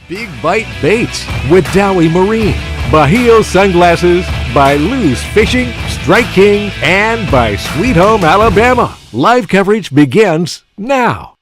Big Bite Baits with Dowie Marine, Bahio Sunglasses, by Lou's Fishing, Strike King, and by Sweet Home Alabama. Live coverage begins now.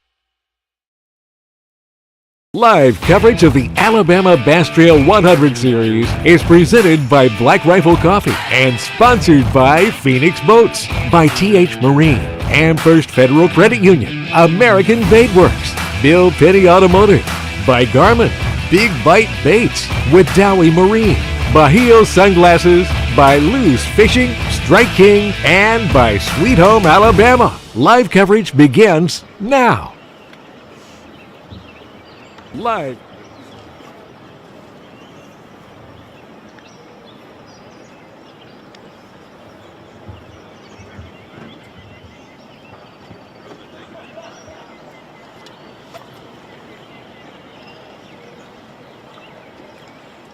Live coverage of the Alabama Bass Trail 100 Series is presented by Black Rifle Coffee and sponsored by Phoenix Boats, by T.H. Marine, and First Federal Credit Union, American Bait Works, Bill Penny Automotive, by Garmin, Big Bite Baits with Dowie Marine, Bahio Sunglasses, by Lou's Fishing, Strike King, and by Sweet Home Alabama. Live coverage begins now. Live.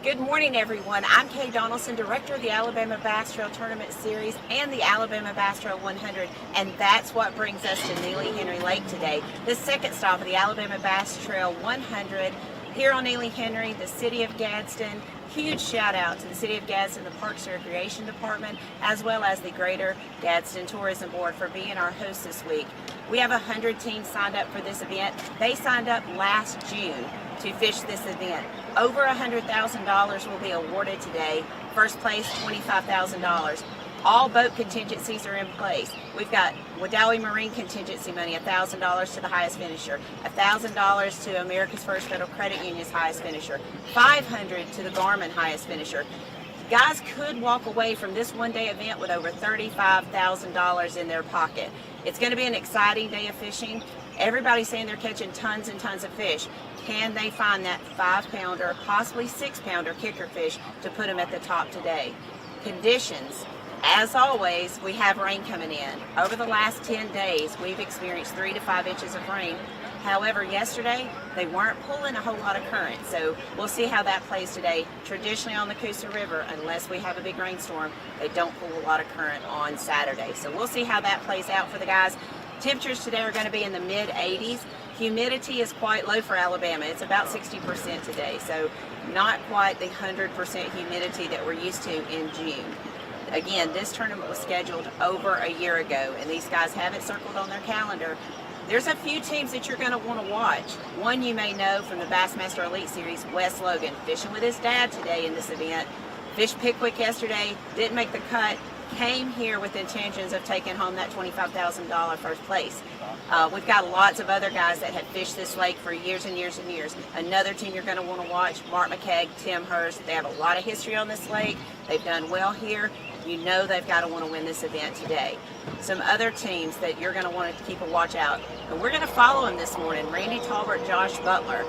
Good morning, everyone. I'm Kay Donaldson, Director of the Alabama Bass Trail Tournament Series and the Alabama Bass Trail 100, and that's what brings us to Neely Henry Lake today, the second stop of the Alabama Bass Trail 100 here on Neely Henry, the City of Gadsden. Huge shout out to the City of Gadsden, the Parks and Recreation Department, as well as the Greater Gadsden Tourism Board for being our host this week. We have 100 teams signed up for this event. They signed up last June to fish this event. Over $100,000 will be awarded today. First place, $25,000. All boat contingencies are in place. We've got Dowie Marine contingency money, $1,000 to the highest finisher, $1,000 to America's First Federal Credit Union's highest finisher, $500 to the Garmin highest finisher. Guys could walk away from this one-day event with over $35,000 in their pocket. It's going to be an exciting day of fishing. Everybody's saying they're catching tons and tons of fish. Can they find that 5-pounder, possibly 6-pounder kicker fish to put them at the top today? Conditions. As always, we have rain coming in. Over the last 10 days, we've experienced 3 to 5 inches of rain. However, yesterday, they weren't pulling a whole lot of current, so we'll see how that plays today. Traditionally on the Coosa River, unless we have a big rainstorm, they don't pull a lot of current on Saturday. So we'll see how that plays out for the guys. Temperatures today are going to be in the mid-80s. Humidity is quite low for Alabama. It's about 60% today, so not quite the 100% humidity that we're used to in June. Again, this tournament was scheduled over a year ago, and these guys have it circled on their calendar. There's a few teams that you're going to want to watch. One you may know from the Bassmaster Elite Series, Wes Logan, fishing with his dad today in this event. Fished Pickwick yesterday, didn't make the cut, came here with intentions of taking home that $25,000 first place. We've got lots of other guys that have fished this lake for years and years and years. Another team you're going to want to watch, Mark McKeag, Tim Hurst. They have a lot of history on this lake. They've done well here. You know they've got to want to win this event today. Some other teams that you're going to want to keep a watch out, and we're going to follow them this morning, Randy Talbert, Josh Butler.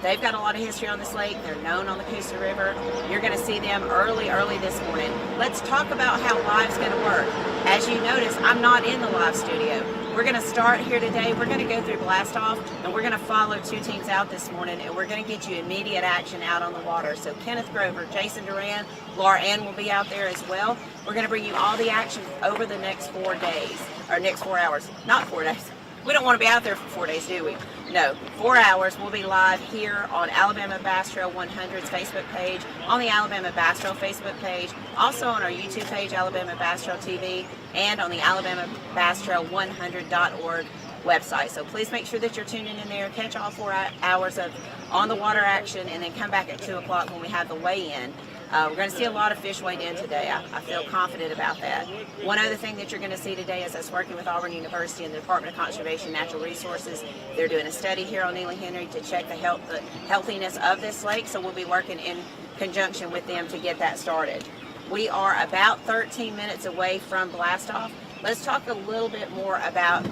They've got a lot of history on this lake. They're known on the Coosa River. You're going to see them early this morning. Let's talk about how live's going to work. As you notice, I'm not in the live studio. We're going to start here today. We're going to go through blast off, and we're going to follow 2 teams out this morning, and we're going to get you immediate action out on the water. So Kenneth Grover, Jason Duran, Laura Ann will be out there as well. We're going to bring you all the action over the next 4 days, or next 4 hours, not 4 days. We don't want to be out there for 4 days, do we? No, 4 hours. We'll be live here on Alabama Bass Trail 100's Facebook page, on the Alabama Bass Trail Facebook page, also on our YouTube page, Alabama Bass Trail TV, and on the Alabama Bass Trail 100.org website. So please make sure that you're tuning in there, catch all 4 hours of on the water action, and then come back at 2 o'clock when we have the weigh-in. We're going to see a lot of fish weighed in today. I feel confident about that. One other thing that you're going to see today is us working with Auburn University and the Department of Conservation and Natural Resources. They're doing a study here on Neely Henry to check the healthiness of this lake, so we'll be working in conjunction with them to get that started. We are about 13 minutes away from blast-off. Let's talk a little bit more about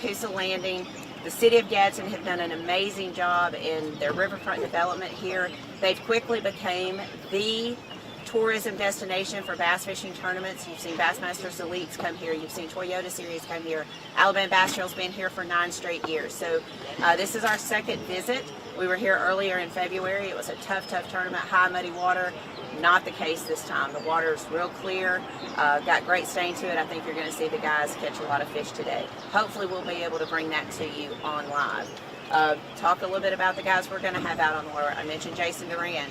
Coosa Landing. The City of Gadsden have done an amazing job in their riverfront development here. They've quickly become the tourism destination for bass fishing tournaments. You've seen Bassmasters Elites come here. You've seen Toyota Series come here. Alabama Bass Trail's been here for 9 straight years. So this is our second visit. We were here earlier in February. It was a tough tournament, high muddy water. Not the case this time. The water's real clear, got great stain to it. I think you're going to see the guys catch a lot of fish today. Hopefully we'll be able to bring that to you on live. Talk a little bit about the guys we're going to have out on the water. I mentioned Jason Duran,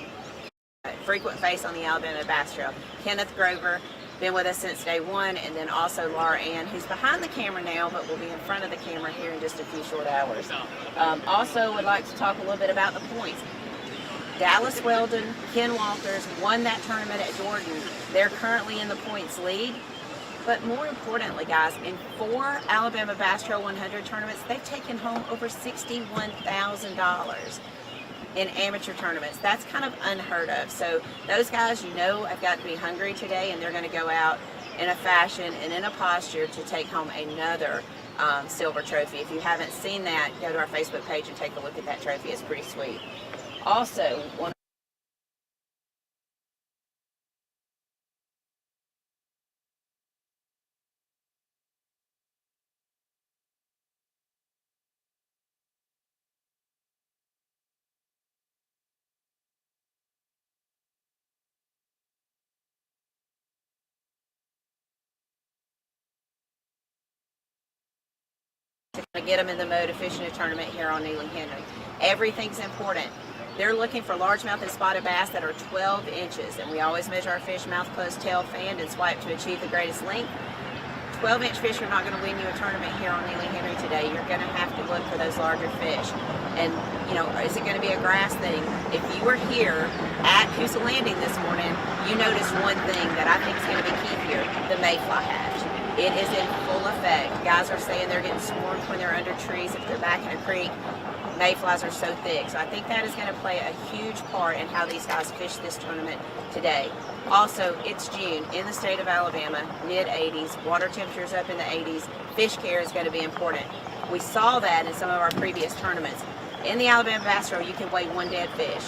frequent face on the Alabama Bass Trail. Kenneth Grover, been with us since day one, and then also Laura Ann, who's behind the camera now, but will be in front of the camera here in just a few short hours. Also would like to talk a little bit about the points. Dallas Weldon, Ken Walters won that tournament at Jordan. They're currently in the points lead. But more importantly, guys, in 4 Alabama Bass Trail 100 tournaments, they've taken home over $61,000 in amateur tournaments. That's kind of unheard of. So those guys, have got to be hungry today, and they're going to go out in a fashion and in a posture to take home another silver trophy. If you haven't seen that, go to our Facebook page and take a look at that trophy. It's pretty sweet. Also, to get them in the mode of fishing a tournament here on Neely Henry. Everything's important. They're looking for largemouth and spotted bass that are 12 inches, and we always measure our fish mouth closed, tail fanned, and swipe to achieve the greatest length. 12-inch fish are not going to win you a tournament here on Neely Henry today. You're going to have to look for those larger fish. And, is it going to be a grass thing? If you were here at Coosa Landing this morning, you noticed one thing that I think is going to be key here, the mayfly hatch. It is in full effect. Guys are saying they're getting swarmed when they're under trees, if they're back in a creek. Mayflies are so thick. So I think that is going to play a huge part in how these guys fish this tournament today. Also, it's June in the state of Alabama, mid-80s, water temperatures up in the 80s. Fish care is going to be important. We saw that in some of our previous tournaments. In the Alabama Bass Trail, you can weigh 1 dead fish.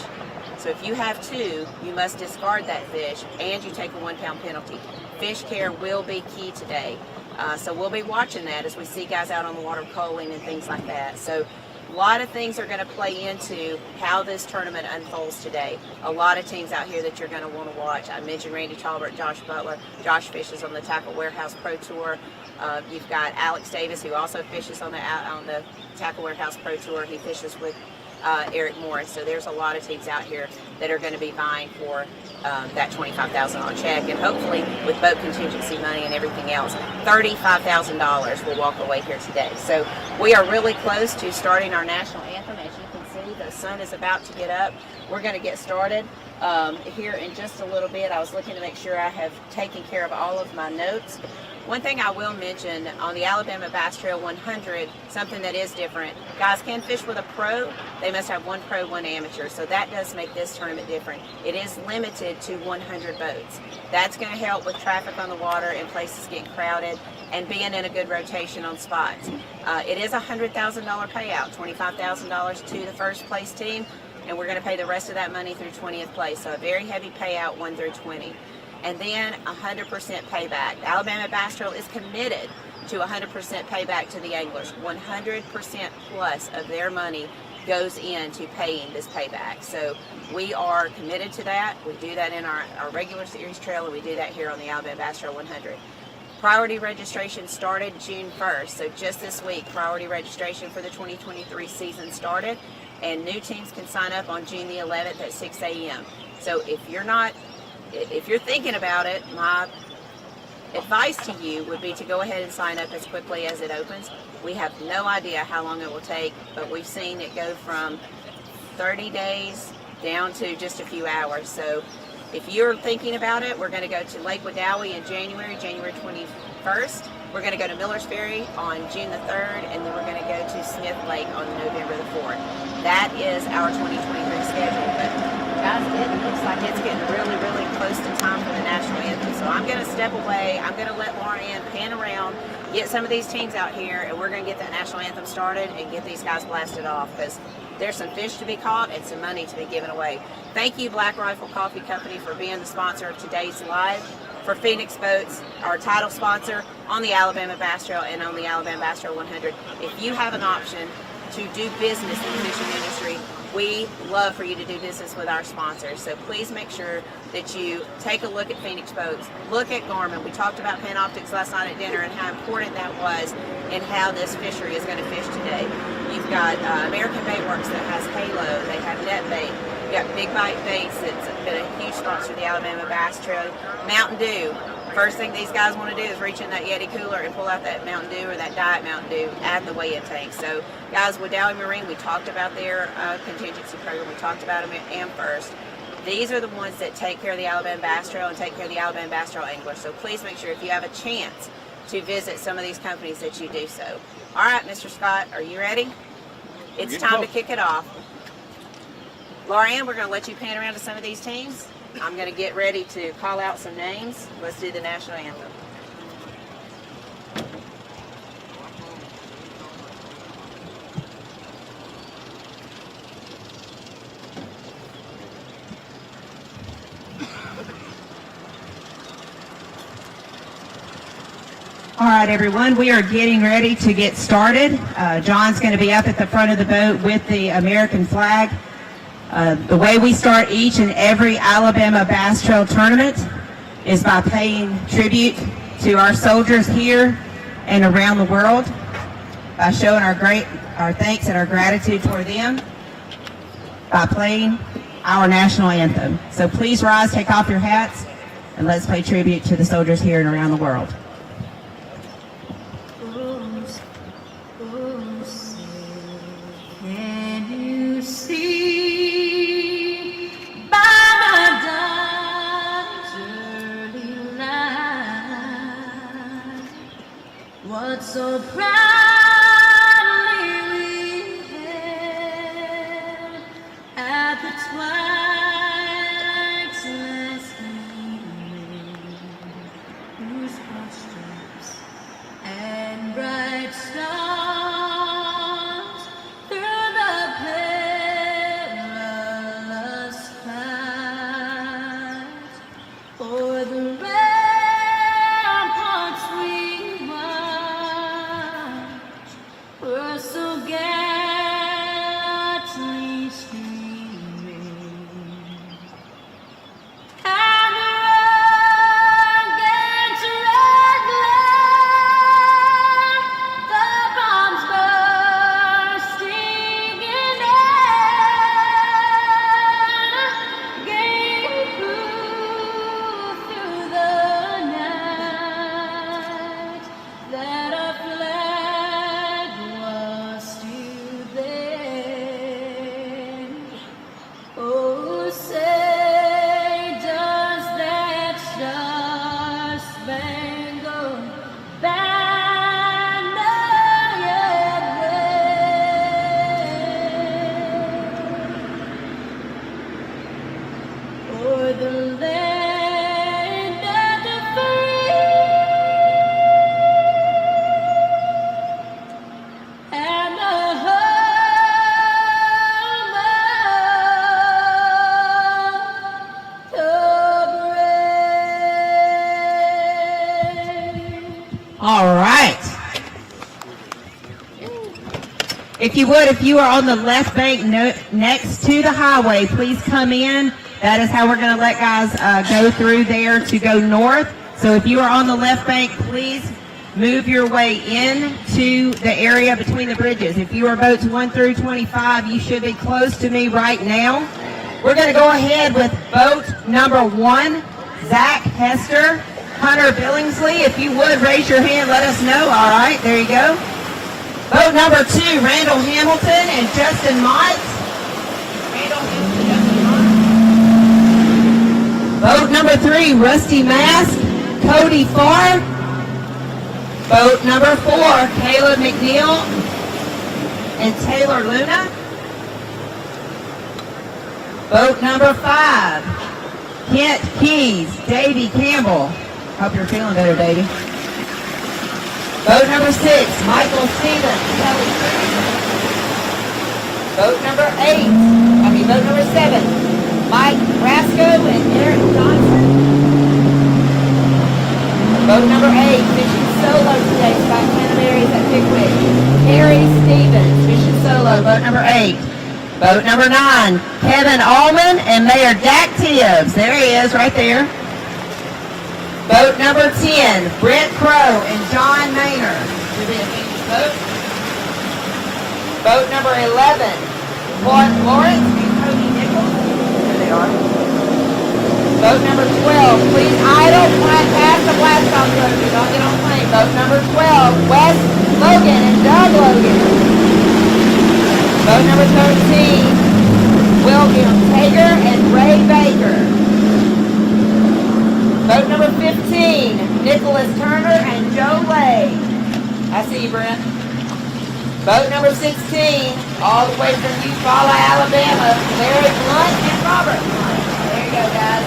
So if you have 2, you must discard that fish, and you take a 1-pound penalty. Fish care will be key today. So we'll be watching that as we see guys out on the water culling and things like that. So a lot of things are going to play into how this tournament unfolds today. A lot of teams out here that you're going to want to watch. I mentioned Randy Talbert, Josh Butler. Josh fishes on the Tackle Warehouse Pro Tour. You've got Alex Davis, who also fishes on the Tackle Warehouse Pro Tour. He fishes with Eric Morris. So there's a lot of teams out here that are going to be vying for that $25,000 check, and hopefully with boat contingency money and everything else, $35,000 will walk away here today. So we are really close to starting our national anthem. As you can see, the sun is about to get up. We're going to get started here in just a little bit. I was looking to make sure I have taken care of all of my notes. One thing I will mention on the Alabama Bass Trail 100, something that is different. Guys can fish with a pro. They must have 1 pro, 1 amateur. So that does make this tournament different. It is limited to 100 boats. That's going to help with traffic on the water and places getting crowded and being in a good rotation on spots. It is a $100,000 payout, $25,000 to the first place team, and we're going to pay the rest of that money through 20th place. So a very heavy payout, 1 through 20. And then 100% payback. The Alabama Bass Trail is committed to 100% payback to the anglers. 100% plus of their money goes into paying this payback. So we are committed to that. We do that in our regular series trail, and we do that here on the Alabama Bass Trail 100. Priority registration started June 1st. So just this week, priority registration for the 2023 season started, and new teams can sign up on June the 11th at 6 a.m. So if you're thinking about it, my advice to you would be to go ahead and sign up as quickly as it opens. We have no idea how long it will take, but we've seen it go from 30 days down to just a few hours. So if you're thinking about it, we're going to go to Lake Wedowee in January 21st. We're going to go to Miller's Ferry on June the 3rd, and then we're going to go to Smith Lake on November the 4th. That is our 2023 schedule. But guys, it looks like it's getting really, really close to time for the national anthem. So I'm going to step away. I'm going to let Laura Ann pan around, get some of these teams out here, and we're going to get that national anthem started and get these guys blasted off, because there's some fish to be caught and some money to be given away. Thank you, Black Rifle Coffee Company, for being the sponsor of today's live. For Phoenix Boats, our title sponsor on the Alabama Bass Trail and on the Alabama Bass Trail 100. If you have an option to do business in the fishing industry, we love for you to do business with our sponsors. So please make sure that you take a look at Phoenix Boats, look at Garmin. We talked about Panoptics last night at dinner and how important that was and how this fishery is going to fish today. You've We've got American Bait Works that has Halo. They have Net Bait. We've got Big Bite Baits that's been a huge sponsor of the Alabama Bass Trail. Mountain Dew. First thing these guys want to do is reach in that Yeti cooler and pull out that Mountain Dew or that Diet Mountain Dew, add the weigh-in tank. So, guys, with Dowie Marine, we talked about their contingency program. We talked about them at Amherst. These are the ones that take care of the Alabama Bass Trail and take care of the Alabama Bass Trail anglers. So please make sure if you have a chance to visit some of these companies that you do so. All right, Mr. Scott, are you ready? It's time to kick it off. Lauren, we're going to let you pan around to some of these teams. I'm going to get ready to call out some names. Let's do the national anthem. All right, everyone, we are getting ready to get started. John's going to be up at the front of the boat with the American flag. The way we start each and every Alabama Bass Trail tournament is by paying tribute to our soldiers here and around the world, by showing our thanks and our gratitude toward them, by playing our national anthem. So please rise, take off your hats, and let's pay tribute to the soldiers here and around the world. So proudly we hailed at the twilight's last gleaming, whose broad stripes and bright stars through the perilous fight for the ramparts we were so gallantly streaming, and the rugged red glare, the bombs bursting in air, gave proof through the night that our flag was still there. Oh, say does that star-spangled banner yet wave o'er the land of the free and the home of the brave. All right. If you are on the left bank next to the highway, please come in. That is how we're going to let guys go through there to go north. So if you are on the left bank, please move your way into the area between the bridges. If you are boats 1 through 25, you should be close to me right now. We're going to go ahead with boat number 1, Zach Hester, Hunter Billingsley. If you would, raise your hand, let us know. All right, there you go. Boat number 2, Randall Hamilton and Justin Mott. Randall Hamilton, Justin Mott. Boat number 3, Rusty Mask, Cody Farr. Boat number 4, Caleb McNeil and Taylor Luna. Boat number 5, Kent Keys, Davey Campbell. Hope you're feeling better, Davey. Boat number 6, Michael Stevens, Kelly Cruz. Boat number 7, Mike Rasco and Eric Johnson. Boat number 8, fishing solo today, Scott Canaberries at Pickwick. Harry Stevens, fishing solo, boat number 8. Boat number 9, Kevin Allman and Mayor Dak Tibbs. There he is, right there. Boat number 10, Brent Crow and John Maynard. Should be a finished boat. Boat number 11, Clark Lawrence and Cody Nichols. There they are. Boat number 12, please idle past the blast off road. Do not get on plane. Boat number 12, Wes Logan and Doug Logan. Boat number 13, William Tager and Ray Baker. Boat number 15, Nicholas Turner and Joe Lay. I see you, Brent. Boat number 16, all the way from Eufaula, Alabama, Larry Blunt and Robert Blunt. There you go, guys.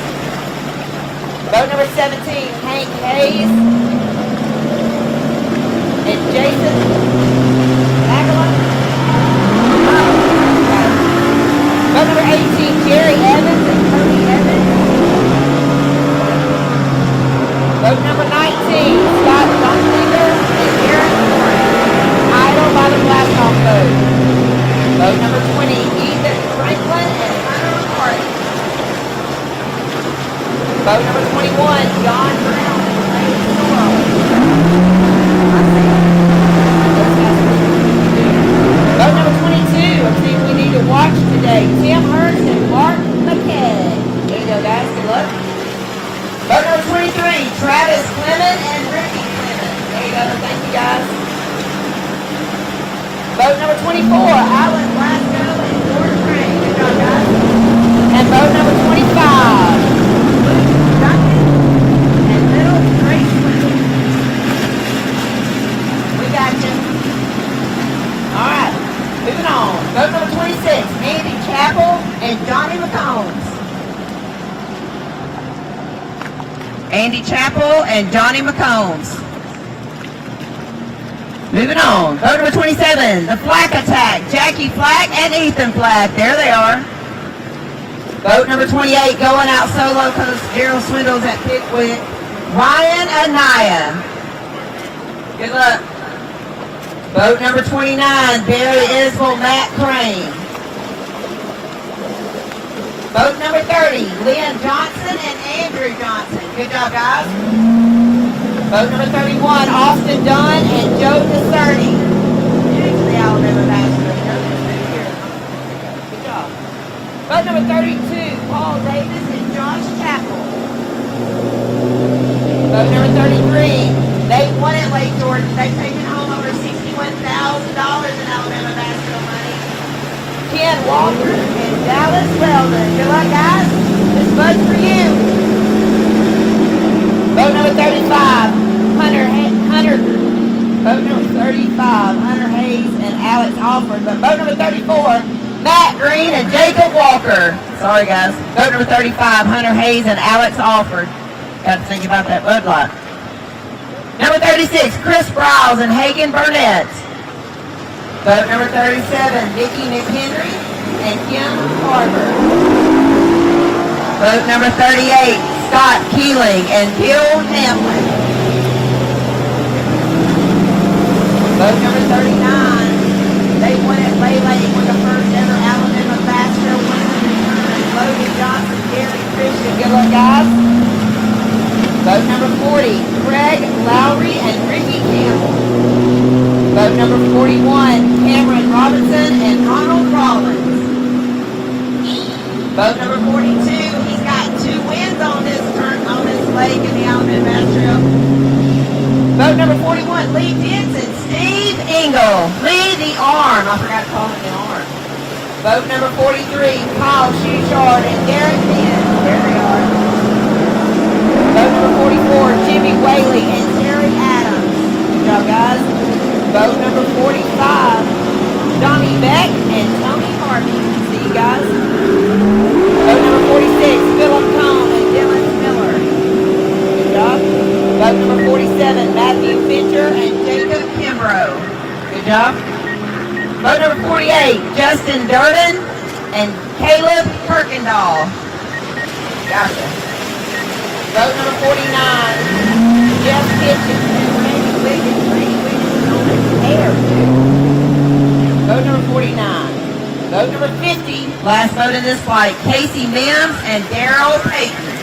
Boat number 17, Hank Hayes and Jason Aguilar. Boat number 18, Jerry Evans and Cody Evans. Boat number 19, Scott Dunsinger and Aaron Warren. Idle by the blast-off boat. Boat number 20, Ethan Franklin and Hunter McCarty. Boat number 21, John Brown and Ray Sorrell. Boat number 22, a team we need to watch today, Tim Hurst and Mark McKay. There you go, guys. Good luck. Boat number 23, Travis Clement and Ricky Clement. There you go. Thank you, guys. Boat number 24, Alan Glasgow and George Crane. Good job, guys. And boat number 25, Luke Duncan and Little Grace Whittle. We got you. All right, moving on. Boat number 26, Andy Chappell and Johnny McCombs. Andy Chappell and Johnny McCombs. Moving on. Boat number 27, the Flack Attack, Jackie Flack and Ethan Flack. There they are. Boat number 28, going out solo because Gerald Swindle's at Pickwick, Ryan Anaya. Good luck. Boat number 29, Barry Isbell, Matt Crane. Boat number 30, Lynn Johnson and Andrew Johnson. Good job, guys. Boat number 31, Austin Dunn and Joe DeCerny. Here's the Alabama Bachelor. Good job. Boat number 32, Paul Davis and Josh Chappell. Boat number 33, they won it, Lake Jordan. They've taken home over $61,000 in Alabama Bachelor money. Ken Walker and Dallas Weldon. Good luck, guys. This bud's for you. Boat number 35, boat number 35, Hunter Hayes and Alex Alford. But boat number 34, Matt Green and Jacob Walker. Sorry, guys. Boat number 35, Hunter Hayes and Alex Alford. Got to think about that Bud Light. Number 36, Chris Bryles and Hagen Burnett. Boat number 37, Vicki McHenry and Kim Carver. Boat number 38, Scott Keeling and Bill Hamlin. Boat number 39, they won at Lele with the first ever Alabama Bachelor 100 tournament. Logan Johnson, Gary Christian. Good luck, guys. Boat number 40, Craig Lowry and Ricky Campbell. Boat number 41, Cameron Robinson and Ronald Rollins. Boat number 42, he's got 2 wins on this lake in the Alabama Bachelor. Boat number 41, Lee Jensen, Steve Engel. Lee the Arm. I forgot to call him the Arm. Boat number 43, Kyle Schuchard and Derek Finn. There they are. Boat number 44, Jimmy Whaley and Terry Adams. Good job, guys. Boat number 45, Donnie Beck and Tony Harvey. See you guys. Boat number 46, Philip Cohn and Dylan Miller. Good job. Boat number 47, Matthew Fincher and Jacob Kimbrough. Good job. Boat number 48, Justin Durden and Caleb Kirkendall. Gotcha. Boat number 49, Jeff Kitchen and Randy Wiggins. Randy Wiggins is on his hair, dude. Boat number 49. Boat number 50, last boat in this flight, Casey Mims and Daryl Payton.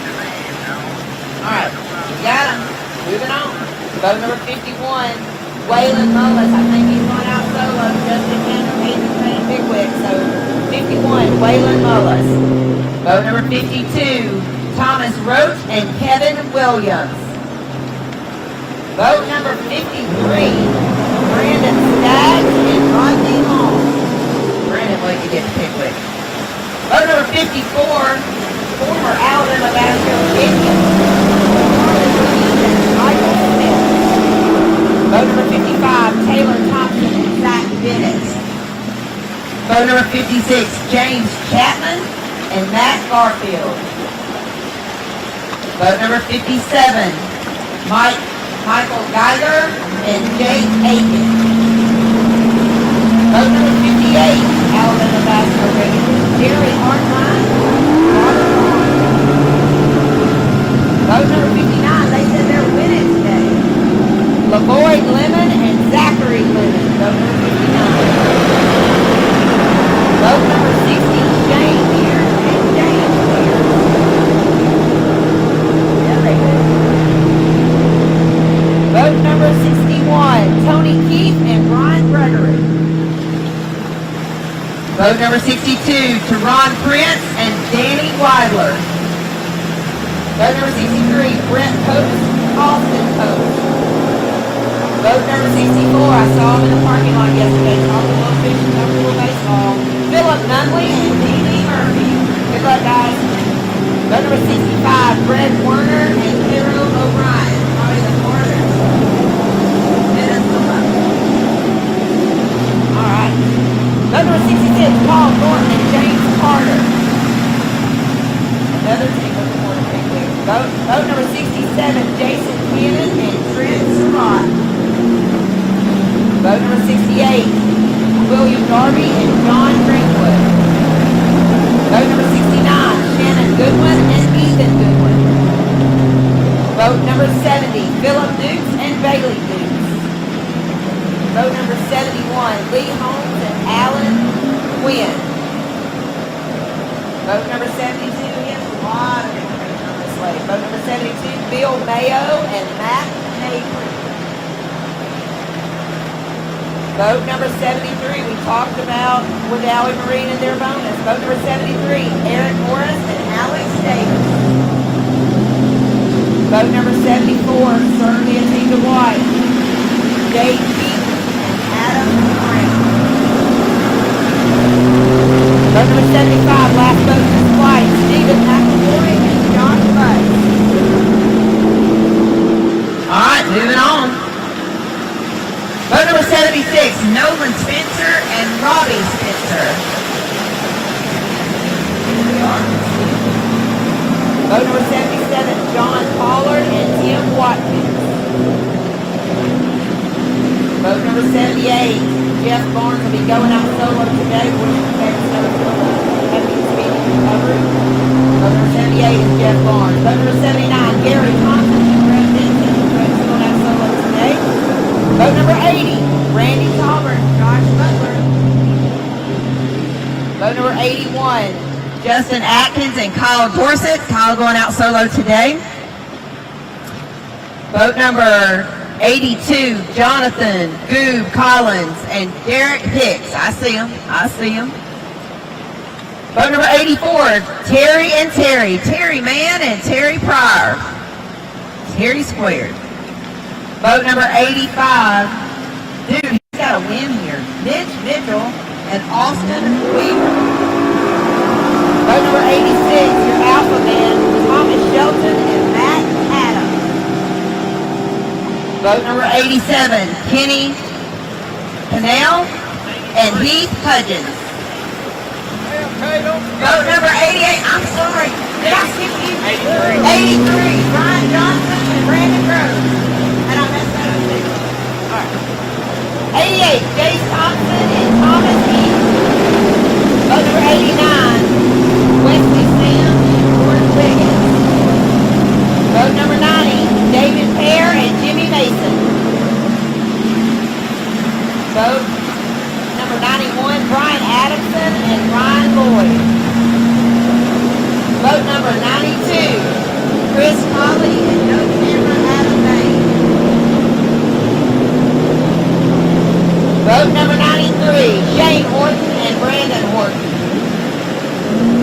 All right, got him. Moving on. Boat number 51, Waylon Mullis. I think he's going out solo. Justin Henry, Pickwick, so 51, Waylon Mullis. Vote number 52, Thomas Roach and Kevin Williams. Vote number 53, Brandon Staggs and Rodney Long. Brandon, what did you get to Pickwick? Vote number 54, former Alabama basketball champion, Michael Smith. Vote number 55, Taylor Thompson and Zach Bennett. Vote number 56, James Chapman and Matt Garfield. Vote number 57, Michael Geiger and Jake Aiken. Vote number 58, Alabama basketball regular, Jerry Hartline, Robert Vaughn. Vote number 59, they said they're winning today. LaVoy Lemon and Zachary Lemon. Vote number 59. Vote number 60, Shane Mears and James Mears. Yeah, they did. Vote number 61, Tony Keith and Brian Gregory. Vote number 62, Teron Prince and Danny Weidler. Vote number 63, Brent Coates, Austin Coates. Vote number 64, I saw him in the parking lot yesterday, talking a little fishing, talking a little baseball. Philip Nunley and Dee Murphy. Good luck, guys. Vote number 65, Brett Werner and Hero O'Brien. Probably the farthest. Minnesota. All right. Vote number 66, Paul Thornton and James Carter. Another team with the quarter pick there. Vote number 67, Jason Cannon and Trent Surratt. Vote number 68, William Darby and John Greenwood. Vote number 69, Shannon Goodwin and Ethan Goodwin. Vote number 70, Philip Dukes and Bailey Dukes. Vote number 71, Lee Holmes and Alan Quinn. Vote number 72, he has a lot of information on this list. Vote number 72, Bill Mayo and Matt Naples. Vote number 73, we talked about with Allie Marine and their bonus. Vote number 73, Eric Morris and Alex Davis. Vote number 74, Serbia Tina White, Dave Keaton and Adam Brown. Vote number 75, last vote this flight, Stephen McElroy and John Butt. All right, moving on. Vote number 76, Nolan Spencer and Robbie Spencer. Here we are. Vote number 77, John Pollard and Tim Watkins. Vote number 78, Jeff Barnes will be going out solo today. We're expecting solo. Happy speedy recovery. Vote number 78 is Jeff Barnes. Vote number 79, Gary Thompson and Brett Dixon. Brett's going out solo today. Vote number 80, Randy Talbert, Josh Butler. Vote number 81, Justin Atkins and Kyle Dorsett. Kyle going out solo today. Vote number 82, Jonathan Goob Collins and Derek Hicks. I see him. Vote number 84, Terry and Terry. Terry Mann and Terry Pryor. Terry squared. Vote number 85, dude, he's got a win here. Mitch Mitchell and Austin Weaver. Vote number 86, your alpha man, Thomas Shelton and Matt Adams. Vote number 87, Kenny Cannell and Heath Hudgens. Vote number 88, I'm sorry, did I skip you? 83, Brian Johnson and Brandon Groves. And I messed that up too. Alright. 88, Jace Thompson and Thomas Heath. Vote number 89, Wesley Sam and Gordon Wiggins. Vote number 90, David Pear and Jimmy Mason. Vote number 91, Brian Adamson and Ryan Lloyd. Vote number 92, Chris Colley and No Camera Adam Bain. Vote number 98,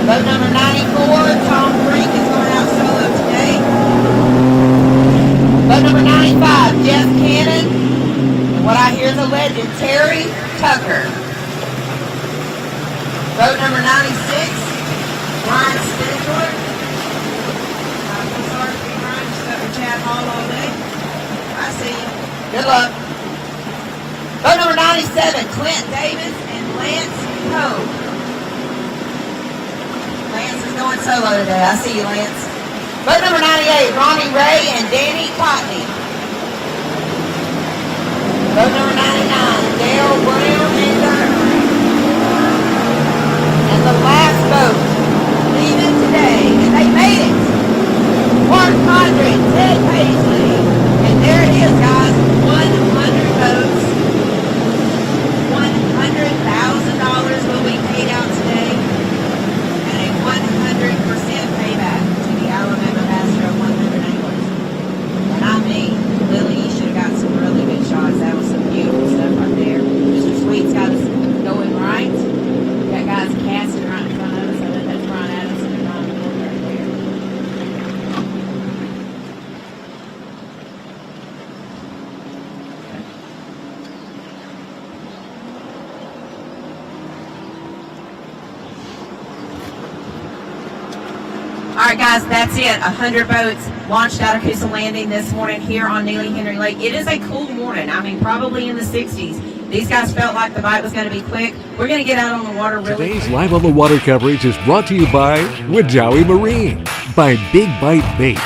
Boat number 94, Tom Freak is going out solo today. Boat number 95, Jeff Cannon. And what I hear is a legend, Terry Tucker. Boat number 96, Ryan Spindler. I'm so sorry for you, Ryan. Just stuck with Chad Hall all day. I see you. Good luck. Boat number 97, Clint Davis and Lance Poe. Lance is going solo today. I see you, Lance. Boat number 98, Ronnie Ray and Danny Cotney. Boat number 99, Dale Brown and Diamond. And the last boat leaving today, and they made it. Mark Condren, Ted Paisley. And there it is, guys. 100 boats. $100,000 will be paid out today. And a 100% payback to the Alabama Bass Trail 100 anglers. And I mean, Lily, you should have got some really good shots. That was some beautiful stuff right there. Mr. Sweet's got us going right. Got guys casting right in front of us. I think that's Ron Adams and Ron Ford right there. All right, guys, that's it. 100 boats launched out of Coosa Landing this morning here on Neely Henry Lake. It is a cool morning. I mean, probably in the 60s. These guys felt like the bite was going to be quick. We're going to get out on the water really Today's quick. Live on the Water coverage is brought to you by Wajawi Marine, by Big Bite Baits,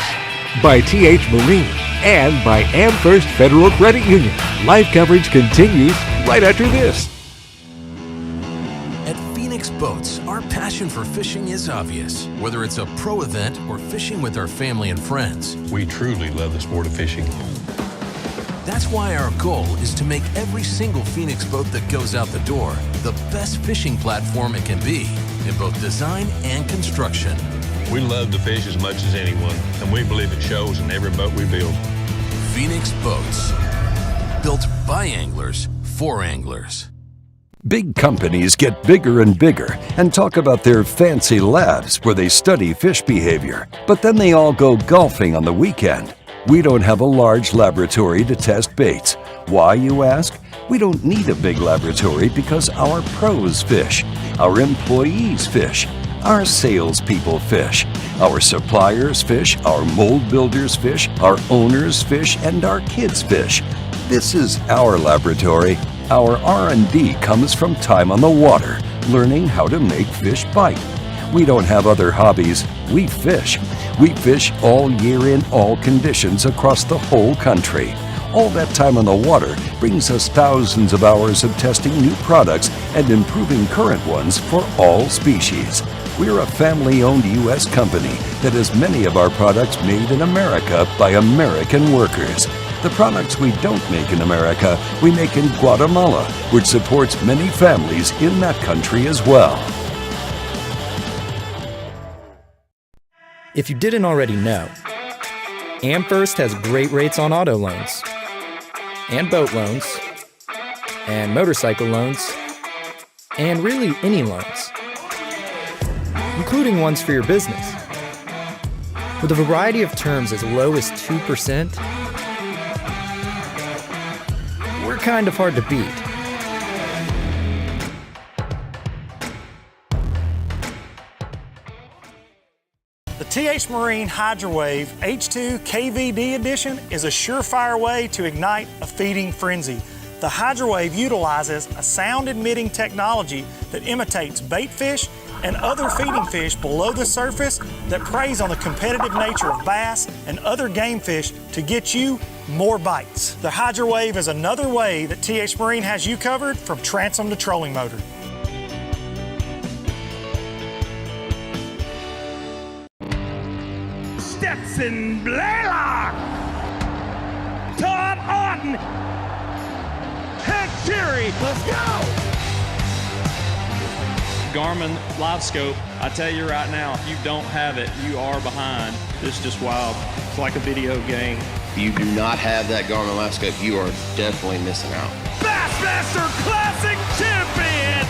by TH Marine, and by AmFirst Federal Credit Union. Live coverage continues right after this. At Phoenix Boats, our passion for fishing is obvious. Whether it's a pro event or fishing with our family and friends, We truly love the sport of fishing. that's why our goal is to make every single Phoenix boat that goes out the door the best fishing platform it can be in both design and construction. We love to fish as much as anyone, and we believe it shows in every boat we build. Phoenix Boats, built by anglers for anglers. Big companies get bigger and bigger and talk about their fancy labs where they study fish behavior, but then they all go golfing on the weekend. We don't have a large laboratory to test baits. Why, you ask? We don't need a big laboratory because our pros fish, our employees fish, our salespeople fish, our suppliers fish, our mold builders fish, our owners fish, and our kids fish. This is our laboratory. Our R&D comes from time on the water, learning how to make fish bite. We don't have other hobbies. We fish. We fish all year in all conditions across the whole country. All that time on the water brings us thousands of hours of testing new products and improving current ones for all species. We're a family-owned U.S. company that has many of our products made in America by American workers. The products we don't make in America, we make in Guatemala, which supports many families in that country as well. If you didn't already know, AmFirst has great rates on auto loans, and boat loans, and motorcycle loans, and really any loans, including ones for your business. With a variety of terms as low as 2%, we're kind of hard to beat. The TH Marine HydroWave H2 KVD Edition is a surefire way to ignite a feeding frenzy. The HydroWave utilizes a sound-emitting technology that imitates bait fish and other feeding fish below the surface that preys on the competitive nature of bass and other game fish to get you more bites. The HydroWave is another way that TH Marine has you covered from transom to trolling motor. Stetson Blaylock, Todd Auten, and Jerry. Let's go! Garmin Live Scope, I tell you right now, if you don't have it, you are behind. It's just wild. It's like a video game. If you do not have that Garmin Live Scope, you are definitely missing out. Bassmaster Classic Champion!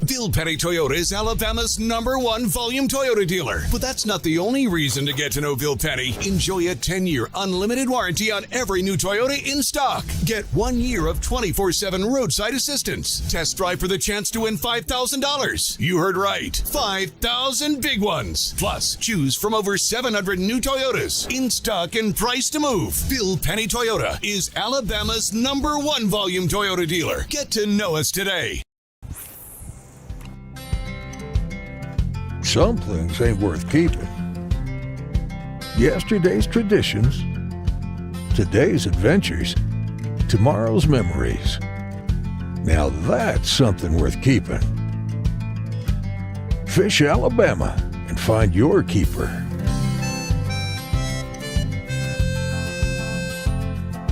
Bill Petty Toyota is Alabama's #1 volume Toyota dealer. But that's not the only reason to get to know Bill Petty. Enjoy a 10-year unlimited warranty on every new Toyota in stock. Get 1 year of 24/7 roadside assistance. Test drive for the chance to win $5,000. You heard right. 5,000 big ones. Plus, choose from over 700 new Toyotas in stock and price to move. Bill Petty Toyota is Alabama's #1 volume Toyota dealer. Get to know us today. Some things ain't worth keeping. Yesterday's traditions, today's adventures, tomorrow's memories. Now that's something worth keeping. Fish Alabama and find your keeper.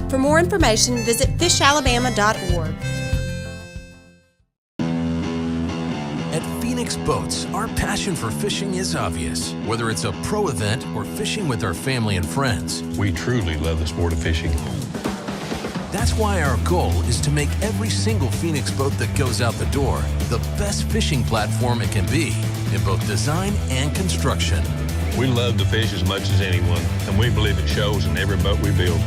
For more information, visit fishalabama.org. At Phoenix Boats, our passion for fishing is obvious. Whether it's a pro event or fishing with our family and friends, We truly love the sport of fishing. that's why our goal is to make every single Phoenix boat that goes out the door the best fishing platform it can be in both design and construction. We love to fish as much as anyone, and we believe it shows in every boat we build.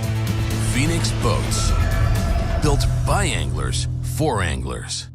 Phoenix Boats, built by anglers for anglers.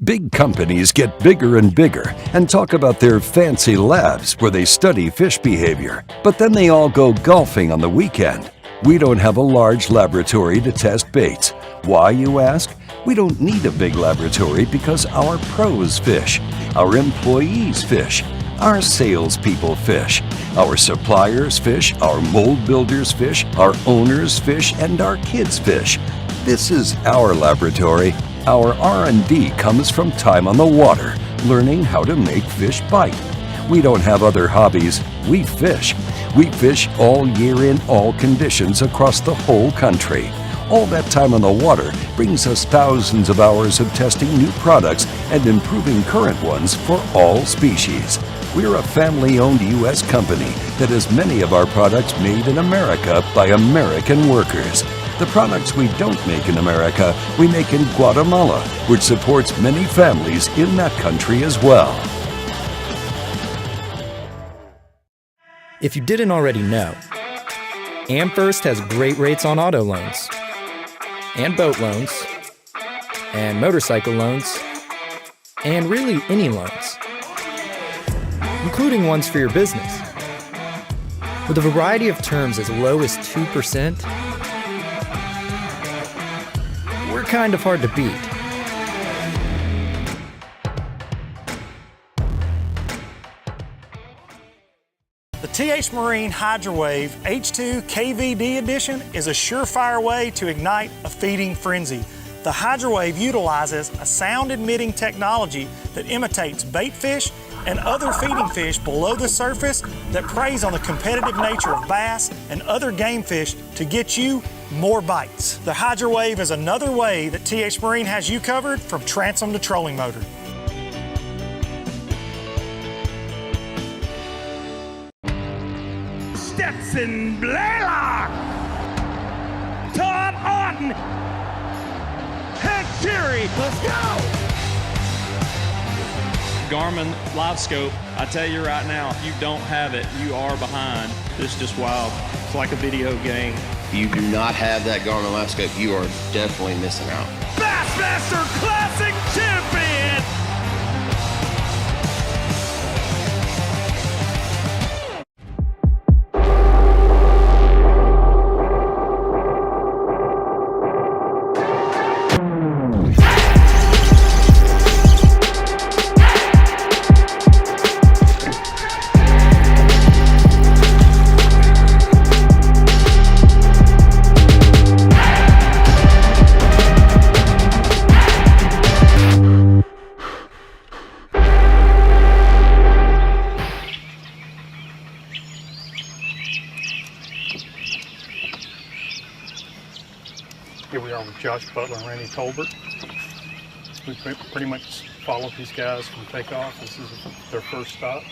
Big companies get bigger and bigger and talk about their fancy labs where they study fish behavior. But then they all go golfing on the weekend. We don't have a large laboratory to test baits. Why, you ask? We don't need a big laboratory because our pros fish, our employees fish, our salespeople fish, our suppliers fish, our mold builders fish, our owners fish, and our kids fish. This is our laboratory. Our R&D comes from time on the water, learning how to make fish bite. We don't have other hobbies. We fish. We fish all year in all conditions across the whole country. All that time on the water brings us thousands of hours of testing new products and improving current ones for all species. We're a family-owned U.S. company that has many of our products made in America by American workers. The products we don't make in America, we make in Guatemala, which supports many families in that country as well. If you didn't already know, AmFirst has great rates on auto loans, and boat loans, and motorcycle loans, and really any loans, including ones for your business. With a variety of terms as low as 2%, we're kind of hard to beat. The TH Marine HydroWave H2 KVD Edition is a surefire way to ignite a feeding frenzy. The HydroWave utilizes a sound-emitting technology that imitates bait fish and other feeding fish below the surface that preys on the competitive nature of bass and other game fish to get you more bites. The HydroWave is another way that TH Marine has you covered from transom to trolling motor. Stetson Blaylock, Todd Auten, Hank Terry, let's go! Garmin Live Scope, I tell you right now, if you don't have it, you are behind. It's just wild. It's like a video game. If you do not have that Garmin Live Scope, you are definitely missing out. Bassmaster Classic Champion! Here we are with Josh Butler and Randy Tolbert. We pretty much followed these guys from takeoff. This is their first stop.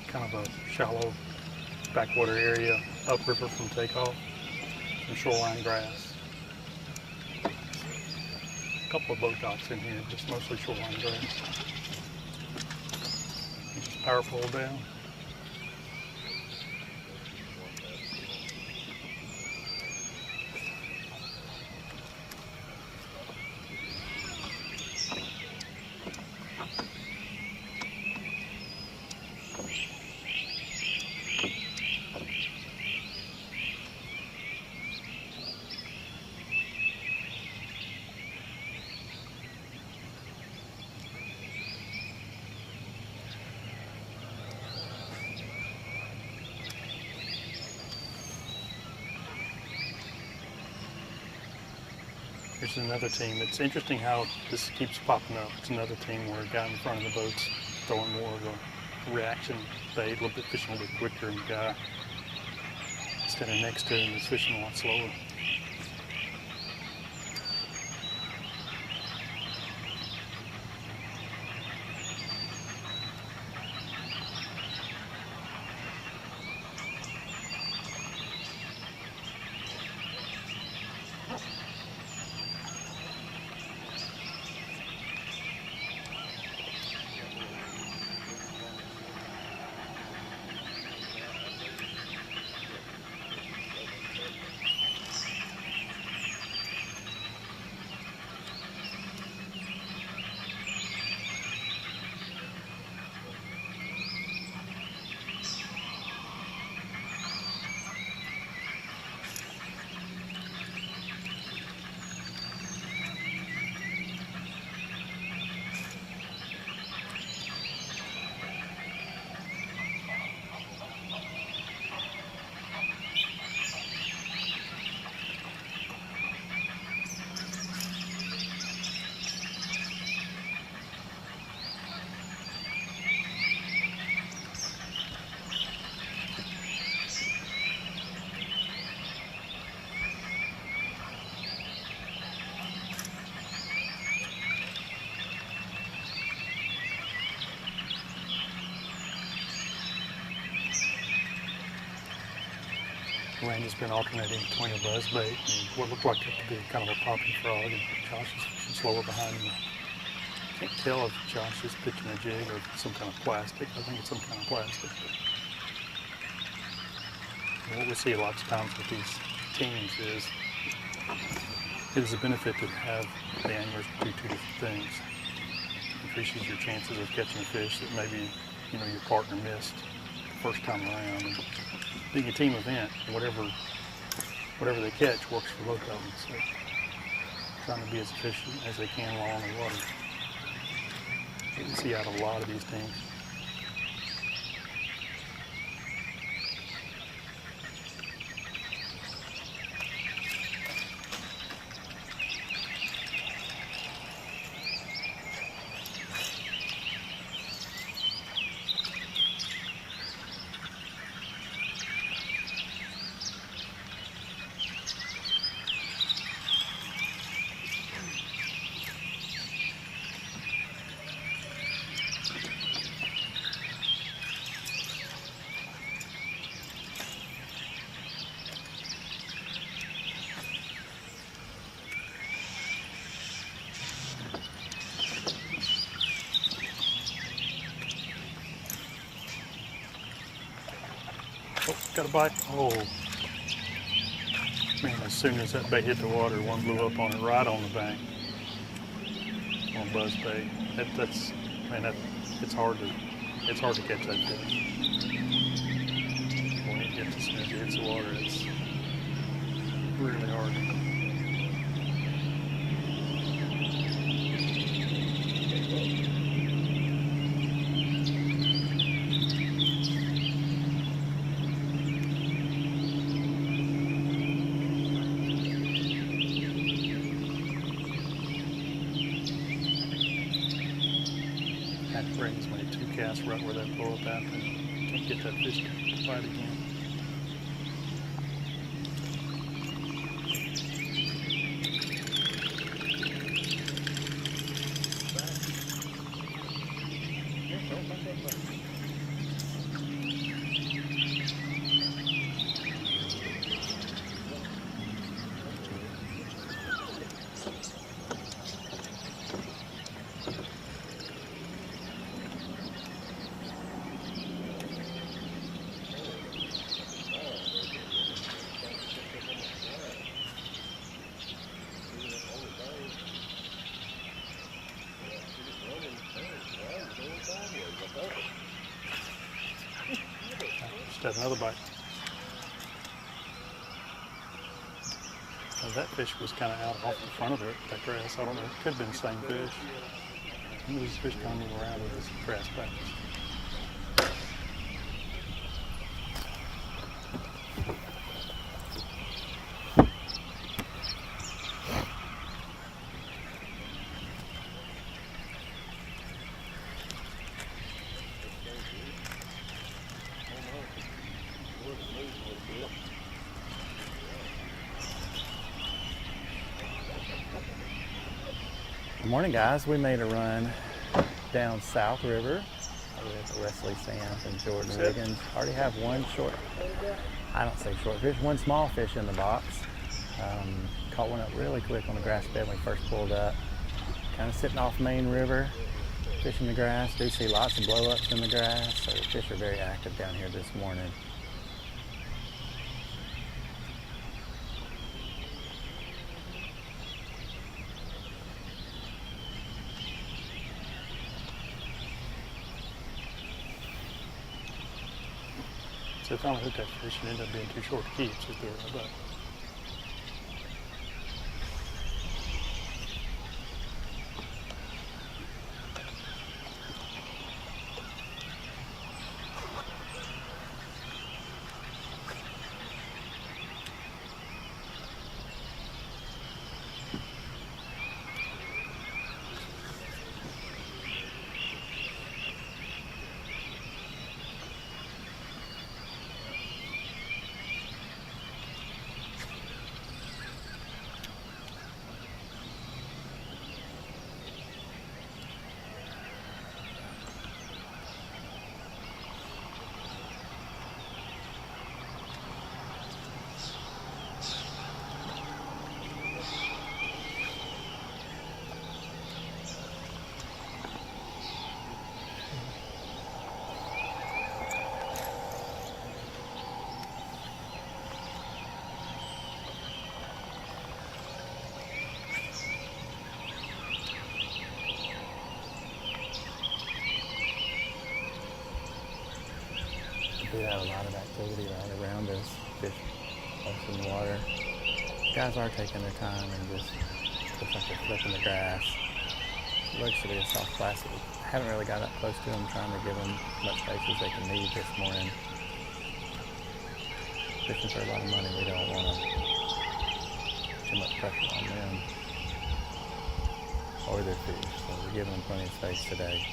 Kind of a shallow backwater area upriver from takeoff, some shoreline grass. A couple of boat docks in here, just mostly shoreline grass. Just power pull down. Here's another team. It's interesting how this keeps popping up. It's another team where a guy in front of the boat's throwing more of a reaction bait, a little bit fishing a little bit quicker, and the guy standing next to him is fishing a lot slower. Randy's been alternating between a buzzbait and what looked like it to be kind of a popping frog, and Josh is fishing slower behind him. I can't tell if Josh is pitching a jig or some kind of plastic. I think it's some kind of plastic. But what we see lots of times with these teams is it is a benefit to have the anglers do two different things. It increases your chances of catching a fish that maybe your partner missed the first time around. And being a team event, whatever they catch works for both of them. So trying to be as efficient as they can while on the water. You can see out a lot of these teams. Oh, got a bite. Oh. Man, as soon as that bait hit the water, one blew up on it right on the bank. On buzz bait. It's hard to catch that fish. When it gets as soon as it hits the water, it's really hard. cast right where that pull up at. Can't get that fish to bite again. Just had another bite. Now that fish was kind of out off the front of it, that grass. I don't know. It could have been the same fish. These fish kind of move around with this grass patch. Good morning, guys. We made a run down South River with Wesley Sands and Jordan Wiggins. Already have one short, I don't say short fish, one small fish in the box. Caught one up really quick on the grass bed when we first pulled up. Kind of sitting off Main River, fishing the grass. Do see lots of blow-ups in the grass, so the fish are very active down here this morning. So I finally hooked that fish and ended up being too short to keep, so threw it right back. We have a lot of activity right around us, fish close in the water. Guys are taking their time and just looks like they're flipping the grass. Looks to be a soft plastic. Haven't really got up close to them, trying to give them as much space as they can need this morning. Fishing for a lot of money, we don't want too much pressure on them or their fish, so we're giving them plenty of space today.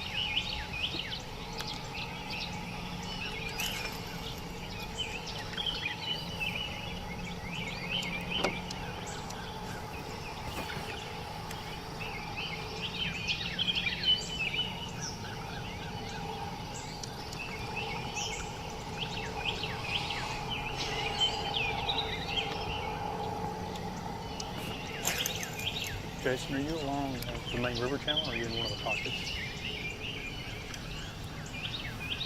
Jason, are you along the main river channel, or are you in one of the pockets?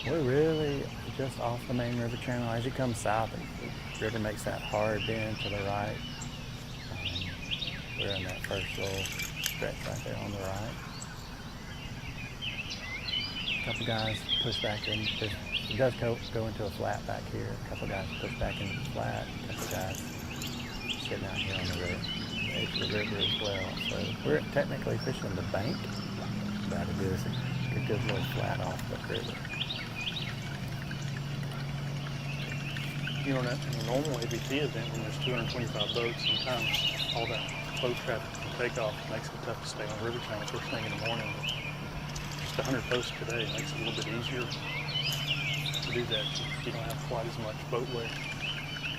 We're really just off the main river channel. As you come south, the river makes that hard bend to the right. We're in that first little stretch right there on the right. A couple guys push back in. It does go into a flat back here. A couple guys push back into the flat. A couple guys sitting out here on the river. The river as well. So we're technically fishing the bank, but it is a good little flat off the river. You know, in a normal ABT event, when there's 225 boats, sometimes all that boat traffic and takeoff makes it tough to stay on the river channel first thing in the morning. to 100 posts today. It makes it a little bit easier to do that. You don't have quite as much boat weight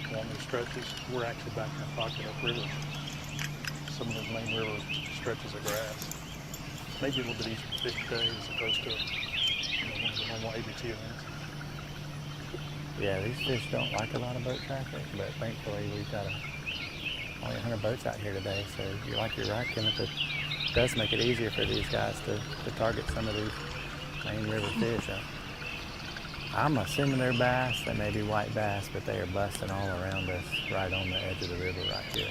along those stretches. We're actually back in the pocket upriver. Some of those main river stretches of grass. Maybe a little bit easier to fish today as opposed to one of the normal ABT events. Yeah, these fish don't like a lot of boat traffic, but thankfully we've got only 100 boats out here today, so you're right, Kenneth, it does make it easier for these guys to target some of these main river fish. I'm assuming they're bass. They may be white bass, but they are busting all around us right on the edge of the river right here.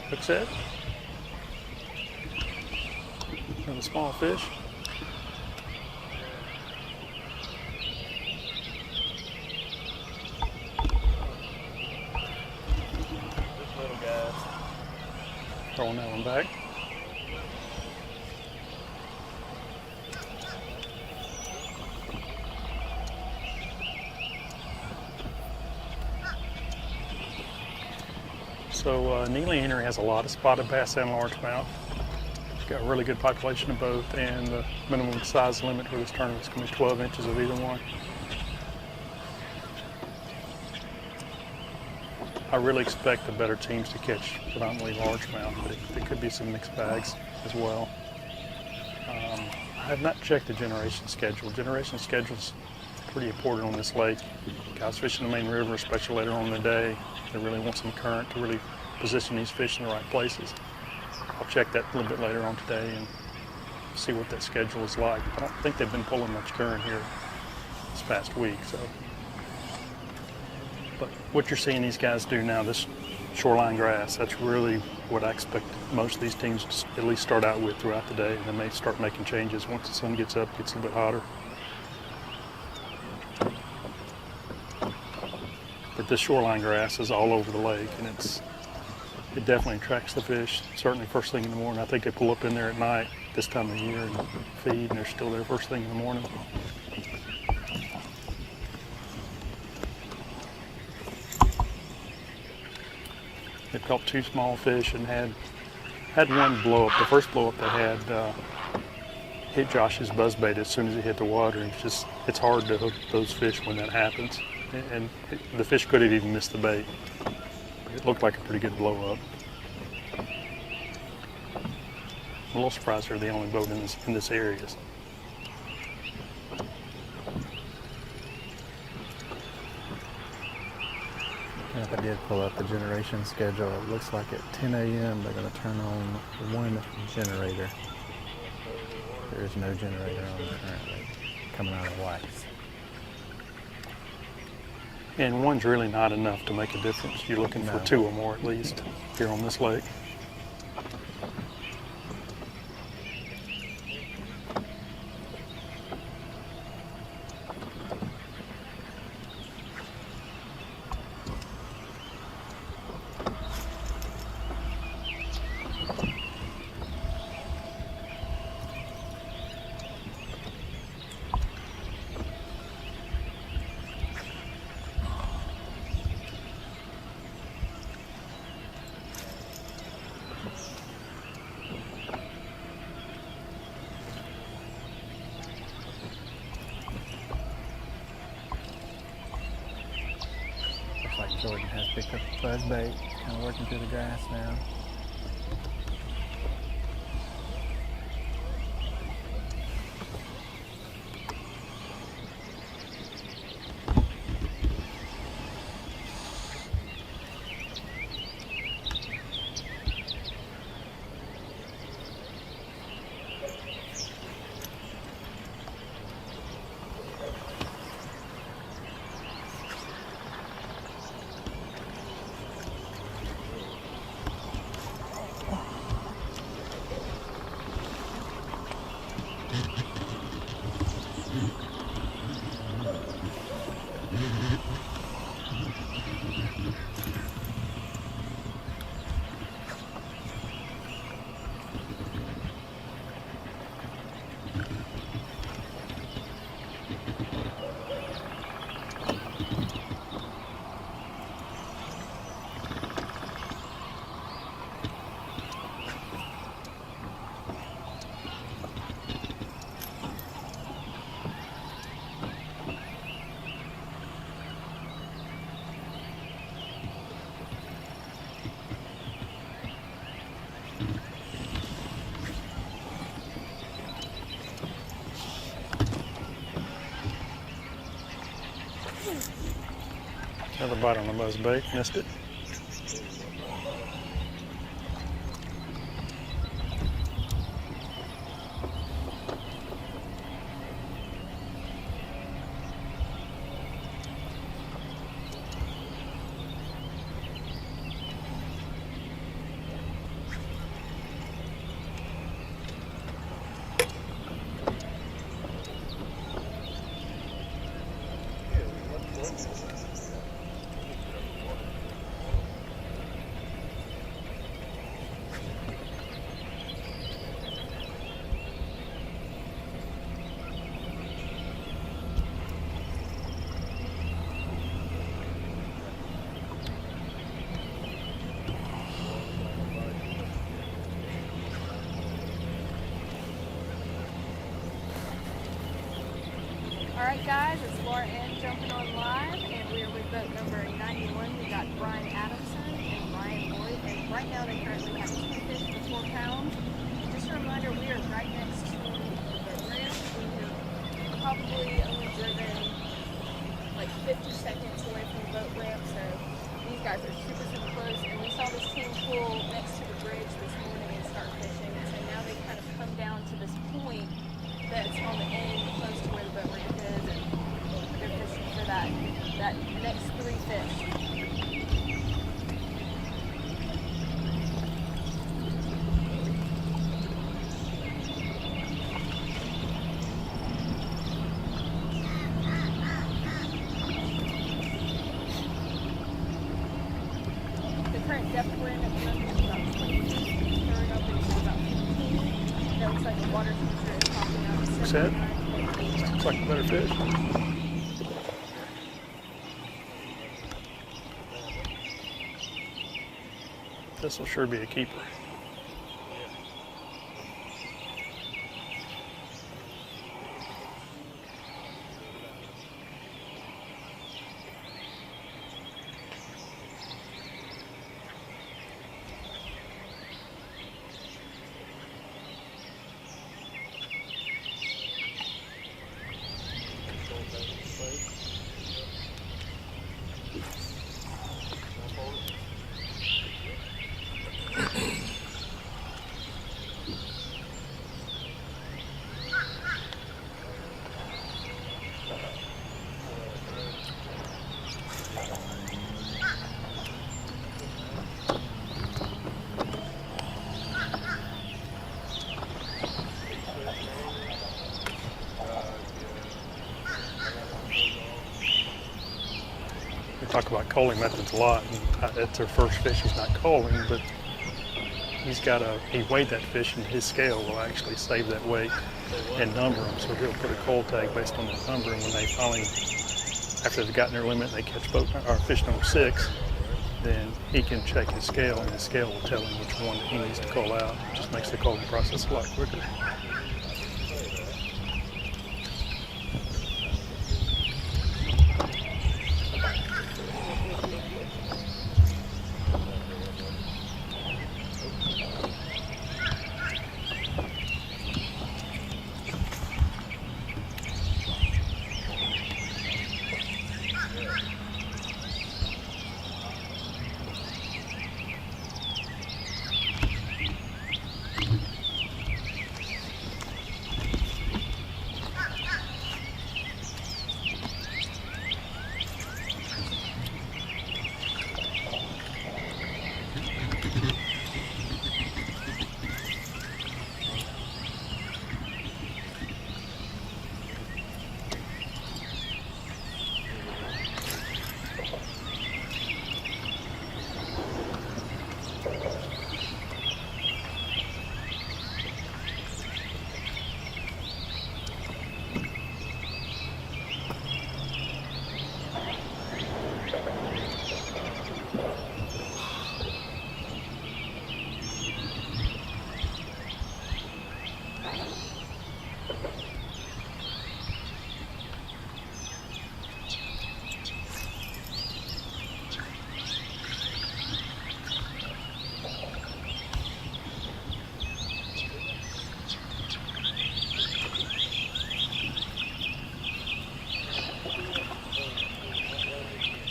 Hook set. And a small fish. This little guy. Throwing that one back. So Neely Henry has a lot of spotted bass and largemouth. Got a really good population of both, and the minimum size limit for this tournament is going to be 12 inches of either one. I really expect the better teams to catch predominantly largemouth, but there could be some mixed bags as well. I have not checked the generation schedule. Generation schedule is pretty important on this lake. Guys fishing the main river, especially later on in the day, they really want some current to really position these fish in the right places. I'll check that a little bit later on today and see what that schedule is like. I don't think they've been pulling much current here this past week. But what you're seeing these guys do now, this shoreline grass, that's really what I expect most of these teams to at least start out with throughout the day, and then they start making changes once the sun gets up, gets a little bit hotter. But this shoreline grass is all over the lake, and it definitely attracts the fish, certainly first thing in the morning. I think they pull up in there at night this time of year and feed, and they're still there first thing in the morning. They caught 2 small fish and had one blow up. The first blow up they had hit Josh's buzzbait as soon as it hit the water. It's hard to hook those fish when that happens. And the fish could have even missed the bait. It looked like a pretty good blow up. I'm a little surprised they're the only boat in this area. And if I did pull up the generation schedule, it looks like at 10 a.m. they're going to turn on one generator. There is no generator on currently coming out of wax. And one's really not enough to make a difference. You're looking for 2 or more at least here on this lake. Jordan has picked up a buzzbait, kind of working through the grass now. Another bite on the buzzbait, missed it. Alright guys, it's Laura Ann jumping on live, and we are with boat number 91. We got Brian Adamson and Brian Boyd, and right now they currently have 2 fish for 4 pounds. Just a reminder, we are right next to the boat ramp. We are probably only driven like 50 seconds away from the boat ramp, so these guys are super close. And we saw this team pull next to the bridge this morning and start fishing, and so now they've kind of come down to this point that's on the end close to where the boat ramp is, and they're fishing for that next 3 fish. The current depth we're in at the moment is about 20 feet. Throwing up into about 15. That looks like the water temperature is popping out. Looks at it. Looks like a better fish. This will sure be a keeper. We talk about culling methods a lot, and it's her first fish he's not culling, but he weighed that fish, and his scale will actually save that weight and number them. So he'll put a cull tag based on the number, and when they finally, after they've gotten their limit, they catch fish number 6, then he can check his scale, and his scale will tell him which one he needs to cull out. It just makes the culling process a lot quicker.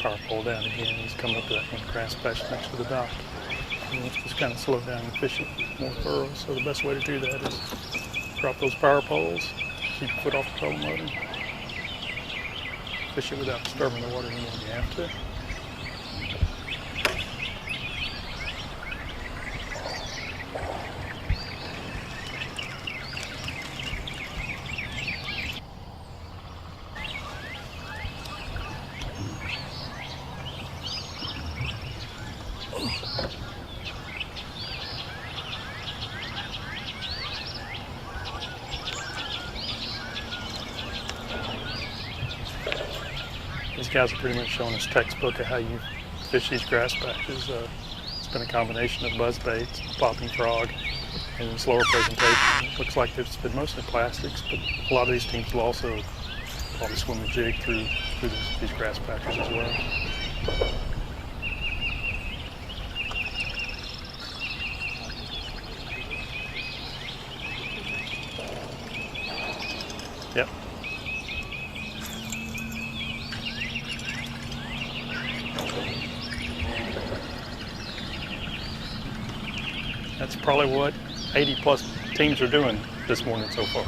Power pole down again. He's coming up to that grass patch next to the dock. And let's just kind of slow down and fish it more thorough. So the best way to do that is drop those power poles, keep your foot off the trolling motor, fish it without disturbing the water when you have to. These guys are pretty much showing us textbook of how you fish these grass patches. It's been a combination of buzz baits, popping frog, and slower presentation. It looks like it's been mostly plastics, but a lot of these teams will also probably swim a jig through these grass patches as well. Yep. That's probably what 80 plus teams are doing this morning so far.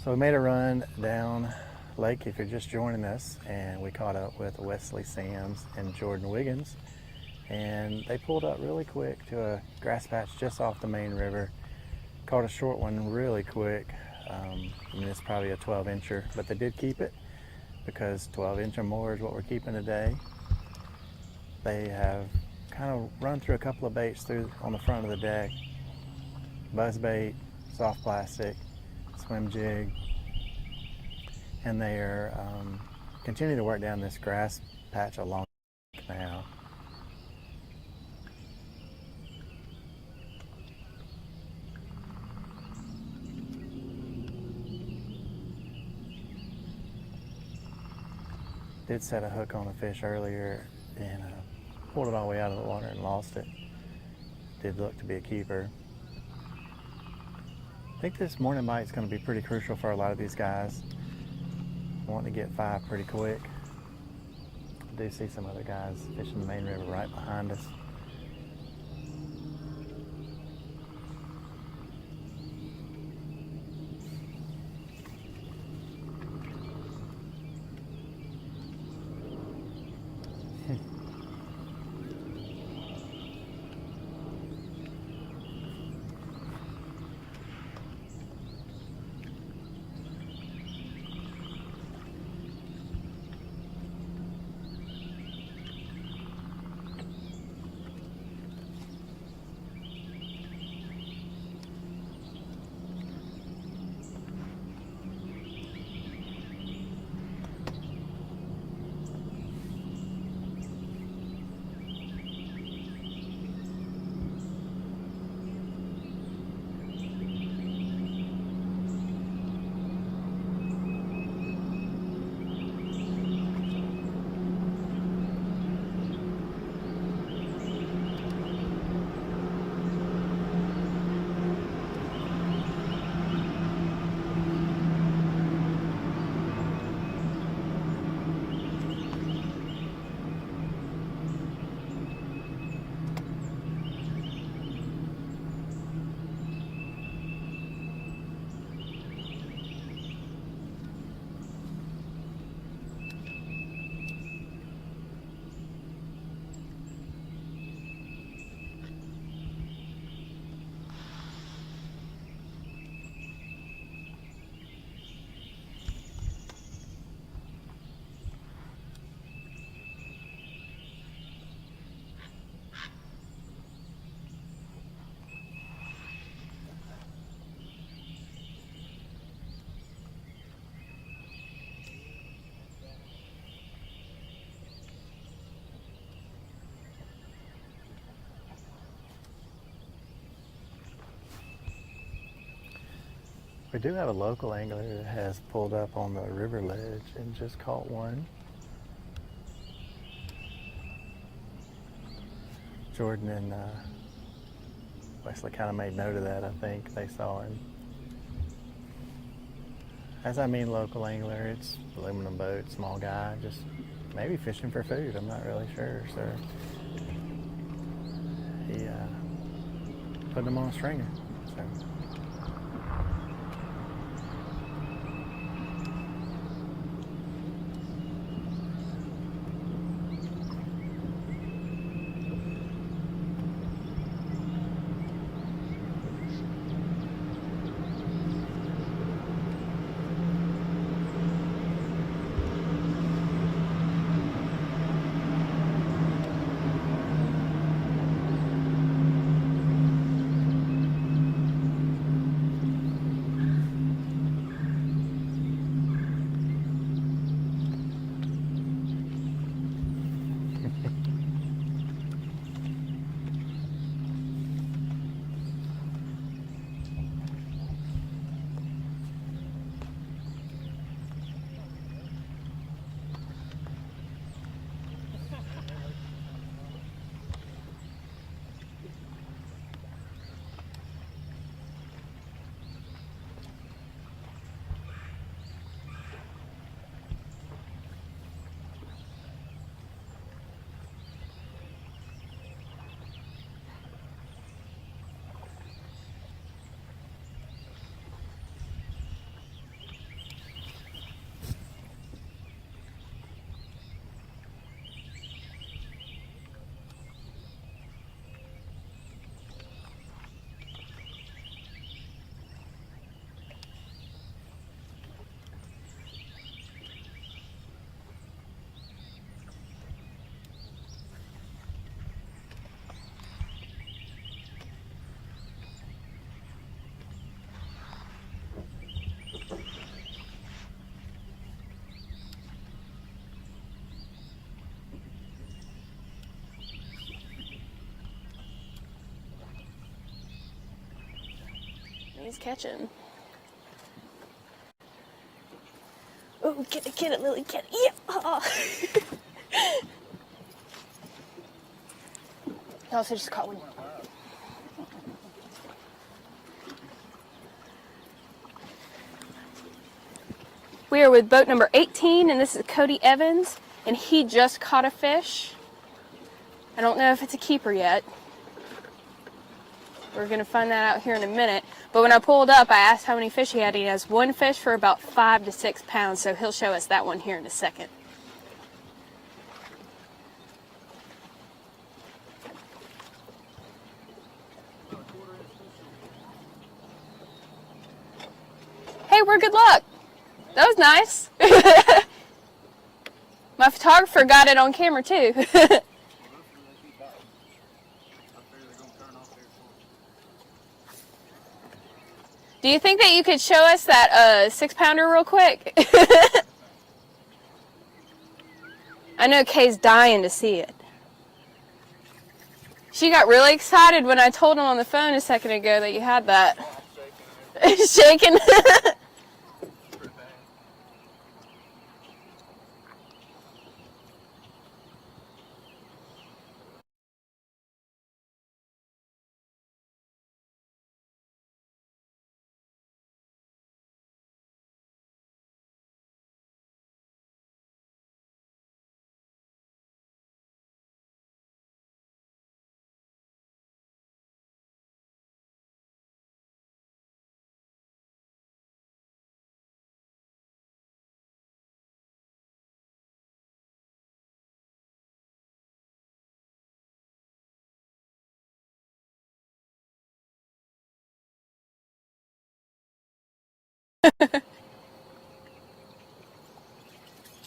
So we made a run down lake if you're just joining us, and we caught up with Wesley Sams and Jordan Wiggins, and they pulled up really quick to a grass patch just off the main river. Caught a short one really quick. I mean, it's probably a 12-incher, but they did keep it because 12-inch or more is what we're keeping today. They have kind of run through a couple of baits through on the front of the deck. Buzz bait, soft plastic, swim jig, and they are continuing to work down this grass patch along now. Did set a hook on a fish earlier and pulled it all the way out of the water and lost it. Did look to be a keeper. I think this morning bite is going to be pretty crucial for a lot of these guys. Wanting to get 5 pretty quick. I do see some other guys fishing the main river right behind us. We do have a local angler that has pulled up on the river ledge and just caught one. Jordan and Wesley kind of made note of that, I think. They saw him. As I mean local angler, it's aluminum boat, small guy, just maybe fishing for food. I'm not really sure, so he put him on a stringer. So. He's catching. Oh, get it, Lily, get it. Yeah. Oh. He also just caught one. We are with boat number 18, and this is Cody Evans, and he just caught a fish. I don't know if it's a keeper yet. We're gonna find that out here in a minute. But when I pulled up, I asked how many fish he had. He has one fish for about 5 to 6 pounds, so he'll show us that one here in a second. Hey, we're good luck. That was nice. My photographer got it on camera too. Do you think that you could show us that 6-pounder real quick? I know Kay's dying to see it. She got really excited when I told him on the phone a second ago that you had that. Shaking.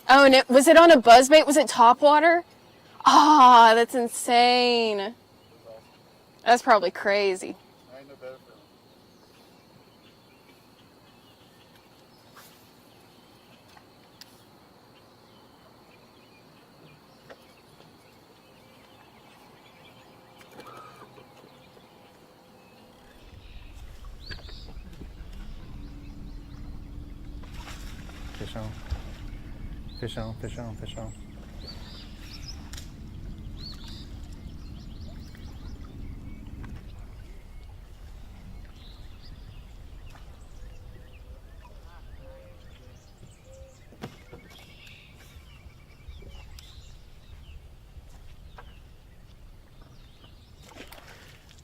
Oh, and was it on a buzzbait? Was it topwater? Ah, that's insane. That's probably crazy. Fish on. Fish on, fish on, fish on.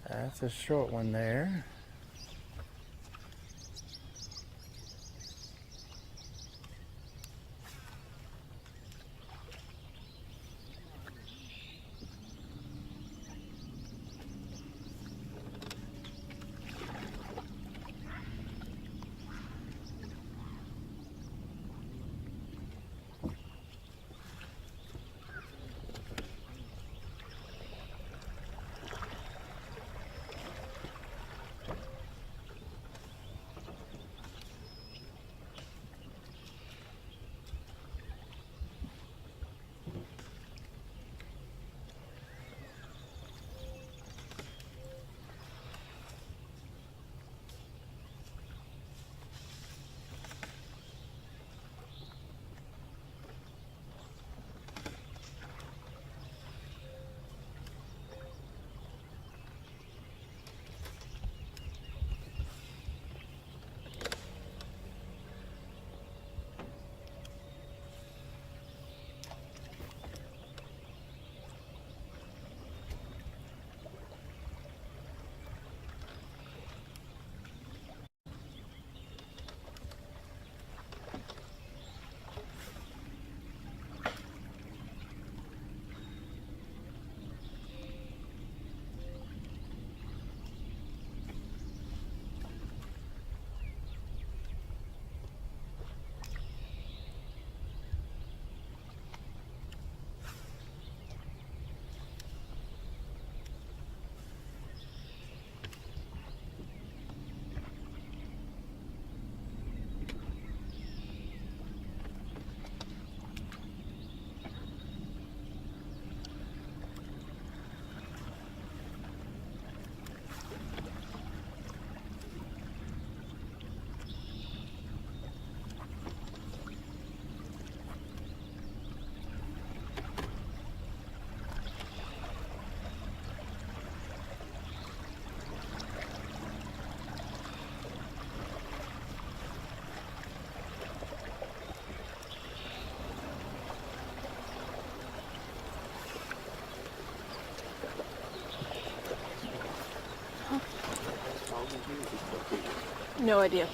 That's a short one there. No idea.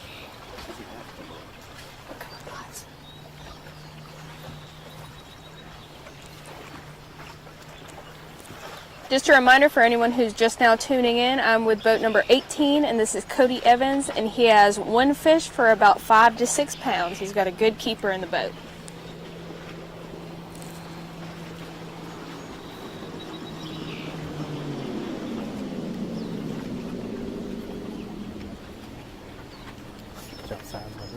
Just a reminder for anyone who's just now tuning in, I'm with boat number 18, and this is Cody Evans, and he has one fish for about 5 to 6 pounds. He's got a good keeper in the boat. Jump side, buddy.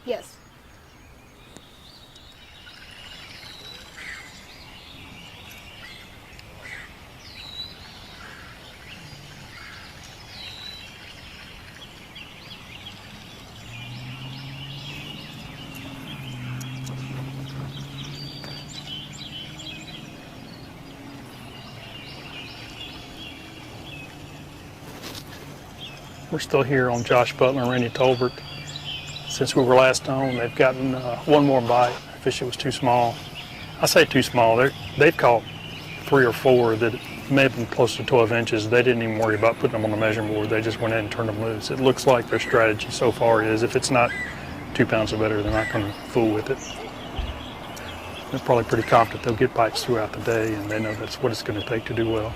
Yes. We're still here on Josh Butler and Randy Tolbert. Since we were last on, they've gotten one more bite. Fish that was too small. I say too small. They've caught 3 or 4 that may have been close to 12 inches. They didn't even worry about putting them on the measuring board. They just went ahead and turned them loose. It looks like their strategy so far is if it's not 2 pounds or better, they're not going to fool with it. They're probably pretty confident they'll get bites throughout the day, and they know that's what it's going to take to do well.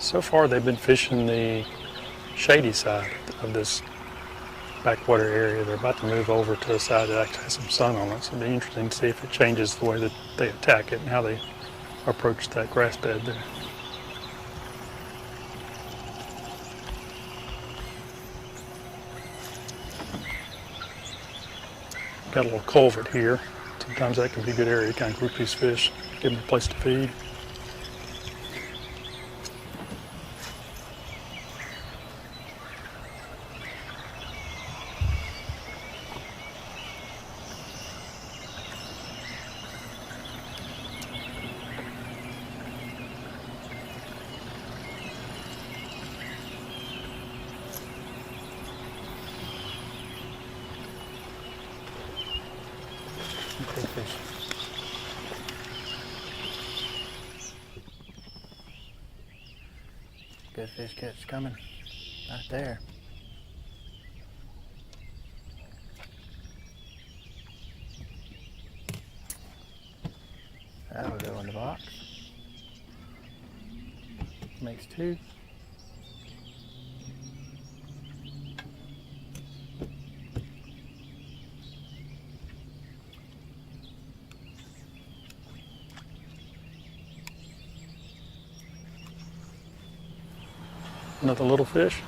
So far they've been fishing the shady side of this backwater area. They're about to move over to a side that actually has some sun on it, so it'll be interesting to see if it changes the way that they attack it and how they approach that grass bed there. Got a little culvert here. Sometimes that can be a good area to kind of group these fish, give them a place to feed. Big fish. Good fish catch coming right there. That'll go in the box. Makes two. Another little fish.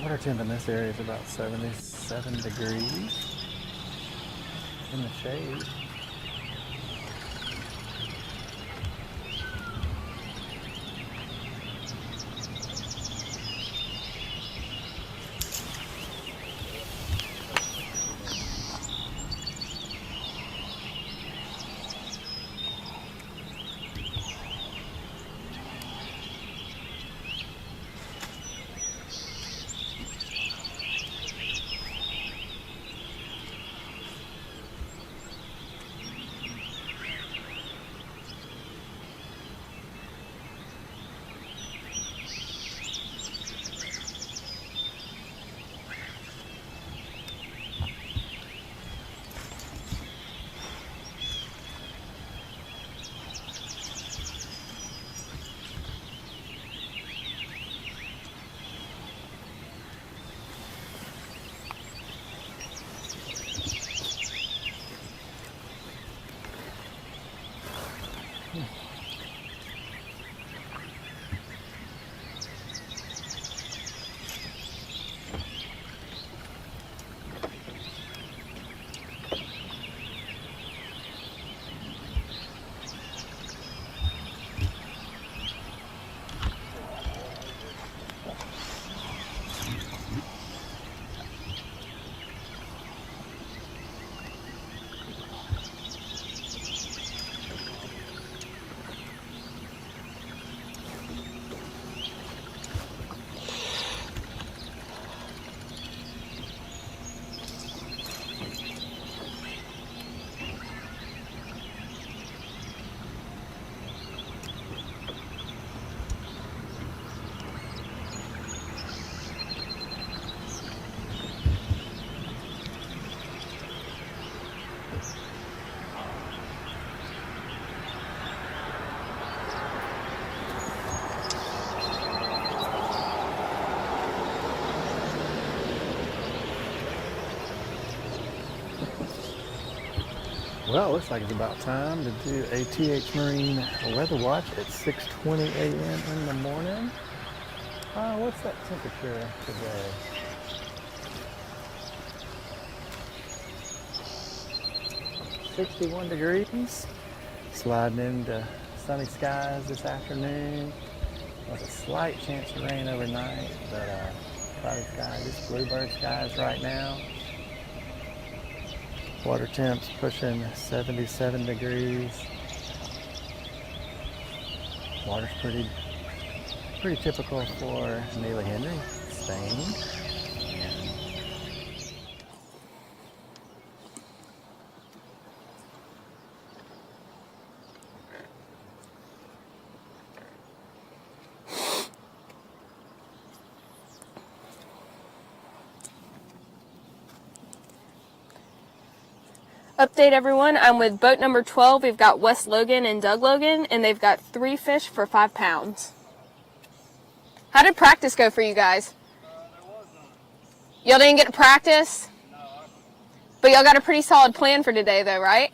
Water temp in this area is about 77 degrees in the shade. Well, it looks like it's about time to do a TH Marine weather watch at 6:20 a.m. in the morning. What's that temperature today? .61 degrees. Sliding into sunny skies this afternoon. There's a slight chance of rain overnight, but cloudy skies, just bluebird skies right now. Water temps pushing 77 degrees. Water's pretty typical for Neely Henry, Spain. Update everyone, I'm with boat number 12. We've got Wes Logan and Doug Logan, and they've got 3 fish for 5 pounds. How did practice go for you guys? Y'all didn't get to practice? But y'all got a pretty solid plan for today though, right?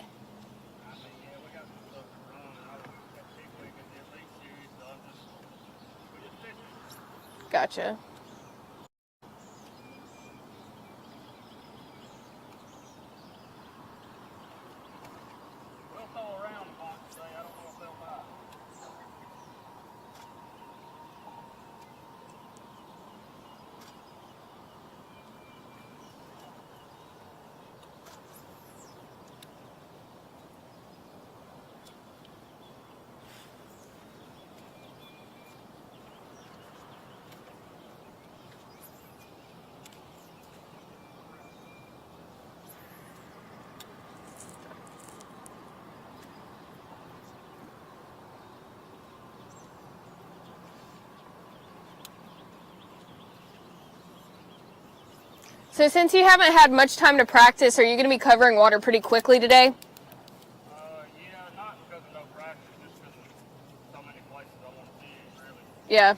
Gotcha. So since you haven't had much time to practice, are you going to be covering water pretty quickly today? Yeah, not because of no practice, just because of so many places I want to see, really. Yeah.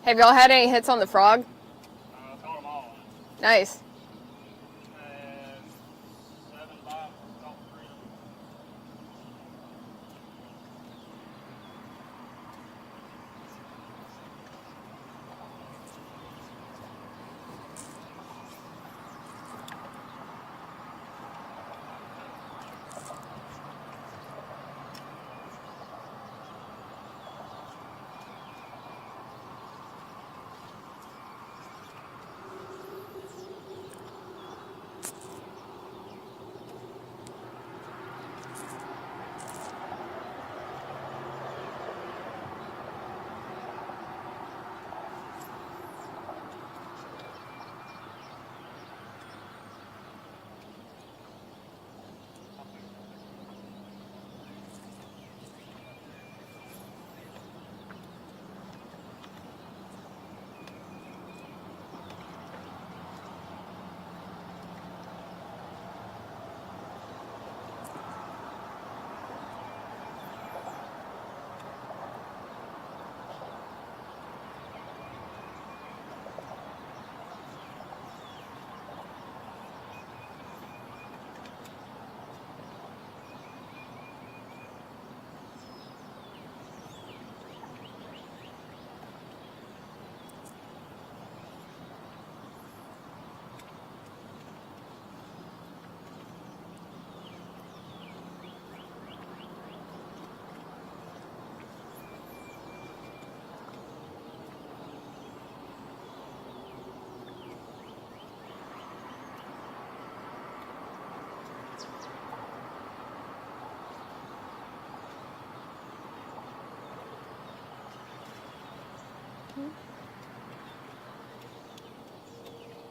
Have y'all had any hits on the frog? Caught them all. Nice. And 7 bites, caught 3 of them.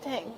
Dang.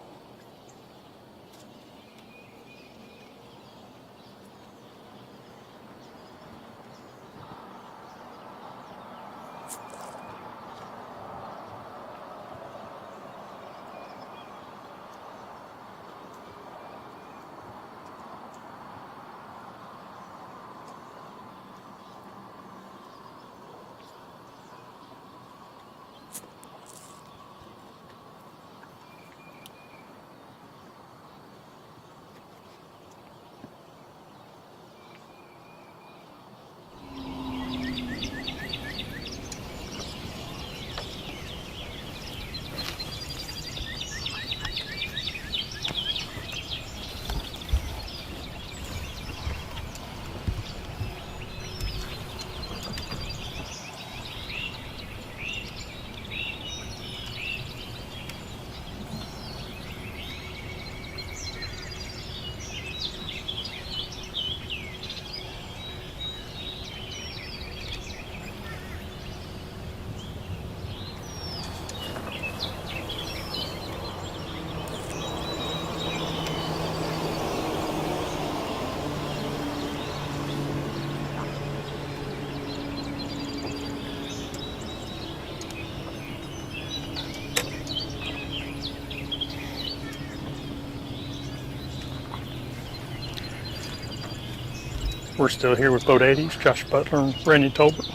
We're still here with Boat 80s, Josh Butler and Randy Tolbert.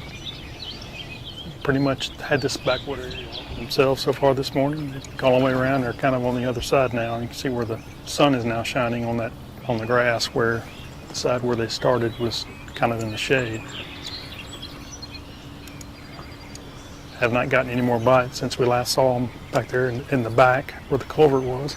Pretty much had this backwater area themselves so far this morning. They've gone all the way around. They're kind of on the other side now. You can see where the sun is now shining on the grass, where the side where they started was kind of in the shade. Have not gotten any more bites since we last saw them back there in the back where the culvert was.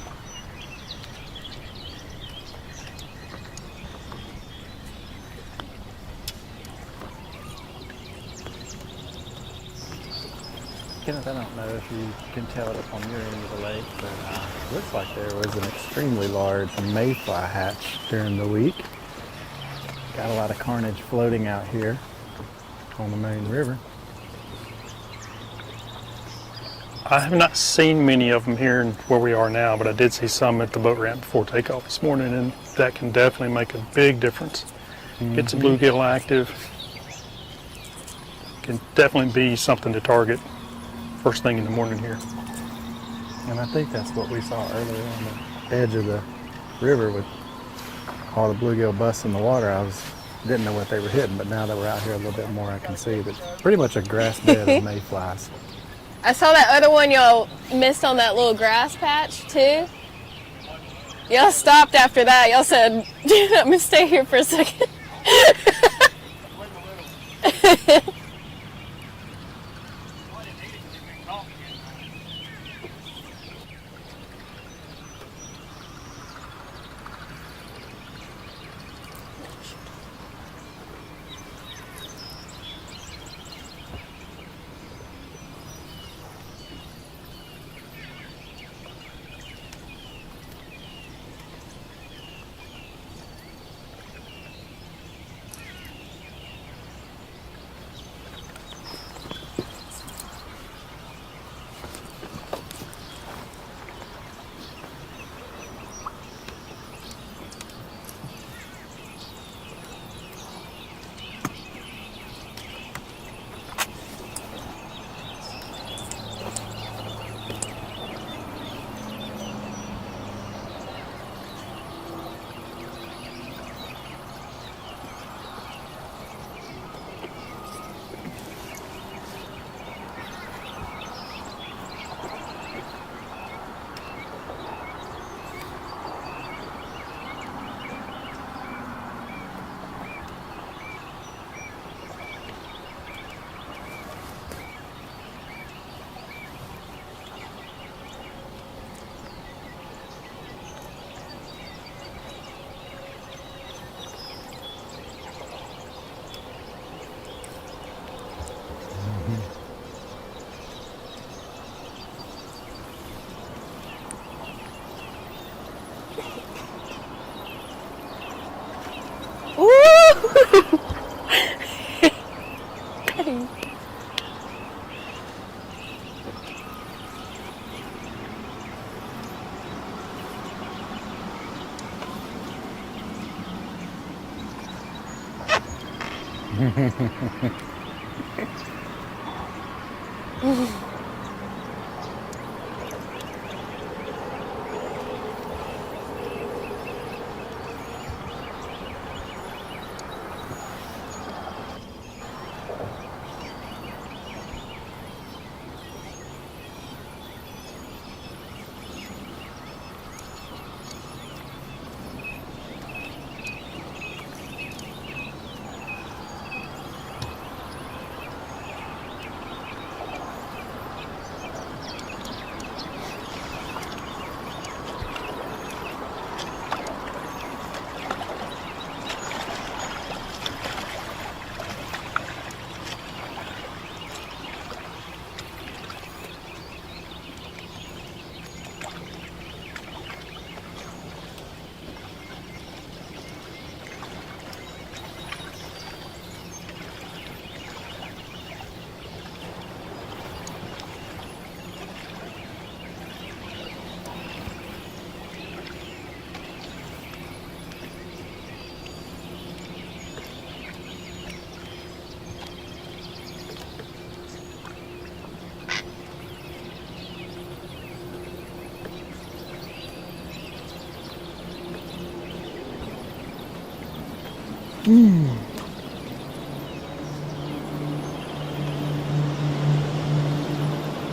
Kenneth, I don't know if you can tell it up on your end of the lake, but it looks like there was an extremely large mayfly hatch during the week. Got a lot of carnage floating out here on the main river. I have not seen many of them here where we are now, but I did see some at the boat ramp before takeoff this morning, and that can definitely make a big difference. Gets a bluegill active. Can definitely be something to target first thing in the morning here. And I think that's what we saw earlier on the edge of the river with all the bluegill busts in the water. Didn't know what they were hitting, but now that we're out here a little bit more, I can see that it's pretty much a grass bed of mayflies. I saw that other one y'all missed on that little grass patch too. Y'all stopped after that. Y'all said, let me stay here for a second.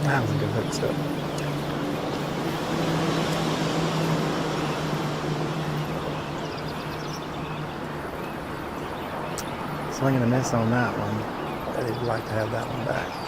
That was a good hook step. Swing and a miss on that one. But he'd like to have that one back.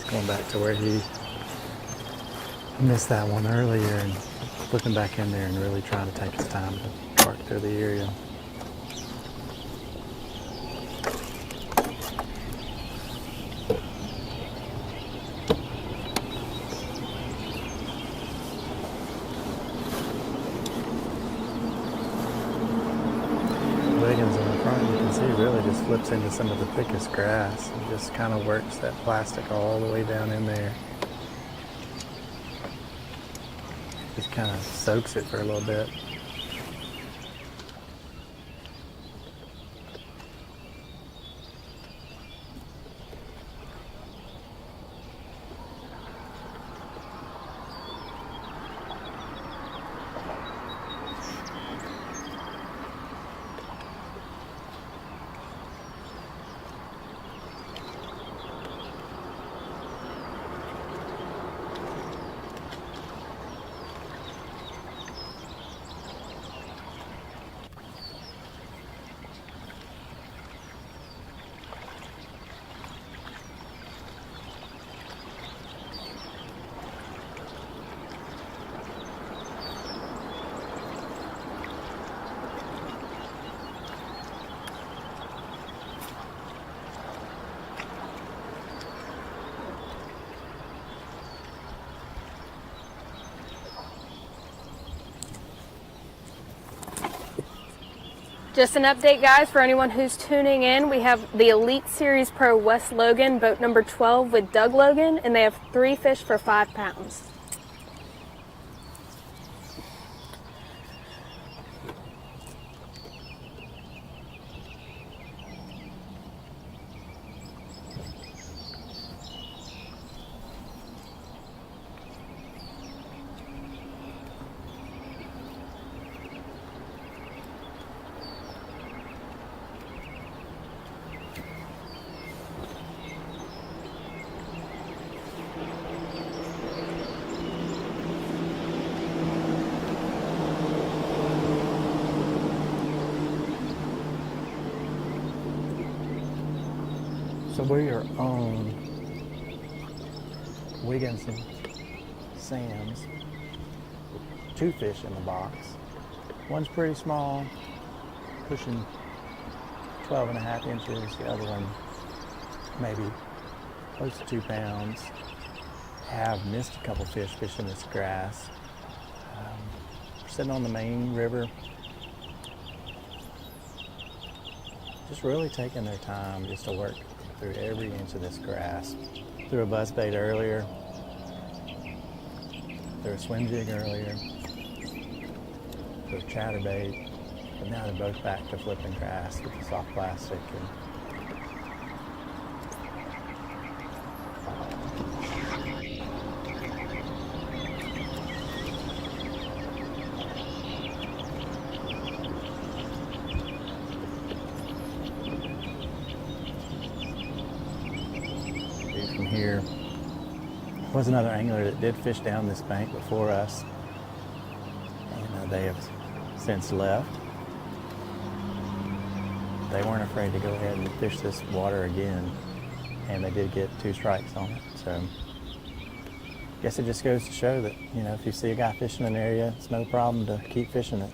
Going back to where he missed that one earlier and flipping back in there and really trying to take his time to work through the area. Wiggins in the front, you can see, really just flips into some of the thickest grass and just kind of works that plastic all the way down in there. Just kind of soaks it for a little bit. Just an update, guys, for anyone who's tuning in. We have the Elite Series Pro West Logan, boat number 12 with Doug Logan, and they have 3 fish for 5 pounds. So we are on Wiggins and Sam's. 2 fish in the box. One's pretty small, pushing 12 and a half inches. The other one maybe close to 2 pounds. Have missed a couple fish fishing this grass. We're sitting on the main river, just really taking their time just to work through every inch of this grass. Threw a buzzbait earlier, threw a swim jig earlier, threw a chatterbait, but now they're both back to flipping grass with the soft plastic. From here, there was another angler that did fish down this bank before us, and they have since left. They weren't afraid to go ahead and fish this water again, and they did get 2 strikes on it. So I guess it just goes to show that, you know, if you see a guy fishing an area, it's no problem to keep fishing it.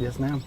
Yes, ma'am.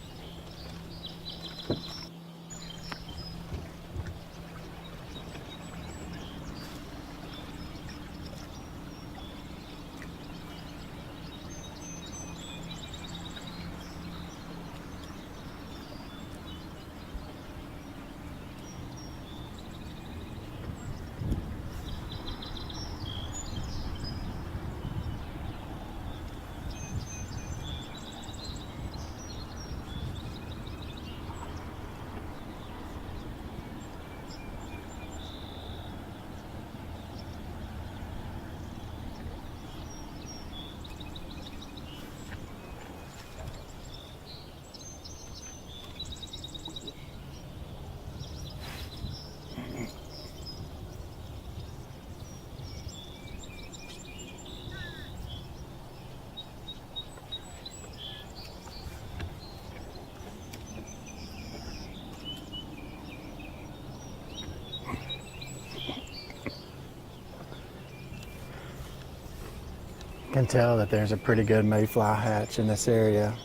Can tell that there's a pretty good mayfly hatch in this area.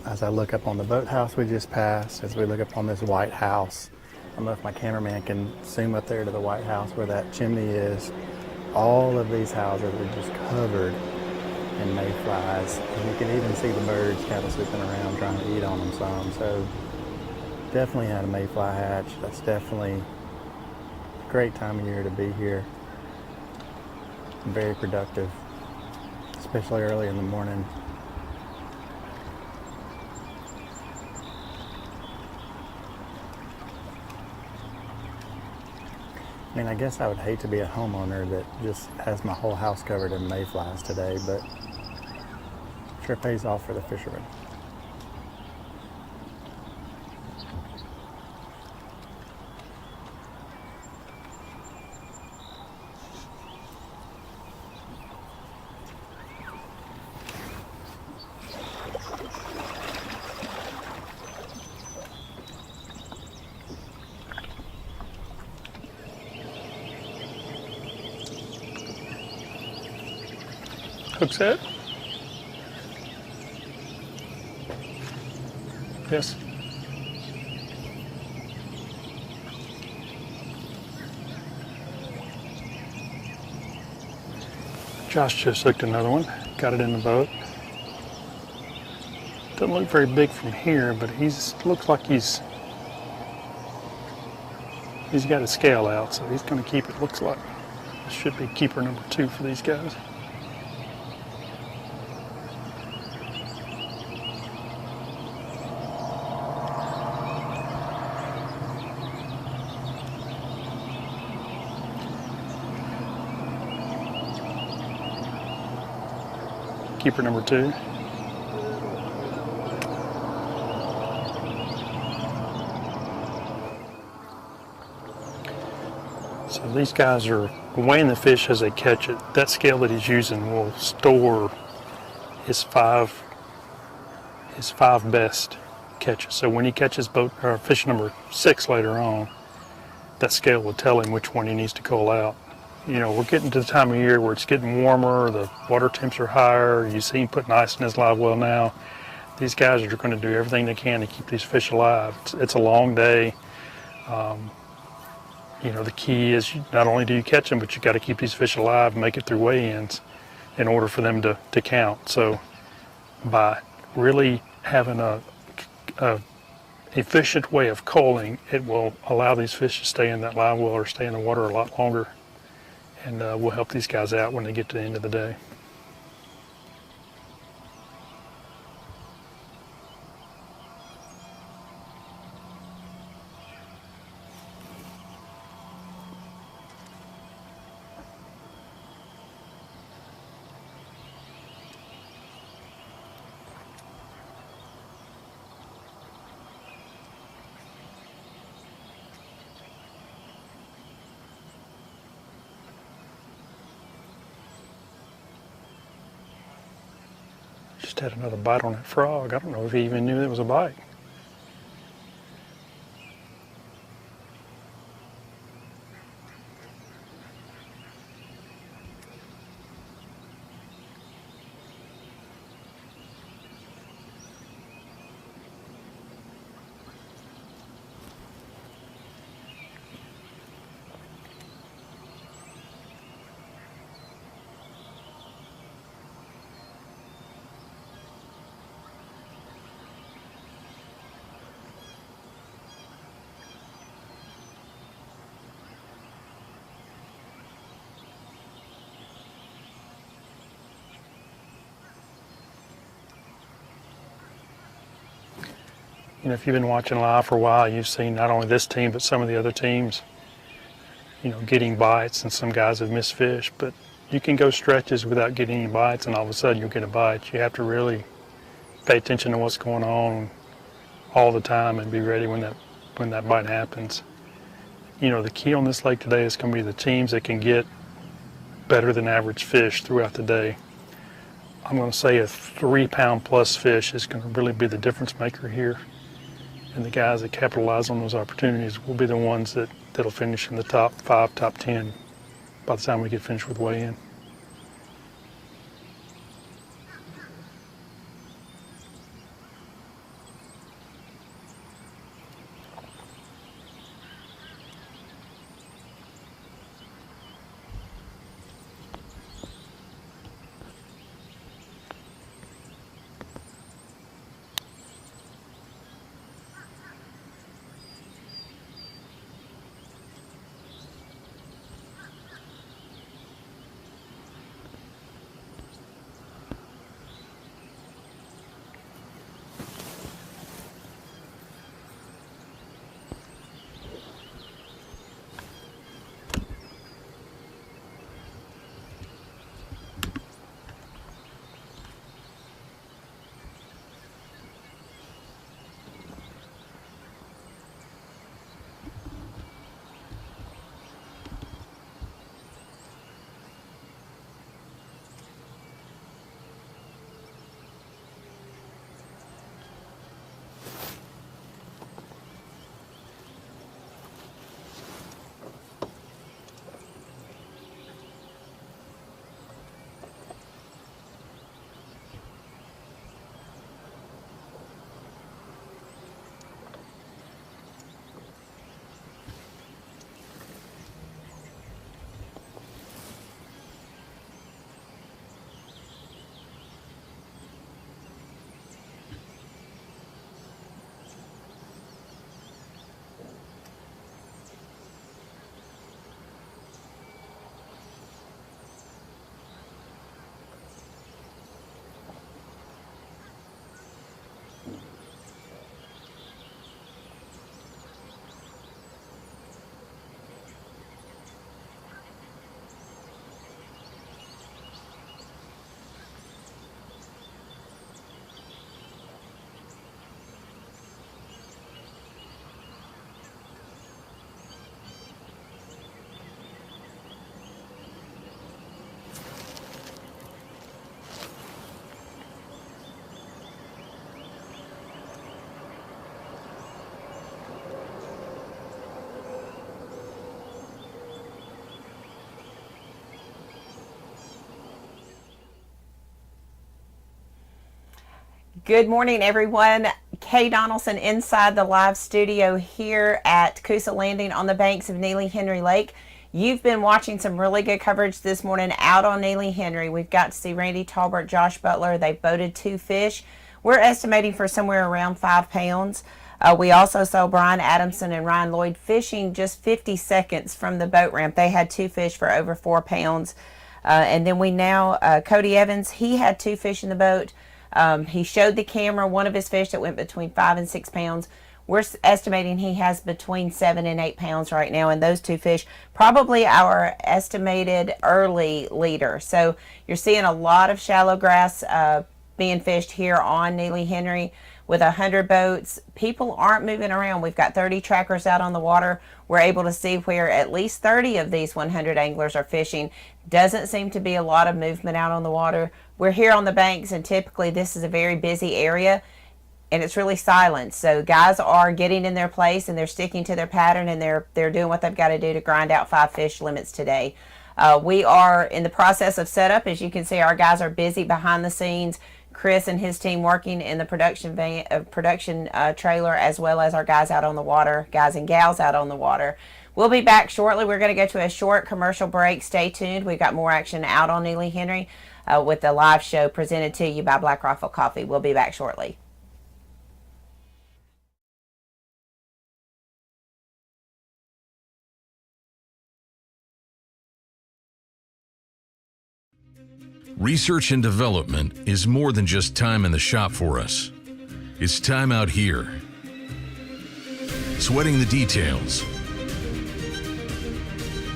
As I look up on the boathouse we just passed, as we look up on this white house, I don't know if my cameraman can zoom up there to the white house where that chimney is. All of these houses are just covered in mayflies, and you can even see the birds kind of swooping around trying to eat on them some. So definitely had a mayfly hatch. That's definitely a great time of year to be here. Very productive, especially early in the morning. I mean, I guess I would hate to be a homeowner that just has my whole house covered in mayflies today, but sure pays off for the fishermen. Hook set? Yes. Josh just hooked another one, got it in the boat. Doesn't look very big from here, but looks like he's got his scale out, so he's going to keep it. Looks like this should be keeper number 2 for these guys. Keeper number 2. So these guys are weighing the fish as they catch it. That scale that he's using will store his five best catches. So when he catches fish number 6 later on, that scale will tell him which one he needs to call out. You know, we're getting to the time of year where it's getting warmer, the water temps are higher, you see him putting ice in his live well now. These guys are going to do everything they can to keep these fish alive. It's a long day. You know, the key is not only do you catch them, but you got to keep these fish alive and make it through weigh-ins in order for them to count. So by really having a efficient way of culling, it will allow these fish to stay in that live well or stay in the water a lot longer. And we'll help these guys out when they get to the end of the day. Just had another bite on that frog. I don't know if he even knew it was a bite. if you've been watching live for a while, you've seen not only this team, but some of the other teams, getting bites, and some guys have missed fish. But you can go stretches without getting any bites, and all of a sudden you'll get a bite. You have to really pay attention to what's going on all the time and be ready when that bite happens. The key on this lake today is going to be the teams that can get better than average fish throughout the day. I'm going to say a 3-pound plus fish is going to really be the difference maker here. And the guys that capitalize on those opportunities will be the ones that'll finish in the top 5, top 10 by the time we get finished with weigh-in. Good morning, everyone. Kay Donaldson inside the live studio here at Coosa Landing on the banks of Neely Henry Lake. You've been watching some really good coverage this morning out on Neely Henry. We've got to see Randy Talbert, Josh Butler. They boated 2 fish. We're estimating for somewhere around 5 pounds. We also saw Brian Adamson and Ryan Lloyd fishing just 50 seconds from the boat ramp. They had 2 fish for over 4 pounds. And then Cody Evans, he had 2 fish in the boat. He showed the camera one of his fish that went between 5 and 6 pounds. We're estimating he has between 7 and 8 pounds right now, and those 2 fish probably our estimated early leader. So you're seeing a lot of shallow grass being fished here on Neely Henry with 100 boats. People aren't moving around. We've got 30 trackers out on the water. We're able to see where at least 30 of these 100 anglers are fishing. Doesn't seem to be a lot of movement out on the water. We're here on the banks, and typically this is a very busy area, and it's really silent. So guys are getting in their place, and they're sticking to their pattern, and they're doing what they've got to do to grind out 5 fish limits today. We are in the process of setup. As you can see, our guys are busy behind the scenes. Chris and his team working in the production trailer, as well as our guys out on the water, guys and gals out on the water. We'll be back shortly. We're going to go to a short commercial break. Stay tuned. We've got more action out on Neely Henry with the live show presented to you by Black Rifle Coffee. We'll be back shortly. Research and development is more than just time in the shop for us. It's time out here, sweating the details,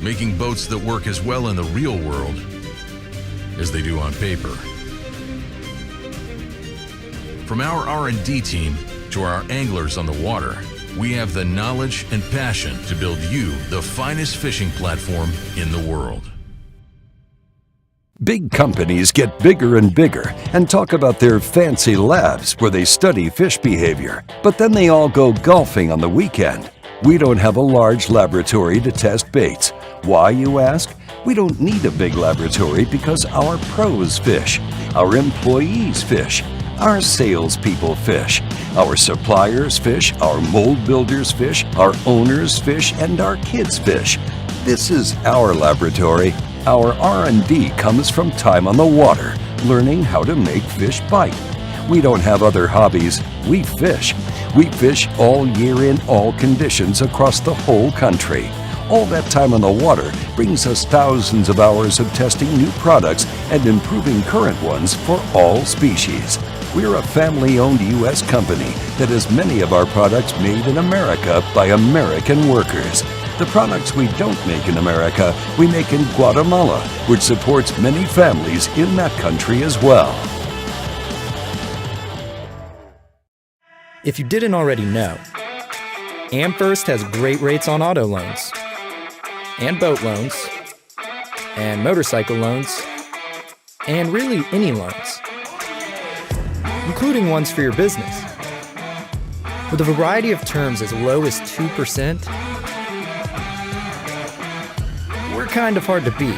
making boats that work as well in the real world as they do on paper. From our R&D team to our anglers on the water, we have the knowledge and passion to build you the finest fishing platform in the world. Big companies get bigger and bigger and talk about their fancy labs where they study fish behavior, but then they all go golfing on the weekend. We don't have a large laboratory to test baits. Why, you ask? We don't need a big laboratory because our pros fish, our employees fish, our salespeople fish, our suppliers fish, our mold builders fish, our owners fish, and our kids fish. This is our laboratory. Our R&D comes from time on the water, learning how to make fish bite. We don't have other hobbies. We fish. We fish all year in all conditions across the whole country. All that time on the water brings us thousands of hours of testing new products and improving current ones for all species. We're a family-owned U.S. company that has many of our products made in America by American workers. The products we don't make in America, we make in Guatemala, which supports many families in that country as well. If you didn't already know, AmFirst has great rates on auto loans, and boat loans, and motorcycle loans, and really any loans, including ones for your business. With a variety of terms as low as 2%, we're kind of hard to beat.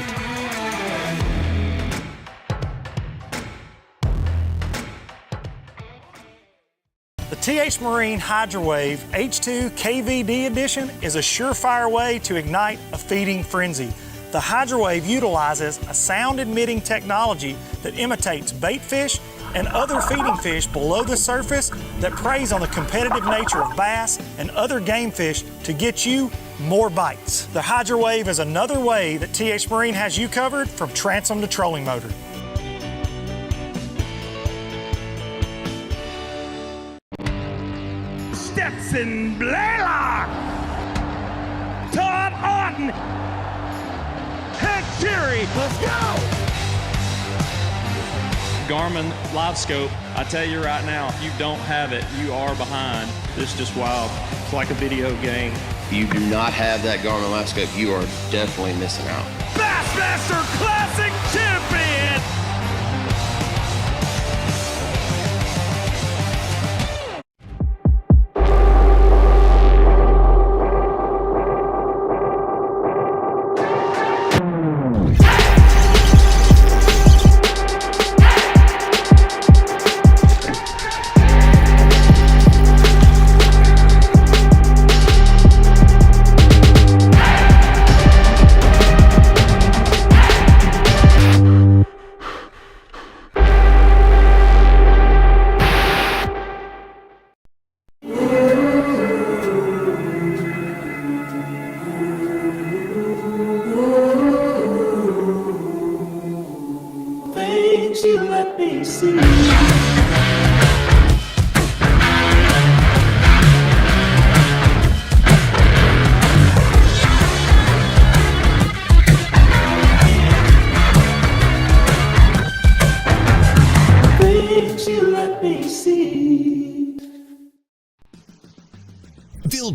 The TH Marine HydroWave H2 KVD Edition is a surefire way to ignite a feeding frenzy. The HydroWave utilizes a sound-emitting technology that imitates bait fish and other feeding fish below the surface that preys on the competitive nature of bass and other game fish to get you more bites. The HydroWave is another way that TH Marine has you covered from transom to trolling motor. Stetson Blaylock, Todd Auten, Head Fury, let's go! Garmin Live Scope, I tell you right now, if you don't have it, you are behind. This is just wild. It's like a video game. If you do not have that Garmin Live Scope, you are definitely missing out. Bassmaster Classic Champion!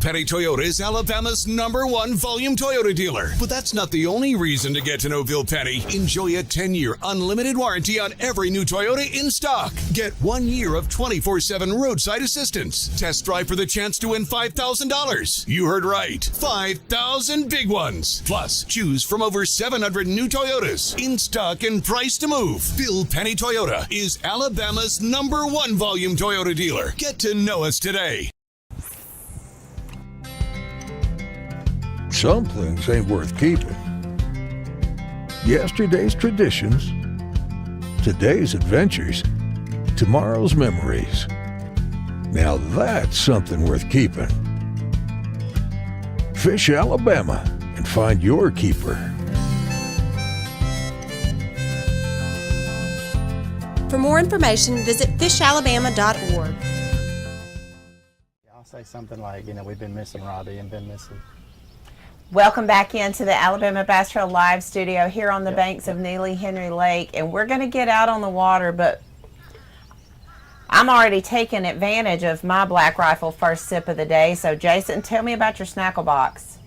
Petty Toyota is Alabama's #1 volume Toyota dealer. But that's not the only reason to get to know Bill Petty. Enjoy a 10-year unlimited warranty on every new Toyota in stock. Get 1 year of 24/7 roadside assistance. Test drive for the chance to win $5,000. You heard right. 5,000 big ones. Plus, choose from over 700 new Toyotas in stock and price to move. Bill Petty Toyota is Alabama's #1 volume Toyota dealer. Get to know us today. Some things ain't worth keeping. Yesterday's traditions, today's adventures, tomorrow's memories. Now that's something worth keeping. Fish Alabama and find your keeper. For more information, visit fishalabama.org. say something like, we've been missing Robbie and been missing. Welcome back into the Alabama Bass Trail Live studio here on the banks of Neely Henry Lake, and we're going to get out on the water, but I'm already taking advantage of my Black Rifle first sip of the day. So Jason, tell me about your snackle box.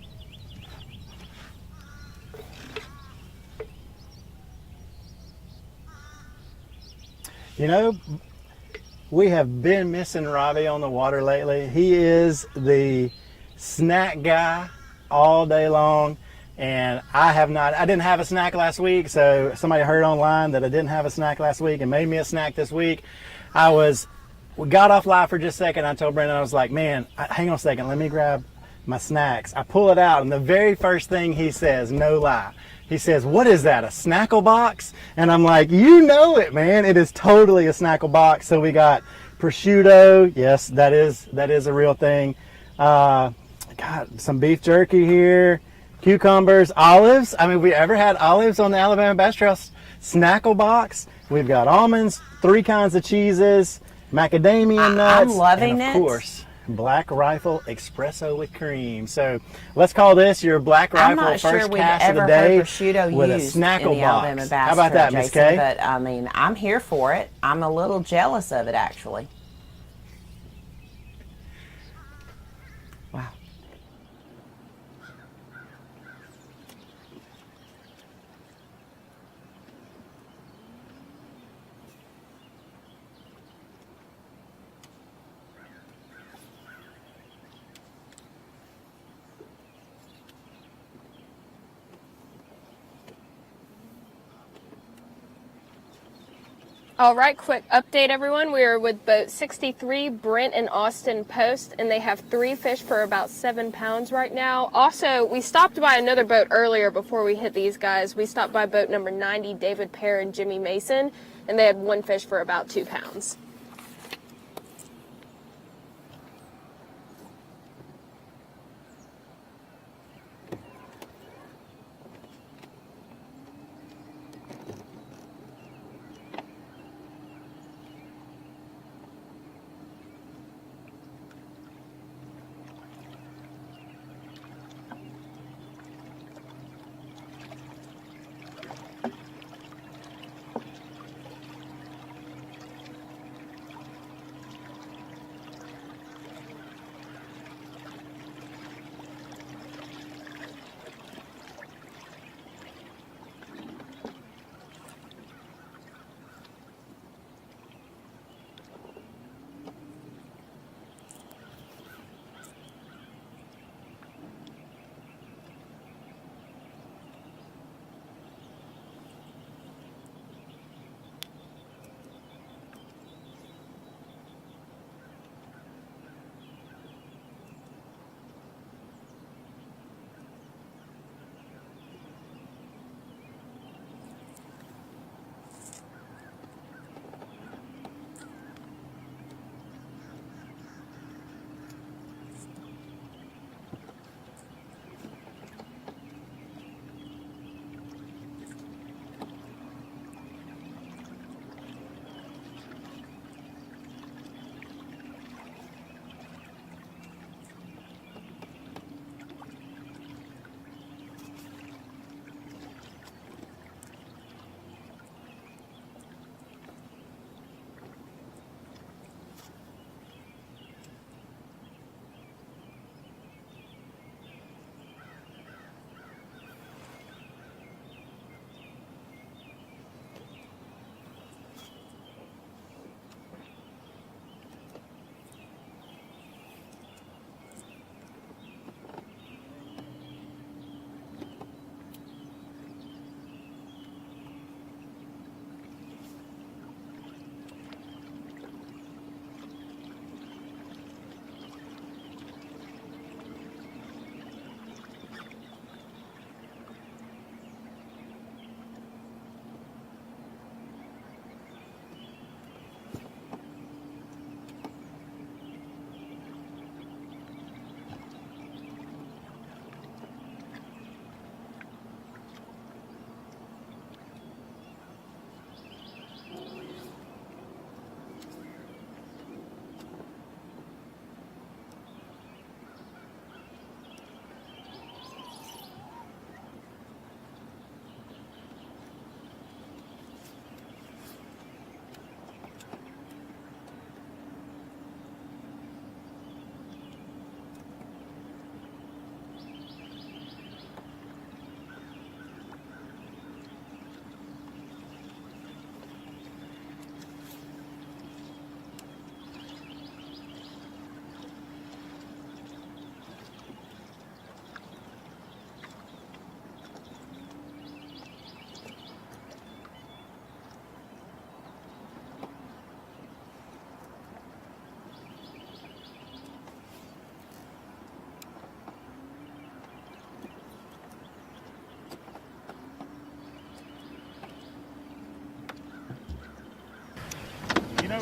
We have been missing Robbie on the water lately. He is the snack guy all day long, and I didn't have a snack last week, so somebody heard online that I didn't have a snack last week and made me a snack this week. We got off live for just a second. I told Brandon, I was like, man, hang on a second, let me grab my snacks. I pull it out, and the very first thing he says, no lie, he says, what is that, a snackle box? And I'm like, you know it, man. It is totally a snackle box. So we got prosciutto. Yes, that is a real thing. Got some beef jerky here, cucumbers, olives. I mean, we ever had olives on the Alabama Bass Trail snackle box? We've got almonds, 3 kinds of cheeses, macadamia nuts, I'm loving and of course, Black Rifle Espresso with cream. So let's call this your Black Rifle first cast of the day with a snackle box. How about that, Miss Kay? But I mean, I'm here for it. I'm a little jealous of it, actually. Wow. All right, quick update, everyone. We are with boat 63, Brent and Austin Post, and they have 3 fish for about 7 pounds right now. Also, we stopped by another boat earlier before we hit these guys. We stopped by boat number 90, David Pear and Jimmy Mason, and they had 1 fish for about 2 pounds.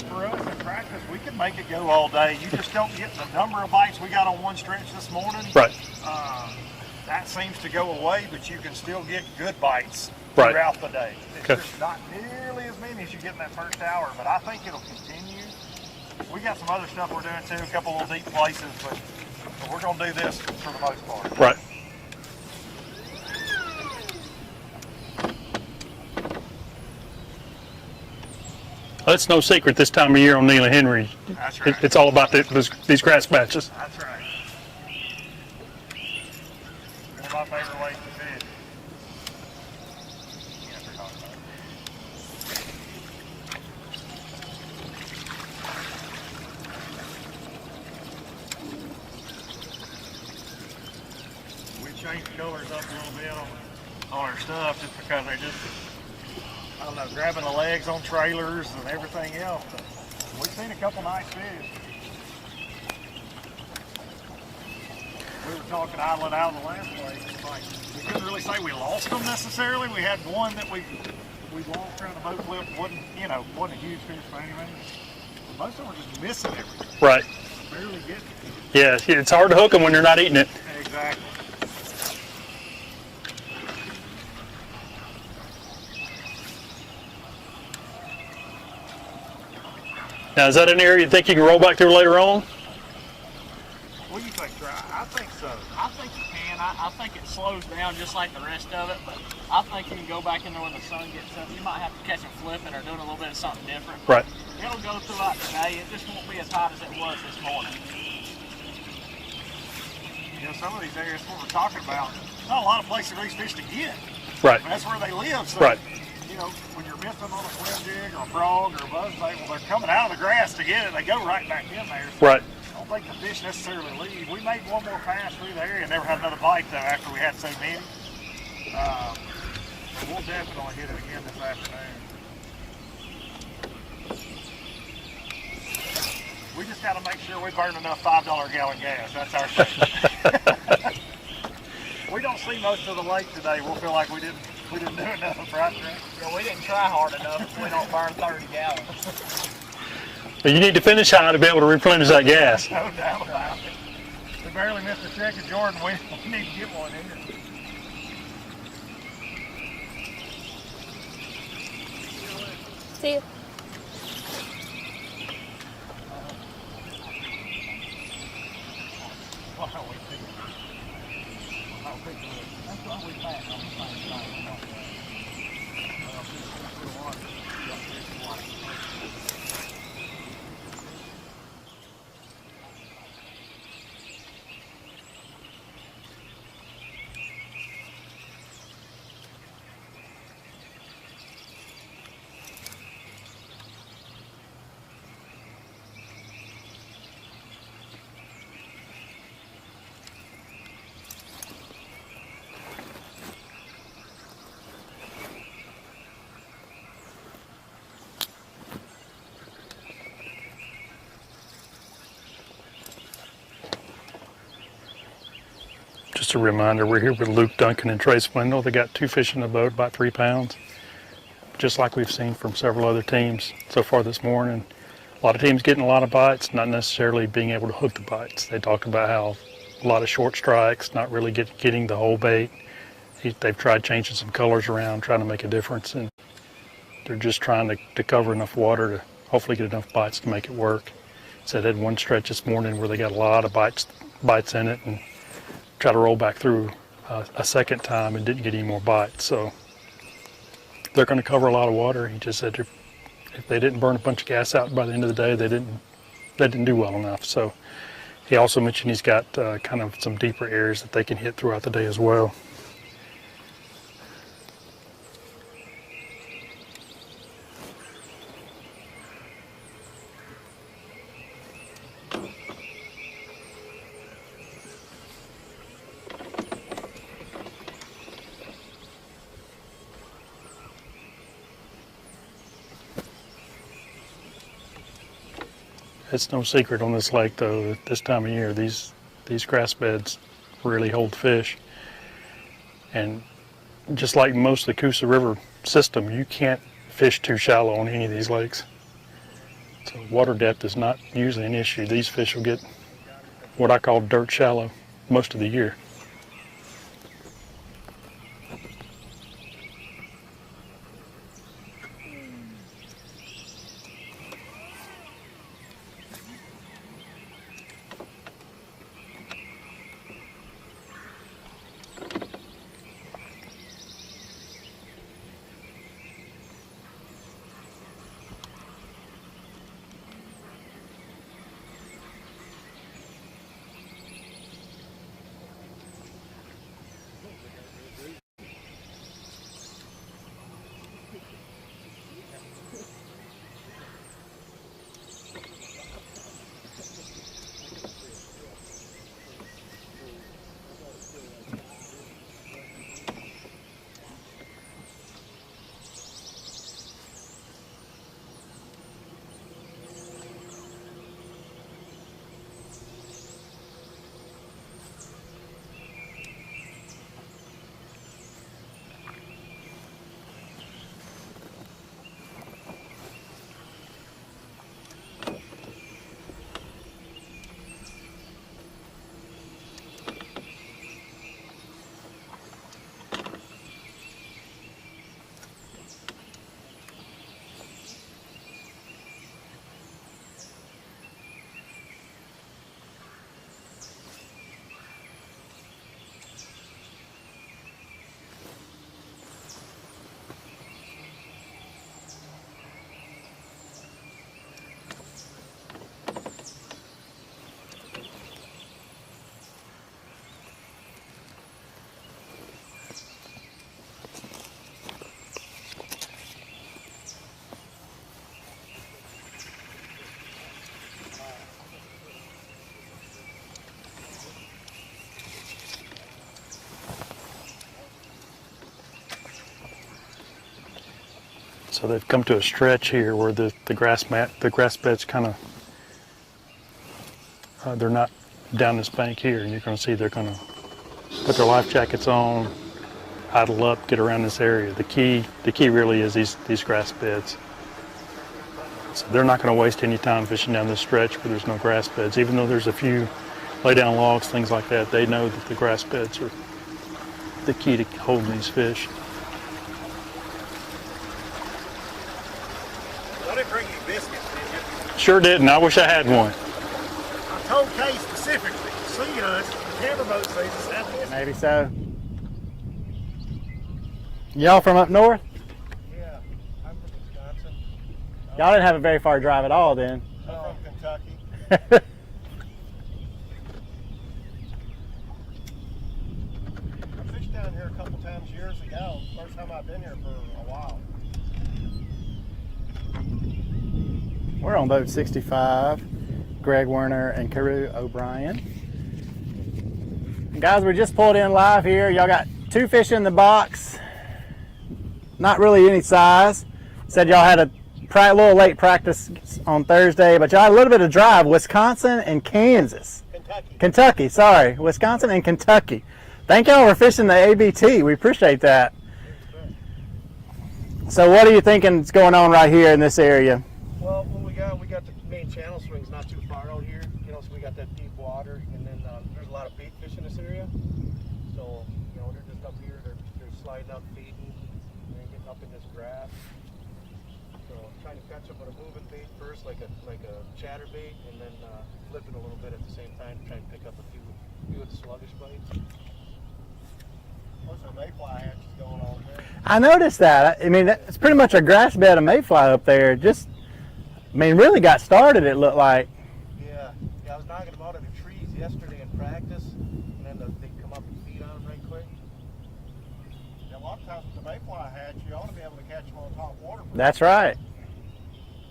for us in practice, we can make it go all day. You just don't get the number of bites we got on one stretch this morning. Right. That seems to go away, but you can still get good bites Right. throughout the day. It's Okay. just not nearly as many as you get in that first hour, but I think it'll continue. We got some other stuff we're doing too, a couple little deep places, but we're going to do this for the most part. Right. Well, it's no secret this time of year on Neely Henry. That's right. It's all about these grass patches. That's right. One of my favorite ways to fish. We changed the colors up a little bit on our stuff just because they're just, I don't know, grabbing the legs on trailers and everything else. But we've seen a couple nice fish. We were talking idling out of the last place. It's like, we couldn't really say we lost them necessarily. We had one that we lost around the boat flip. Wasn't a huge fish by any means. But most of them were just missing everything. Right. Barely getting it. Yeah, it's hard to hook them when you're not eating it. Exactly. Now, is that an area you think you can roll back through later on? What do you think, Trey? I think so. I think you can. I think it slows down just like the rest of it, but I think you can go back in there when the sun gets up. You might have to catch them flipping or doing a little bit of something different. Right. It'll go throughout the day. It just won't be as hot as it was this morning. You know, some of these areas, what we're talking about, not a lot of places for these fish to get. Right. That's where they live. So, Right. you know, when you're missing on a swim jig or a frog or a buzzbait, well, they're coming out of the grass to get it. They go right back in there. So Right. I don't think the fish necessarily leave. We made one more pass through the area and never had another bite, though, after we had so many. But we'll definitely hit it again this afternoon. We just got to make sure we burn enough $5 a gallon gas. That's our thing. We don't see most of the lake today. We'll feel like we didn't do enough, right? Yeah, we didn't try hard enough if we don't burn 30 gallons. But you need to finish high to be able to replenish that gas. No doubt about it. We barely missed a check at Jordan. We need to get one in here. See you. Just a reminder, we're here with Luke Duncan and Trey Swindle. They got 2 fish in the boat, about 3 pounds. Just like we've seen from several other teams so far this morning. A lot of teams getting a lot of bites, not necessarily being able to hook the bites. They talked about how a lot of short strikes, not really getting the whole bait. They've tried changing some colors around, trying to make a difference, and they're just trying to cover enough water to hopefully get enough bites to make it work. So they had one stretch this morning where they got a lot of bites in it, and try to roll back through a second time and didn't get any more bites. So they're going to cover a lot of water. He just said if they didn't burn a bunch of gas out by the end of the day, they didn't do well enough. So he also mentioned he's got kind of some deeper areas that they can hit throughout the day as well. It's no secret on this lake, though, that this time of year, these grass beds really hold fish. And just like most of the Coosa River system, you can't fish too shallow on any of these lakes. So water depth is not usually an issue. These fish will get what I call dirt shallow most of the year. So they've come to a stretch here where the grass bed's kind of, they're not down this bank here, and you're going to see they're going to put their life jackets on, idle up, get around this area. The key really is these grass beds. So they're not going to waste any time fishing down this stretch where there's no grass beds. Even though there's a few lay down logs, things like that, they know that the grass beds are the key to holding these fish. I didn't bring you biscuits, did you? Sure didn't. I wish I had one. I told Kay specifically, sea us, the camper boat season, have biscuits. Maybe so. Y'all from up north? Yeah, I'm from Wisconsin. Y'all didn't have a very far drive at all then. I'm from Kentucky. I fished down here a couple times years ago. First time I've been here for a while. We're on boat 65, Greg Werner and Carew O'Brien. And guys, we just pulled in live here. Y'all got 2 fish in the box. Not really any size. Said y'all had a little late practice on Thursday, but y'all had a little bit of drive. Wisconsin and Kansas. Kentucky, sorry. Wisconsin and Kentucky. Thank y'all for fishing the ABT. We appreciate that. So what are you thinking is going on right here in this area? Well, we got the main channel swings not too far out here. You know, so we got that deep water, and then there's a lot of bait fish in this area. So, you know, they're just up here. They're sliding up, feeding, and they're getting up in this grass. So trying to catch them with a moving bait first, like a chatter bait, and then flip it a little bit at the same time to try and pick up a few of the sluggish bites. What's our mayfly hatches going on there? I noticed that. I mean, it's pretty much a grass bed of mayfly up there. Just, I mean, really got started, it looked like. Yeah, I was knocking them out of the trees yesterday in practice, and then they come up and feed on them right quick. Yeah, a lot of times with the mayfly hatch, you ought to be able to catch them on top water. That's right.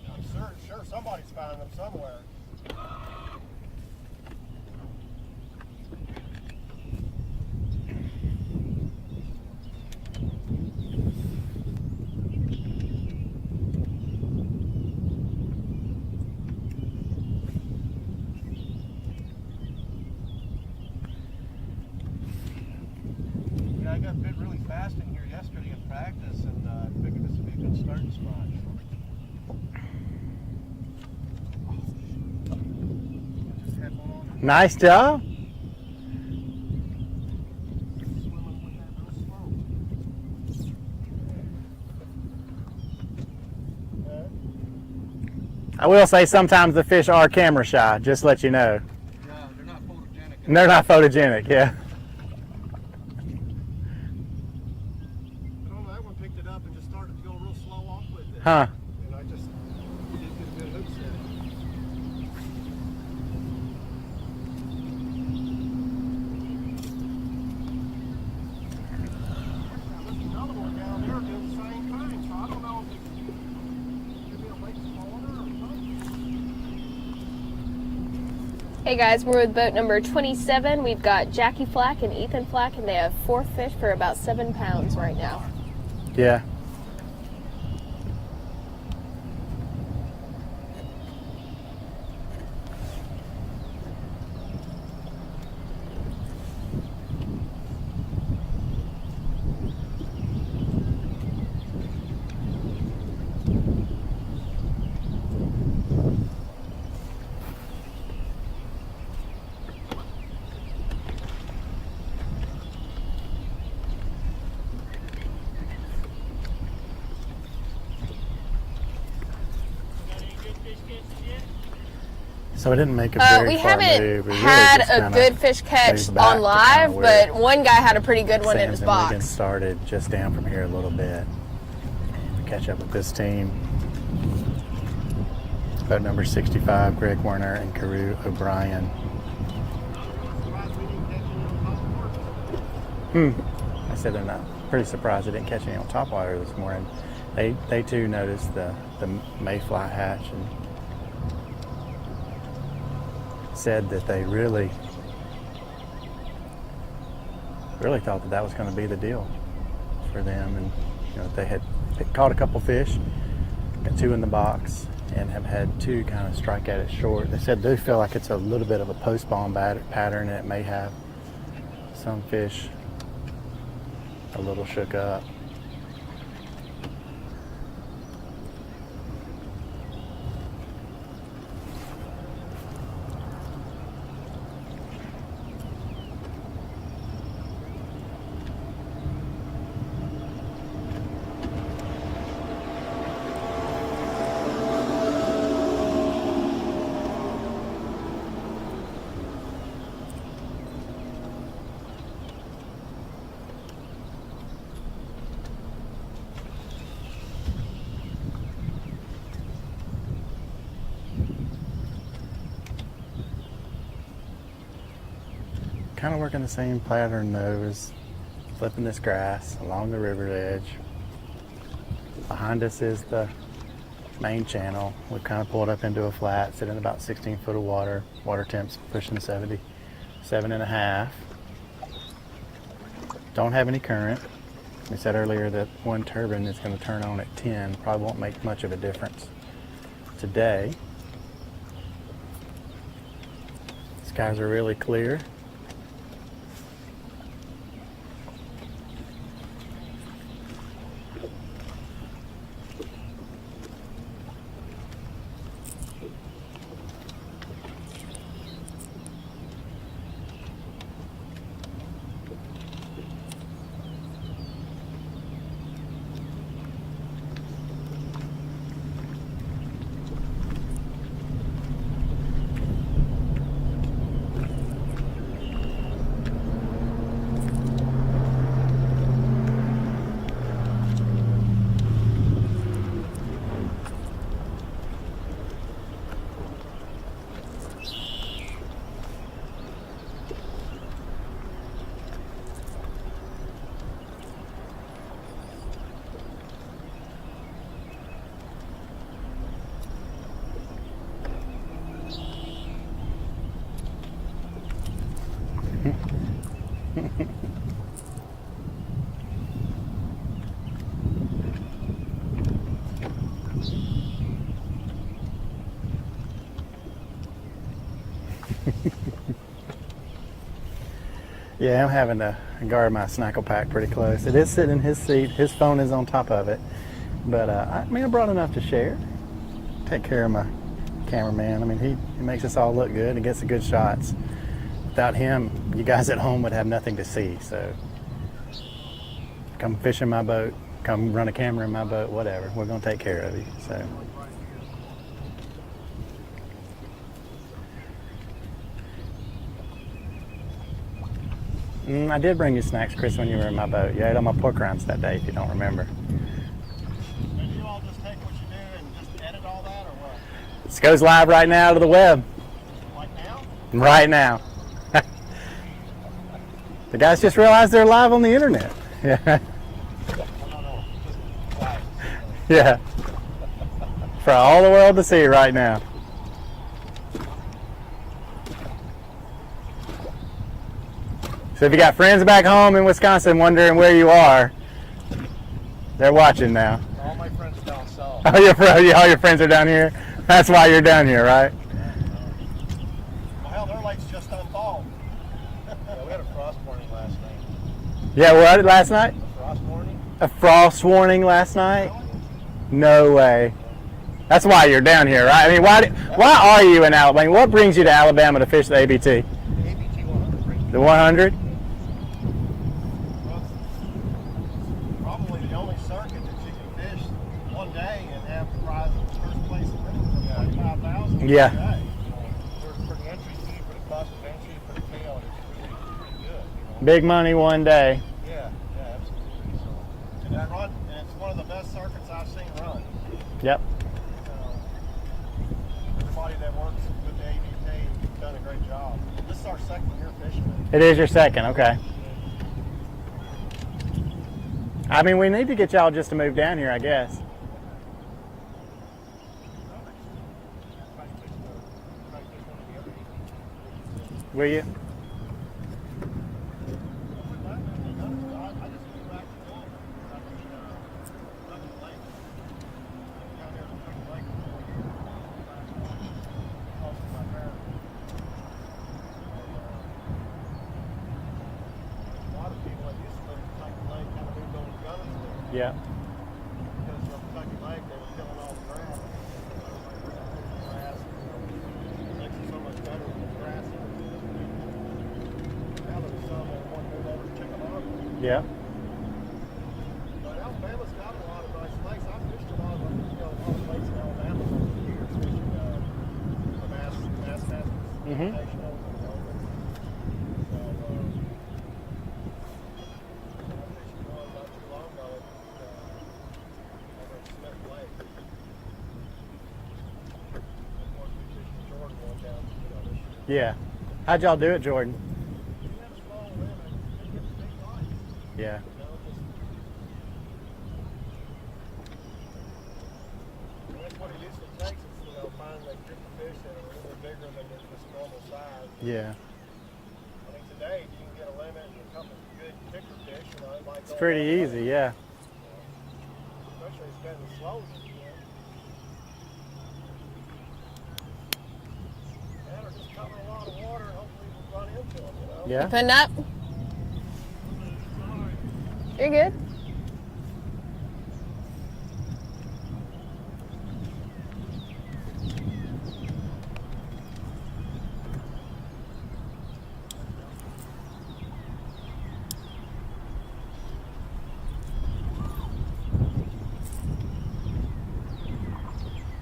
I'm sure somebody's finding them somewhere. I got bit really fast in here yesterday in practice, and I figured this would be a good starting spot. Nice job. I will say sometimes the fish are camera shy, just to let you know. No, they're not photogenic. They're not photogenic, yeah. But on that one picked it up and just started to go real slow off with it. Huh. And I just didn't get a good hook set. There's another one down there doing the same thing, so I don't know if it's maybe a lake spawner or something. Hey guys, we're with boat number 27. We've got Jackie Flack and Ethan Flack, and they have 4 fish for about 7 pounds right now. Yeah. So it didn't make a very We far haven't move. It really had just a kinda good fish catch moved back on to live, kinda where but one guy had a pretty good one in his Sands and Wiggins box. started just down from here a little bit. Catch up with this team. Boat number 65, Greg Werner and Carew O'Brien. I said they're not. Pretty surprised they didn't catch any on topwater this morning. They too noticed the mayfly hatch and said that they really thought that was going to be the deal for them, and they had caught a couple fish, got 2 in the box, and have had 2 kind of strike at it short. They said they feel like it's a little bit of a post spawn pattern, and it may have some fish a little shook up. Kind of working the same pattern though, as flipping this grass along the river edge. Behind us is the main channel. We've kind of pulled up into a flat, sitting about 16 foot of water. Water temps pushing 77.5. Don't have any current. We said earlier that one turbine is going to turn on at 10. Probably won't make much of a difference today. Skies are really clear. Yeah, I'm having to guard my snackle pack pretty close. It is sitting in his seat. His phone is on top of it. But I brought enough to share. Take care of my cameraman. He makes us all look good and gets the good shots. Without him, you guys at home would have nothing to see. So come fish in my boat, come run a camera in my boat, whatever. We're going to take care of you. So. I did bring you snacks, Chris, when you were in my boat. You ate all my pork rinds that day, if you don't remember. Do you all just take what you do and just edit all that, or what? This goes live right now to the web. Like now? Right now. The guys just realized they're live on the internet. Yeah. Yeah. For all the world to see right now. So if you got friends back home in Wisconsin wondering where you are, they're watching now. All my friends down south. All your friends are down here? That's why you're down here, right? Well, hell, their lake's just unthawed. Yeah, we had a frost warning last night. Yeah, what, last night? A frost warning? A frost warning last night? No way. That's why you're down here, right? I mean, why are you in Alabama? What brings you to Alabama to fish the ABT? The ABT 100. The 100? Well, it's probably the only circuit that you can fish one day and have the prize of first place of $25,000. Yeah. For the entry fee, for the cost of entry, for the payout, it's really pretty good. You know? Big money one day. Yeah, absolutely. So, and it's one of the best circuits I've seen run. Yep. Everybody that works with the ABT has done a great job. This is our second year fishing it. It is your second, okay. I mean, we need to get y'all just to move down here, I guess. Will you? Yeah. Because of Kentucky Lake, they were killing all the grass. Grass, makes it so much better with the grass. Now there's some that want to move over to Chicken Harbor. Yeah. But Alabama's got a lot of nice lakes. I've fished a lot of lakes in Alabama over the years, fishing the Bass Masters. National. Yeah. How'd y'all do it, Jordan? Yeah. That's what it usually takes is, finding that group of fish that are a little bigger than this normal size. Yeah. I mean, today, if you can get a limit and a couple of good thicker fish, it might It's pretty easy, yeah. Especially it's getting slow. And or just cover a lot of water and hopefully we'll run into them, Yeah. Putting up? You're good.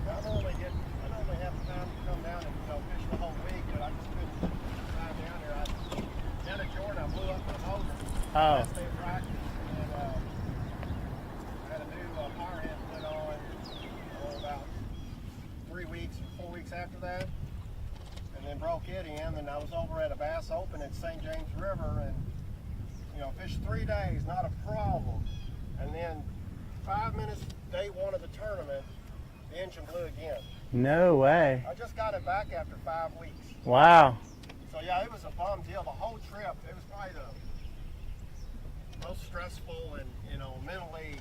I normally have time to come down and fish the whole week, but I just couldn't drive down here. Down at Jordan, I blew up my motor. Last day of practice, and I had a new power head put on about 3 weeks or 4 weeks after that, and then broke it in. And I was over at a Bass Open at St. James River, and fished 3 days, not a problem. And then 5 minutes, day one of the tournament, the engine blew again. No way. I just got it back after 5 weeks. Wow. So yeah, it was a bum deal. The whole trip, it was probably the most stressful and mentally,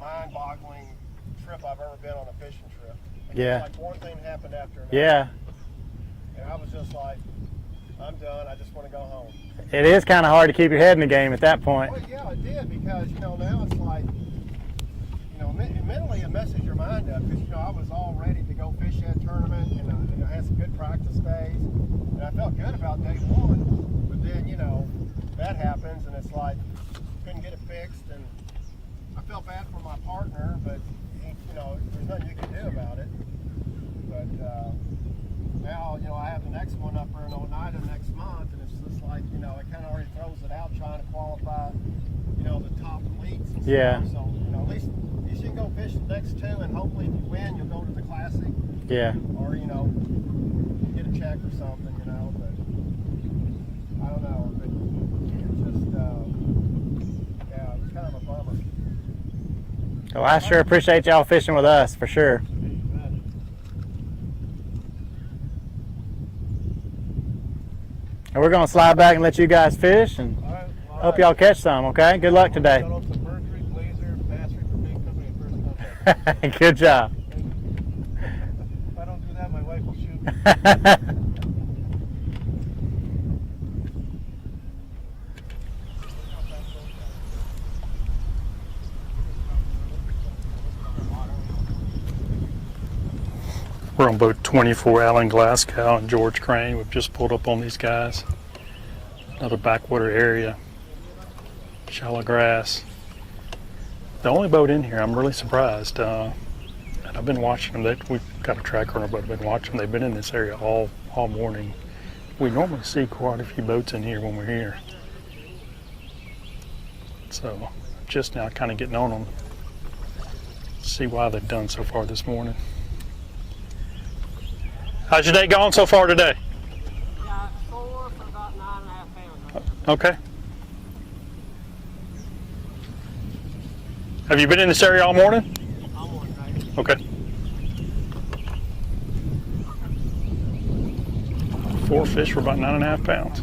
mind-boggling trip I've ever been on a fishing trip. Yeah. Like one thing happened after another. Yeah. And I was just like, I'm done. I just want to go home. It is kind of hard to keep your head in the game at that point. Well, yeah, it did because now it's like, mentally it messes your mind up because, I was all ready to go fish that tournament and I had some good practice days and I felt good about day one, but then, that happens and it's like, couldn't get it fixed and I felt bad for my partner, but, there's nothing you can do about it. But now, I have the next one up there in Oneida next month and it's just like, it kind of already throws it out trying to qualify, the top elites and stuff. So, at least you can go fish the next two and hopefully if you win, you'll go to the Classic. Yeah. Or, get a check or something, but I don't know. But it's just, it was kind of a bummer. Well, I sure appreciate y'all fishing with us, for sure. And we're going to slide back and let you guys fish, and hope y'all catch some, okay? Good luck today. Good job. If I don't do that, my wife will shoot me. We're on boat 24, Alan Glasgow and George Crane. We've just pulled up on these guys. Another backwater area, shallow grass. The only boat in here, I'm really surprised. And I've been watching them. We've got a tracker on our boat. I've been watching them. They've been in this area all morning. We normally see quite a few boats in here when we're here. So just now kind of getting on them. See why they've done so far this morning. How's your day going so far today? Got 4 for about 9.5 pounds. Okay. Have you been in this area all morning? All morning, right? Okay. 4 fish for about 9.5 pounds.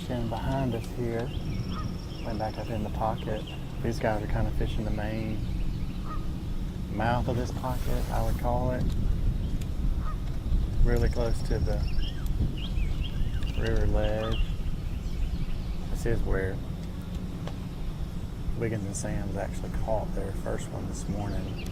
In behind us here, went back up in the pocket. These guys are kind of fishing the main mouth of this pocket, I would call it. Really close to the river ledge. This is where Wiggins and Sam's actually caught their first one this morning.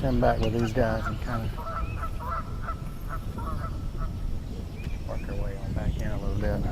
Him back with these guys and kind of work our way on back in a little bit.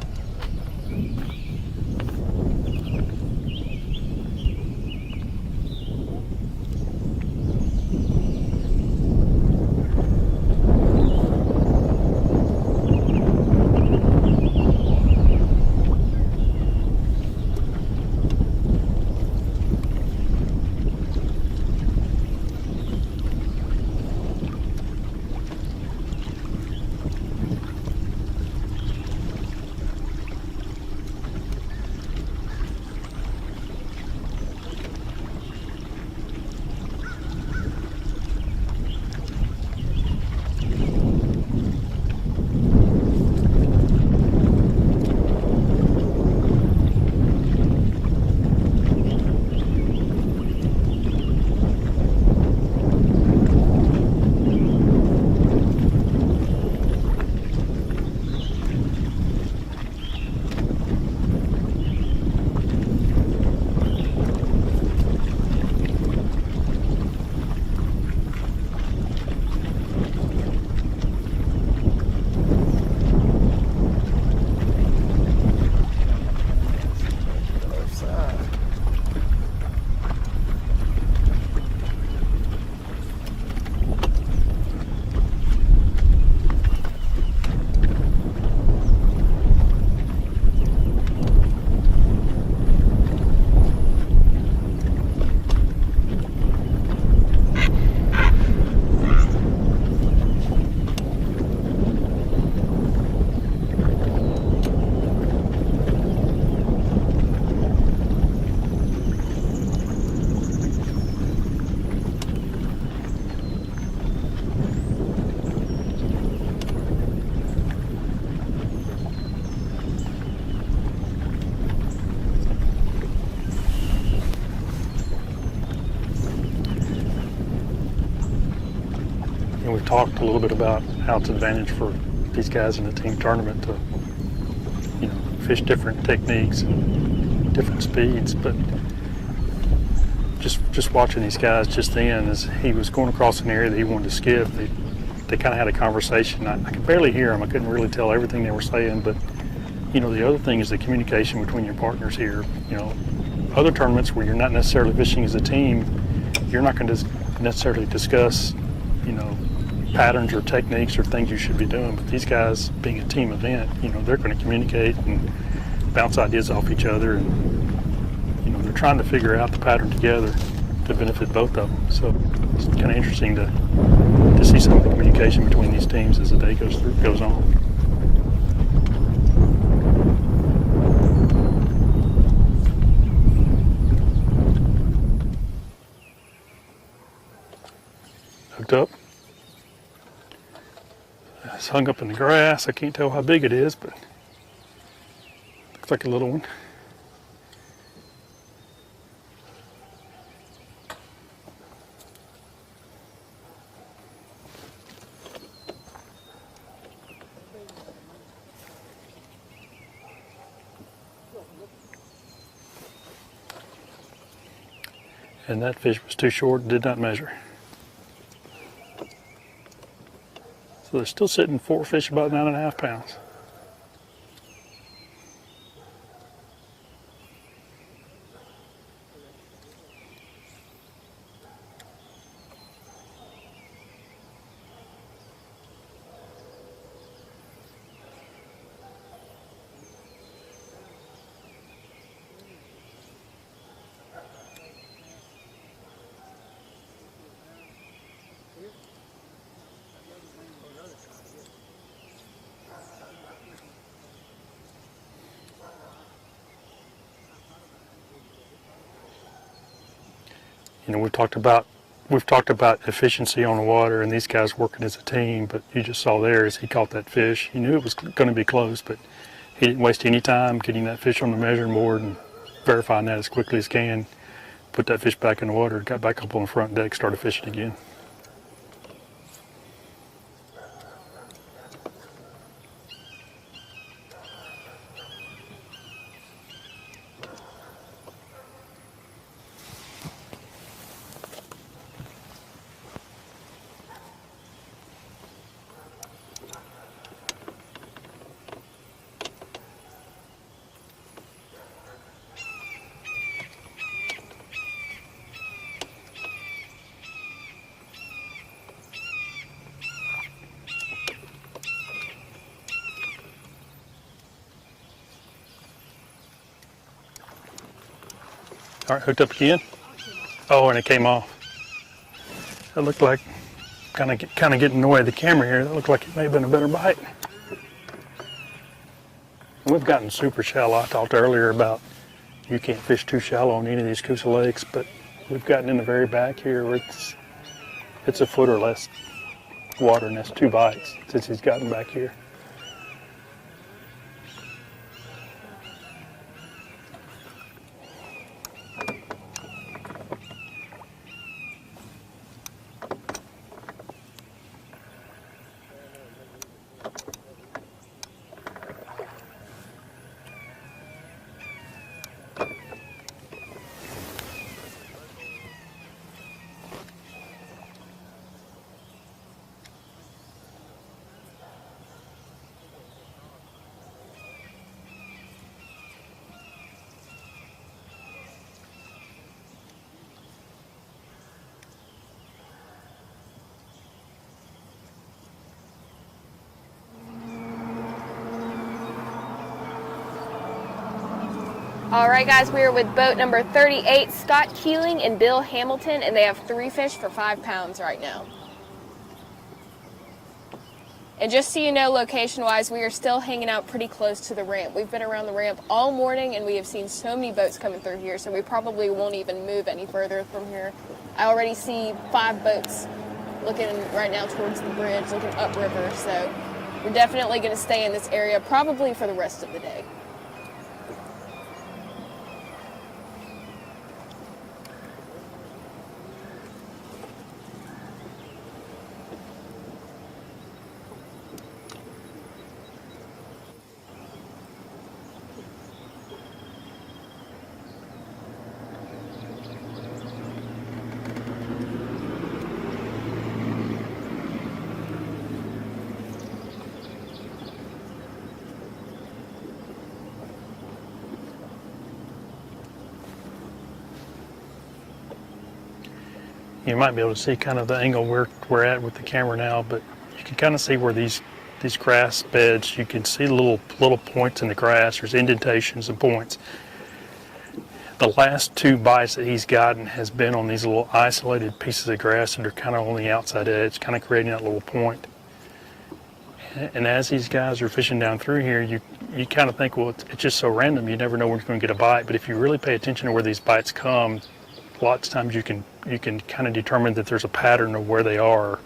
talked a little bit about how it's an advantage for these guys in the team tournament to, you know, fish different techniques and different speeds. But just watching these guys just then, as he was going across an area that he wanted to skip, they kind of had a conversation. I could barely hear them. I couldn't really tell everything they were saying, but you know, the other thing is the communication between your partners here. You know, other tournaments where you're not necessarily fishing as a team, you're not going to necessarily discuss, you know, patterns or techniques or things you should be doing. But these guys, being a team event, you know, they're going to communicate and bounce ideas off each other, and you know, they're trying to figure out the pattern together to benefit both of them. So it's kind of interesting to see some of the communication between these teams as the day goes on. Hooked up. It's hung up in the grass. I can't tell how big it is, but looks like a little one. And that fish was too short, did not measure. So they're still sitting 4 fish about 9.5 pounds. You know, we've talked about efficiency on the water and these guys working as a team, but you just saw there as he caught that fish, he knew it was going to be close, but he didn't waste any time getting that fish on the measuring board and verifying that as quickly as can, put that fish back in the water, got back up on the front deck, started fishing again. All right, hooked up again. Oh, and it came off. That looked like, kind of getting in the way of the camera here, that looked like it may have been a better bite. And we've gotten super shallow. I talked earlier about you can't fish too shallow on any of these Coosa lakes, but we've gotten in the very back here where it's a foot or less water, and that's 2 bites since he's gotten back here. All right, guys, we are with boat number 38, Scott Keeling and Bill Hamilton, and they have 3 fish for 5 pounds right now. And just so you know, location-wise, we are still hanging out pretty close to the ramp. We've been around the ramp all morning, and we have seen so many boats coming through here, so we probably won't even move any further from here. I already see 5 boats looking right now towards the bridge, looking upriver, so we're definitely going to stay in this area probably for the rest of the day. You might be able to see kind of the angle we're at with the camera now, but you can kind of see where these grass beds, you can see little points in the grass. There's indentations and points. The last 2 bites that he's gotten has been on these little isolated pieces of grass that are kind of on the outside edge, kind of creating that little point. And as these guys are fishing down through here, you kind of think, well, it's just so random, you never know when you're going to get a bite. But if you really pay attention to where these bites come, lots of times you can kind of determine that there's a pattern of where they are.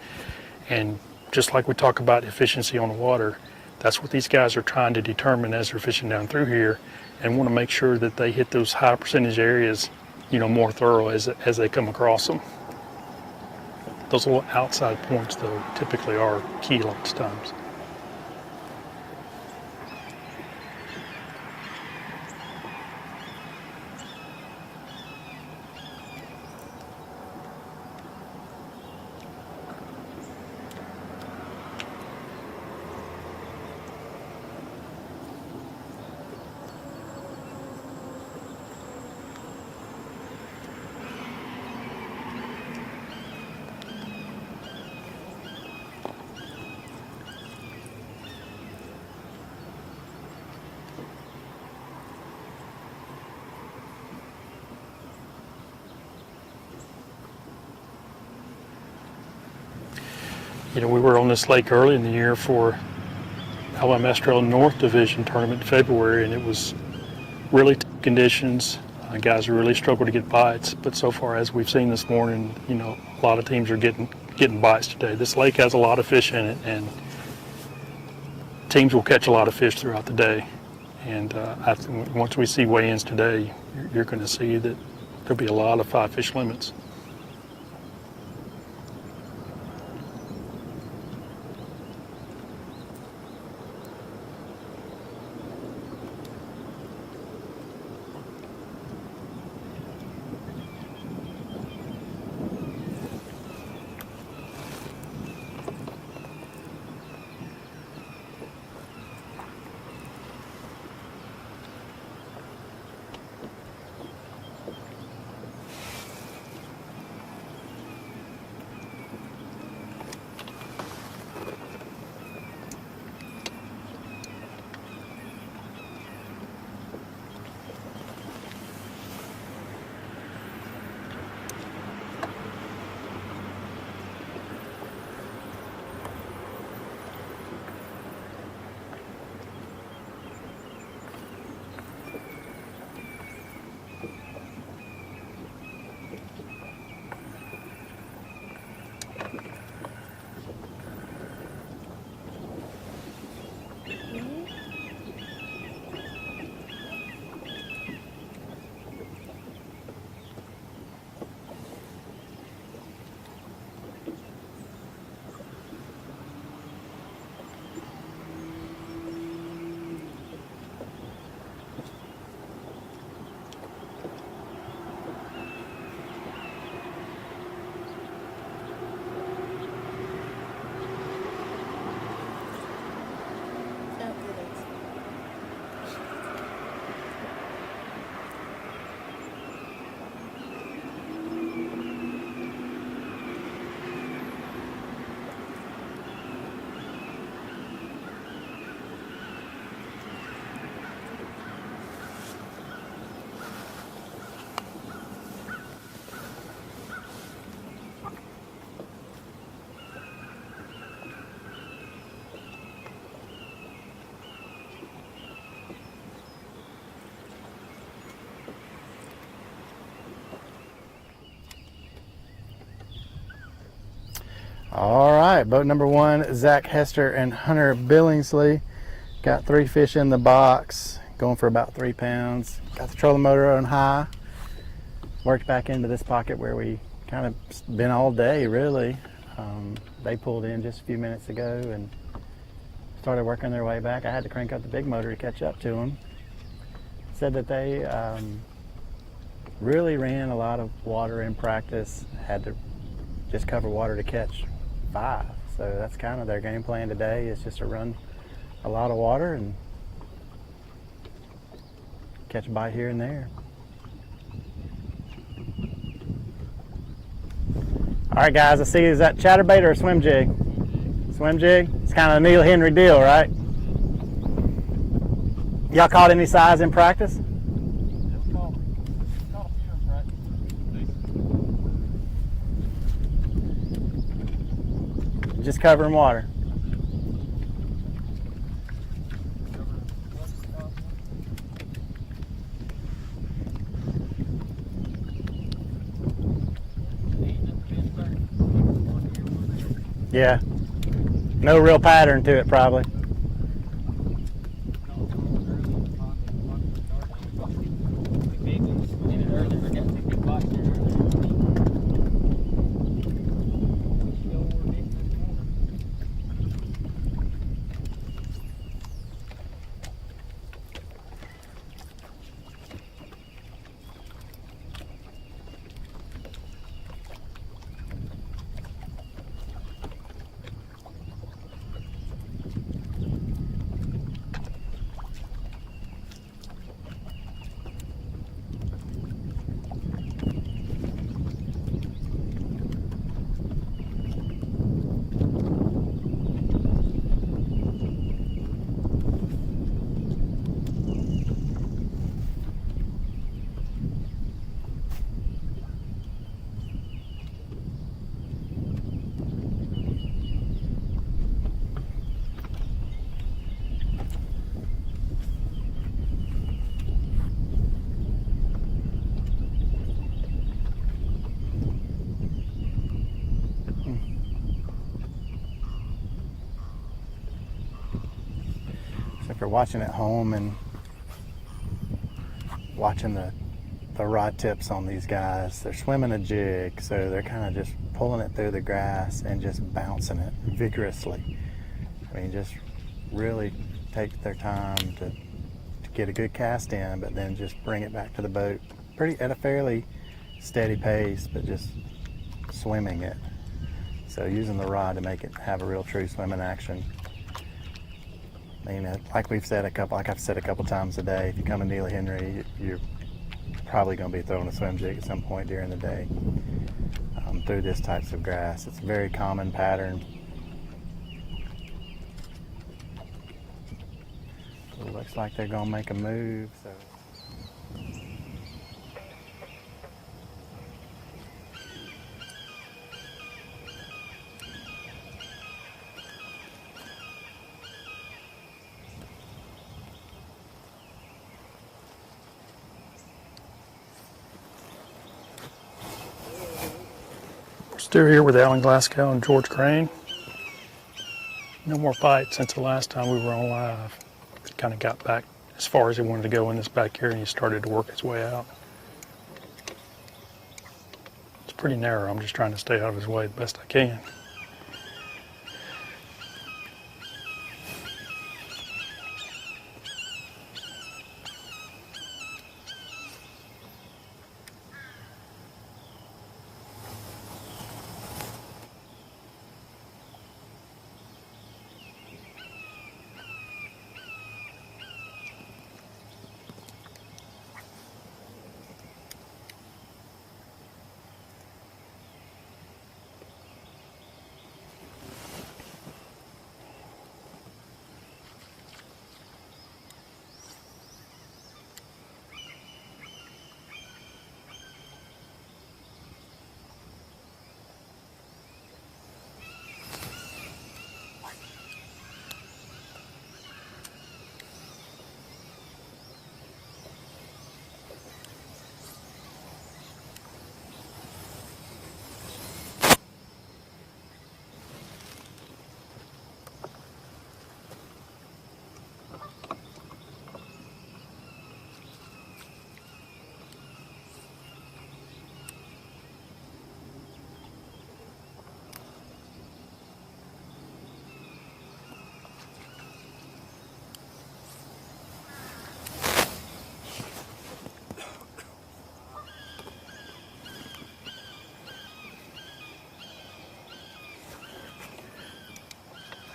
And just like we talk about efficiency on the water, that's what these guys are trying to determine as they're fishing down through here, and want to make sure that they hit those high percentage areas, more thorough as they come across them. Those little outside points, though, typically are key lots of times. We were on this lake early in the year for Alabama Bass Trail North Division tournament in February, and it was really tough conditions. Guys really struggled to get bites, but so far as we've seen this morning, a lot of teams are getting bites today. This lake has a lot of fish in it, and teams will catch a lot of fish throughout the day. And I think once we see weigh-ins today, you're going to see that there'll be a lot of 5-fish limits. All right, boat number 1, Zach Hester and Hunter Billingsley. Got 3 fish in the box, going for about 3 pounds. Got the trolling motor on high. Worked back into this pocket where we kind of been all day, really. They pulled in just a few minutes ago and started working their way back. I had to crank up the big motor to catch up to them. Said that they really ran a lot of water in practice, had to just cover water to catch 5. So that's kind of their game plan today, is just to run a lot of water and catch a bite here and there. All right, guys, I see, is that chatterbait or a swim jig? Swim jig? It's kind of a Neil Henry deal, right? Y'all caught any size in practice? Just covering water. Yeah. No real pattern to it, probably. So if you're watching at home and watching the rod tips on these guys, they're swimming a jig, so they're kind of just pulling it through the grass and just bouncing it vigorously. I mean, just really take their time to get a good cast in, but then just bring it back to the boat at a fairly steady pace, but just swimming it. So using the rod to make it have a real true swimming action. I mean, like I've said a couple times today, if you come to Neely Henry, you're probably going to be throwing a swim jig at some point during the day through this types of grass. It's a very common pattern. It looks like they're going to make a move. So. Still here with Alan Glasgow and George Crane. No more fights since the last time we were on live. He kind of got back as far as he wanted to go in this backyard, and he started to work his way out. It's pretty narrow. I'm just trying to stay out of his way the best I can.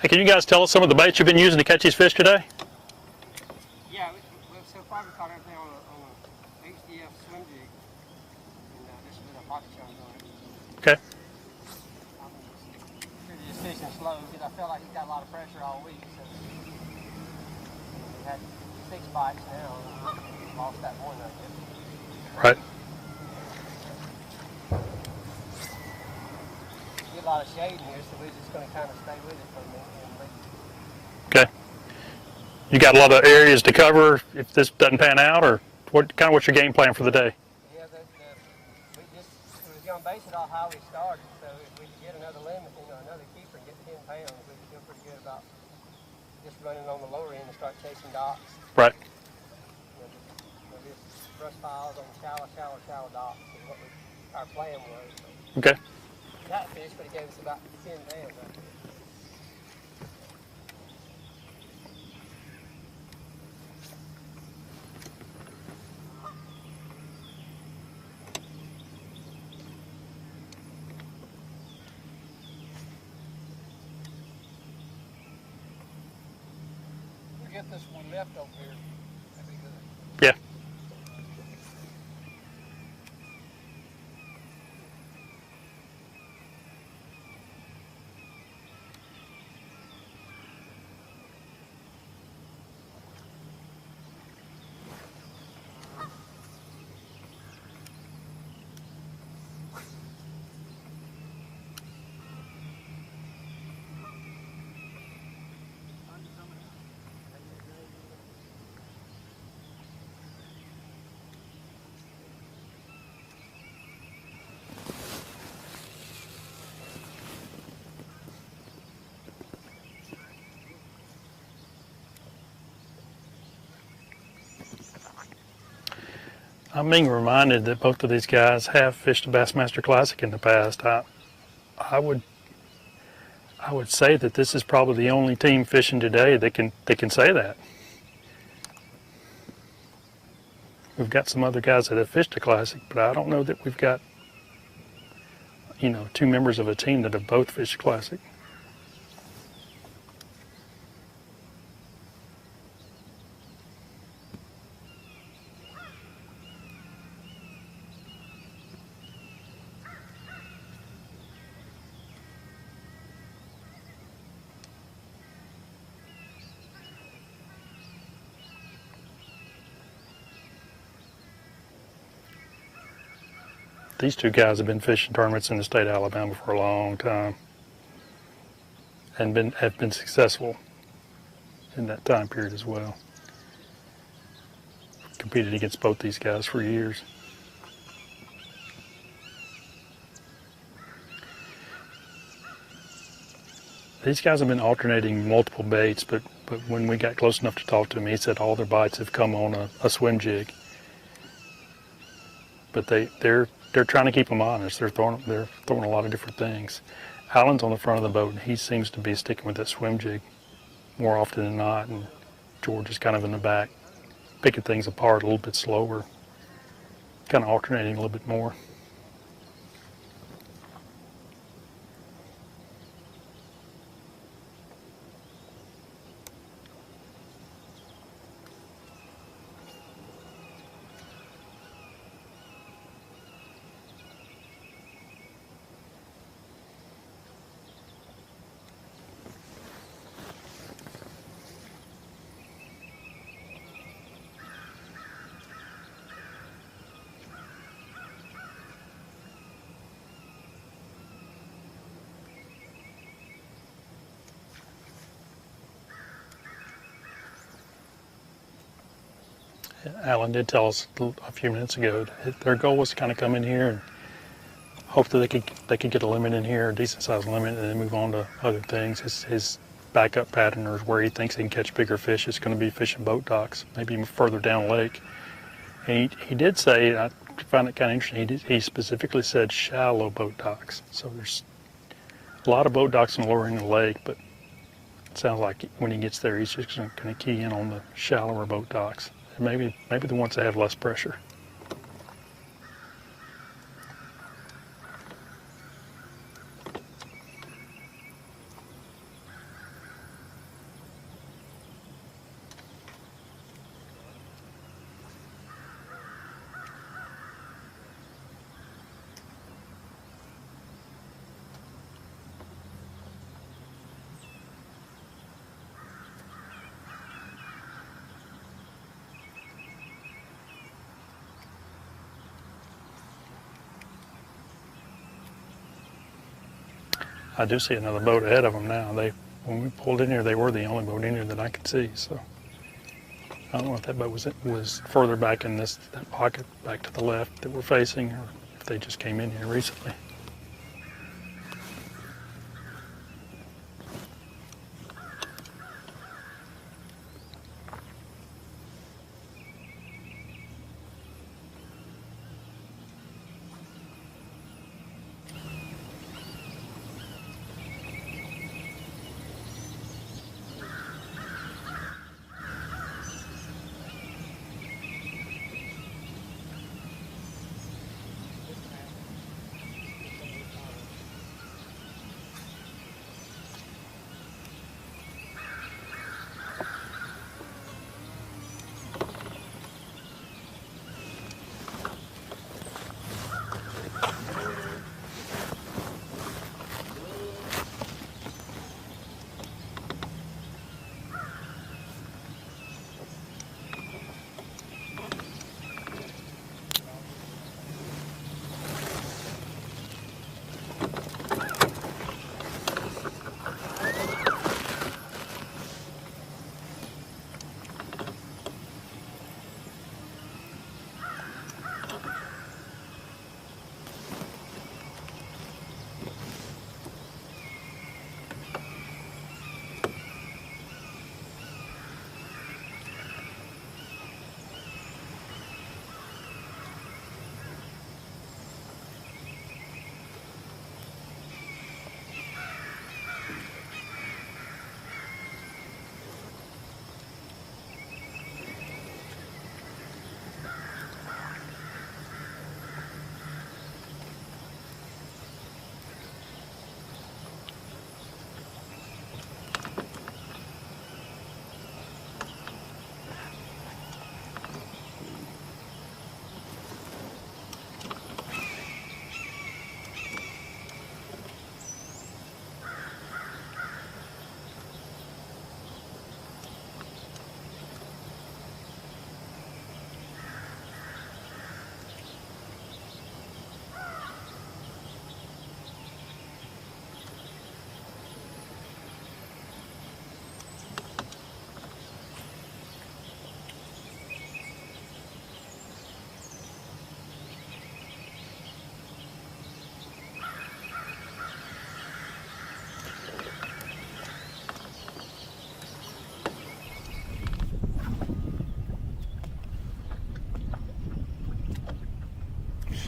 Hey, can you guys tell us some of the baits you've been using to catch these fish today? Yeah, so far we caught everything on a HDF swim jig, and this has been a pocket challenge on it. Okay. I felt like he got a lot of pressure all week. So we had 6 bites now. And lost that one, I guess. Right. Get a lot of shade in here, so we're just going to kind of stay with it for a minute and leave. Okay. You got a lot of areas to cover if this doesn't pan out, or what's your game plan for the day? Yeah, we was going to base it off how we started. So if we could get another limit, another keeper and get 10 pounds, we could feel pretty good about just running on the lower end and start chasing docks. Right. Just brush piles on shallow docks is what our plan was. Okay. That fish would have gave us about 10 pounds right there. We get this one left over here. That'd be good. Yeah. I'm being reminded that both of these guys have fished a Bassmaster Classic in the past. I would say that this is probably the only team fishing today that can say that. We've got some other guys that have fished a Classic, but I don't know that we've got, 2 members of a team that have both fished a Classic. These 2 guys have been fishing tournaments in the state of Alabama for a long time and have been successful in that time period as well. Competed against both these guys for years. These guys have been alternating multiple baits, but when we got close enough to talk to him, he said all their bites have come on a swim jig. But they're trying to keep them honest. They're throwing a lot of different things. Alan's on the front of the boat, and he seems to be sticking with that swim jig more often than not, and George is kind of in the back, picking things apart a little bit slower, kind of alternating a little bit more. Alan did tell us a few minutes ago that their goal was to kind of come in here and hope that they could get a limit in here, a decent sized limit, and then move on to other things. His backup pattern, or where he thinks he can catch bigger fish, is going to be fishing boat docks, maybe even further down lake. And he did say, I found it kind of interesting, he specifically said shallow boat docks. So there's a lot of boat docks in the lower end of the lake, but it sounds like when he gets there, he's just going to key in on the shallower boat docks. And maybe the ones that have less pressure. I do see another boat ahead of them now. When we pulled in here, they were the only boat in here that I could see. So I don't know if that boat was further back in that pocket, back to the left that we're facing, or if they just came in here recently.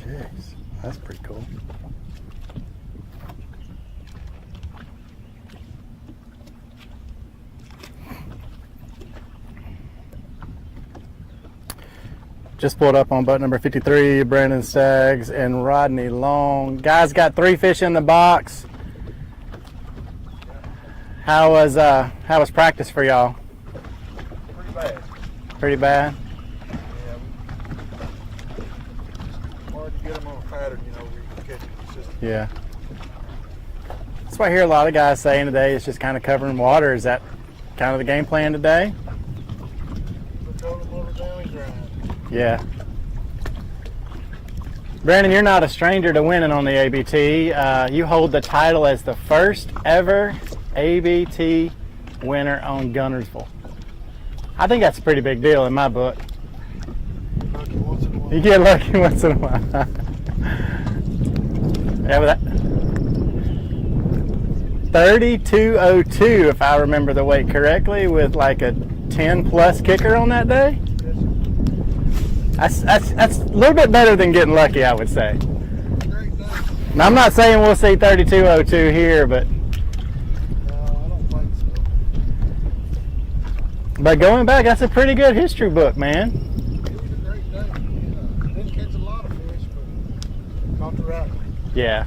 Jeez, that's pretty cool. Just pulled up on boat number 53, Brandon Staggs and Rodney Long. Guys got 3 fish in the box. How was practice for y'all? Pretty bad. Pretty bad? Hard to get them on a pattern, you know, we can catch it consistently. Yeah. That's what I hear a lot of guys saying today. It's just kind of covering water. Is that kind of the game plan today? Yeah. Brandon, you're not a stranger to winning on the ABT. You hold the title as the first ever ABT winner on Gunnersville. I think that's a pretty big deal in my book. You get lucky once in a while. Yeah, but that 32.02, if I remember the weight correctly, with like a 10+ kicker on that day. That's a little bit better than getting lucky, I would say. Now, I'm not saying we'll see 32.02 here, but going back, that's a pretty good history book, man. It was a great day. Didn't catch a lot of fish, but caught the right one. Yeah.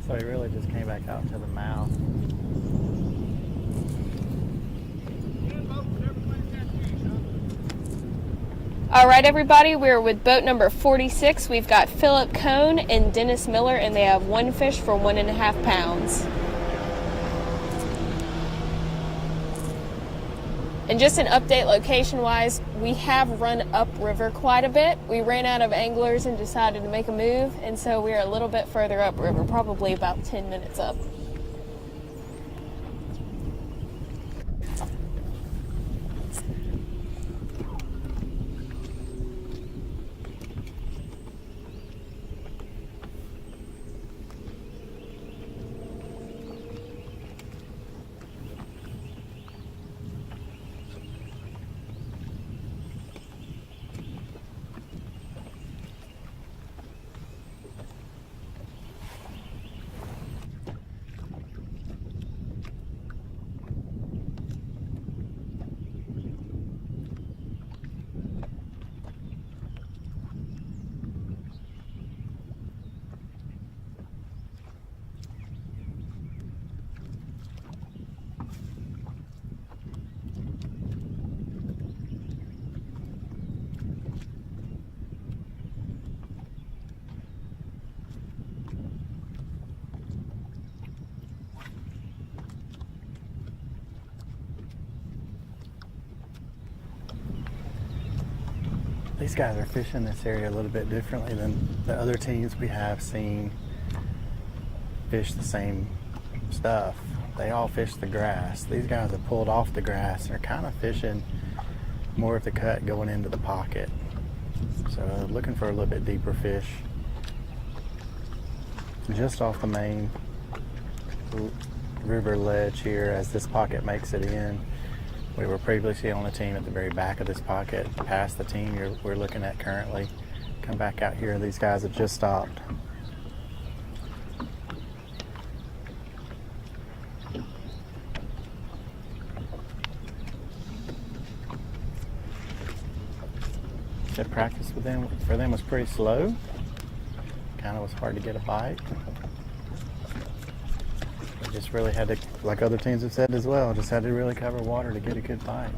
So he really just came back out to the mouth. All right, everybody, we're with boat number 46. We've got Philip Cohn and Dennis Miller, and they have one fish for 1.5 pounds. And just an update location-wise, we have run upriver quite a bit. We ran out of anglers and decided to make a move, and so we're a little bit further upriver, probably about 10 minutes up. These guys are fishing this area a little bit differently than the other teams we have seen fish the same stuff. They all fish the grass. These guys have pulled off the grass and are kind of fishing more of the cut going into the pocket. So looking for a little bit deeper fish. Just off the main river ledge here as this pocket makes it in. We were previously on a team at the very back of this pocket, past the team we're looking at currently. Come back out here, these guys have just stopped. The practice with them for them was pretty slow. Kind of was hard to get a bite. They just really had to, like other teams have said as well, just had to really cover water to get a good bite.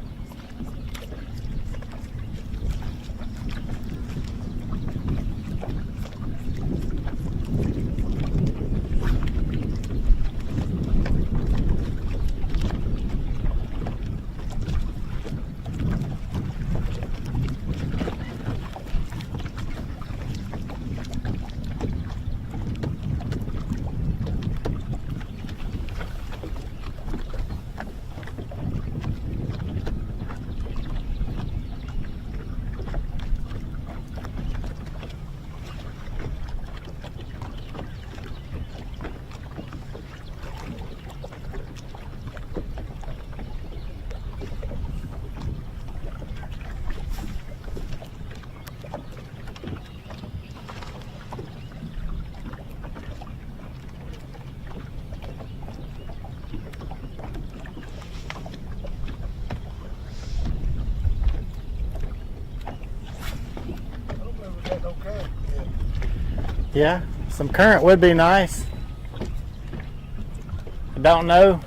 Yeah, some current would be nice. I don't know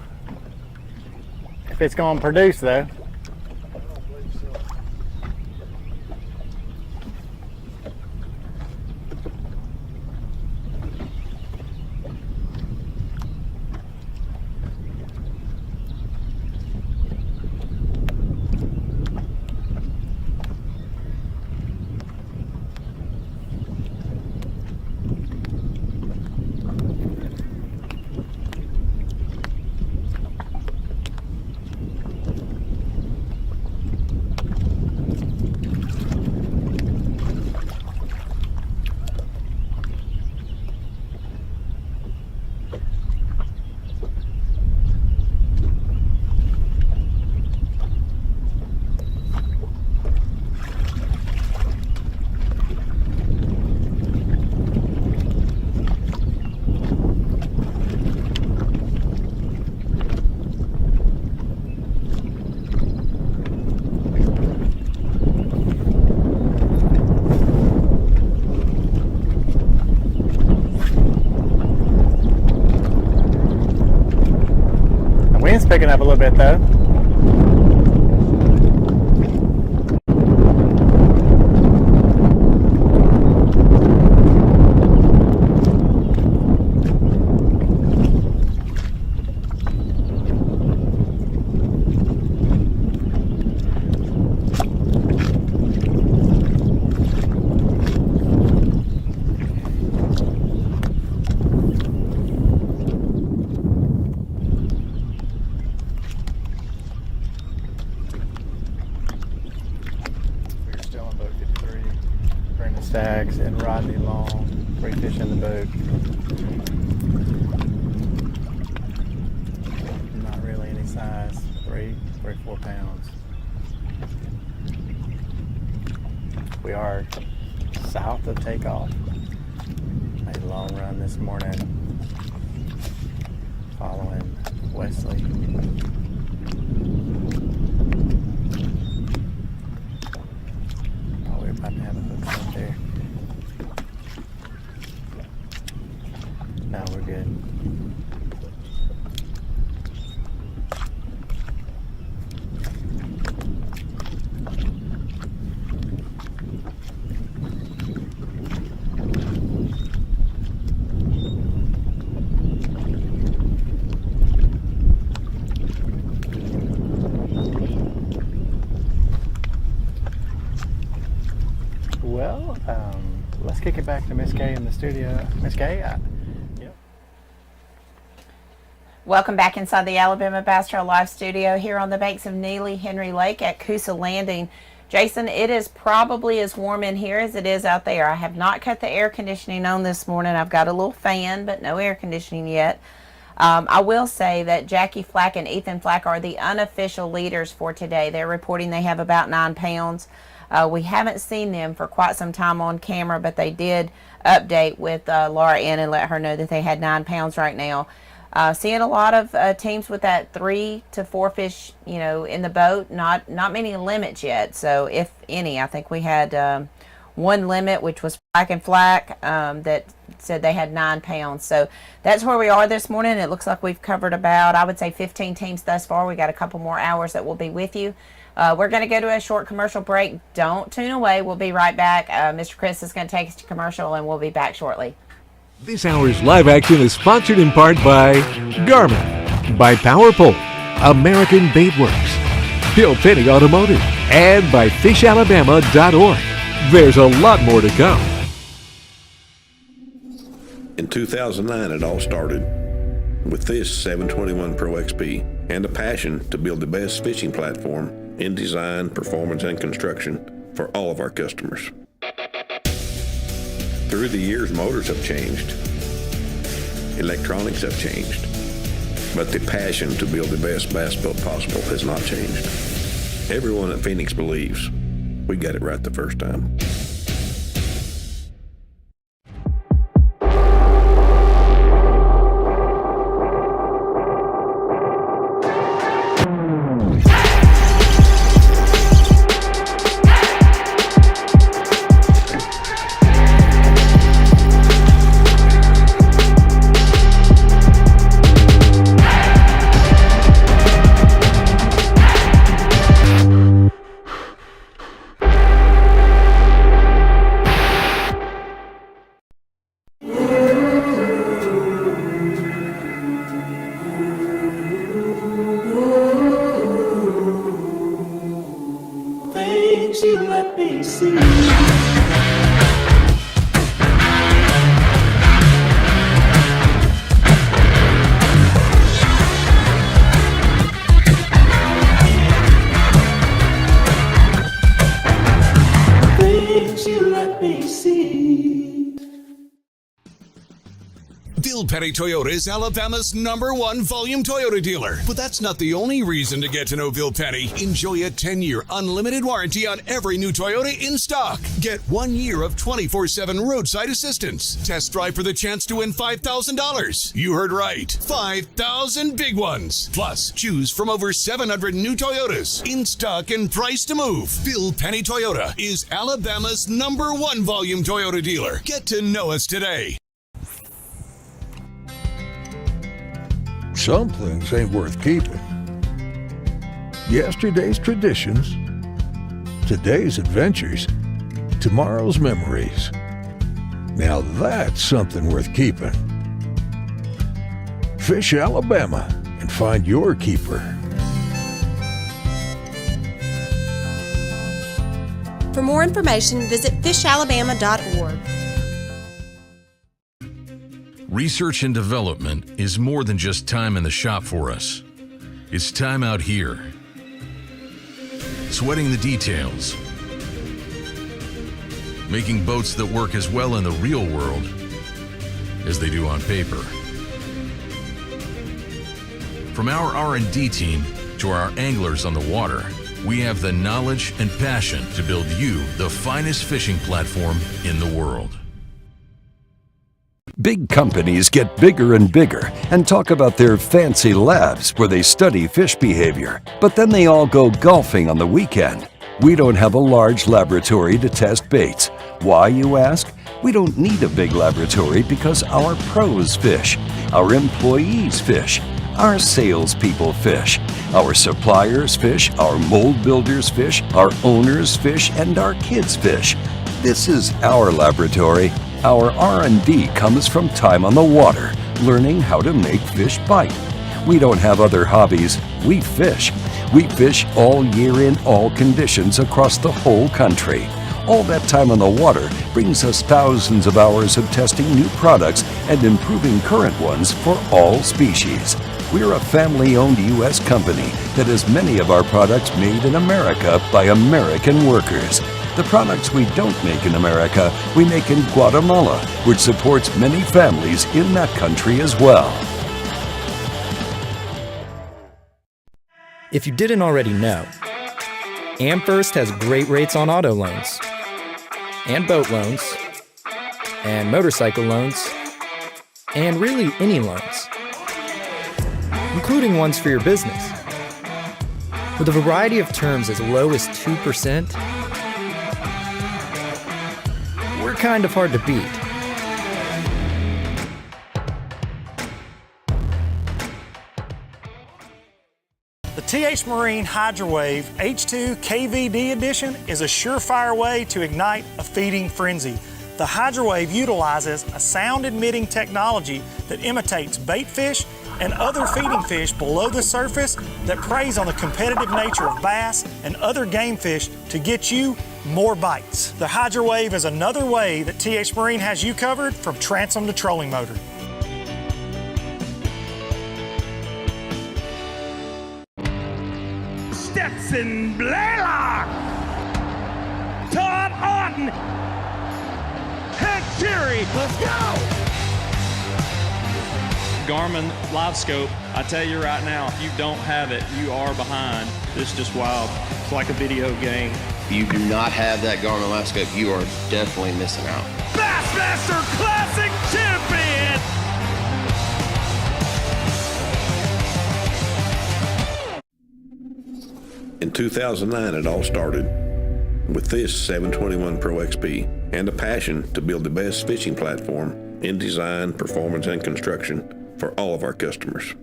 if it's going to produce though. picking up a little bit though. Stags and Rodney Long, 3 fish in the boat. Not really any size, 3 or 4 pounds. We are south of takeoff. Made a long run this morning following Wesley. Oh, we're about to have a hook up there. No, we're good. Well, let's kick it back to Miss Kay in the studio. Miss Kay, Welcome back inside the Alabama Bass Trail Live Studio here on the banks of Neely, Henry Lake at Coosa Landing. Jason, it is probably as warm in here as it is out there. I have not cut the air conditioning on this morning. I've got a little fan, but no air conditioning yet. I will say that Jackie Flack and Ethan Flack are the unofficial leaders for today. They're reporting they have about 9 pounds. We haven't seen them for quite some time on camera, but they did update with Laura Ann and let her know that they had 9 pounds right now. Seeing a lot of teams with that 3 to 4 fish, in the boat. Not many limits yet. So if any, I think we had one limit, which was Flack and Flack, that said they had 9 pounds. So that's where we are this morning. It looks like we've covered about, I would say, 15 teams thus far. We got a couple more hours that we'll be with you. We're going to go to a short commercial break. Don't tune away. We'll be right back. Mr. Chris is going to take us to commercial, and we'll be back shortly. This hour's live action is sponsored in part by Garmin, by PowerPole, American Baitworks, Bill Penny Automotive, and by FishAlabama.org. There's a lot more to come. In 2009, it all started with this 721 Pro XP and a passion to build the best fishing platform in design, performance, and construction for all of our customers. Through the years, motors have changed, electronics have changed, but the passion to build the best bass boat possible has not changed. Everyone at Phoenix believes we got it right the first time. Petty Toyota is Alabama's #1 volume Toyota dealer. But that's not the only reason to get to know Bill Petty. Enjoy a 10-year unlimited warranty on every new Toyota in stock. Get 1 year of 24/7 roadside assistance. Test drive for the chance to win $5,000. You heard right. 5,000 big ones. Plus, choose from over 700 new Toyotas in stock and price to move. Bill Petty Toyota is Alabama's #1 volume Toyota dealer. Get to know us today. Some things ain't worth keeping. Yesterday's traditions, today's adventures, tomorrow's memories. Now that's something worth keeping. Fish Alabama and find your keeper. For more information, visit fishalabama.org. Research and development is more than just time in the shop for us. It's time out here. Sweating the details. Making boats that work as well in the real world as they do on paper. From our R&D team to our anglers on the water, we have the knowledge and passion to build you the finest fishing platform in the world. Big companies get bigger and bigger and talk about their fancy labs where they study fish behavior, but then they all go golfing on the weekend. We don't have a large laboratory to test baits. Why, you ask? We don't need a big laboratory because our pros fish, our employees fish, our salespeople fish, our suppliers fish, our mold builders fish, our owners fish, and our kids fish. This is our laboratory. Our R&D comes from time on the water, learning how to make fish bite. We don't have other hobbies. We fish. We fish all year in all conditions across the whole country. All that time on the water brings us thousands of hours of testing new products and improving current ones for all species. We're a family-owned U.S. company that has many of our products made in America by American workers. The products we don't make in America, we make in Guatemala, which supports many families in that country as well. If you didn't already know, AmFirst has great rates on auto loans, and boat loans, and motorcycle loans, and really any loans, including ones for your business. With a variety of terms as low as 2%, we're kind of hard to beat. The TH Marine HydroWave H2 KVD Edition is a surefire way to ignite a feeding frenzy. The HydroWave utilizes a sound-emitting technology that imitates bait fish and other feeding fish below the surface that preys on the competitive nature of bass and other game fish to get you more bites. The HydroWave is another way that TH Marine has you covered from transom to trolling motor. Stetson Blaylock, Todd Orton, Head Fury, let's go! Garmin Live Scope, I tell you right now, if you don't have it, you are behind. This is just wild. It's like a video game. If you do not have that Garmin Live Scope, you are definitely missing out. Bassmaster Classic Champion! In 2009, it all started with this 721 Pro XP and a passion to build the best fishing platform in design, performance, and construction for all of our customers.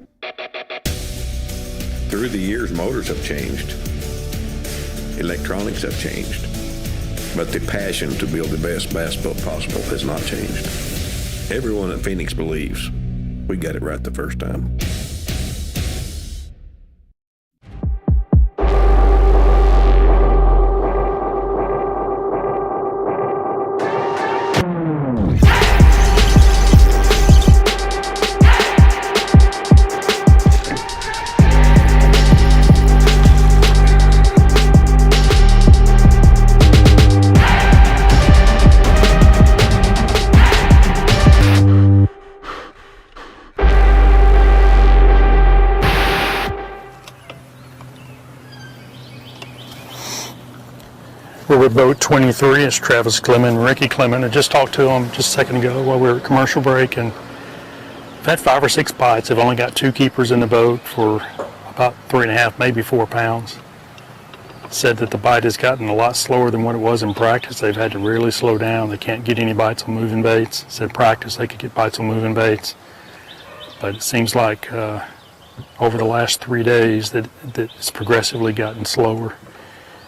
Through the years, motors have changed. Electronics have changed. But the passion to build the best bass boat possible has not changed. Everyone at Phoenix believes we got it right the first time. We're with boat 23. It's Travis Clement and Ricky Clement. I just talked to them just a second ago while we were at commercial break, and I've had 5 or 6 bites. I've only got 2 keepers in the boat for about 3.5, maybe 4 pounds. Said that the bite has gotten a lot slower than what it was in practice. They've had to really slow down. They can't get any bites on moving baits. Said practice they could get bites on moving baits, but it seems like over the last 3 days that it's progressively gotten slower.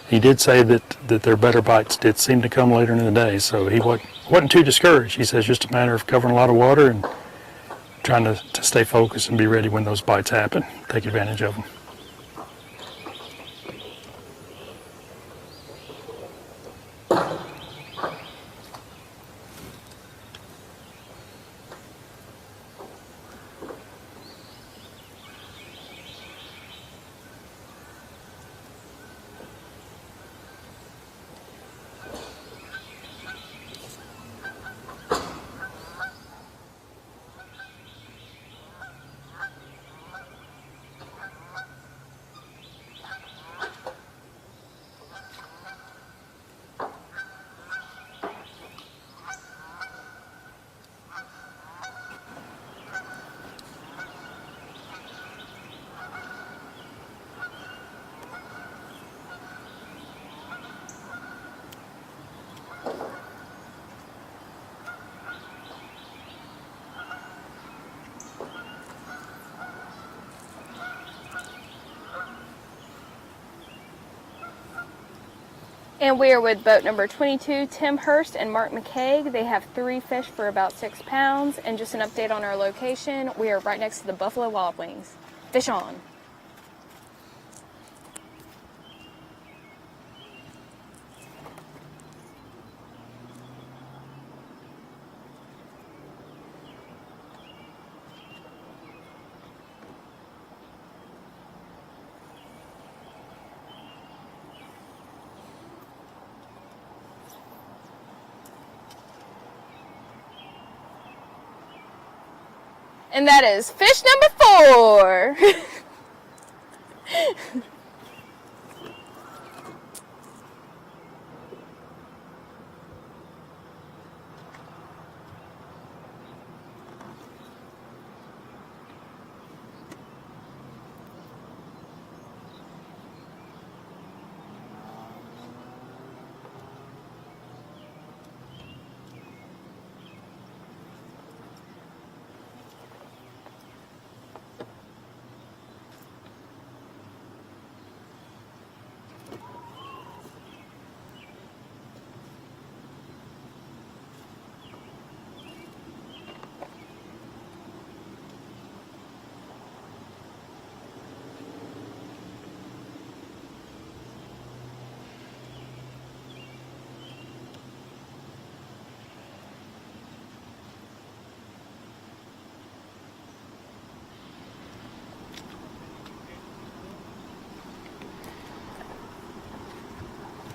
He did say that their better bites did seem to come later in the day, so he wasn't too discouraged. He says just a matter of covering a lot of water and trying to stay focused and be ready when those bites happen, take advantage of them. And we are with boat number 22, Tim Hurst and Mark McCaig. They have 3 fish for about 6 pounds. And just an update on our location, we are right next to the Buffalo Wild Wings. Fish on. And that is fish number 4.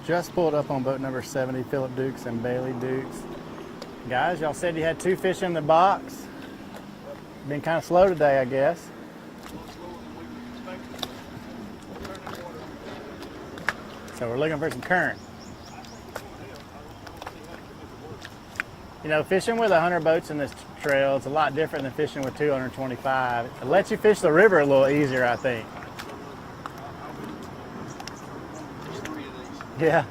Just pulled up on boat number 70, Philip Dukes and Bailey Dukes. Guys, y'all said you had 2 fish in the box. Been kind of slow today, I guess. So we're looking for some current. You know, fishing with 100 boats in this trail, it's a lot different than fishing with 225. It lets you fish the river a little easier, I think. Yeah.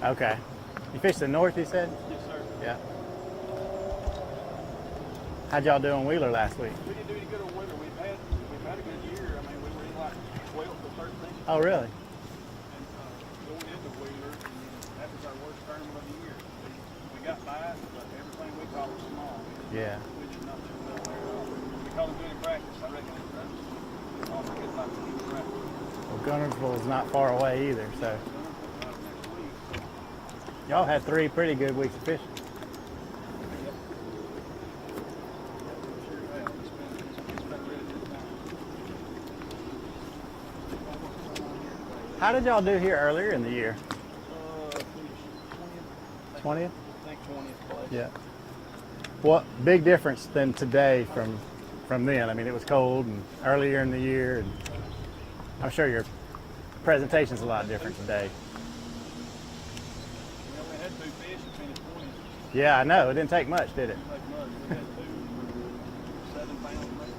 Okay. You fished the north, you said? Yes, sir. Yeah. How'd y'all do on Wheeler last week? We didn't do any good on Wheeler. We've had a good year. I mean, we were in like 12 to 13. Oh, really? And going into Wheeler, that was our worst tournament of the year. We got bites, but everything we caught was small. Yeah. We did not do well there at all. We caught them good in practice. I reckon that was all the good bites in practice. Well, Gunnersville is not far away either, so. Y'all had 3 pretty good weeks of fishing. How did y'all do here earlier in the year? 20th? I think 20th place. Yeah. What big difference than today from then? I mean, it was cold and earlier in the year, and I'm sure your presentation's a lot different today. We only had 2 fish and finished 20. Yeah, I know. It didn't take much, did it? Didn't take much. We had 2 for 7 pounds maybe.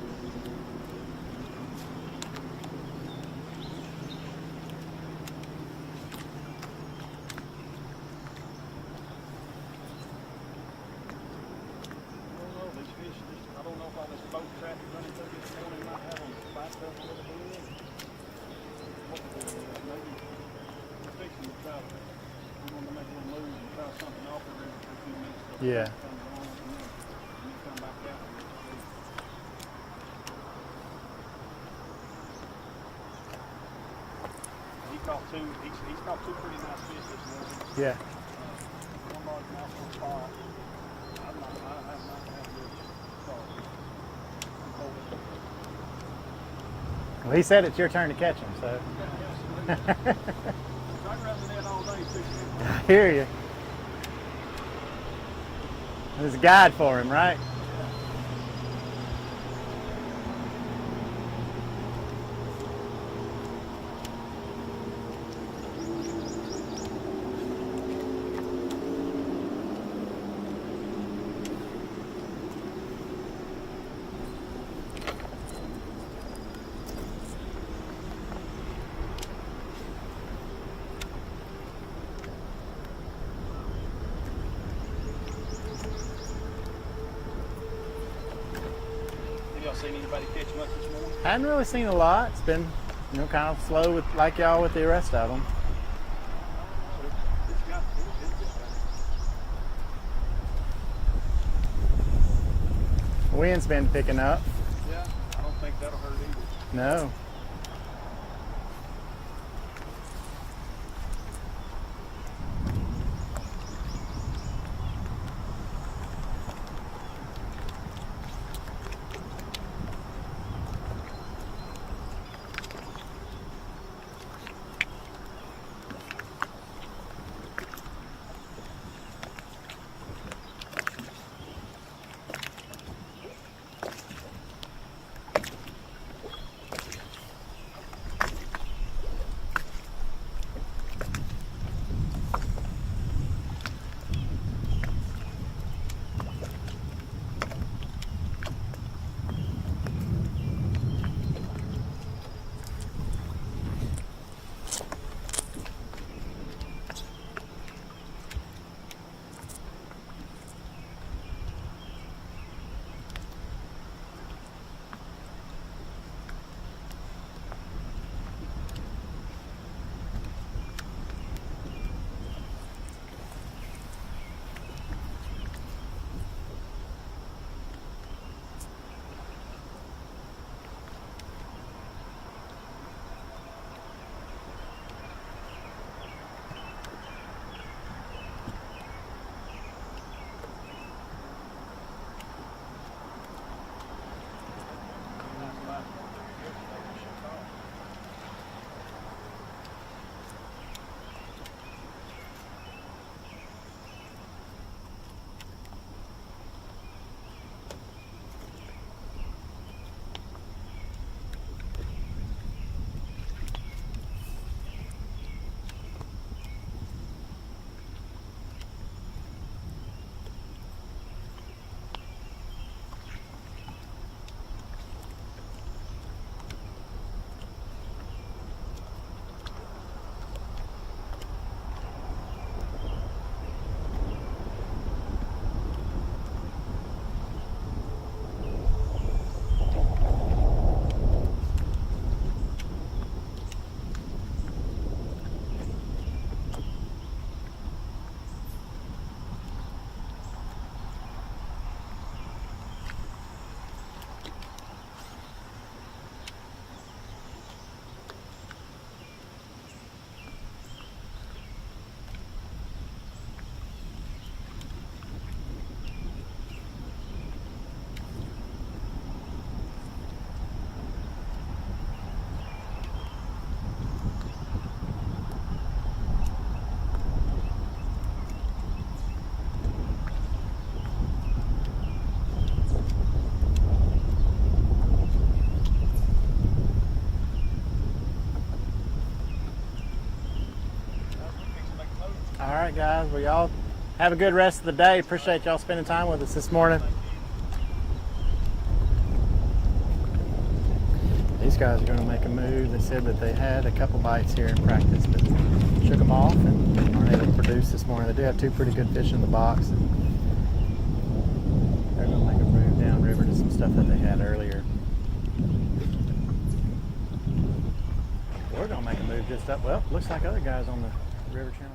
Yeah. He caught he's caught two pretty nice fish this morning. Yeah. One largemouth, one spot. I have not had good start. Well, he said it's your turn to catch him, so. I grabbed the net all day too. I hear you. There's a guide for him, right? Seen anybody catch much this morning? I haven't really seen a lot. It's been, kind of slow with like y'all with the rest of them. Wind's been picking up. Yeah, I don't think that'll hurt either. No. All right, guys. Well, y'all have a good rest of the day. Appreciate y'all spending time with us this morning. These guys are going to make a move. They said that they had a couple bites here in practice, but shook them off and aren't able to produce this morning. They do have two pretty good fish in the box. They're going to make a move downriver to some stuff that they had earlier. We're going to make a move just up. Well, looks like other guys on the river channel.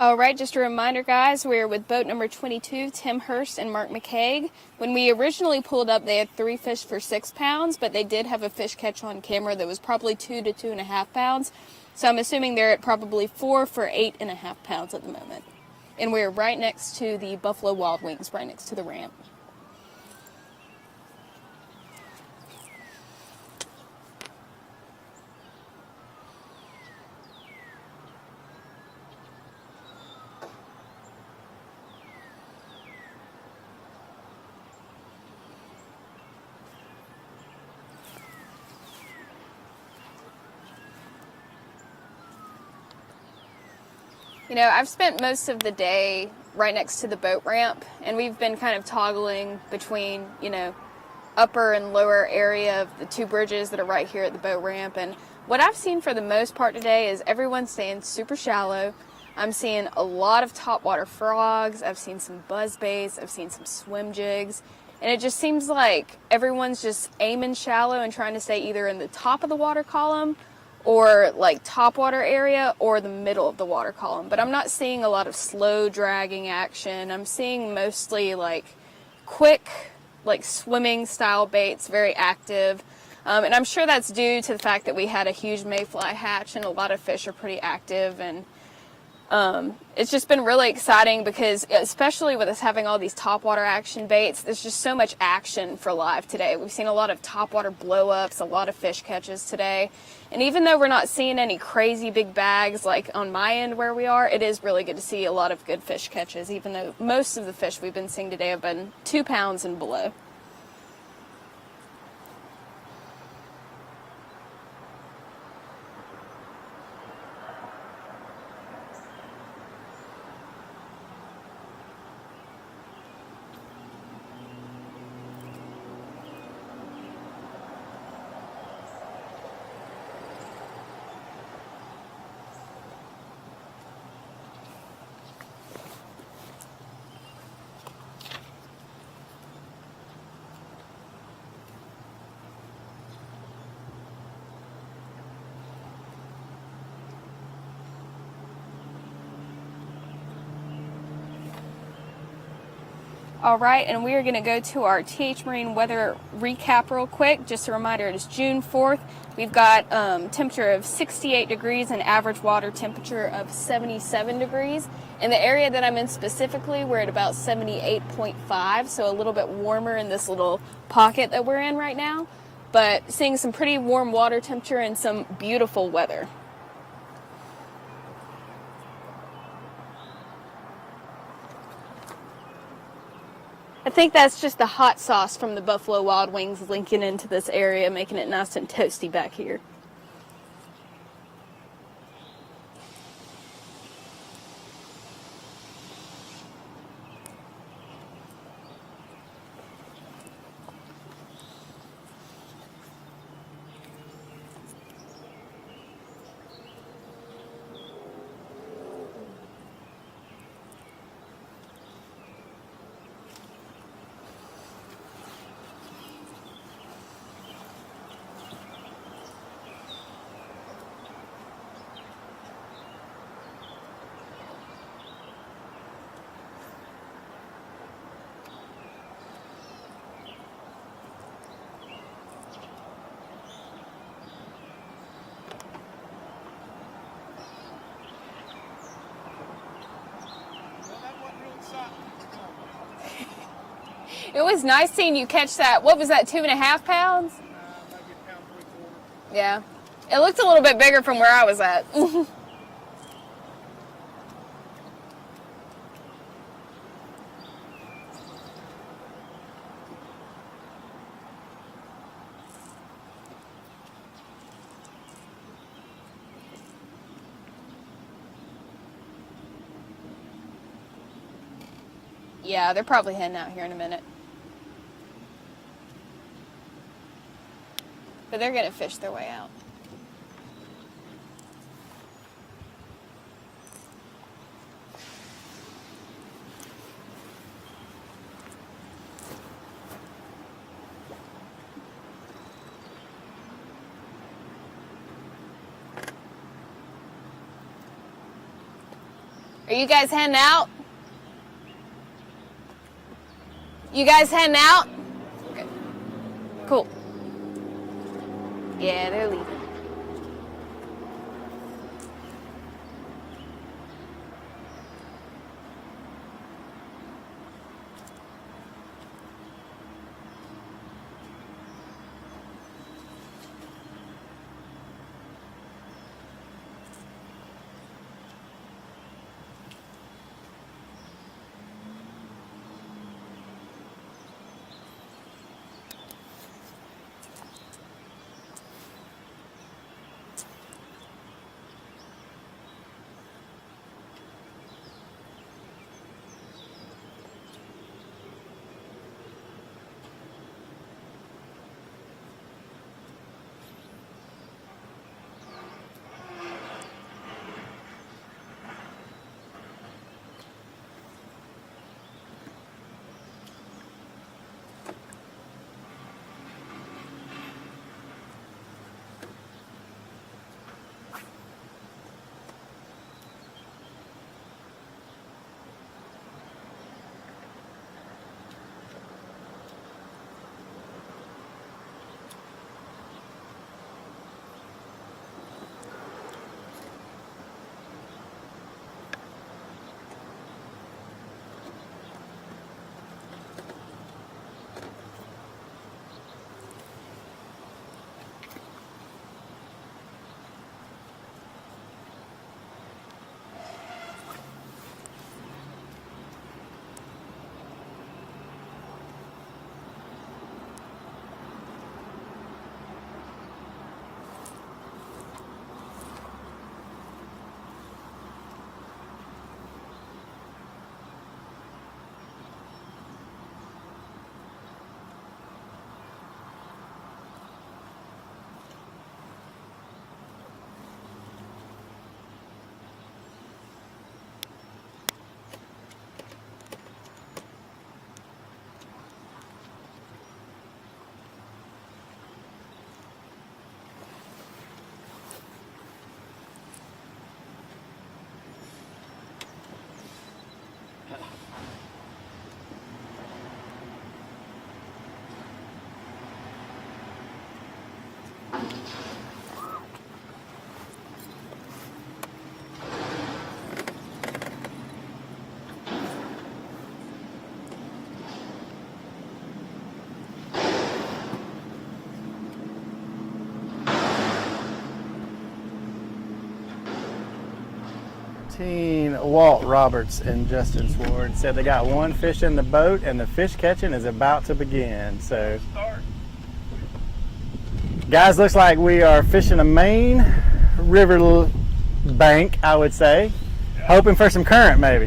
All right, just a reminder, guys, we're with boat number 22, Tim Hurst and Mark McCaig. When we originally pulled up, they had 3 fish for 6 pounds, but they did have a fish catch on camera that was probably 2 to 2.5 pounds. So I'm assuming they're at probably 4 for 8.5 pounds at the moment. And we're right next to the Buffalo Wild Wings, right next to the ramp. You know, I've spent most of the day right next to the boat ramp, and we've been kind of toggling between, you know, upper and lower area of the 2 bridges that are right here at the boat ramp. And what I've seen for the most part today is everyone's staying super shallow. I'm seeing a lot of topwater frogs. I've seen some buzzbaits. I've seen some swim jigs. And it just seems like everyone's just aiming shallow and trying to stay either in the top of the water column or like topwater area or the middle of the water column. But I'm not seeing a lot of slow dragging action. I'm seeing mostly like quick, like swimming style baits, very active. And I'm sure that's due to the fact that we had a huge mayfly hatch and a lot of fish are pretty active. And it's just been really exciting because, especially with us having all these topwater action baits, there's just so much action for live today. We've seen a lot of topwater blow-ups, a lot of fish catches today. And even though we're not seeing any crazy big bags like on my end where we are, it is really good to see a lot of good fish catches, even though most of the fish we've been seeing today have been 2 pounds and below. All right, and we are going to go to our TH Marine weather recap real quick. Just a reminder, it is June 4th. We've got temperature of 68 degrees and average water temperature of 77 degrees. In the area that I'm in specifically, we're at about 78.5, so a little bit warmer in this little pocket that we're in right now. But seeing some pretty warm water temperature and some beautiful weather. I think that's just the hot sauce from the Buffalo Wild Wings linking into this area, making it nice and toasty back here. It was nice seeing you catch that. What was that, 2.5 pounds? Maybe a pound 3/4. Yeah. It looked a little bit bigger from where I was at. Yeah, they're probably heading out here in a minute. But they're going to fish their way out. Are Are you guys heading out? You guys heading out? Okay. Cool. Yeah, they're leaving. Walt Roberts and Justin Sward said they got one fish in the boat and the fish catching is about to begin. So, guys, looks like we are fishing a main river bank, I would say. Yeah. Hoping for some current, maybe.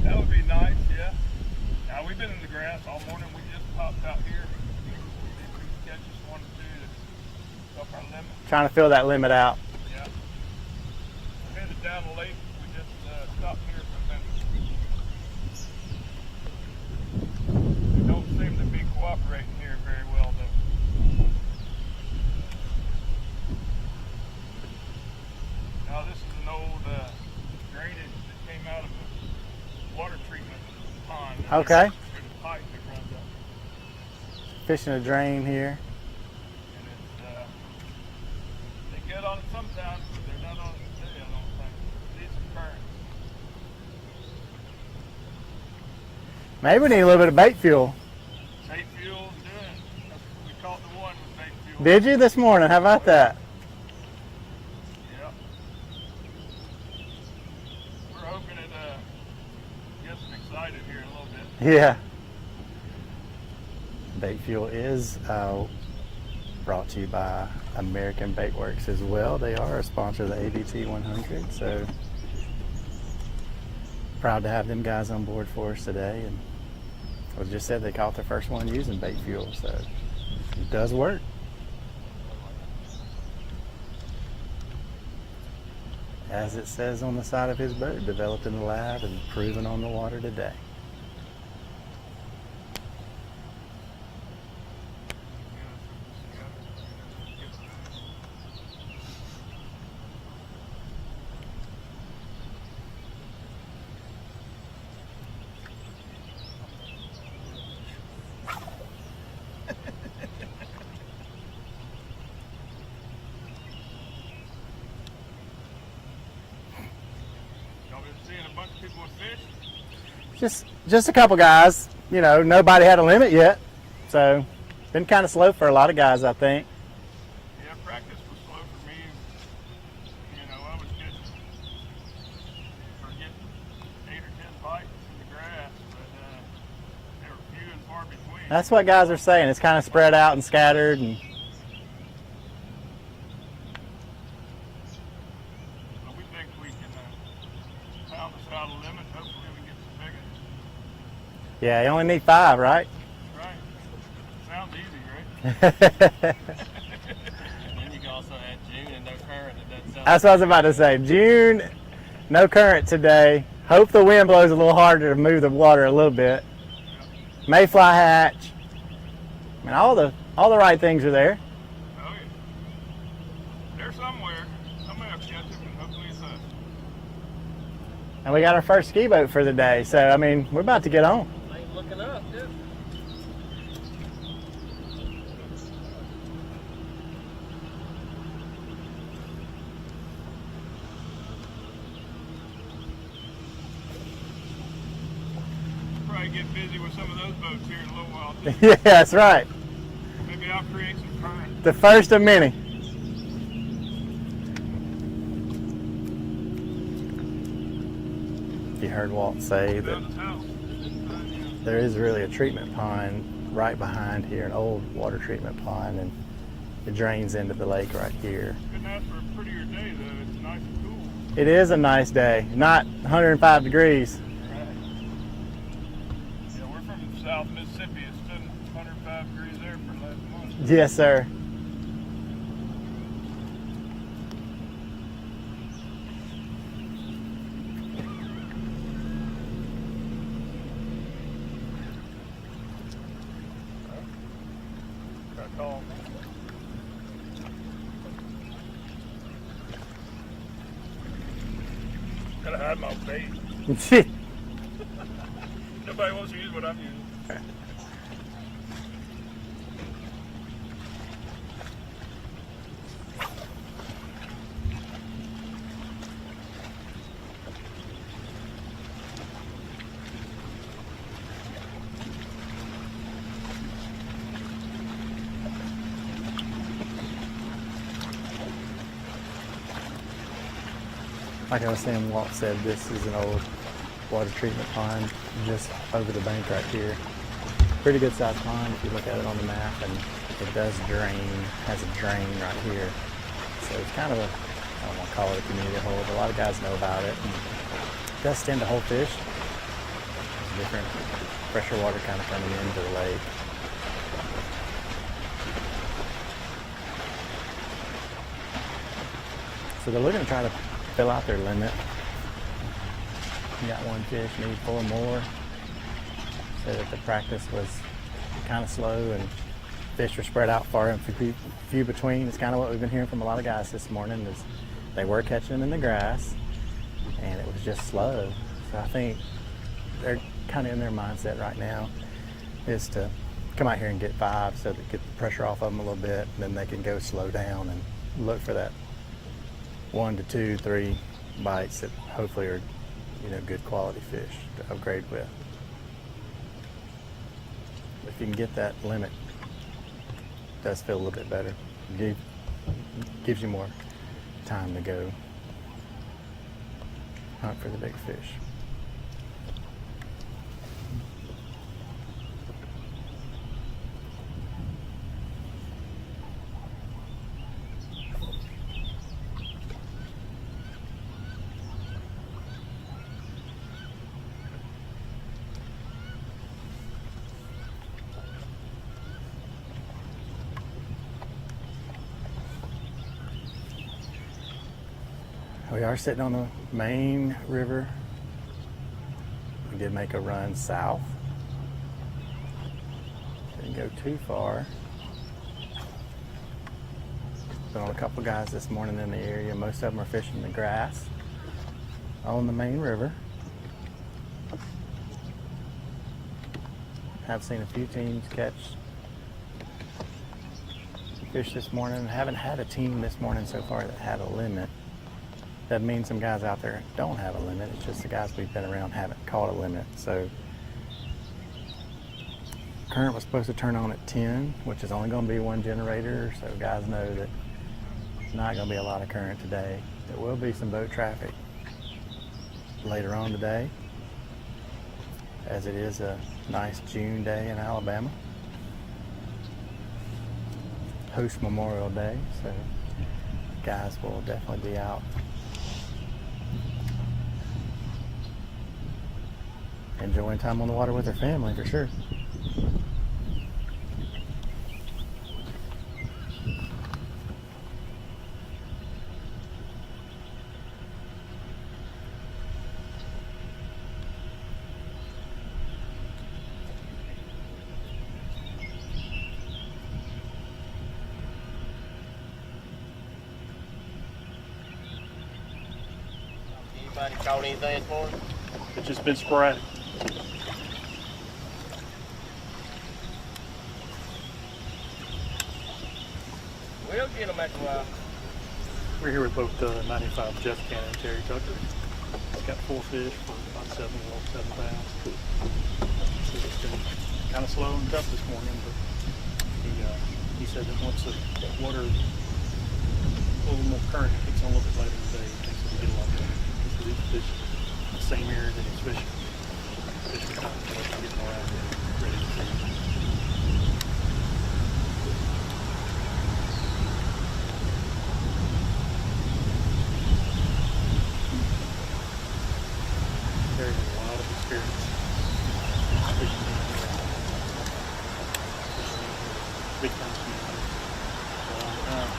That would be nice, yeah. Now, we've been in the grass all morning. We just popped out here. We catch us one or two to up our limit. Trying to fill that limit out. Yeah. We're headed down the lake. We just stopped here for a minute. They don't seem to be cooperating here very well, though. Now, this is an old drainage that came out of a water treatment pond. Okay. There's a pipe that runs up. Fishing a drain here. And it's, they get on it sometimes, but they're not on it today, I don't think. These are currents. Maybe we need a little bit of bait fuel. Bait fuel's doing. We caught the one with bait fuel. Did you this morning? How about that? Yep. We're hoping it gets them excited here a little bit. Yeah. Bait fuel is brought to you by American Bait Works as well. They are a sponsor of the ABT 100, so proud to have them guys on board for us today. And as just said, they caught their first one using bait fuel, so it does work. As it says on the side of his boat, developed in the lab and proven on the water today. bunch of people with fish? Just a couple guys. You know, nobody had a limit yet, so been kind of slow for a lot of guys, I think. Yeah, practice was slow for me. You know, I was getting 8 or 10 bites in the grass, but they were few and far between. That's what guys are saying. It's kind of spread out and scattered, and but we think we can pound us out a limit. Hopefully we get some bigger. yeah, you only need 5, right? Right. Sounds easy, right? And then you can also add June and no current. It doesn't sound That's what I was about to say. June, no current today. Hope the wind blows a little harder to move the water a little bit. Mayfly hatch. I mean, all the right things are there. Oh yeah. They're somewhere. Somebody will catch them, and hopefully it's us. And we got our first ski boat for the day. So, I mean, we're about to get on. ain't looking up, dude. Probably get busy with some of those boats here in a little while too. Yeah, that's right. Maybe I'll create some current. The first of many. You heard Walt say that there is really a treatment pond right behind here, an old water treatment pond, and it drains into the lake right here. Couldn't ask for a prettier day though. It's nice and cool. It is a nice day, not 105 degrees. Right. Yeah, we're from South Mississippi. It's been 105 degrees there for last month. Yes, sir. Got a call. Gotta hide my bait. Nobody wants to use what I'm using. Like I was saying, Walt said this is an old water treatment pond just over the bank right here. Pretty good sized pond if you look at it on the map, and it does drain, has a drain right here. So it's kind of a, I don't want to call it a community hole, but a lot of guys know about it. And it does tend to hold fish. Different pressure water kind of coming into the lake. So they're looking to try to fill out their limit. Got one fish, need 4 more. Said that the practice was kind of slow and fish were spread out far and few between. It's kind of what we've been hearing from a lot of guys this morning, is they were catching them in the grass and it was just slow. So I think they're kind of in their mindset right now is to come out here and get 5 so they get the pressure off of them a little bit, and then they can go slow down and look for that 1 to 2, 3 bites that hopefully are, you know, good quality fish to upgrade with. If you can get that limit, it does feel a little bit better. Gives you more time to go hunt for the big fish. We are sitting on the main river. We did make a run south. Didn't go too far. Been on a couple guys this morning in the area. Most of them are fishing the grass on the main river. Have seen a few teams catch fish this morning. Haven't had a team this morning so far that had a limit. Doesn't mean some guys out there don't have a limit. It's just the guys we've been around haven't caught a limit. So current was supposed to turn on at 10, which is only going to be one generator. So guys know that it's not going to be a lot of current today. There will be some boat traffic later on today, as it is a nice June day in Alabama, post Memorial Day, so guys will definitely be out enjoying time on the water with their family for sure. Anybody caught anything for him? It's just been sporadic. We'll get them after a while. We're here with both 95 Jeff Cannon and Terry Tucker. He's got 4 fish for about 7 pounds. So it's been kind of slow and tough this morning, but he said that once the water, a little more current, kicks on a little bit later in the day, he thinks he'll get a lot better. So these fish, the same area that he's fishing. Fishing time, so they're getting around there, ready to feed. Terry has a lot of experience fishing big time community. A long time.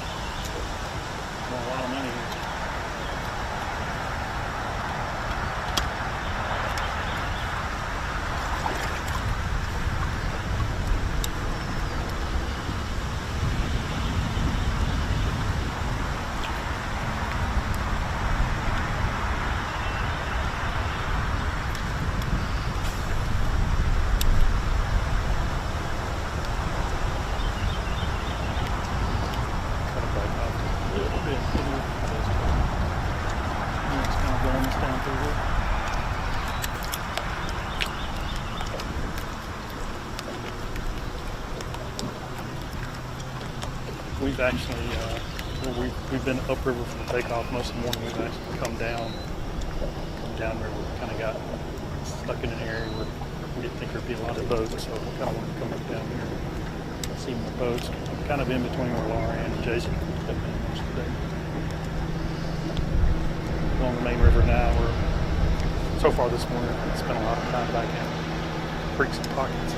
Won a lot of money here. We've actually, we've been upriver from the takeoff most of the morning. We've actually come down river. We kind of got stuck in an area where we didn't think there'd be a lot of boats, so we kind of wanted to come up down here and see more boats. Kind of in between where Laura and Jason have been most of the day. Along the main river now, we're so far this morning, we spent a lot of time back in creeks and pockets.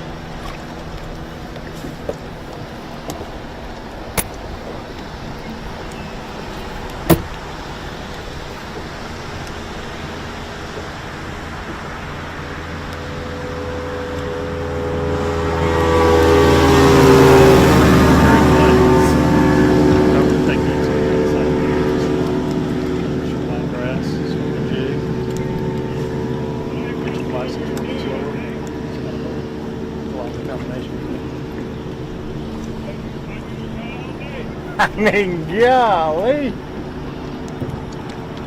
I mean, golly.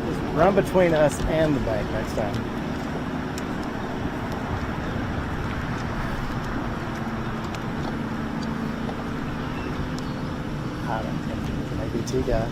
Just run between us and the bank next time. I don't think he's an ABT guy.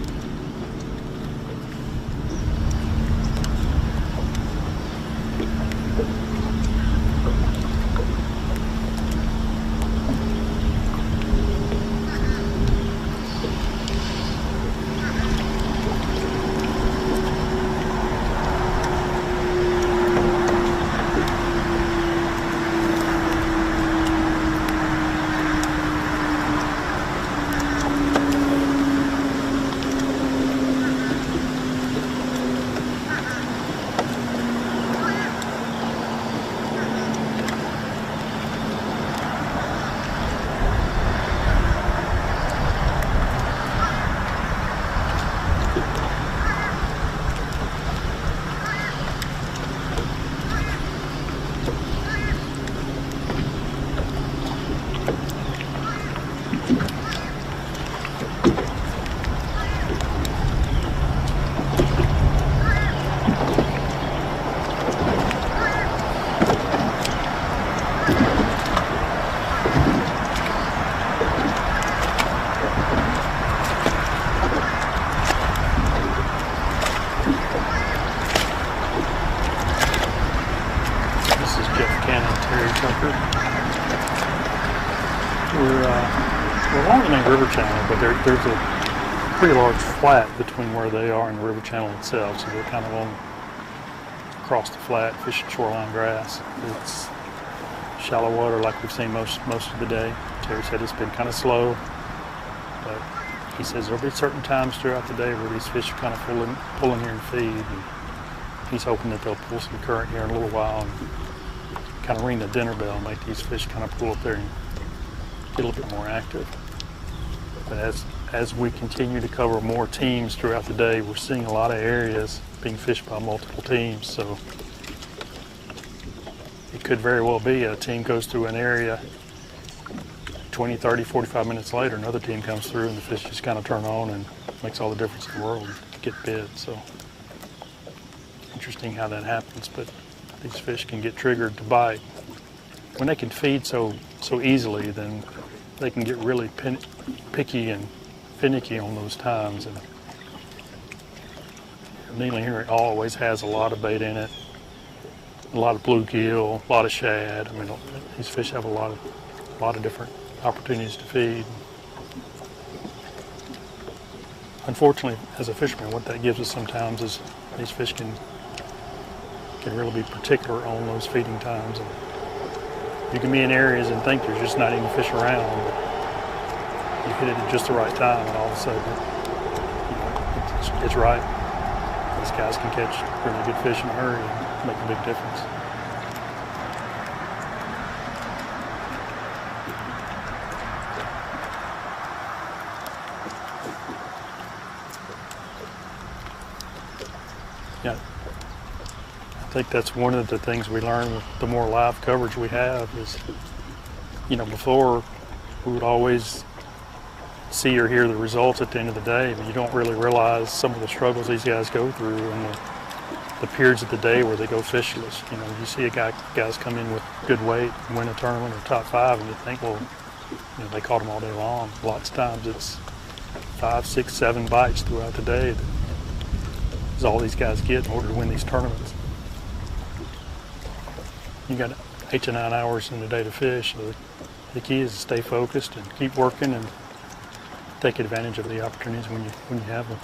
We're along the main river channel, but there's a pretty large flat between where they are and the river channel itself, so they're kind of on across the flat, fishing shoreline grass. It's shallow water like we've seen most of the day. Terry said it's been kind of slow, but he says there'll be certain times throughout the day where these fish are kind of pulling here and feed. And he's hoping that they'll pull some current here in a little while and kind of ring the dinner bell and make these fish kind of pull up there and get a little bit more active. But as we continue to cover more teams throughout the day, we're seeing a lot of areas being fished by multiple teams. So it could very well be a team goes through an area, 20, 30, 45 minutes later, another team comes through and the fish just kind of turn on and makes all the difference in the world to get bid. So interesting how that happens, but these fish can get triggered to bite. When they can feed so easily, then they can get really picky and finicky on those times. And Neely here always has a lot of bait in it, a lot of bluegill, a lot of shad. I mean, these fish have a lot of different opportunities to feed. Unfortunately, as a fisherman, what that gives us sometimes is these fish can really be particular on those feeding times. And you can be in areas and think there's just not any fish around, but you hit it at just the right time, and all of a sudden, it's right. These guys can catch really good fish in a hurry and make a big difference. Yeah, I think that's one of the things we learn with the more live coverage we have is, before we would always see or hear the results at the end of the day, but you don't really realize some of the struggles these guys go through and the periods of the day where they go fishless. You see guys come in with good weight, win a tournament or top 5, and you think, well, they caught them all day long. Lots of times it's 5, 6, 7 bites throughout the day. That is all these guys get in order to win these tournaments. You got 8 to 9 hours in the day to fish. So the key is to stay focused and keep working and take advantage of the opportunities when you have them.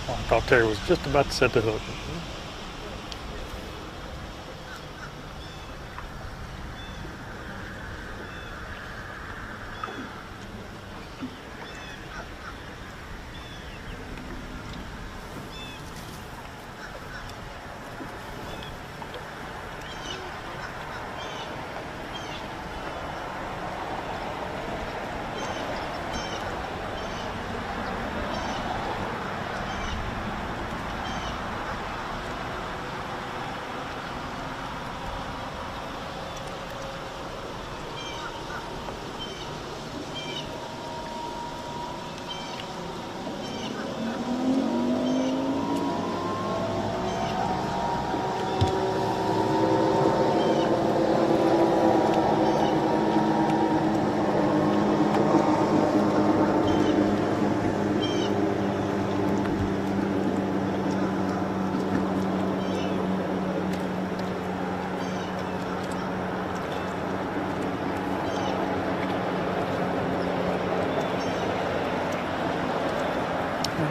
Well, I thought Terry was just about to set the hook.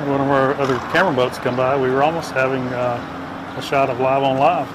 One of our other camera boats come by, we were almost having a shot of live on live.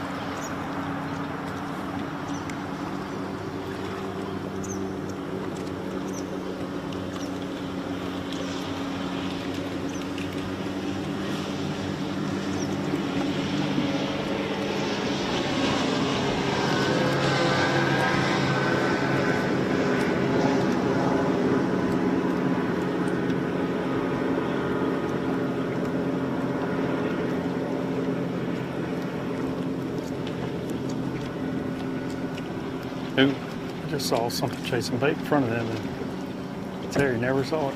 Ooh, I just saw something chasing bait in front of them, and Terry never saw it.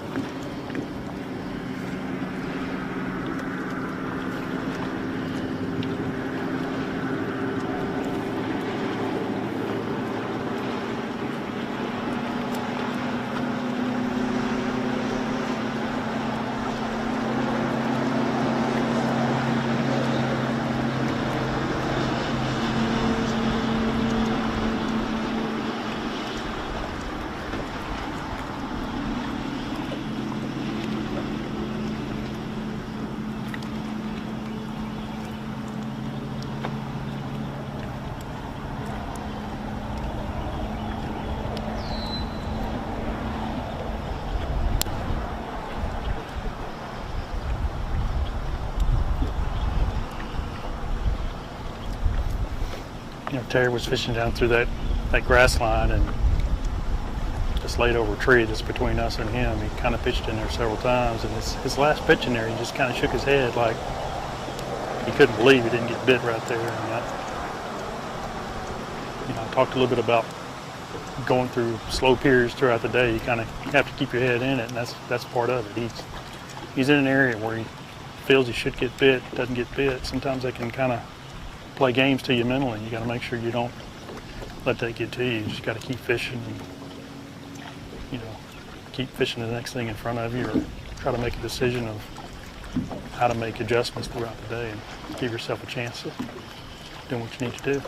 You know, Terry was fishing down through that grass line and just laid over a tree that's between us and him. He kind of pitched in there several times, and his last pitch in there, he just kind of shook his head like he couldn't believe he didn't get bit right there. And I talked a little bit about going through slow periods throughout the day. You kind of have to keep your head in it, and that's part of it. He's in an area where he feels he should get bit, doesn't get bit. Sometimes they can kind of play games to you mentally. You got to make sure you don't let that get to you. You just got to keep fishing and, keep fishing the next thing in front of you, or try to make a decision of how to make adjustments throughout the day and give yourself a chance of doing what you need to do.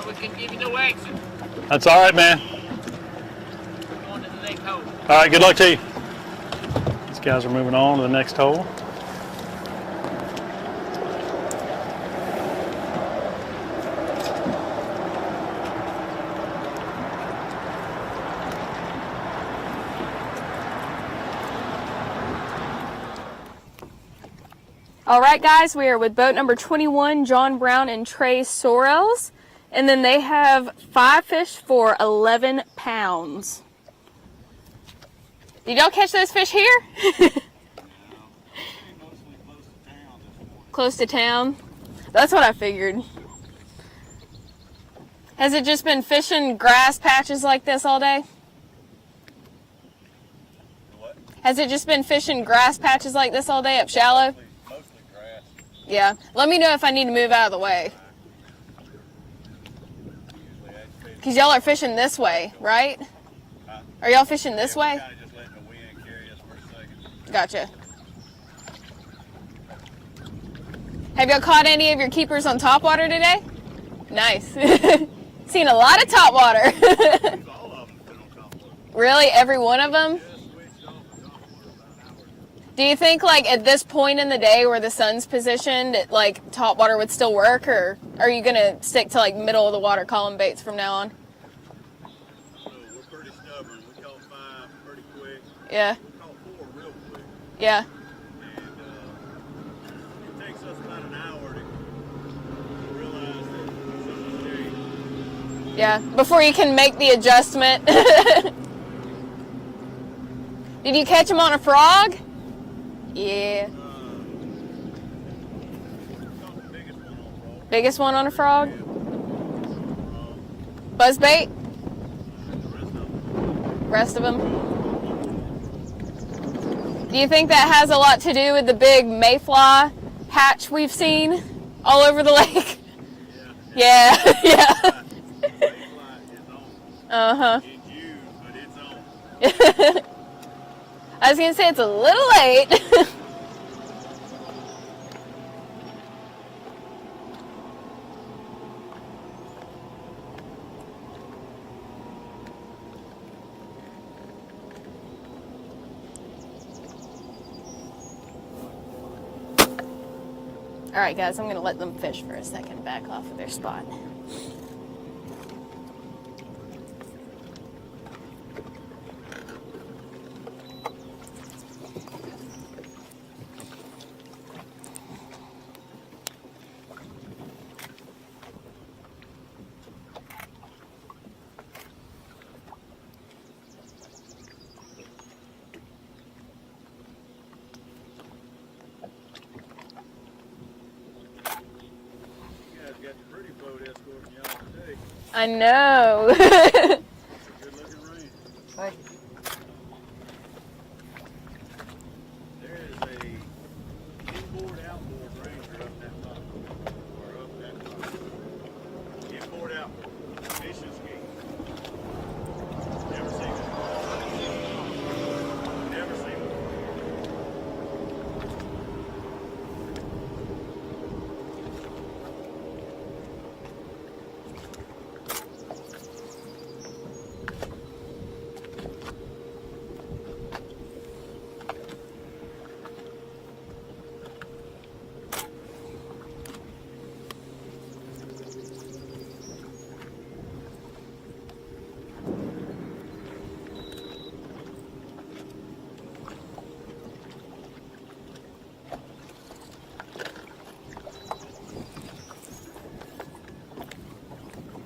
We can give you no exit. That's all right, man. We're going to the next hole. All right, good luck to you. These guys are moving on to the next hole. All right, guys, we are with boat number 21, John Brown and Trey Sorrells. And then they have 5 fish for 11 pounds. Did y'all catch those fish here? Close to town? That's what I figured. Has it just been fishing grass patches like this all day? What? Has it just been fishing grass patches like this all day up shallow? Mostly grass. Yeah. Let me know if I need to move out of the way. Because y'all are fishing this way, right? Are y'all fishing this way? Kind of just letting the wind carry us for a second. Gotcha. Have y'all caught any of your keepers on topwater today? Nice. Seen a lot of topwater. Really? Every one of them? Do you think, like, at this point in the day where the sun's positioned, like, topwater would still work, or are you going to stick to, like, middle of the water column baits from now on? We're pretty stubborn. We caught 5 pretty quick. Yeah. We caught 4 real quick. Yeah. And it takes us about an hour to realize that something's changed. Yeah, before you can make the adjustment. Did you catch him on a frog? Yeah. Biggest one on a frog? Buzzbait? Rest of them? Do you think that has a lot to do with the big mayfly hatch we've seen all over the lake? Yeah, yeah. Uh-huh. I was gonna say it's a little late. All right, guys, I'm gonna let them fish for a second, back off of their spot. I know. Thank you. There is a inboard outboard ranger up that top, or up that top. Inboard outboard fishing ski. Never seen it. Never seen it.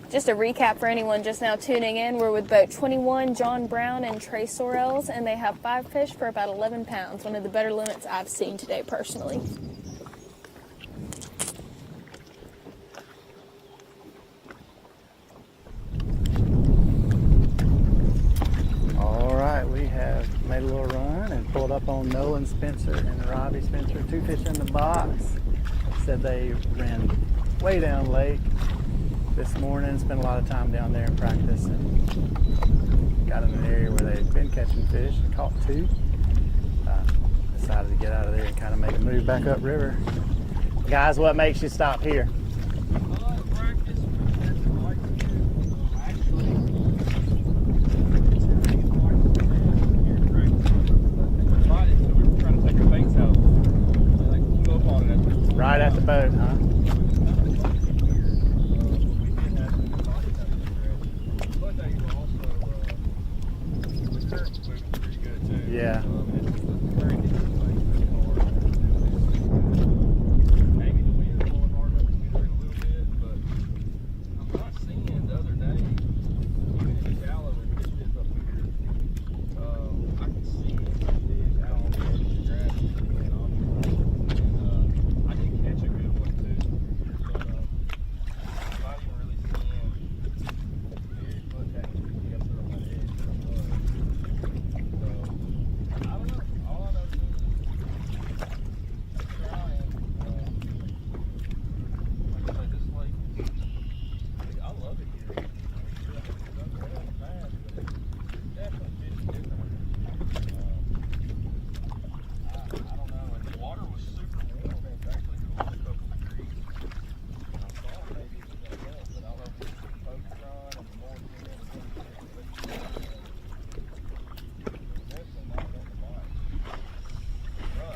Just a recap for anyone just now tuning in, we're with boat 21, John Brown and Trey Sorrells, and they have 5 fish for about 11 pounds, one of the better limits I've seen today personally. All right, we have made a little run and pulled up on Nolan Spencer and Robbie Spencer, 2 fish in the box. Said they ran way down lake this morning, spent a lot of time down there in practice, and got in an area where they'd been catching fish and caught 2. Decided to get out of there and kind of make a move back upriver. Guys, what makes you stop here? Right at the boat, huh? Yeah. Maybe the wind's blowing hard enough to get her in a little bit, but I'm not seeing the other day, even in the shallow and this is up here, I can see some fish out on the edge of the grass and I can catch a good one too.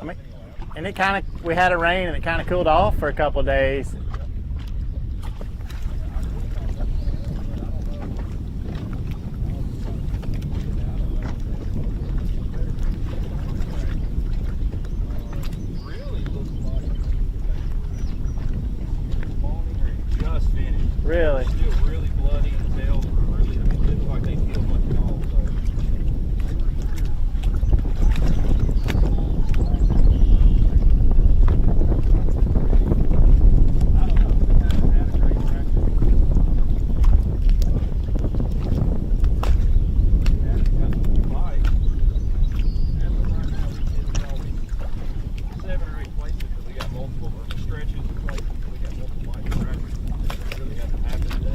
I mean, and it kind of, we had a rain and it kind of cooled off for a couple of days. Really? Still really bloody and tails were really, I mean, it looked like they killed much at all.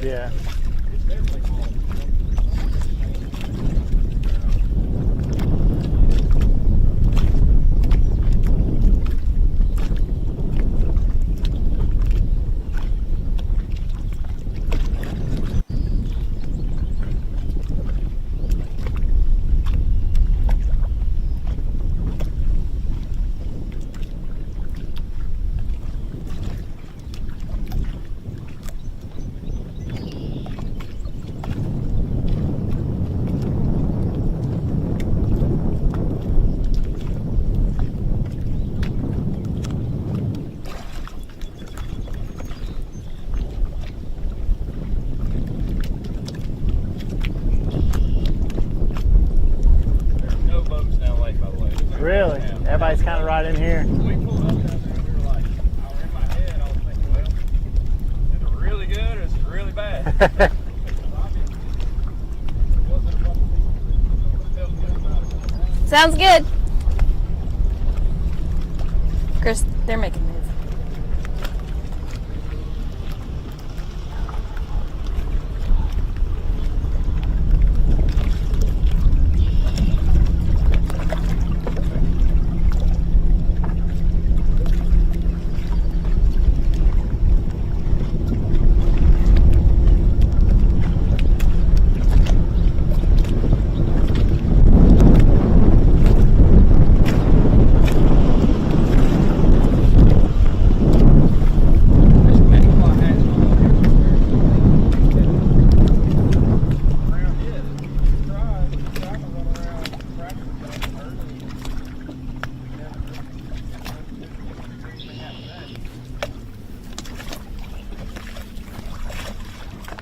Yeah. Really? Everybody's kind of right in here. We pulled up down there and we were like, in my head, I was thinking, well, is it really good or is it really bad? Sounds good. Chris, they're making moves.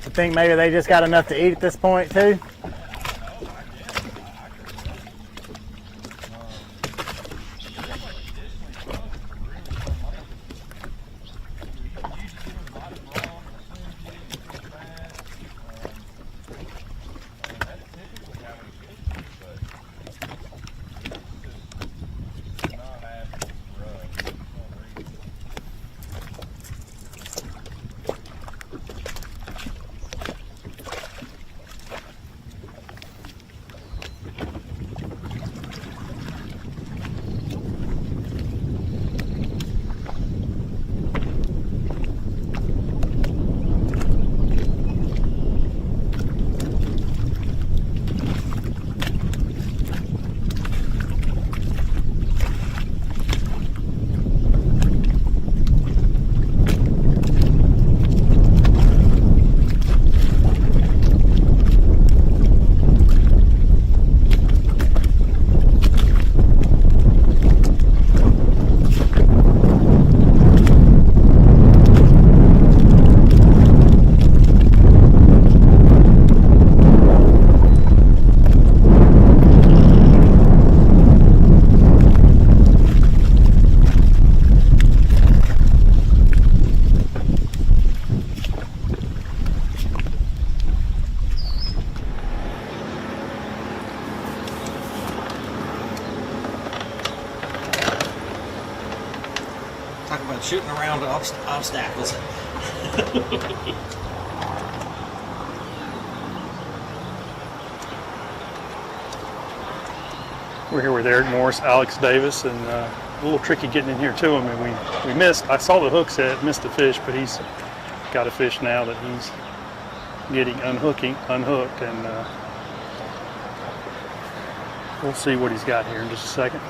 I think maybe they just got enough to eat at this point too. Talk about shooting around obstacles. We're here with Eric Morris, Alex Davis, and a little tricky getting in here to him. And we missed. I saw the hook set, missed a fish, but he's got a fish now that he's getting unhooked, and we'll see what he's got here in just a second.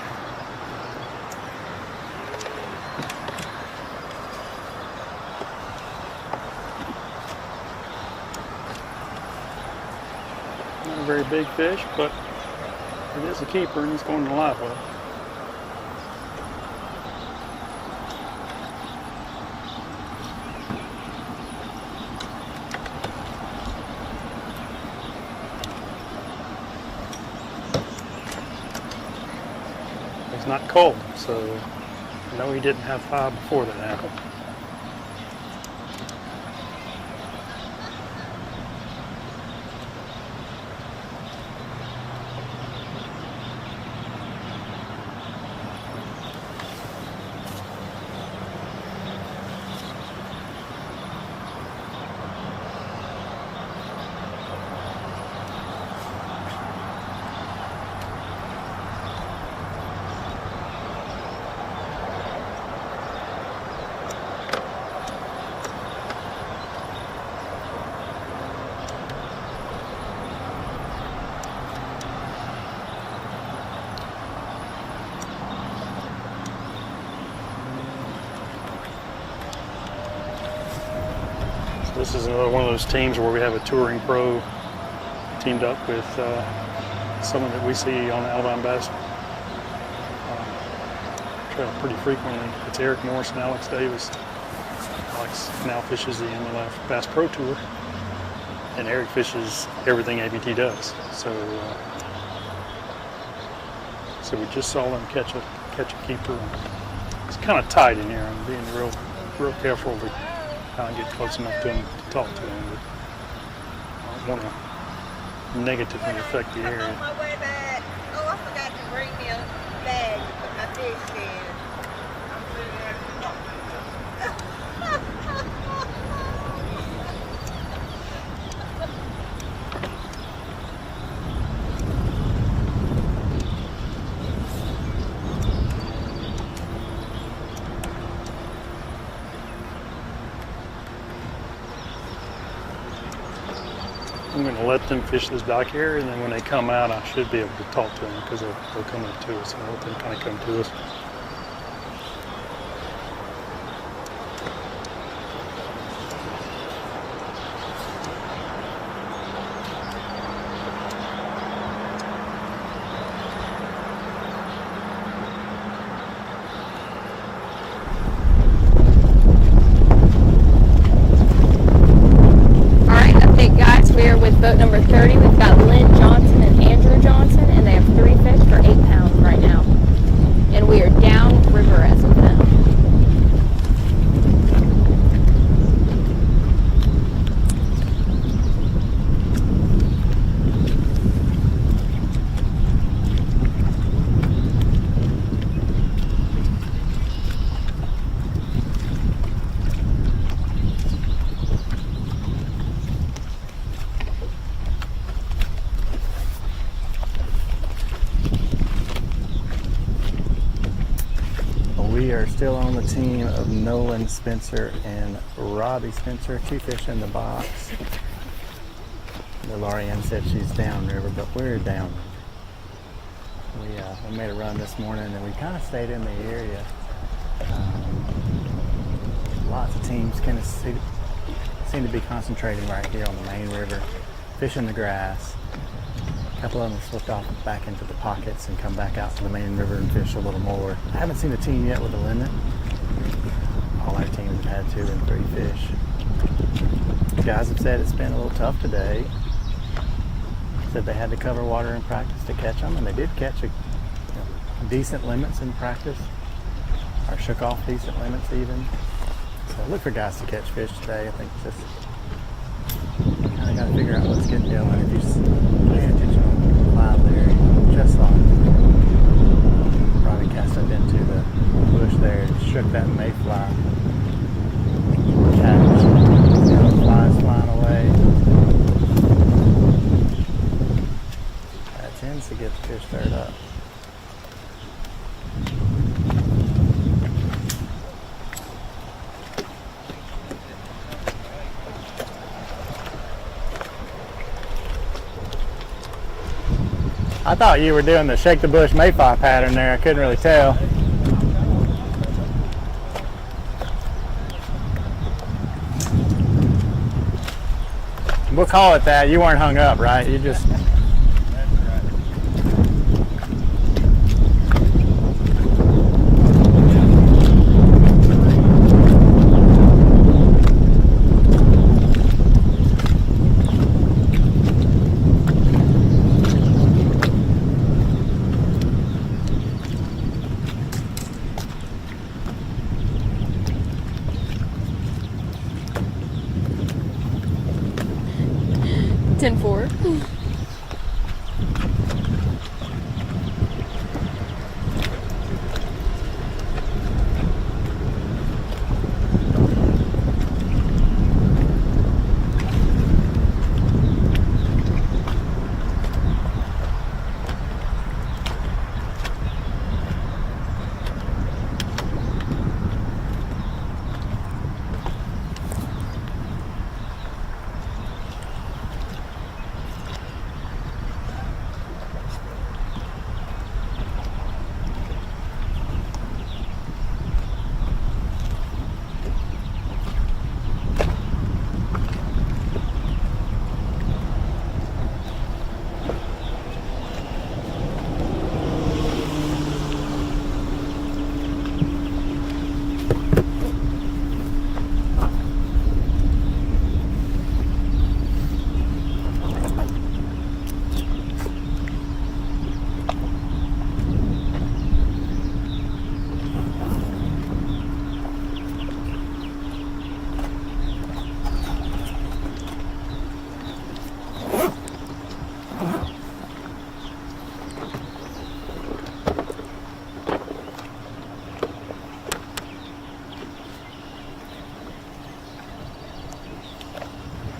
very big fish, but it is a keeper and he's going to live well. It's not cold, so I know he didn't have 5 before that happened. This is another one of those teams where we have a touring pro teamed up with someone that we see on the Alabama Bass Trail pretty frequently. It's Eric Morris and Alex Davis. Alex now fishes the MLF Bass Pro Tour, and Eric fishes everything ABT does. So we just saw them catch a keeper. It's kind of tight in here. I'm being real careful to kind of get close enough to him to talk to him, but I don't want to negatively affect the area. On my way back, I forgot to bring me a bag to put my fish in. I'm going to let them fish this dock area, and then when they come out, I should be able to talk to them because they'll come up to us, and I'll let them kind of come to us. Boat number 30, we've got Lynn Johnson and Andrew Johnson, and they have 3 fish for 8 pounds right now. And we are down river as of now. We are still on the team of Nolan Spencer and Robbie Spencer, 2 fish in the box. Lorianne said she's downriver, but we're downriver. We made a run this morning and we kind of stayed in the area. Lots of teams kind of seem to be concentrating right here on the main river, fishing the grass. A couple of them slipped off back into the pockets and come back out to the main river and fish a little more. I haven't seen a team yet with a limit. All our teams have had 2 and 3 fish. The guys have said it's been a little tough today. Said they had to cover water in practice to catch them, and they did catch decent limits in practice, or shook off decent limits even. So look for guys to catch fish today. I think just kind of got to figure out what's getting going. If you're paying attention on the live there, you just saw Robbie cast up into the bush there and shook that mayfly. Catch. The flies flying away. That tends to get the fish stirred up. I thought you were doing the shake the bush mayfly pattern there. I couldn't really tell. We'll call it that. You weren't hung up, right? You just 10-4.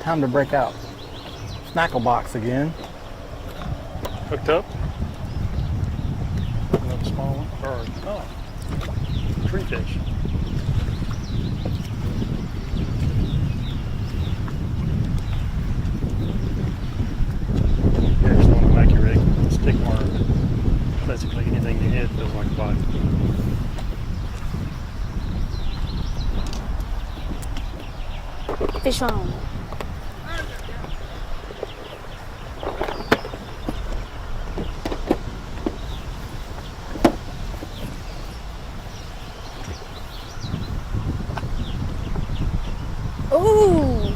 Time to break out. Snackle box again. Hooked up. Another small one. Or, oh, tree fish. Yeah, just on the mackie rig. Stick worm. Basically anything you hit feels like a bite. Fish on. Ooh.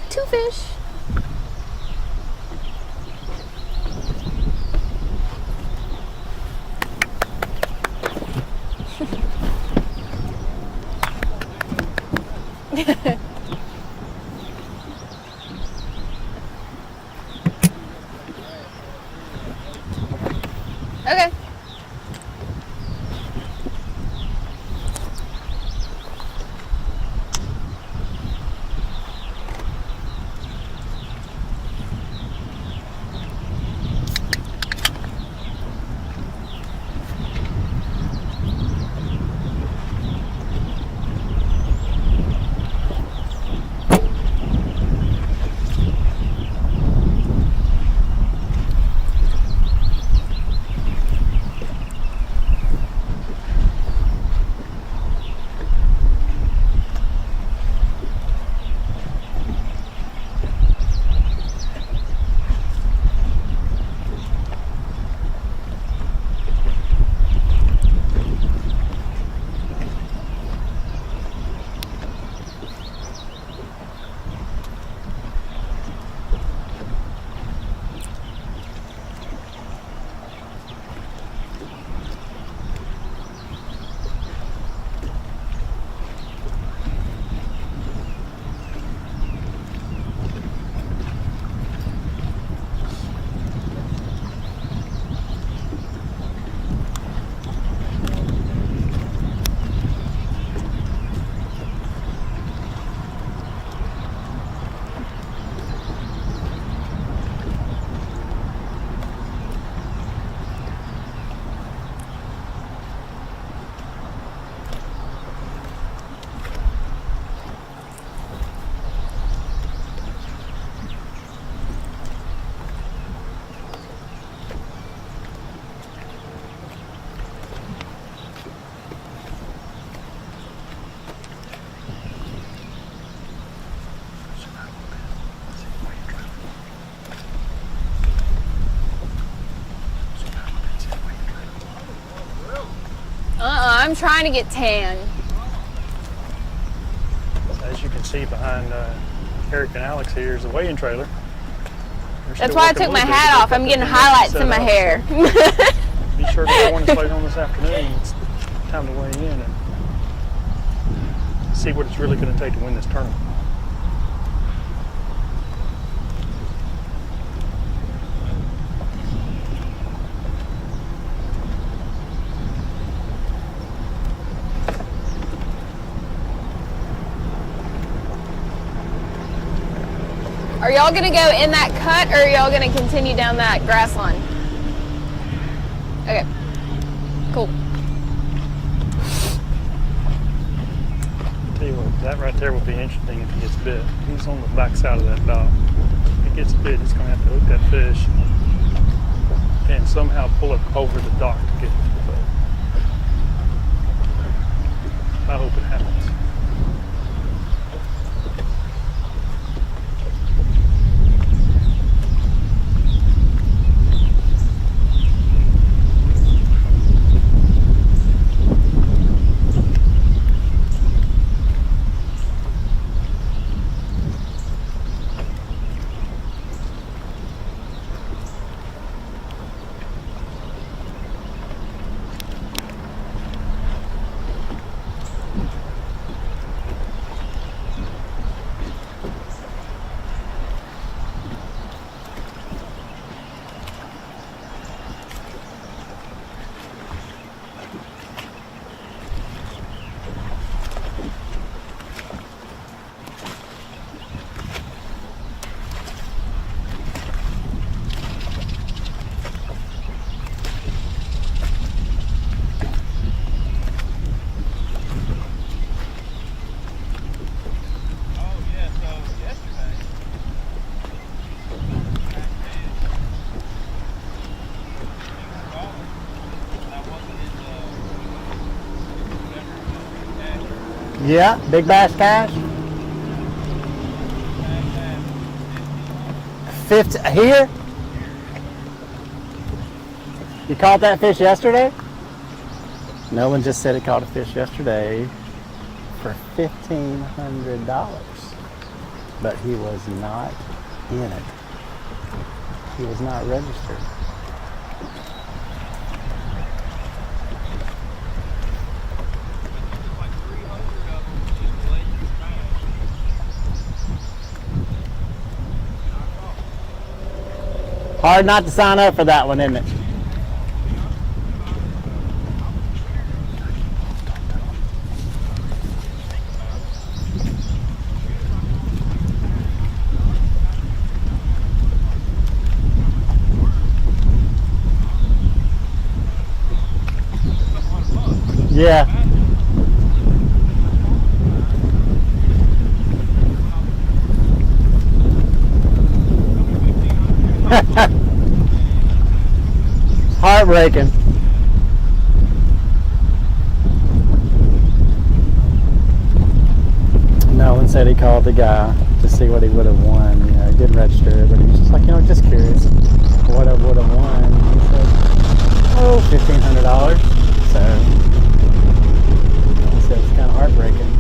Two fish. Okay. I'm trying to get tan. So as you can see behind Eric and Alex here is the weigh-in trailer. That's why I took my hat off. I'm getting highlights in my hair. Be sure to join us later on this afternoon. It's time to weigh in and see what it's really going to take to win this tournament. Are y'all gonna go in that cut, or are y'all gonna continue down that grass line? Okay, cool. Tell you what, that right there will be interesting if he gets bit. He's on the back side of that dock. If he gets bit, he's going to have to hook that fish and somehow pull it over the dock to get it to the boat. I hope it happens. Yeah, big bass cash. 50 here. You caught that fish yesterday? No one just said he caught a fish yesterday for $1,500, but he was not in it. He was not registered. Hard not to sign up for that one, isn't it? Yeah. Heartbreaking. No one said he called the guy to see what he would have won. You know, he didn't register, but he was just like, you know, just curious what I would have won. He said, oh, $1,500. So, he said it's kind of heartbreaking.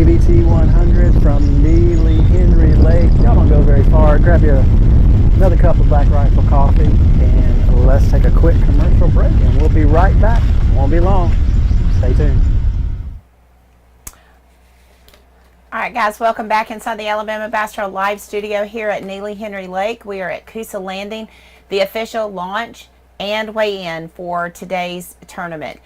ABT 100 from Neely Henry Lake. Y'all don't go very far. Grab you another cup of Black Rifle coffee and let's take a quick commercial break and we'll be right back. Won't be long. Stay tuned. All right, guys, welcome back inside the Alabama Bass Pro Live studio here at Neely Henry Lake. We are at Coosa Landing, the official launch and weigh-in for today's tournament.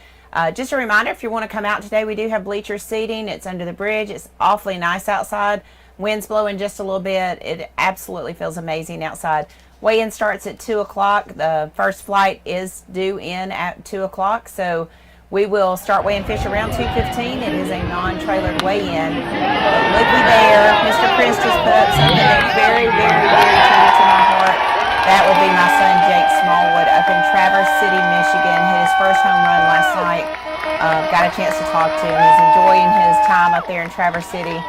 Just a reminder, if you want to come out today, we do have bleacher seating. It's under the bridge. It's awfully nice outside. Wind's blowing just a little bit. It absolutely feels amazing outside. Weigh-in starts at 2 o'clock. The first flight is due in at 2 o'clock, so we will start weighing fish around 2:15. It is a non-trailered weigh-in. But looky there, Mr. Chris just put up something that's very, very, very true to my heart. That would be my son Jake Smallwood up in Traverse City, Michigan. Hit his first home run last night. Got a chance to talk to him. He's enjoying his time up there in Traverse City.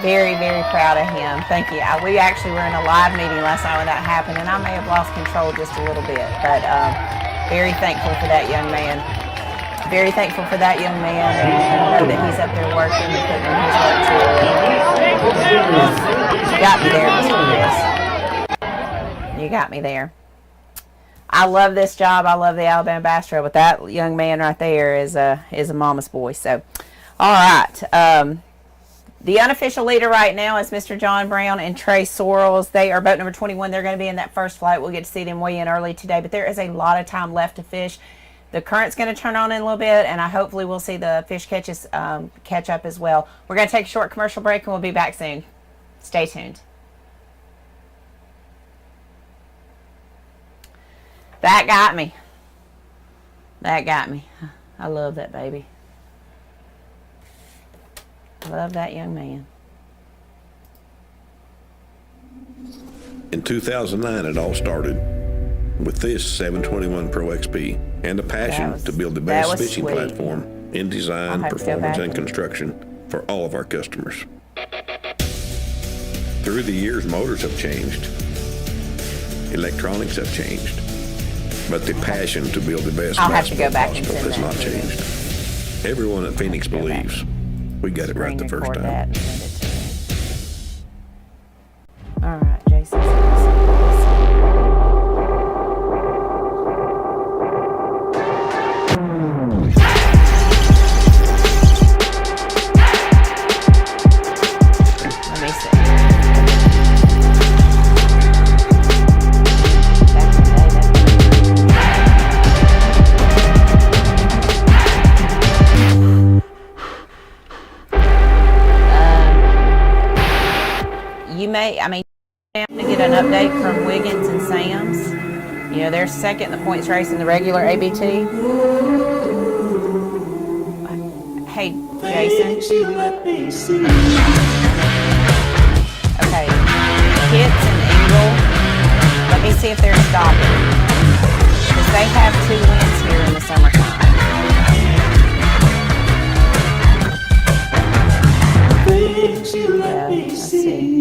Very, very proud of him. Thank you. We actually were in a live meeting last night when that happened, and I may have lost control just a little bit, but very thankful for that young man. Very thankful for that young man, and know that he's up there working and putting in his work too. You got me there, Mr. Chris. You got me there. I love this job. I love the Alabama Bass Pro, but that young man right there is a mama's boy. So, all right. The unofficial leader right now is Mr. John Brown and Trey Sorrells. They are boat number 21. They're going to be in that first flight. We'll get to see them weigh in early today, but there is a lot of time left to fish. The current's going to turn on in a little bit, and hopefully we'll see the fish catches catch up as well. We're going to take a short commercial break, and we'll be back soon. Stay tuned. That got me. That got me. I love that baby. Love that young man. In 2009, it all started with this 721 Pro XP and a passion to build the best fishing platform in design, performance, and construction for all of our customers. Through the years, motors have changed. Electronics have changed. But the passion to build the best bass boat possible has not changed. Everyone at Phoenix believes we got it right the first time. All right, Jason. Let me see. To get an update from Wiggins and Sam's. You know, they're second in the points race in the regular ABT. Hey, Jason. Okay, Kits and Eagle. Let me see if they're stopping. Because they have 2 wins here in the summertime. Let's see.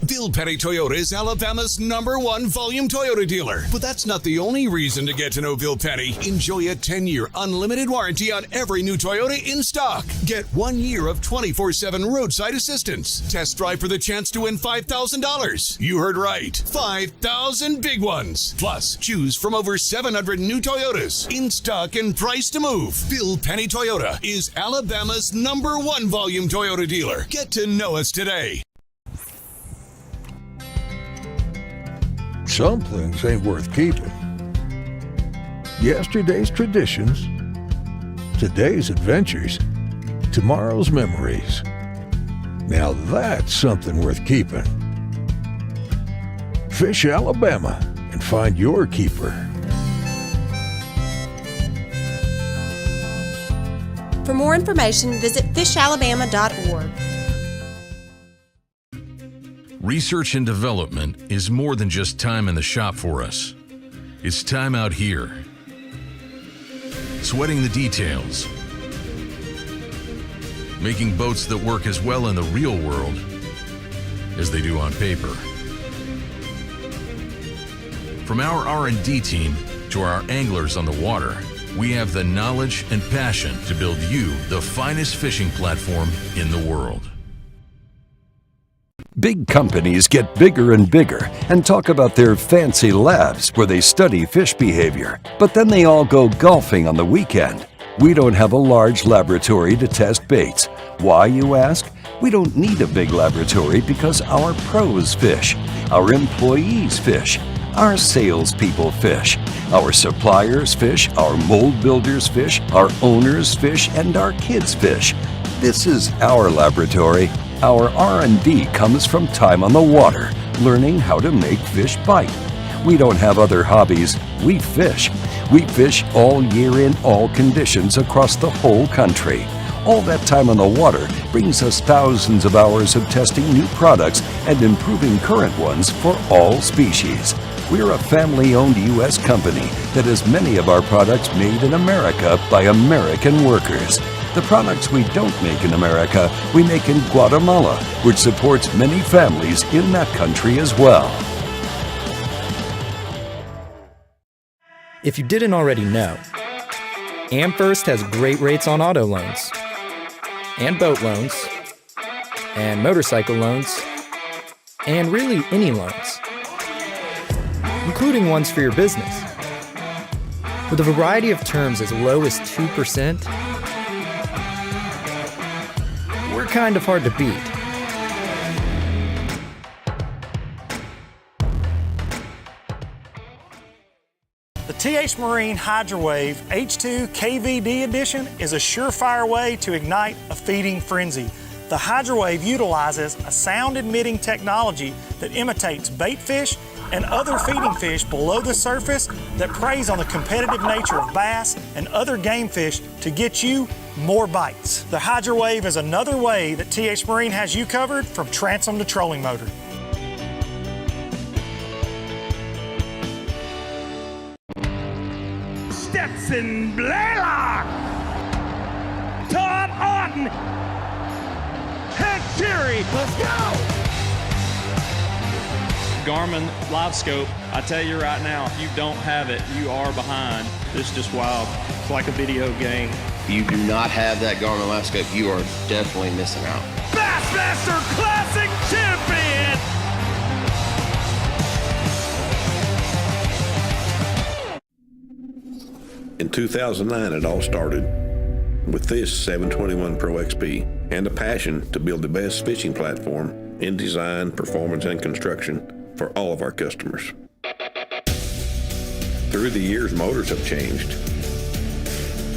Bill Petty Toyota is Alabama's #1 volume Toyota dealer. But that's not the only reason to get to know Bill Petty. Enjoy a 10-year unlimited warranty on every new Toyota in stock. Get 1 year of 24/7 roadside assistance. Test drive for the chance to win $5,000. You heard right. 5,000 big ones. Plus, choose from over 700 new Toyotas in stock and price to move. Bill Petty Toyota is Alabama's #1 volume Toyota dealer. Get to know us today. Some things ain't worth keeping. Yesterday's traditions, today's adventures, tomorrow's memories. Now that's something worth keeping. Fish Alabama and find your keeper. For more information, visit fishalabama.org. Research and development is more than just time in the shop for us. It's time out here, sweating the details, making boats that work as well in the real world as they do on paper. From our R&D team to our anglers on the water, we have the knowledge and passion to build you the finest fishing platform in the world. Big companies get bigger and bigger and talk about their fancy labs where they study fish behavior, but then they all go golfing on the weekend. We don't have a large laboratory to test baits. Why, you ask? We don't need a big laboratory because our pros fish, our employees fish, our salespeople fish, our suppliers fish, our mold builders fish, our owners fish, and our kids fish. This is our laboratory. Our R&D comes from time on the water, learning how to make fish bite. We don't have other hobbies. We fish. We fish all year in all conditions across the whole country. All that time on the water brings us thousands of hours of testing new products and improving current ones for all species. We're a family-owned U.S. company that has many of our products made in America by American workers. The products we don't make in America, we make in Guatemala, which supports many families in that country as well. If you didn't already know, AmFirst has great rates on auto loans, and boat loans, and motorcycle loans, and really any loans, including ones for your business. With a variety of terms as low as 2%, we're kind of hard to beat. The TH Marine HydroWave H2 KVD Edition is a surefire way to ignite a feeding frenzy. The HydroWave utilizes a sound-emitting technology that imitates bait fish and other feeding fish below the surface that preys on the competitive nature of bass and other game fish to get you more bites. The HydroWave is another way that TH Marine has you covered from transom to trolling motor. Stetson Blaylock, Todd Otten, Head Terry, let's go! Garmin Live Scope, I tell you right now, if you don't have it, you are behind. It's just wild. It's like a video game. If you do not have that Garmin Live Scope, you are definitely missing out. Bassmaster Classic Champion! In 2009, it all started with this 721 Pro XP and a passion to build the best fishing platform in design, performance, and construction for all of our customers. Through the years, motors have changed.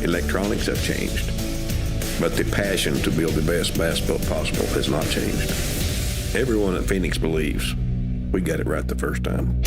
Electronics have changed. But the passion to build the best bass boat possible has not changed. Everyone at Phoenix believes we got it right the first time.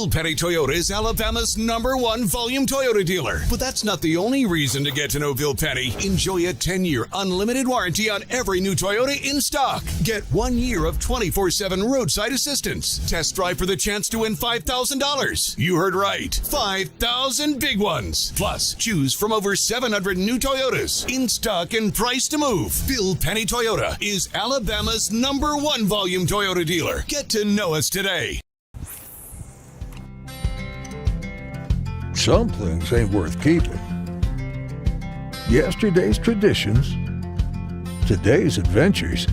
Petty Toyota is Alabama's #1 volume Toyota dealer. But that's not the only reason to get to know Bill Petty. Enjoy a 10-year unlimited warranty on every new Toyota in stock. Get 1 year of 24/7 roadside assistance. Test drive for the chance to win $5,000. You heard right. 5,000 big ones. Plus, choose from over 700 new Toyotas in stock and price to move. Bill Petty Toyota is Alabama's #1 volume Toyota dealer. Get to know us today. Some things ain't worth keeping. Yesterday's traditions, today's adventures,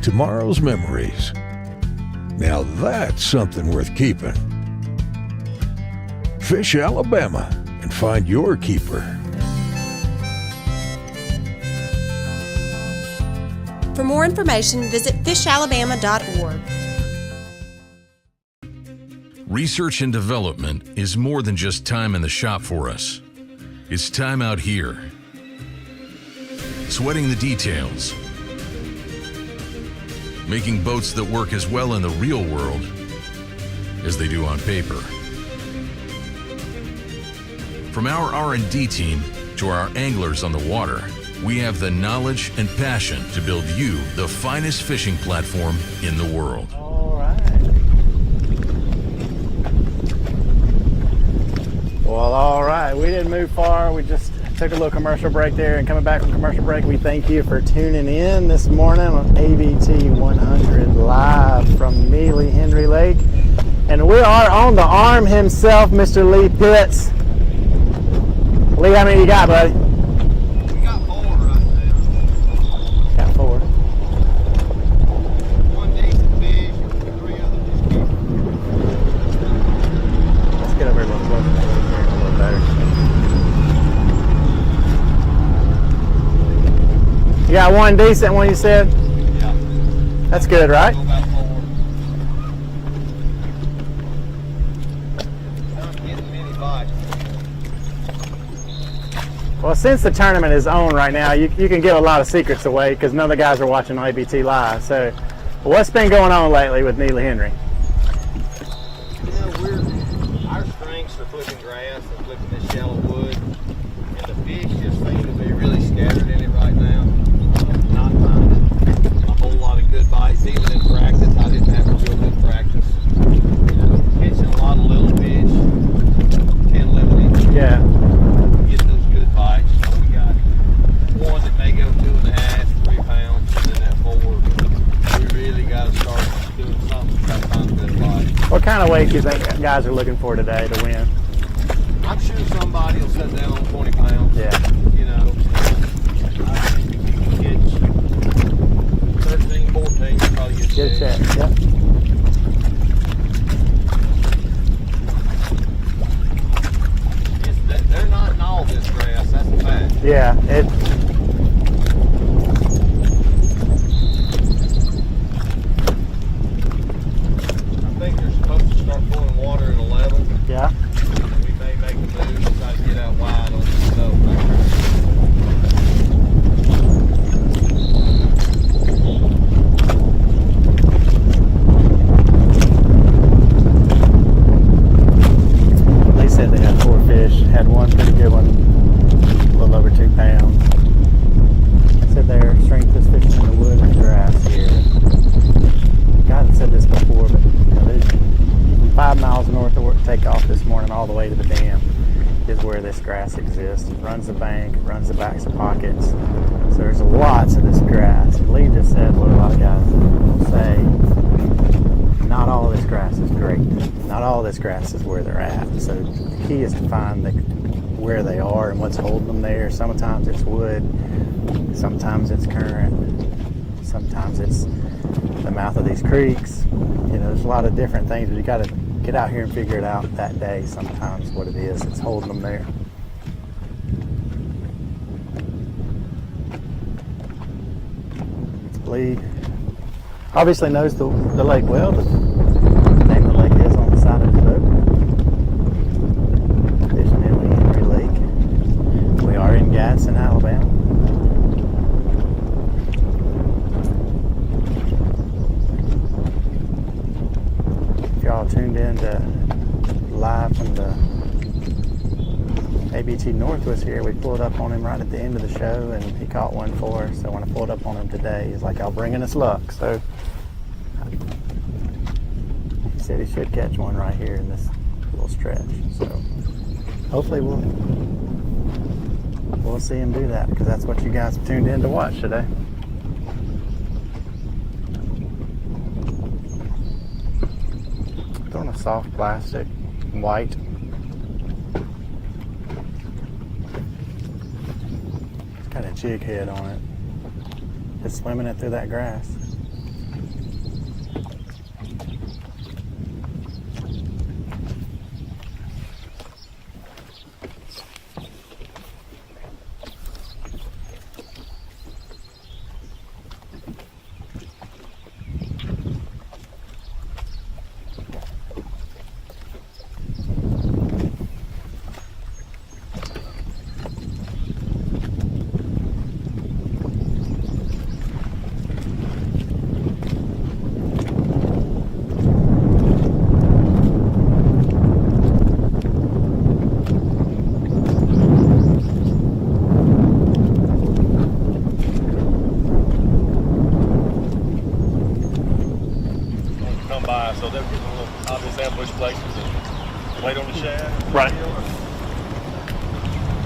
tomorrow's memories. Now that's something worth keeping. Fish Alabama and find your keeper. For more information, visit fishalabama.org. Research and development is more than just time in the shop for us. It's time out here, sweating the details, making boats that work as well in the real world as they do on paper. From our R&D team to our anglers on the water, we have the knowledge and passion to build you the finest fishing platform in the world. All right. Well, all right. We didn't move far. We just took a little commercial break there, and coming back from commercial break, we thank you for tuning in this morning on ABT 100 live from Neely, Henry Lake. And we are on the arm himself, Mr. Lee Pitts. Lee, how many you got, buddy? We got 4 right now. Got 4. 1 decent fish, 3 others just keep. Let's get over here a little closer. A little better. You got 1 decent one, you said? Yeah. That's good, right? About 4. I'm getting many bites. Well, since the tournament is on right now, you can give a lot of secrets away because none of the guys are watching on ABT Live. So, what's been going on lately with Neely Henry? You know, our strengths are flipping grass and flipping this shallow wood, and the fish just seem to be really scattered in it right now. Not finding a whole lot of good bites, even in practice. I didn't have a real good practice. You know, catching a lot of little fish, 10 limited. Yeah. Get those good bites. We got one that may go 2.5, 3 pounds, and then that 4. We really got to start doing something to try to find a good bite. What kind of weight do you think guys are looking for today to win? I'm sure somebody will set down on 20 pounds. Yeah. You know, I think if you can get 13, 14, you probably get Good six. check. Yep. They're not in all this grass, that's a fact. Yeah. I think they're supposed to start pulling water at 11. Yeah. And we may make a move to try to get out wide on the snow back They said they had 4 fish, had 1 pretty good one, a little over 2 pounds. Said their strength is fishing in the wood and grass here. God had said this before, but you know, there's 5 miles north of takeoff this morning all the way to the dam is where this grass exists. It runs the bank, it runs the backs of pockets. So there's lots of this grass. Lee just said what a lot of guys will say. Not all of this grass is great. Not all of this grass is where they're at. So the key is to find where they are and what's holding them there. Sometimes it's wood, sometimes it's current, sometimes it's the mouth of these creeks. You know, there's a lot of different things, but you got to get out here and figure it out that day. Sometimes what it is that's holding them there. Lee obviously knows the lake well. The name of the lake is on the side of the boat. Fishing Neely Henry Lake. We are in Gadsden, Alabama. If y'all tuned in to live from the ABT North was here, we pulled up on him right at the end of the show and he caught one for us. So when I pulled up on him today, he's like, "I'll bring in us luck." So he said he should catch one right here in this little stretch. So hopefully we'll see him do that, because that's what you guys tuned in to watch today. Throwing a soft plastic, white. It's got a jig head on it. Just swimming it through that grass.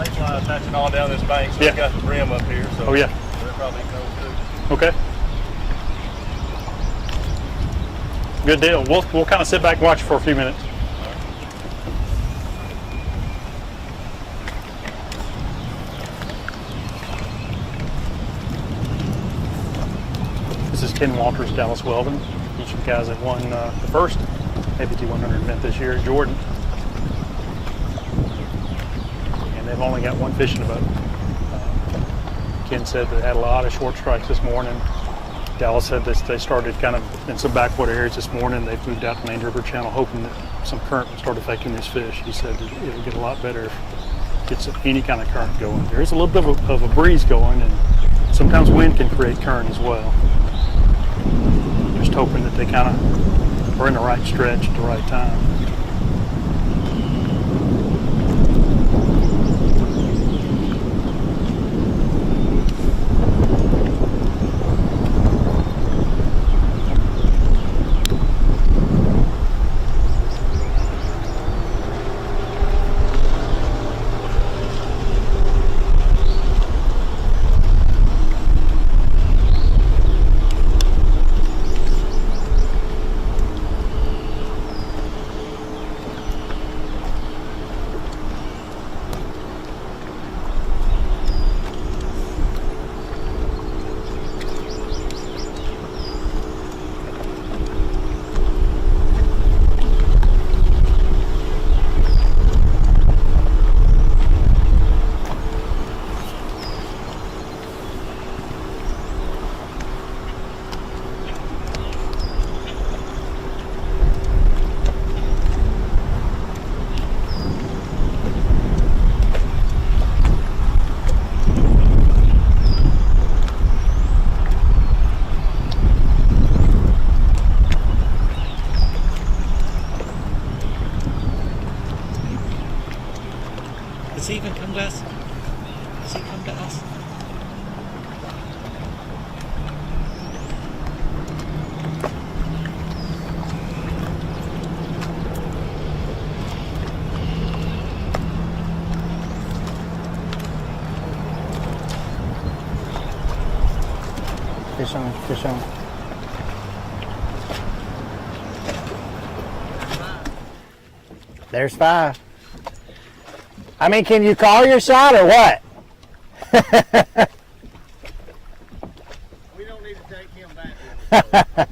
bait line attaching all down this bank, so Yeah. we got the brim up here. So Oh, yeah. they're probably those too. Okay. Good deal. We'll kind of sit back and watch for a few minutes. This is Ken Walters, Dallas Weldon. Each of the guys that won the first APT 100 event this year at Jordan. And they've only got one fish in the boat. Ken said they had a lot of short strikes this morning. Dallas said this, they started kind of in some backwater areas this morning. They've moved out the main river channel hoping that some current will start affecting these fish. He said that it'll get a lot better if it gets any kind of current going. There is a little bit of a breeze going, and sometimes wind can create current as well. Just hoping that they kind of are in the right stretch at the right time. Does he even come to us? Does he come to us? Fish on, fish on. There's 5. I mean, can you call your shot or what? We don't need to take him back.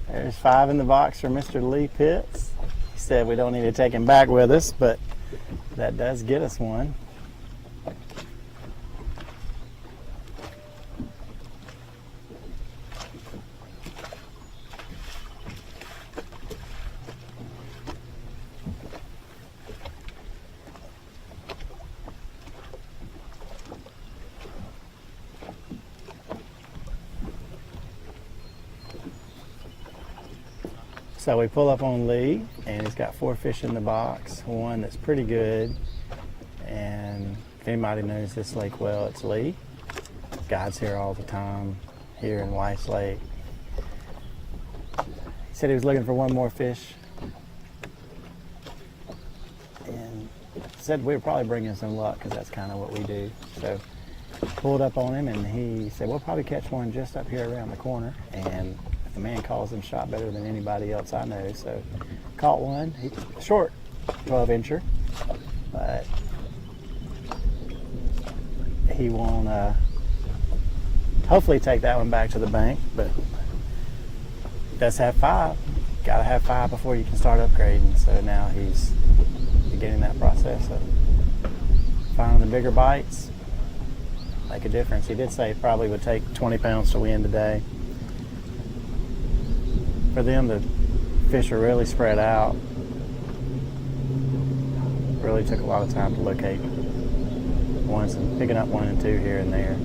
There's 5 in the box for Mr. Lee Pitts. He said we don't need to take him back with us, but that does get us one. So we pull up on Lee, and he's got 4 fish in the box, one that's pretty good. And if anybody knows this lake well, it's Lee. Guides here all the time, here in Weiss Lake. He said he was looking for one more fish. And said we were probably bringing some luck, because that's kind of what we do. So pulled up on him, and he said, we'll probably catch one just up here around the corner. And the man calls him shot better than anybody else I know. So caught one, short 12-incher, but he won't hopefully take that one back to the bank, but does have 5. Gotta have 5 before you can start upgrading. So now he's beginning that process of finding the bigger bites. Make a difference. He did say it probably would take 20 pounds to win today. For them, the fish are really spread out. Really took a lot of time to locate ones, and picking up 1 and 2 here and there.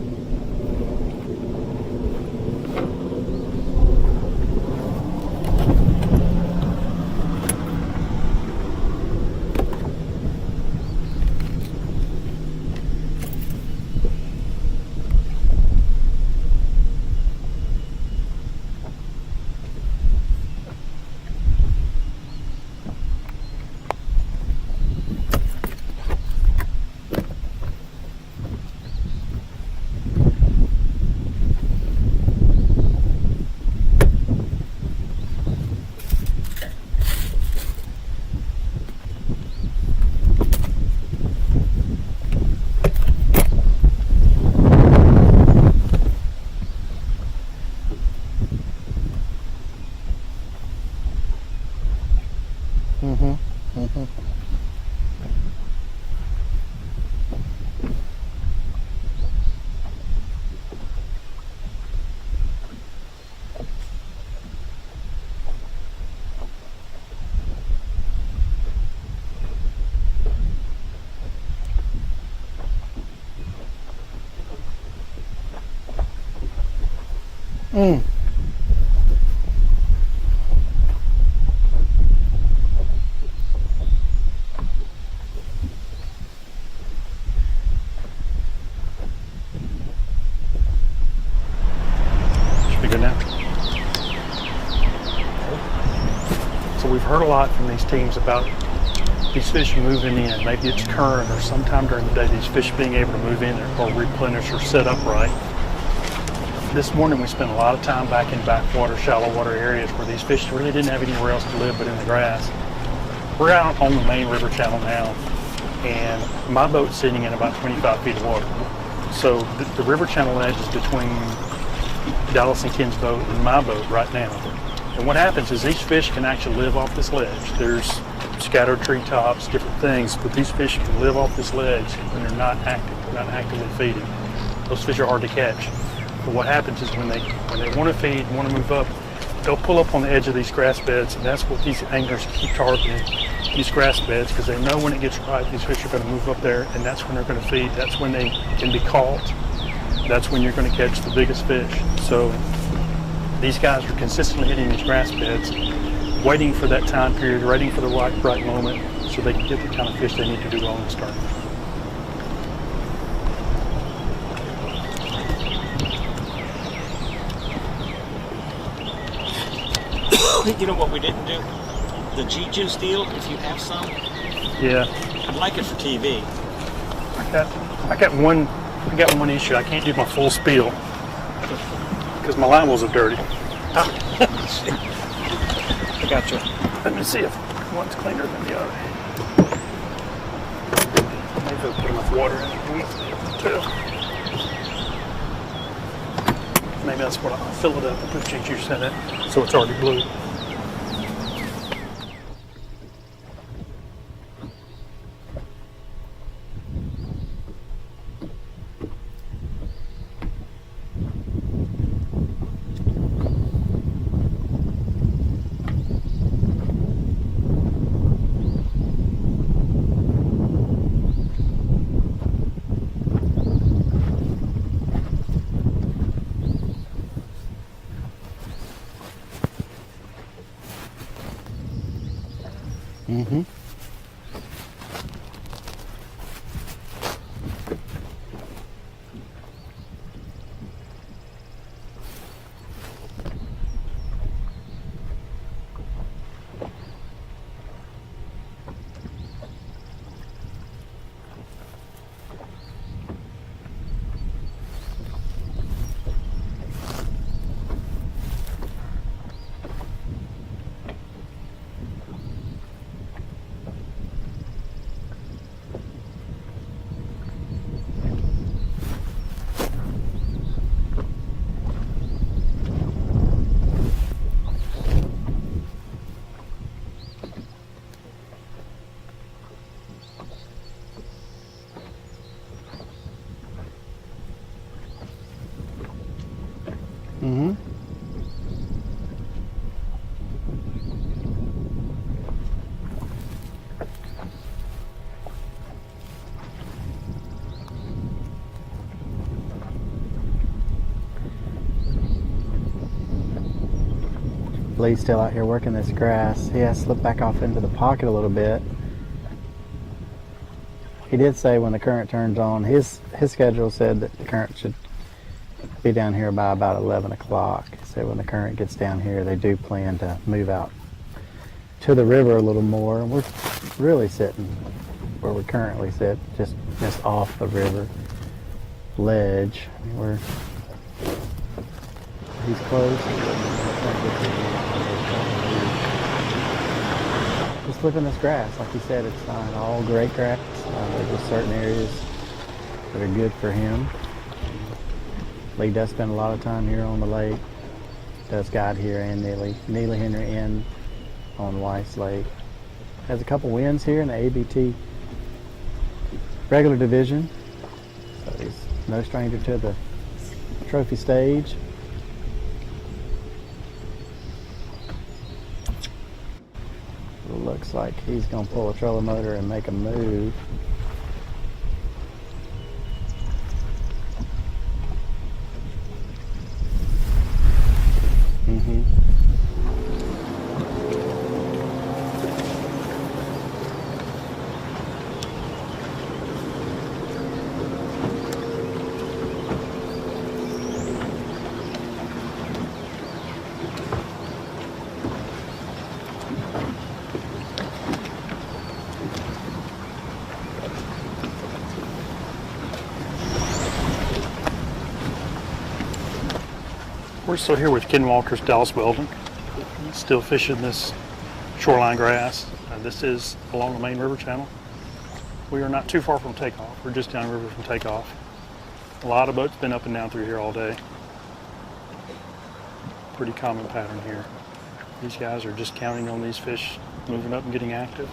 Should be good now. So we've heard a lot from these teams about these fish moving in. Maybe it's current or sometime during the day, these fish being able to move in or replenish or set up right. This morning we spent a lot of time back in backwater, shallow water areas where these fish really didn't have anywhere else to live but in the grass. We're out on the main river channel now, and my boat's sitting in about 25 feet of water. So the river channel edge is between Dallas and Ken's boat and my boat right now. And what happens is these fish can actually live off this ledge. There's scattered treetops, different things, but these fish can live off this ledge when they're not active, not actively feeding. Those fish are hard to catch. But what happens is when they want to feed, want to move up, they'll pull up on the edge of these grass beds, and that's what these anglers keep targeting, these grass beds, because they know when it gets right, these fish are going to move up there, and that's when they're going to feed. That's when they can be caught. That's when you're going to catch the biggest fish. So these guys are consistently hitting these grass beds, waiting for that time period, waiting for the right moment, so they can get the kind of fish they need to do well in this tournament. You know what we didn't do? The G-Juice deal, if you have some. Yeah. I'd like it for TV. I got one issue. I can't do my full spiel because my line wasn't dirty. I got you. Let me see if one's cleaner than the other. Maybe I'll put enough water in it too. Maybe that's what I'll fill it up and put G-Juice in it so it's already blue. Mm-hmm. Mm-hmm. Lee's still out here working this grass. He has slipped back off into the pocket a little bit. He did say when the current turns on, his schedule said that the current should be down here by about 11 o'clock. So when the current gets down here, they do plan to move out to the river a little more. We're really sitting where we currently sit, just off the river ledge. I mean, he's close. Just look at this grass. Like he said, it's not all great grass. There's just certain areas that are good for him. Lee does spend a lot of time here on the lake. Does guide here and Neely Henry Inn on Weiss Lake. Has a couple wins here in the ABT regular division. So he's no stranger to the trophy stage. Looks like he's going to pull a trolling motor and make a move. We're still here with Ken Walters, Dallas Weldon. Still fishing this shoreline grass. This is along the main river channel. We are not too far from takeoff. We're just downriver from takeoff. A lot of boats been up and down through here all day. Pretty common pattern here. These guys are just counting on these fish moving up and getting active.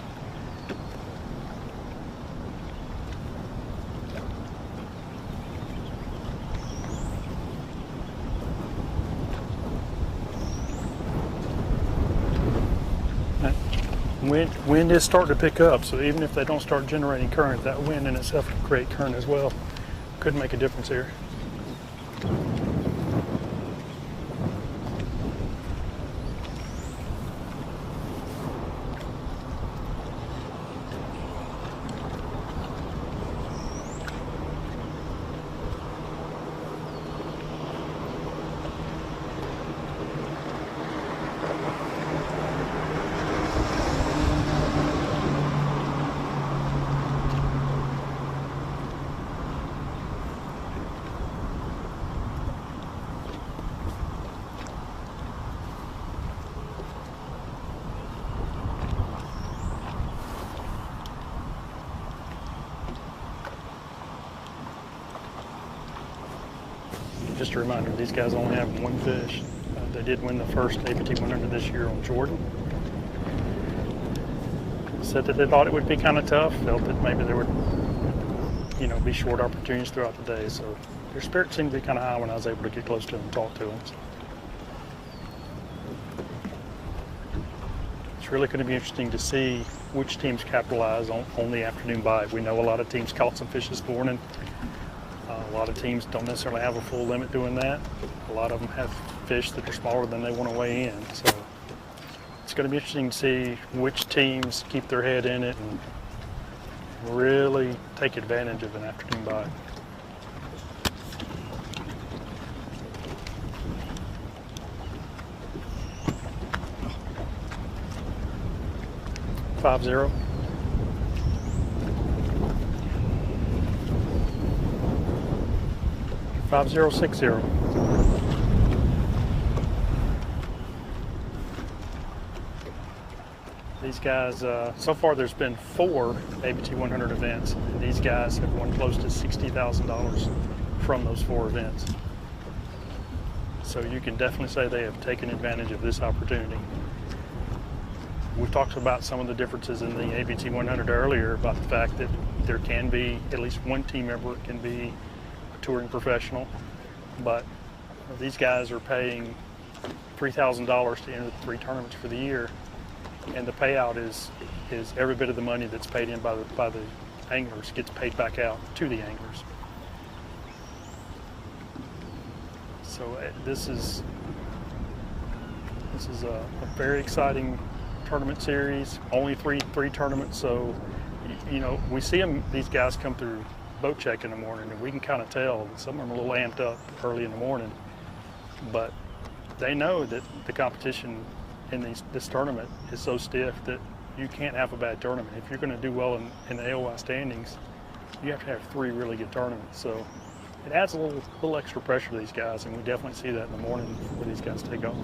Wind is starting to pick up, so even if they don't start generating current, that wind in itself can create current as well. Could make a difference here. Just a reminder, these guys only have one fish. They did win the first ABT 100 this year on Jordan. Said that they thought it would be kind of tough, felt that maybe there would, be short opportunities throughout the day. So their spirit seemed to be kind of high when I was able to get close to them and talk to them. So it's really going to be interesting to see which teams capitalize on the afternoon bite. We know a lot of teams caught some fish this morning. A lot of teams don't necessarily have a full limit doing that. A lot of them have fish that are smaller than they want to weigh in. So it's going to be interesting to see which teams keep their head in it and really take advantage of an afternoon bite. $5-0. 5060. These guys, so far there's been 4 ABT 100 events, and these guys have won close to $60,000 from those 4 events. So you can definitely say they have taken advantage of this opportunity. We've talked about some of the differences in the ABT 100 earlier, about the fact that there can be at least one team member can be touring professional, but these guys are paying $3,000 to enter the 3 tournaments for the year, and the payout is every bit of the money that's paid in by the anglers gets paid back out to the anglers. So this is a very exciting tournament series. Only three tournaments, so we see these guys come through boat check in the morning, and we can kind of tell that some of them are a little amped up early in the morning, but they know that the competition in this tournament is so stiff that you can't have a bad tournament. If you're going to do well in the AOY standings, you have to have 3 really good tournaments. So it adds a little extra pressure to these guys, and we definitely see that in the morning where these guys take off.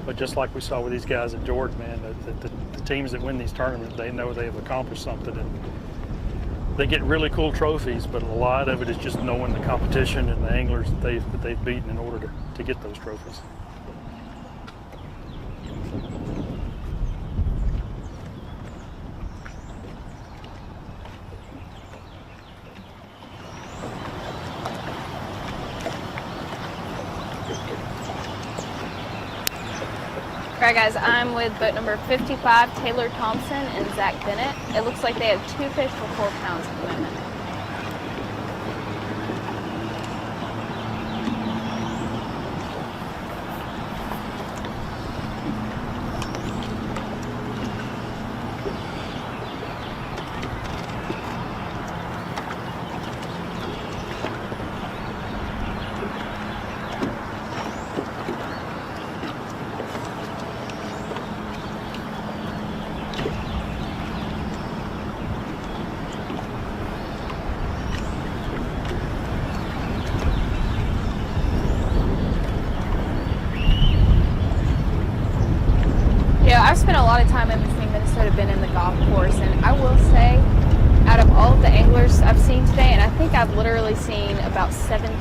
But just like we saw with these guys at Jordan, man, the teams that win these tournaments, they know they have accomplished something, and they get really cool trophies, but a lot of it is just knowing the competition and the anglers that they've beaten in order to get those trophies. Alright guys, I'm with boat number 55, Taylor Thompson and Zach Bennett. It looks like they have 2 fish for 4 pounds at the moment. lot of time I've been seeing Minnesota been in the golf course, and I will say, out of all of the anglers I've seen today, and I think I've literally seen about 17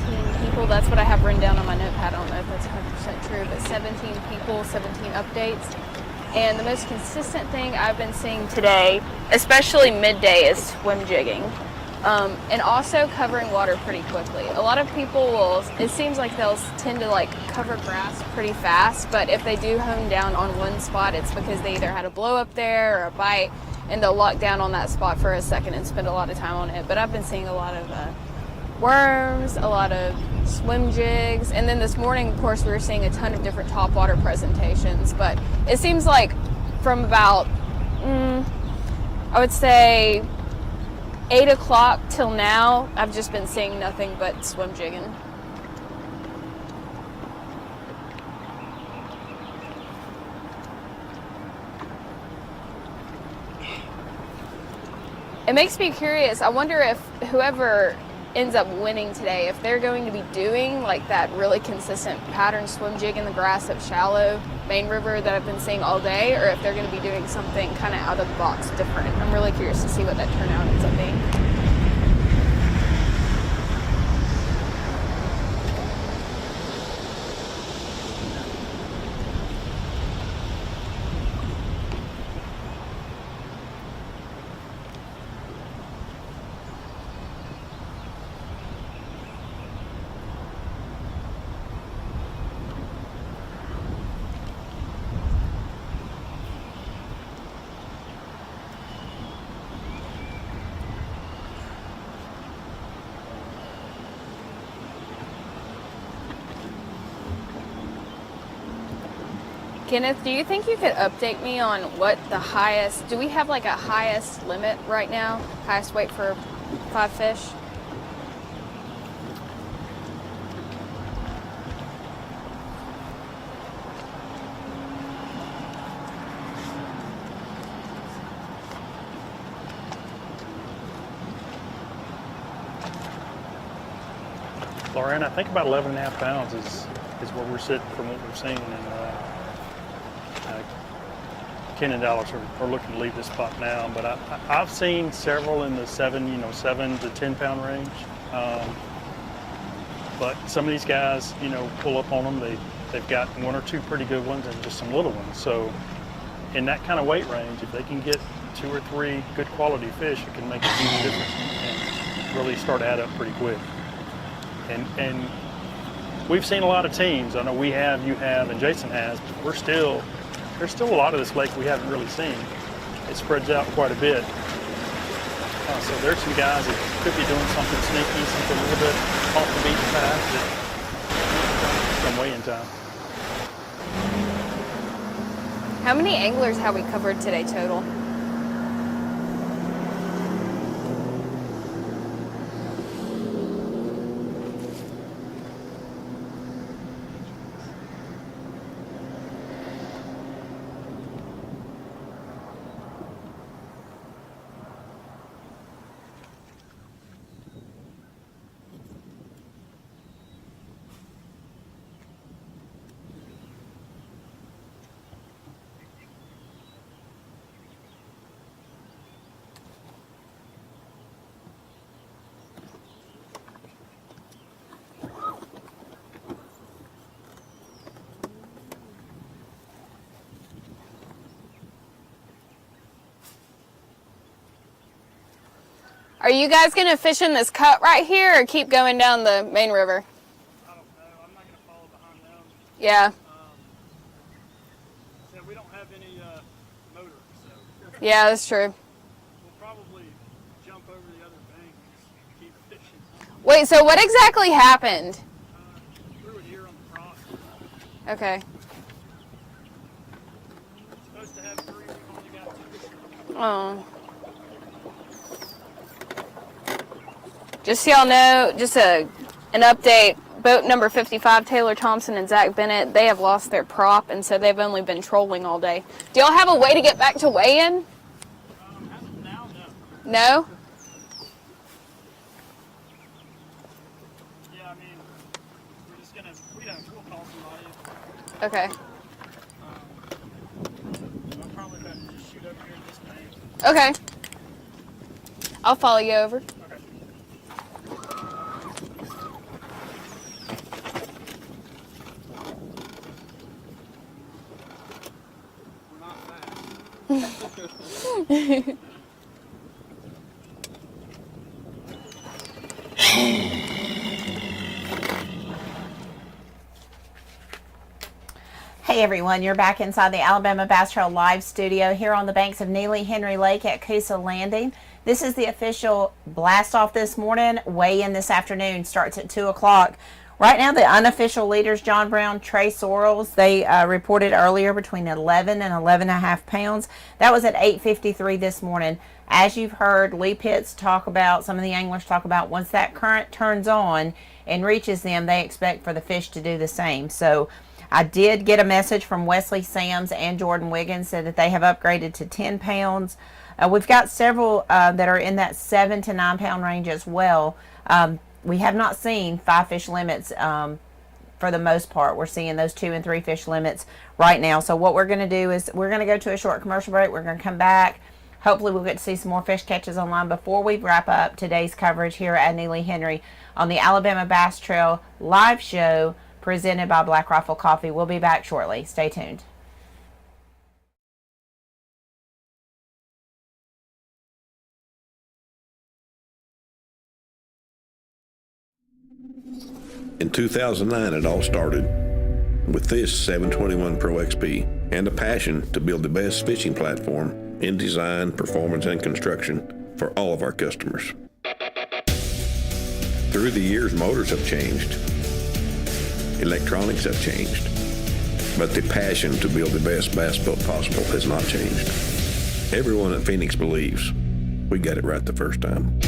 people. That's what I have written down on my notepad. I don't know if that's 100% true, but 17 people, 17 updates. And the most consistent thing I've been seeing today, especially midday, is swim jigging. And also covering water pretty quickly. A lot of people will, it seems like they'll tend to like cover grass pretty fast, but if they do hone down on one spot, it's because they either had a blow up there or a bite, and they'll lock down on that spot for a second and spend a lot of time on it. But I've been seeing a lot of worms, a lot of swim jigs, and then this morning, of course, we were seeing a ton of different topwater presentations. But it seems like from about, I would say 8 o'clock till now, I've just been seeing nothing but swim jigging. It makes me curious. I wonder if whoever ends up winning today, if they're going to be doing like that really consistent pattern swim jig in the grass at shallow main river that I've been seeing all day, or if they're going to be doing something kind of out of the box different. I'm really curious to see what that turnout ends up being. Kenneth, do you think you could update me on what the highest, do we have like a highest limit right now? Highest weight for 5 fish? Lauren, I think about 11.5 pounds is where we're sitting from what we're seeing. And Ken and Dallas are looking to leave this spot now, but I've seen several in the 7 to 10 pound range. But some of these guys, pull up on them. They've got 1 or 2 pretty good ones and just some little ones. So in that kind of weight range, if they can get 2 or 3 good quality fish, it can make a huge difference and really start to add up pretty quick. And we've seen a lot of teams. I know we have, you have, and Jason has, but there's still a lot of this lake we haven't really seen. It spreads out quite a bit. So there's some guys that could be doing something sneaky, something a little bit off the beaten path that come way in time. How many anglers have we covered today total? Are you guys going to fish in this cut right here or keep going down the main river? I don't know. I'm not going to follow behind them. Yeah. So we don't have any motor, so. Yeah, that's true. We'll probably jump over the other bank and keep fishing. Wait, so what exactly happened? Threw it here on the cross. Okay. Supposed to have 3, we've only got 2. Oh. Just so y'all know, just an update, boat number 55, Taylor Thompson and Zach Bennett, they have lost their prop, and so they've only been trolling all day. Do y'all have a way to get back to weigh-in? As of now, no. No? Yeah, I mean, we're just going to, we'll call somebody. Okay. I'll probably back Okay. I'll follow you over. Hey everyone, you're back inside the Alabama Bass Trail Live studio here on the banks of Neely Henry Lake at Coosa Landing. This is the official blast off this morning. Weigh-in this afternoon starts at 2 o'clock. Right now the unofficial leaders, John Brown, Trey Sorrells, they reported earlier between 11 and 11.5 pounds. That was at 8:53 this morning. As you've heard Lee Pitts talk about, some of the anglers talk about, once that current turns on and reaches them, they expect for the fish to do the same. So I did get a message from Wesley Sams and Jordan Wiggins, said that they have upgraded to 10 pounds. We've got several that are in that 7 to 9 pound range as well. We have not seen 5 fish limits for the most part. We're seeing those 2 and 3 fish limits right now. So what we're going to do is we're going to go to a short commercial break. We're going to come back. Hopefully we'll get to see some more fish catches online before we wrap up today's coverage here at Neely Henry on the Alabama Bass Trail live show presented by Black Rifle Coffee. We'll be back shortly. Stay tuned. In 2009, it all started with this 721 Pro XP and a passion to build the best fishing platform in design, performance, and construction for all of our customers. Through the years, motors have changed. Electronics have changed, but the passion to build the best bass boat possible has not changed. Everyone at Phoenix believes we got it right the first time.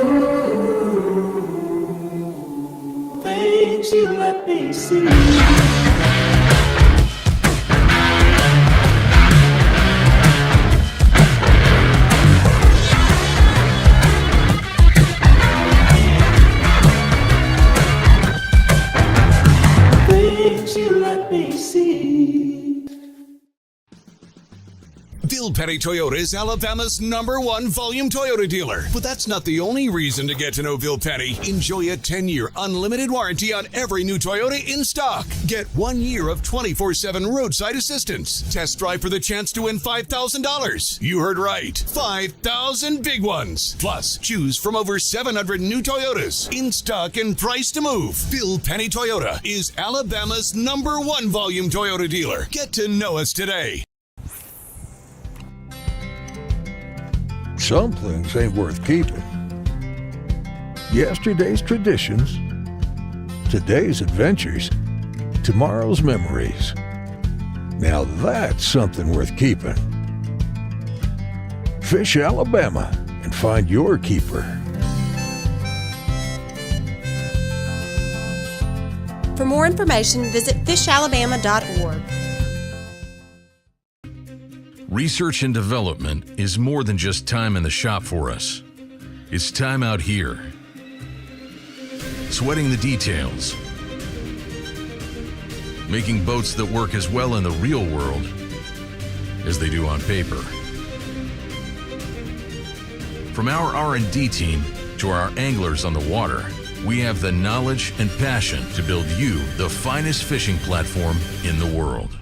Things you let me see. Bill Petty Toyota is Alabama's #1 volume Toyota dealer. But that's not the only reason to get to know Bill Petty. Enjoy a 10-year unlimited warranty on every new Toyota in stock. Get 1 year of 24/7 roadside assistance. Test drive for the chance to win $5,000. You heard right. 5,000 big ones. Plus, choose from over 700 new Toyotas in stock and price to move. Bill Petty Toyota is Alabama's #1 volume Toyota dealer. Get to know us today. Some things ain't worth keeping. Yesterday's traditions, today's adventures, tomorrow's memories. Now that's something worth keeping. Fish Alabama and find your keeper. For more information, visit fishalabama.org. Research and development is more than just time in the shop for us. It's time out here, sweating the details, making boats that work as well in the real world as they do on paper. From our R&D team to our anglers on the water, we have the knowledge and passion to build you the finest fishing platform in the world.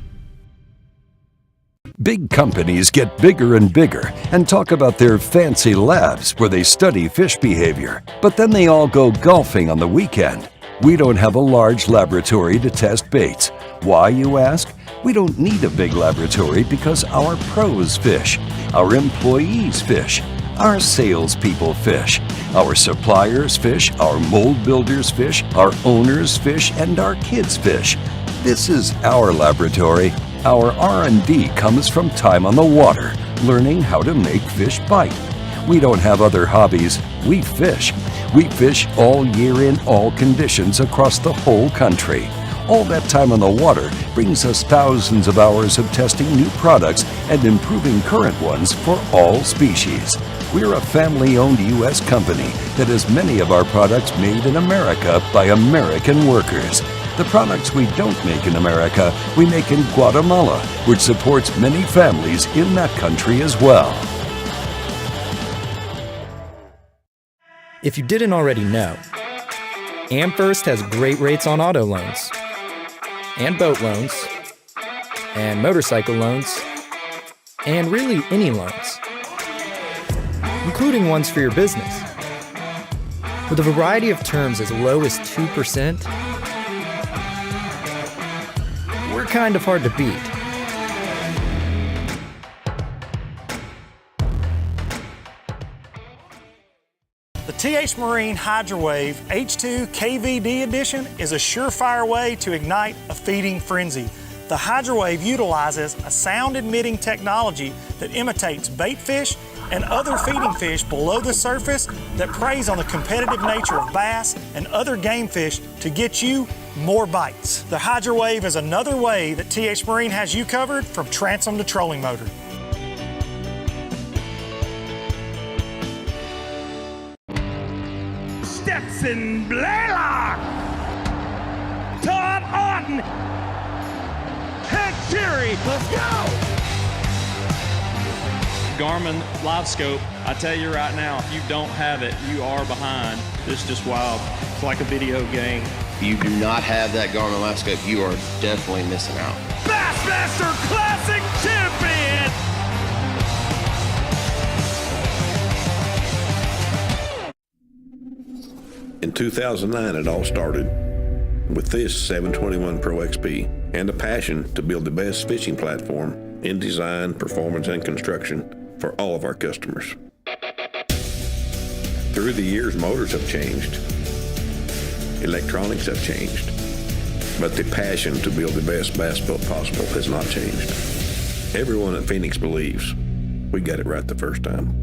Big companies get bigger and bigger and talk about their fancy labs where they study fish behavior, but then they all go golfing on the weekend. We don't have a large laboratory to test baits. Why, you ask? We don't need a big laboratory because our pros fish, our employees fish, Our salespeople fish. Our suppliers fish. Our mold builders fish. Our owners fish. And our kids fish. This is our laboratory. Our R&D comes from time on the water, learning how to make fish bite. We don't have other hobbies. We fish. We fish all year in all conditions across the whole country. All that time on the water brings us thousands of hours of testing new products and improving current ones for all species. We're a family-owned U.S. company that has many of our products made in America by American workers. The products we don't make in America, we make in Guatemala, which supports many families in that country as well. If you didn't already know, AmFirst has great rates on auto loans, and boat loans, and motorcycle loans, and really any loans, including ones for your business. With a variety of terms as low as 2%, we're kind of hard to beat. The TH Marine HydroWave H2 KVD Edition is a surefire way to ignite a feeding frenzy. The HydroWave utilizes a sound-emitting technology that imitates bait fish and other feeding fish below the surface that preys on the competitive nature of bass and other game fish to get you more bites. The HydroWave is another way that TH Marine has you covered from transom to trolling motor. Stetson Blaylock, Todd Auten, Hank Terry, let's go! Garmin Live Scope, I tell you right now, if you don't have it, you are behind. This is just wild. It's like a video game. If you do not have that Garmin Live Scope, you are definitely missing out. Bassmaster Classic Champion! In 2009, it all started with this 721 Pro XP and a passion to build the best fishing platform in design, performance, and construction for all of our customers. Through the years, motors have changed, electronics have changed, but the passion to build the best bass boat possible has not changed. Everyone at Phoenix believes we got it right the first time.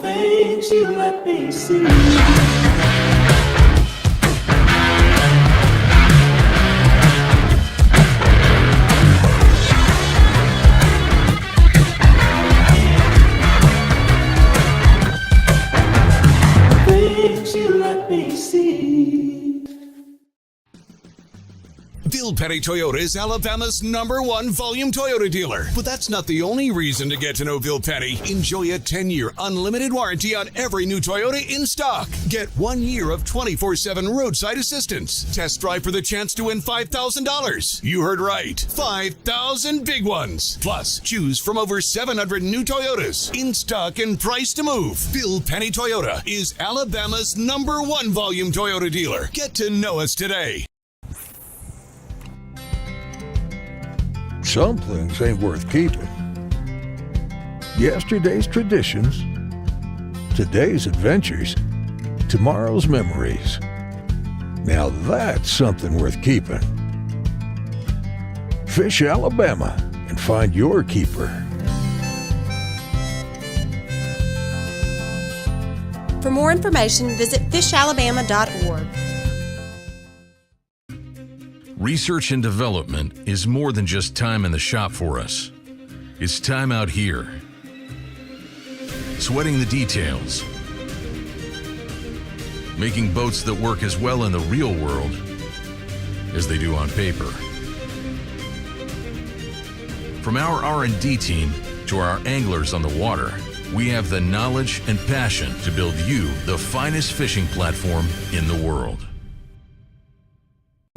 Things you let me see. Things you let me see. Bill Petty Toyota is Alabama's #1 volume Toyota dealer. But that's not the only reason to get to know Bill Petty. Enjoy a 10-year unlimited warranty on every new Toyota in stock. Get 1 year of 24/7 roadside assistance. Test drive for the chance to win $5,000. You heard right. 5,000 big ones. Plus, choose from over 700 new Toyotas in stock and price to move. Bill Petty Toyota is Alabama's #1 volume Toyota dealer. Get to know us today. Some things ain't worth keeping. Yesterday's traditions, today's adventures, tomorrow's memories. Now that's something worth keeping. Fish Alabama and find your keeper. For more information, visit fishalabama.org. Research and development is more than just time in the shop for us. It's time out here, sweating the details, making boats that work as well in the real world as they do on paper. From our R&D team to our anglers on the water, we have the knowledge and passion to build you the finest fishing platform in the world.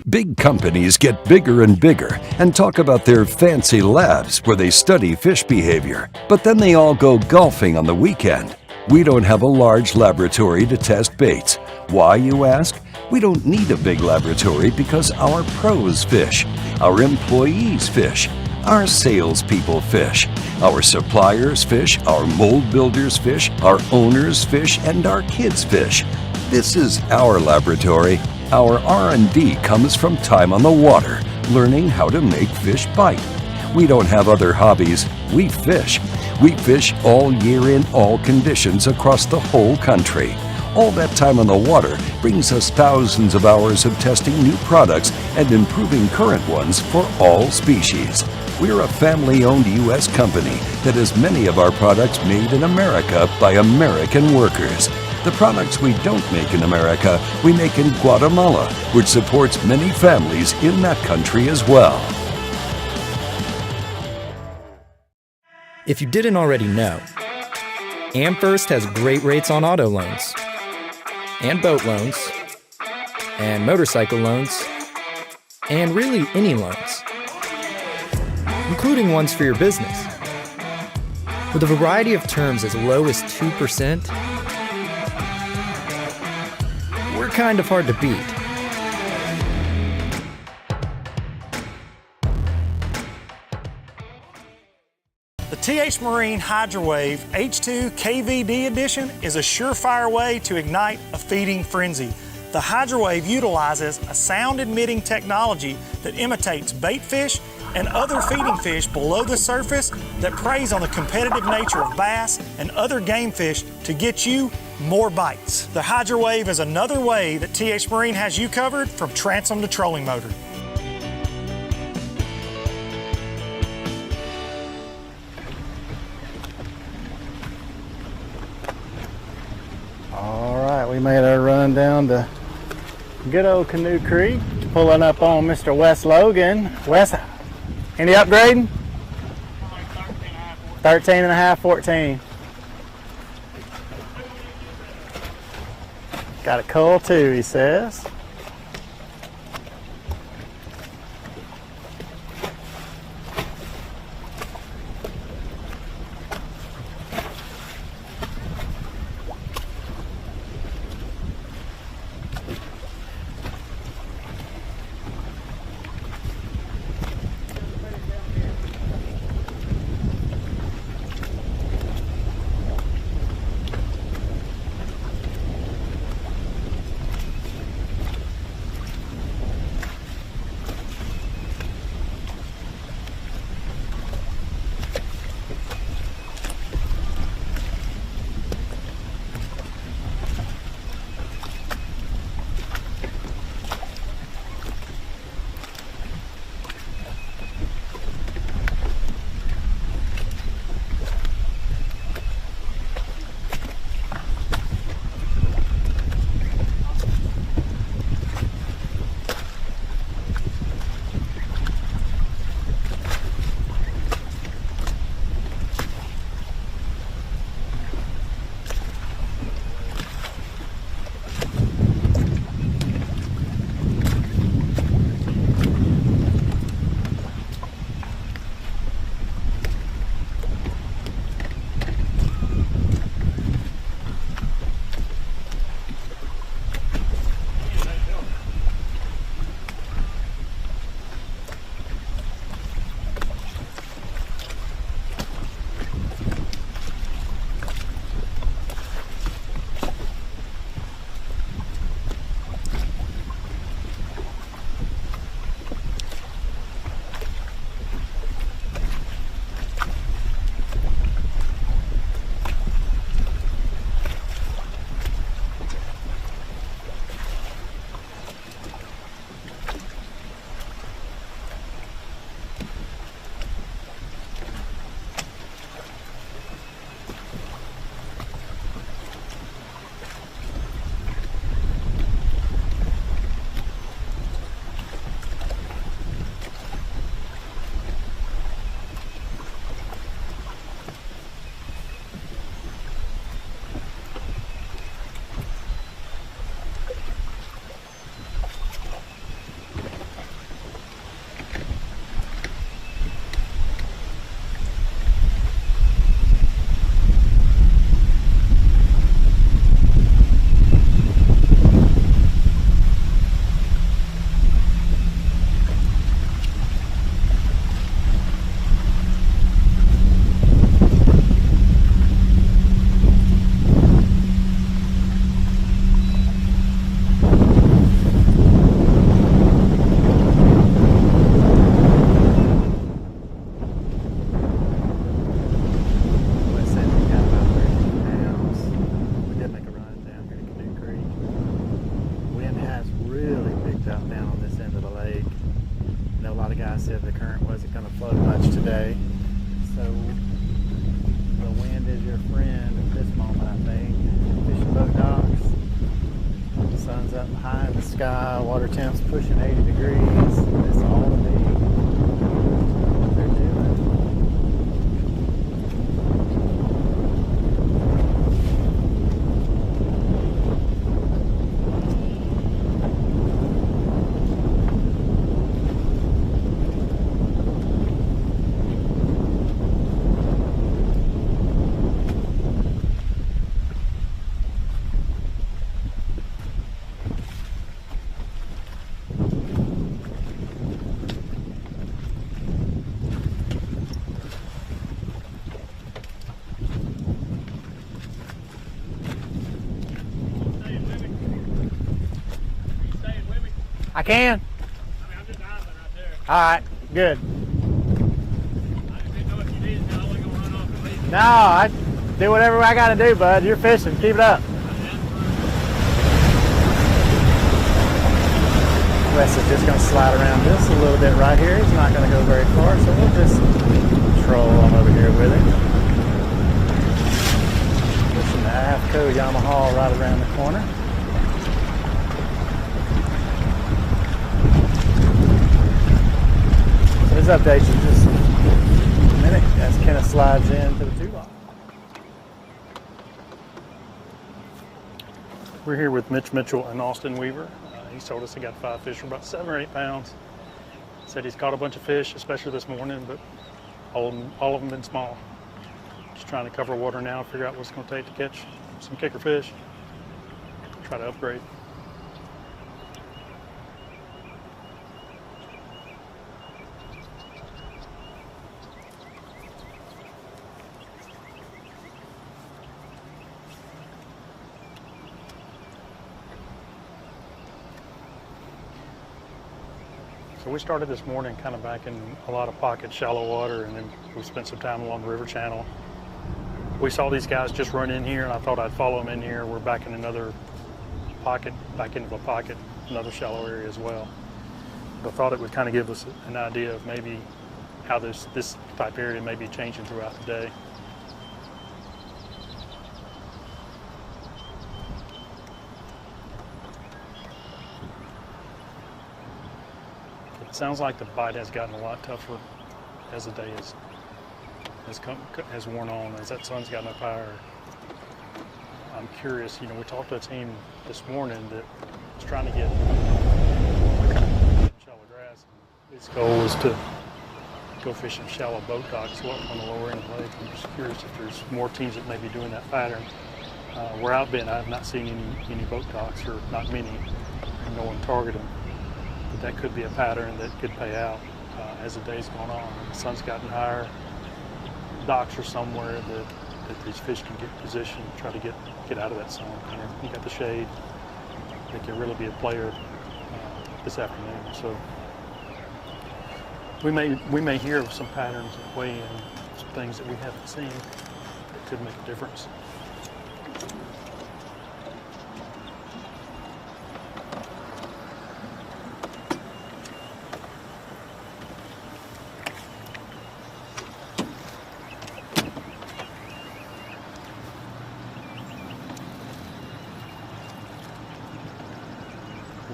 Big companies get bigger and bigger and talk about their fancy labs where they study fish behavior, but then they all go golfing on the weekend. We don't have a large laboratory to test baits. Why, you ask? We don't need a big laboratory because our pros fish, our employees fish, our salespeople fish, our suppliers fish, our mold builders fish, our owners fish, and our kids fish. This is our laboratory. Our R&D comes from time on the water, learning how to make fish bite. We don't have other hobbies. We fish. We fish all year in all conditions across the whole country. All that time on the water brings us thousands of hours of testing new products and improving current ones for all species. We're a family-owned U.S. company that has many of our products made in America by American workers. The products we don't make in America, we make in Guatemala, which supports many families in that country as well. If you didn't already know, AmFirst has great rates on auto loans, and boat loans, and motorcycle loans, and really any loans, including ones for your business. With a variety of terms as low as 2%, we're kind of hard to beat. The TH Marine Hydrowave H2 KVD Edition is a surefire way to ignite a feeding frenzy. The Hydrowave utilizes a sound-emitting technology that imitates bait fish and other feeding fish below the surface that preys on the competitive nature of bass and other game fish to get you more bites. The Hydrowave is another way that TH Marine has you covered from transom to trolling motor. All right, we made our run down to good old Canoe Creek, pulling up on Mr. Wes Logan. Wes, any upgrading? 13.5, 14. Got a cull too, he says. is your friend at this moment, I think. Fishing boat docks. The sun's up high in the sky, water temp's pushing 80 degrees. It's all to be what they're doing. I can. All right, good. No, I do whatever I got to do, bud. You're fishing. Keep it up. Wes is just going to slide around just a little bit right here. He's not going to go very far, so we'll just troll on over here with him. Pushing the AFCO Yamaha right around the corner. Let's update you just a minute as Kenneth slides into the 2-box. We're here with Mitch Mitchell and Austin Weaver. He's told us he got 5 fish for about 7 or 8 pounds. Said he's caught a bunch of fish, especially this morning, but all of them been small. Just trying to cover water now, figure out what it's going to take to catch some kicker fish. Try to upgrade. So we started this morning kind of back in a lot of pocket, shallow water, and then we spent some time along the river channel. We saw these guys just run in here, and I thought I'd follow them in here. We're back in another pocket, back into a pocket, another shallow area as well. But I thought it would kind of give us an idea of maybe how this type area may be changing throughout the day. It sounds like the bite has gotten a lot tougher as the day has worn on, as that sun's gotten up higher. I'm curious, we talked to a team this morning that was trying to get shallow grass. Its goal was to go fishing shallow boat docks on the lower end of the lake. I'm just curious if there's more teams that may be doing that pattern. Where I've been, I've not seen any boat docks, or not many, and no one target them. But that could be a pattern that could pay out as the day's gone on. The sun's gotten higher. Docks are somewhere that these fish can get positioned, try to get out of that sun. You got the shade. They can really be a player this afternoon. So we may hear of some patterns that weigh in, some things that we haven't seen that could make a difference.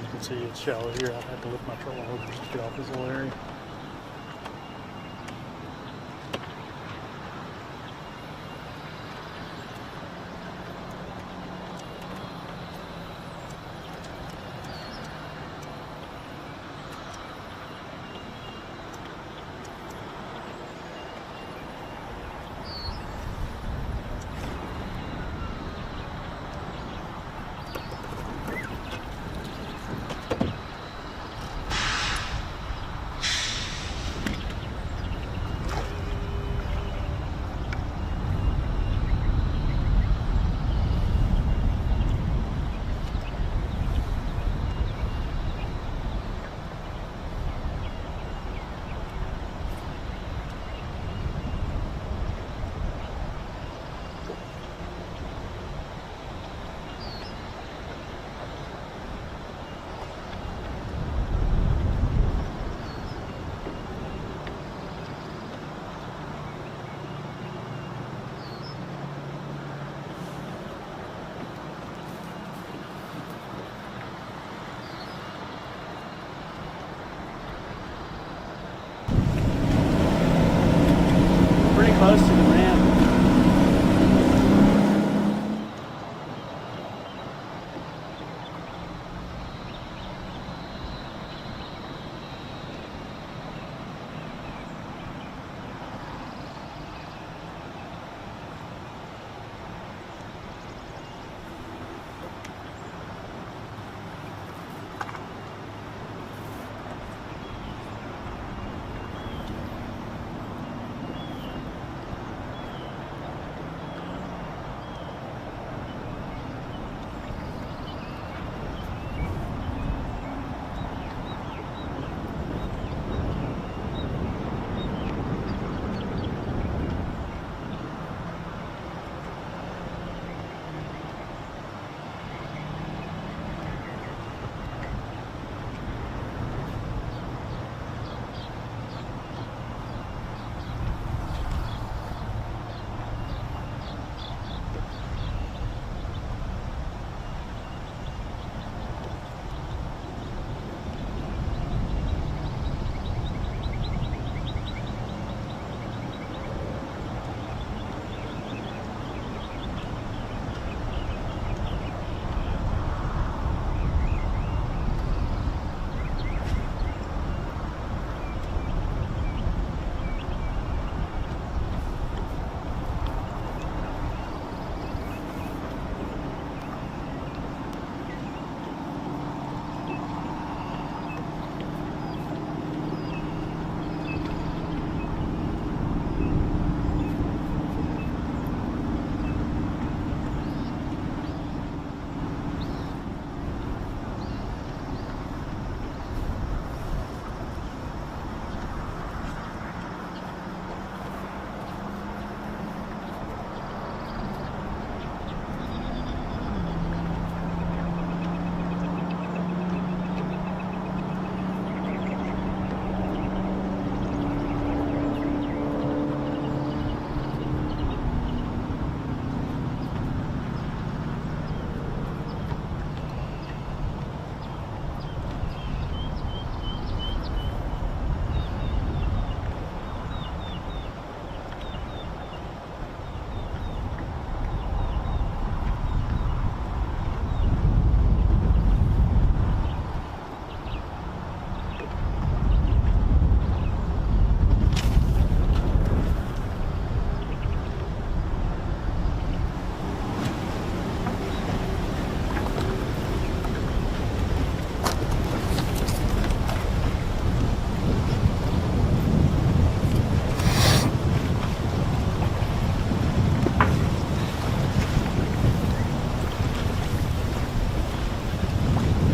You can see it's shallow here. I've had to lift my trolling over just to get off this little area. close to the ramp.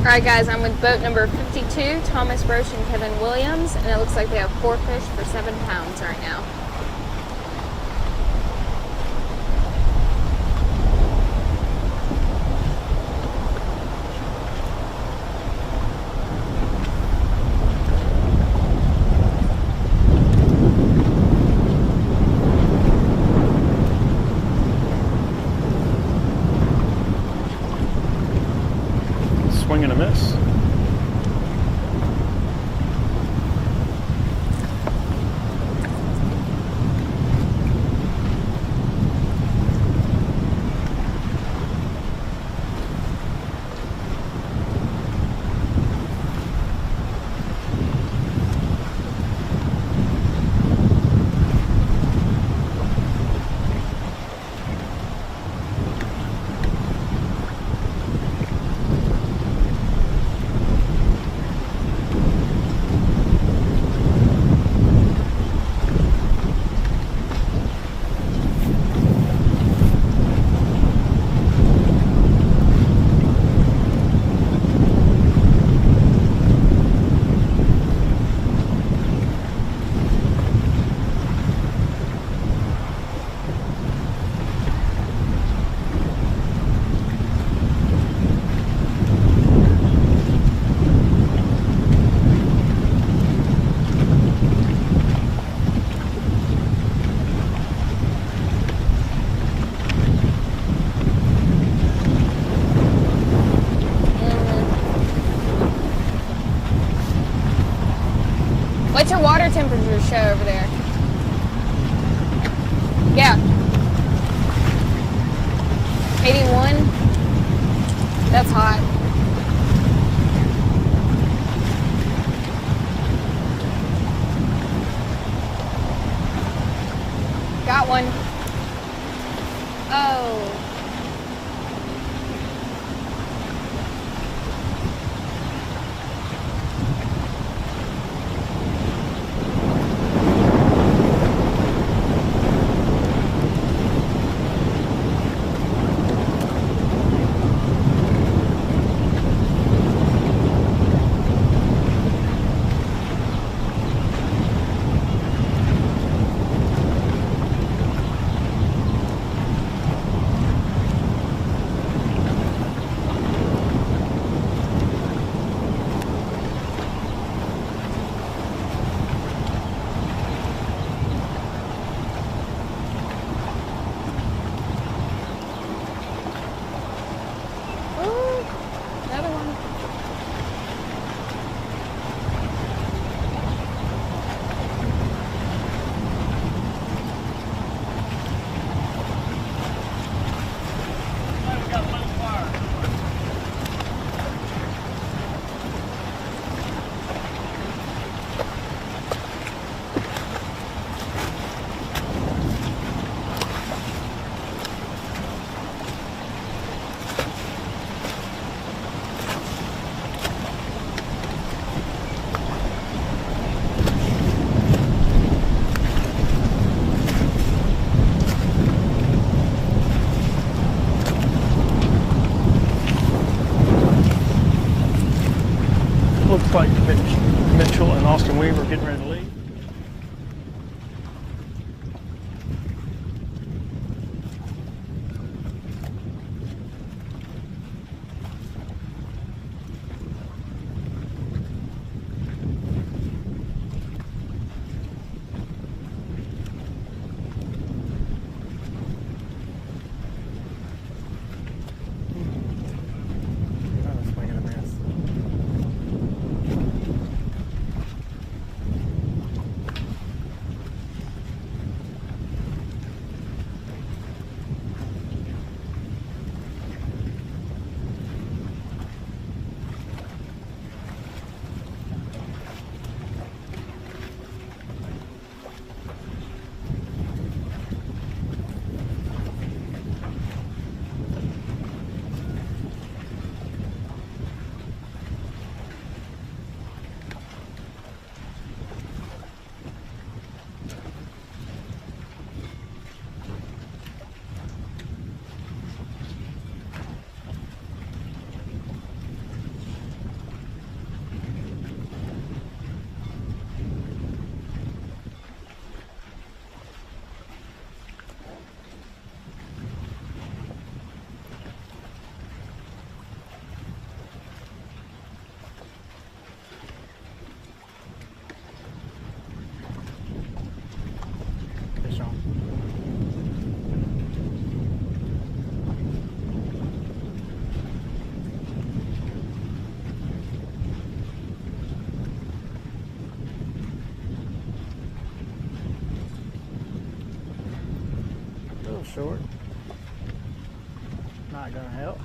Alright guys, I'm with boat number 52, Thomas Roche and Kevin Williams, and it looks like they have 4 fish for 7 pounds right now. Swing and a miss. What's your water temperature show over there? Yeah. 81. That's hot. Got one. Oh. Another one. Looks like Mitchell and Austin Weaver are getting ready to leave. Fish on. A little short. Not gonna help.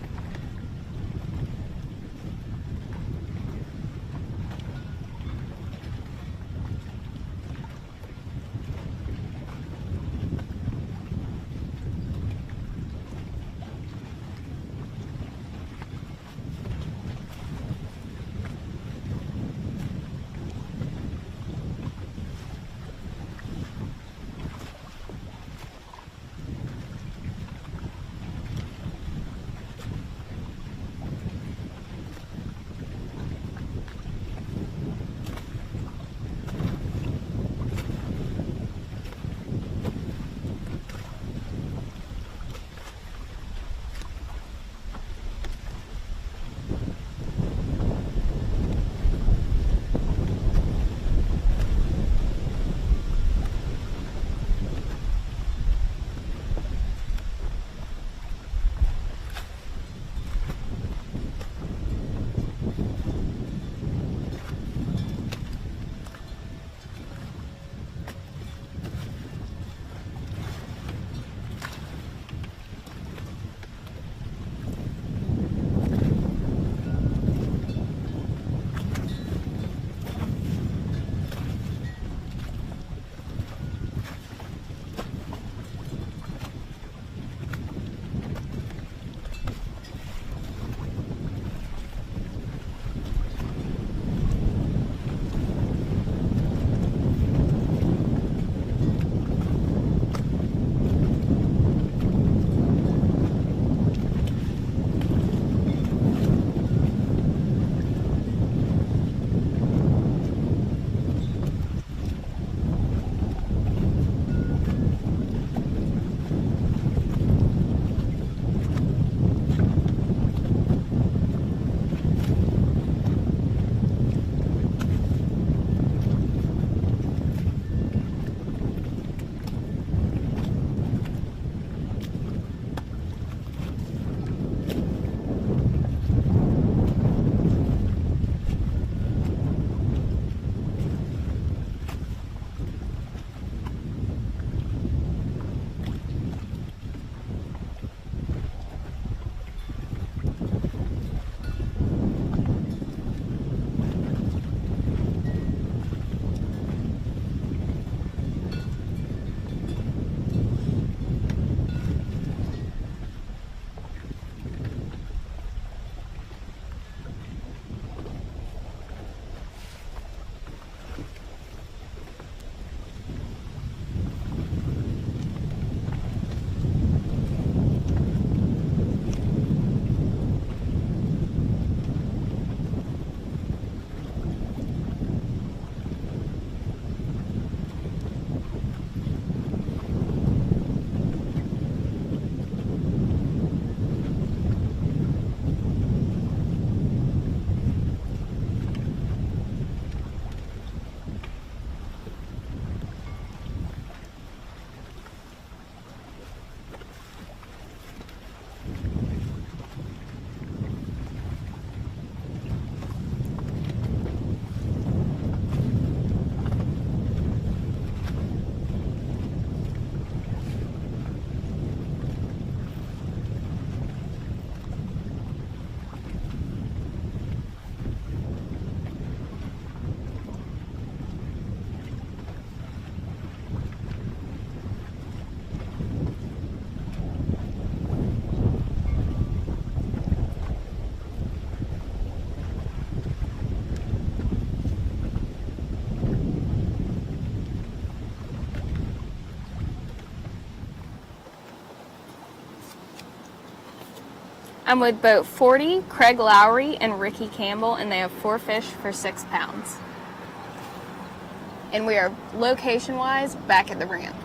I'm with boat 40, Craig Lowry and Ricky Campbell, and they have 4 fish for 6 pounds. And we are location-wise back at the ramp.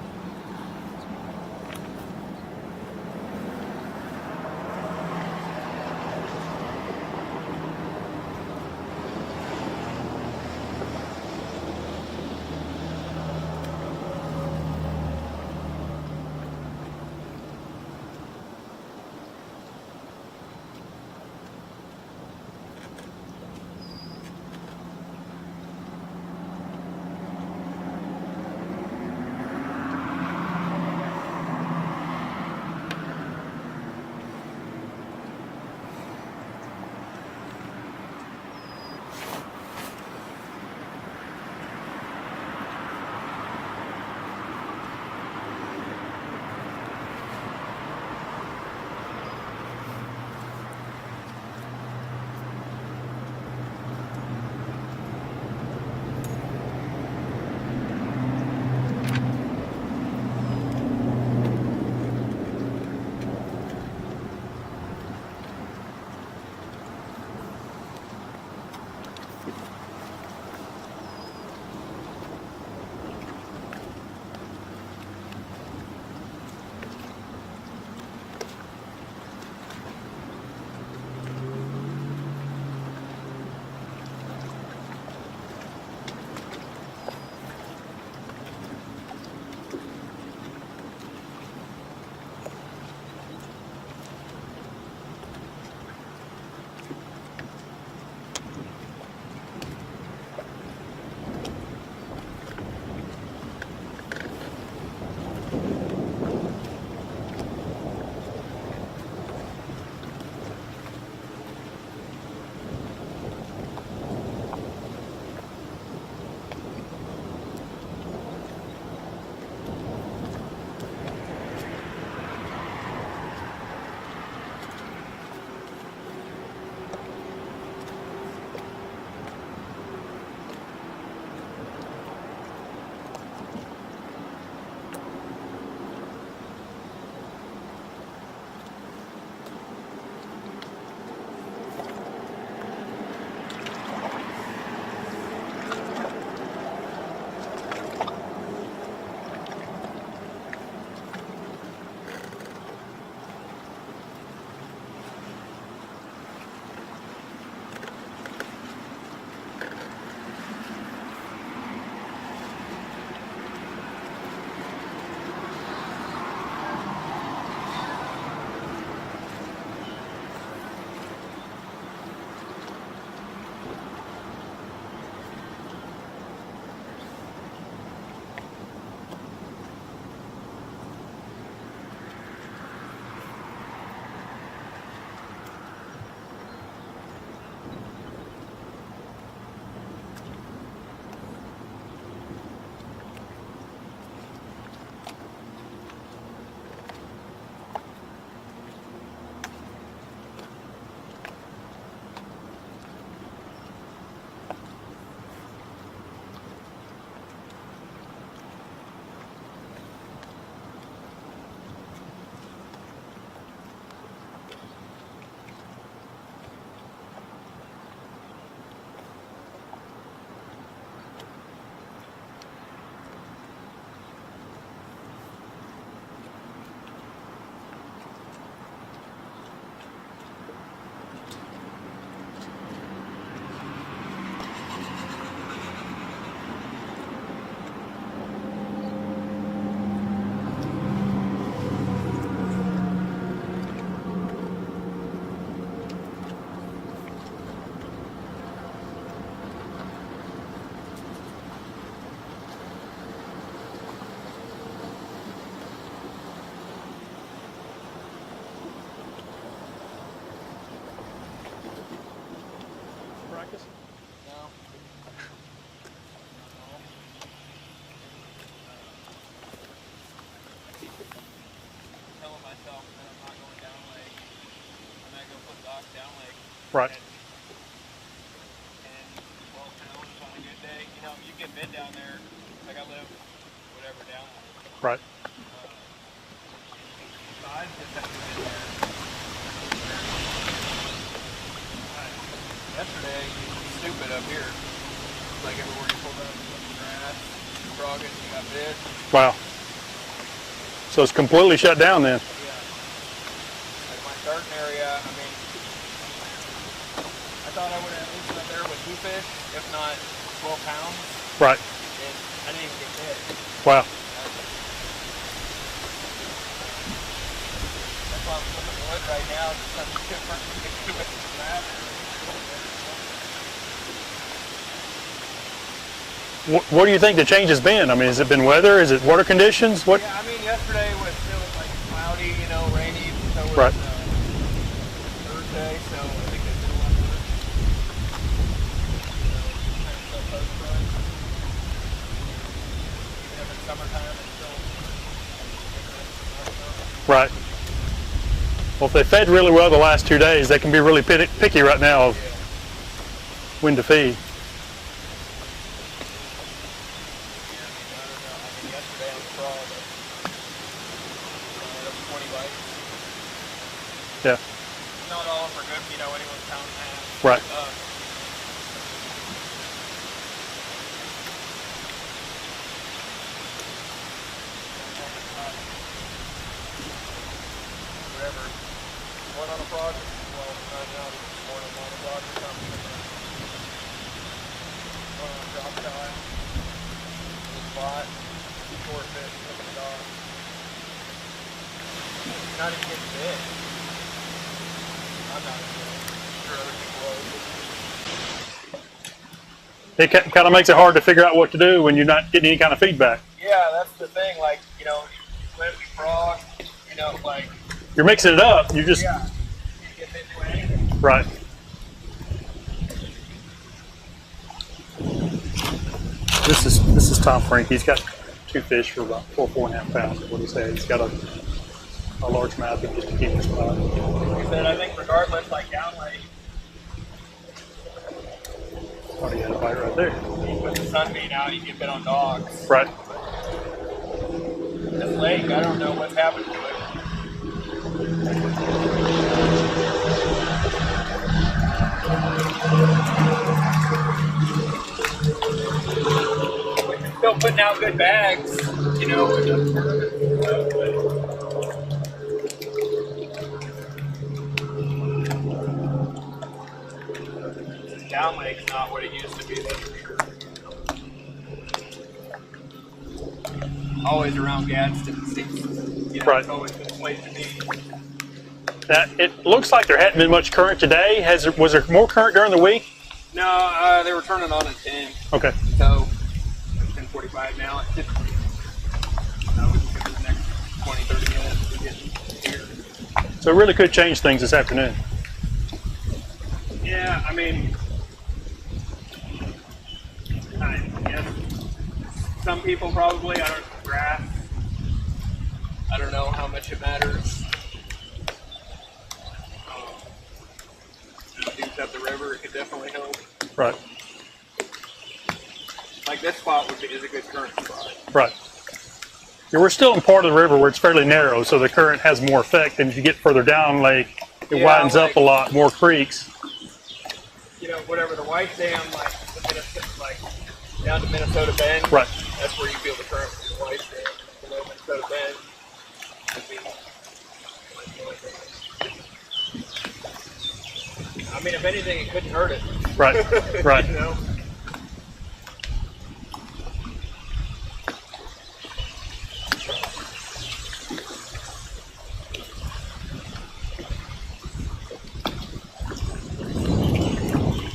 Right. And 12 pounds on a good day. You know, you get bid down there, like I live, whatever, down there. Right. So I just have to get there. yesterday, it's stupid up here. Like everywhere you pull down, you got grass, frogging, you got fish. Wow. So it's completely shut down then. Yeah. Like my starting area, I mean, I thought I would have at least been there with 2 fish, if not 12 pounds. Right. And I didn't even get bit. Wow. That's why I'm flipping wood right now. It's something different to it than that. What do you think the change has been? I mean, has it been weather? Is it water conditions? What? Yeah, I mean, yesterday it was like cloudy, you know, rainy. So it was Right. Thursday, so I think they did a lot of work. Even if it's summertime, it's still. Right. Well, if they fed really well the last 2 days, they can be really picky right now of when to feed. Yeah. Not all of them are good, you know, anyone's pound and a half. Right. Whatever. One on a project, well, not now, more than one on a project or something. One on a drop tile. Spot. Short fish, look at the dog. Not even getting big. I'm not sure other people are. It kind of makes it hard to figure out what to do when you're not getting any kind of feedback. Yeah, that's the thing. Like, you know, when we frog, you know, like. You're mixing it up. You just. Yeah. You get into anything. Right. This is Tom Frank. He's got 2 fish for about 4.5 pounds. Is what he said. He's got a large mouth just to keep his spot. He said, I think regardless, like down lake. Oh, you got a bite right there. With the sun being out, you get bit on dogs. Right. This lake, I don't know what's happened to it. We're still putting out good bags, you know. Down lake's not what it used to be. Always around Gadsden, you know, right. It's always been a place to be. That it looks like there hadn't been much current today. Was there more current during the week? No, they were turning on at 10. Okay. So it's 10:45 now. It's just, we can get the next 20, 30 minutes to get here. So it really could change things this afternoon. Yeah, I mean, I guess some people probably, I don't know, grass. I don't know how much it matters. Dukes up the river, it could definitely help. Right. Like this spot is a good current spot. Right. Yeah, we're still in part of the river where it's fairly narrow, so the current has more effect. And if you get further down lake, it widens up a lot, more creeks. You know, whatever the White Dam, like down to Minnesota Bend. Right. That's where you feel the current from the White Dam. Below Minnesota Bend would be. I mean, if anything, it couldn't hurt it. Right. Right. You know?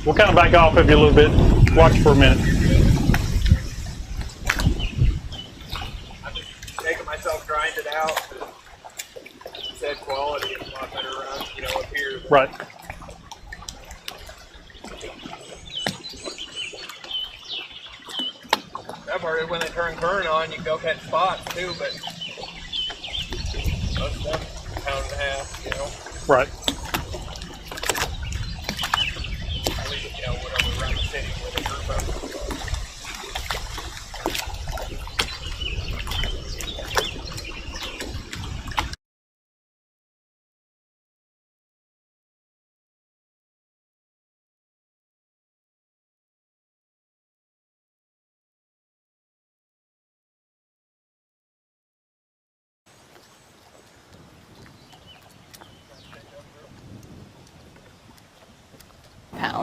We'll kind of back off of you a little bit. Watch for a minute. I'm just making myself grind it out. Said quality is a lot better around, you know, up here. Right. That part is when they turn current on, you can go catch spots too, but most of them, pound and a half, you know. Right. At least, you know, whatever around the city where they group up.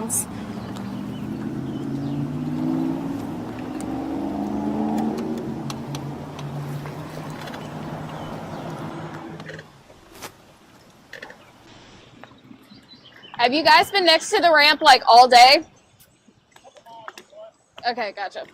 pounds. Have you guys been next to the ramp like all day? Okay, gotcha.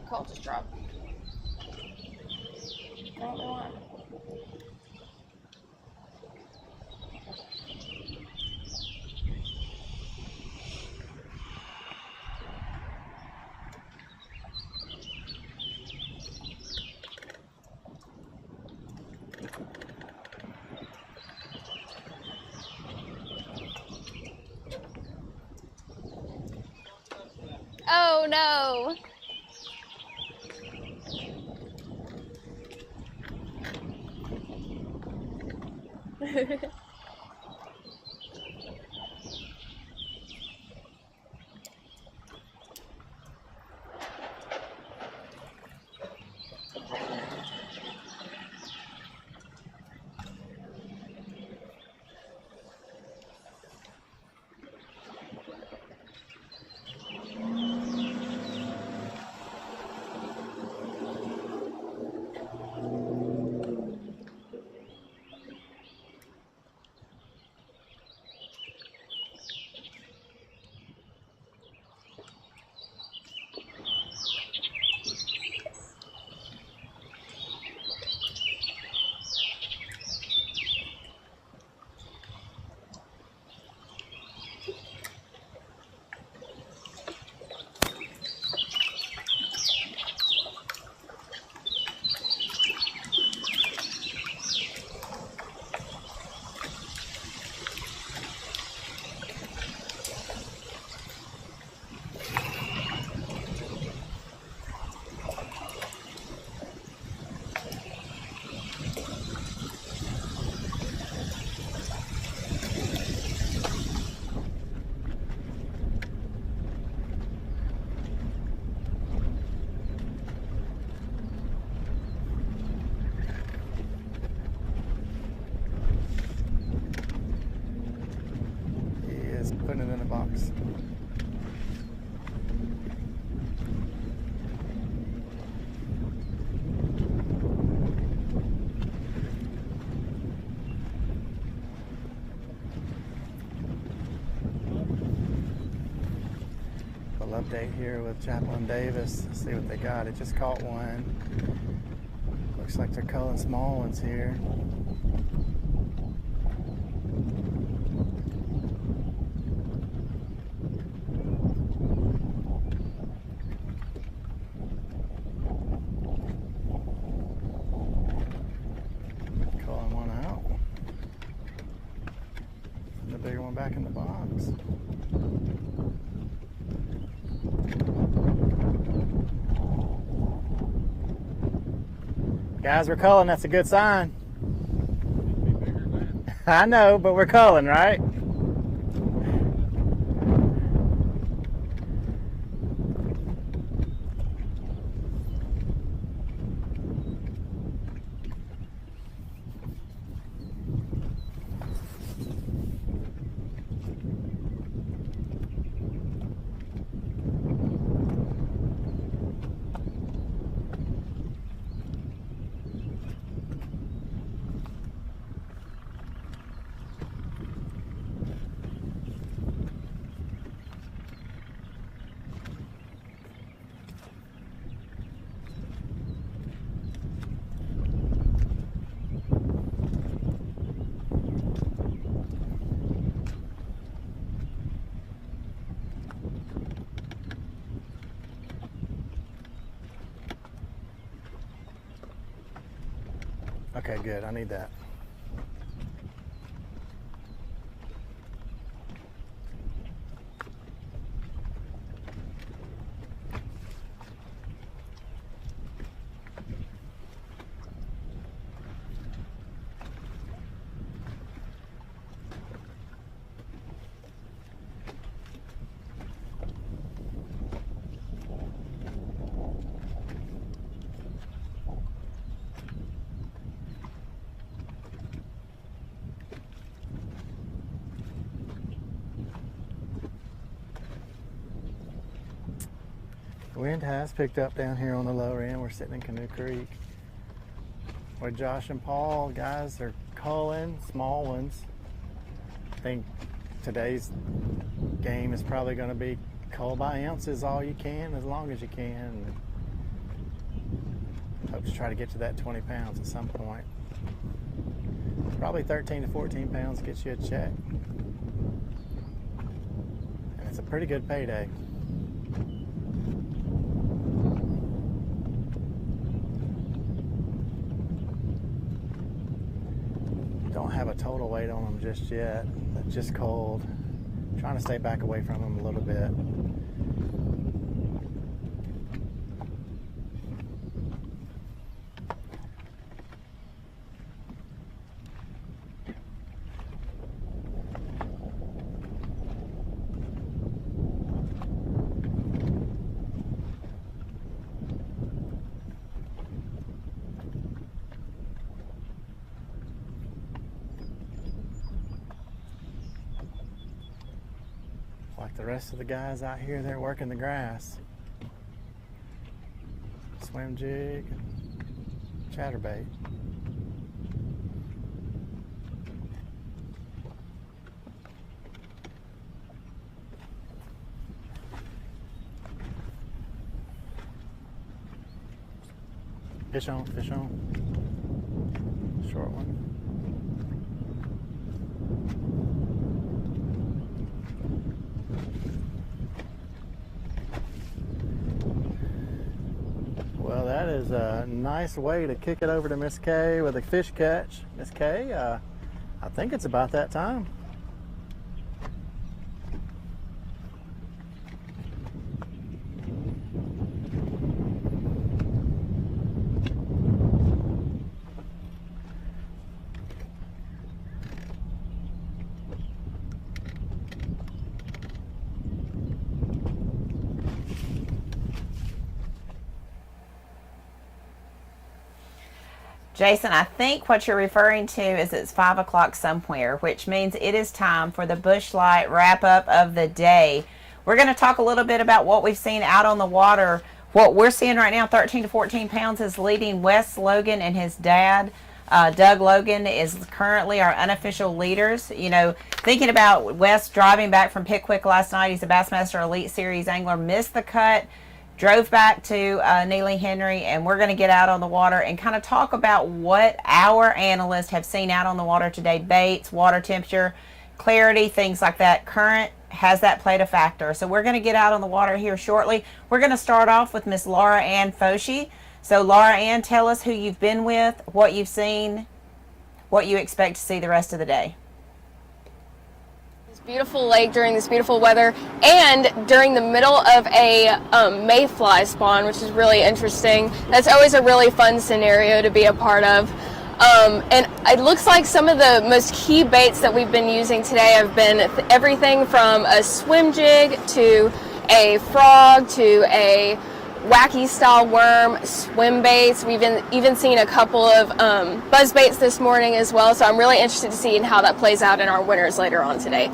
Call just dropped. I don't know why. Oh no. Putting it in a box. Little update here with Chaplain Davis. See what they got. It just caught one. Looks like they're culling small ones here. Bigger one back in the box. Guys, we're culling. That's a good sign. I know, but we're culling, right? Okay, good. I need that. Wind has picked up down here on the lower end. We're sitting in Canoe Creek with Josh and Paul. Guys are culling small ones. I think today's game is probably going to be cull by ounces all you can, as long as you can. Hope to try to get to that 20 pounds at some point. Probably 13 to 14 pounds gets you a check. And it's a pretty good payday. Don't have a total weight on them just yet. They're just cold. Trying to stay back away from them a little bit. Like the rest of the guys out here, they're working the grass. Swim jig, chatterbait. Fish on, fish on. Short one. Well, that is a nice way to kick it over to Miss Kay with a fish catch. Miss Kay, I think it's about that time. Jason, I think what you're referring to is it's 5 o'clock somewhere, which means it is time for the Bush Light wrap up of the day. We're going to talk a little bit about what we've seen out on the water. What we're seeing right now, 13 to 14 pounds, is leading Wes Logan and his dad. Doug Logan is currently our unofficial leaders. You know, thinking about Wes driving back from Pickwick last night, he's a Bassmaster Elite Series angler, missed the cut, drove back to Neely Henry, and we're going to get out on the water and kind of talk about what our analysts have seen out on the water today. Baits, water temperature, clarity, things like that. Current, has that played a factor? So we're going to get out on the water here shortly. We're going to start off with Miss Laura Ann Foshee. So Laura Ann, tell us who you've been with, what you've seen, what you expect to see the rest of the day. Beautiful lake during this beautiful weather, and during the middle of a mayfly spawn, which is really interesting. That's always a really fun scenario to be a part of. And it looks like some of the most key baits that we've been using today have been everything from a swim jig to a frog to a wacky style worm, swim baits. We've even seen a couple of buzz baits this morning as well, so I'm really interested to see how that plays out in our winners later on today.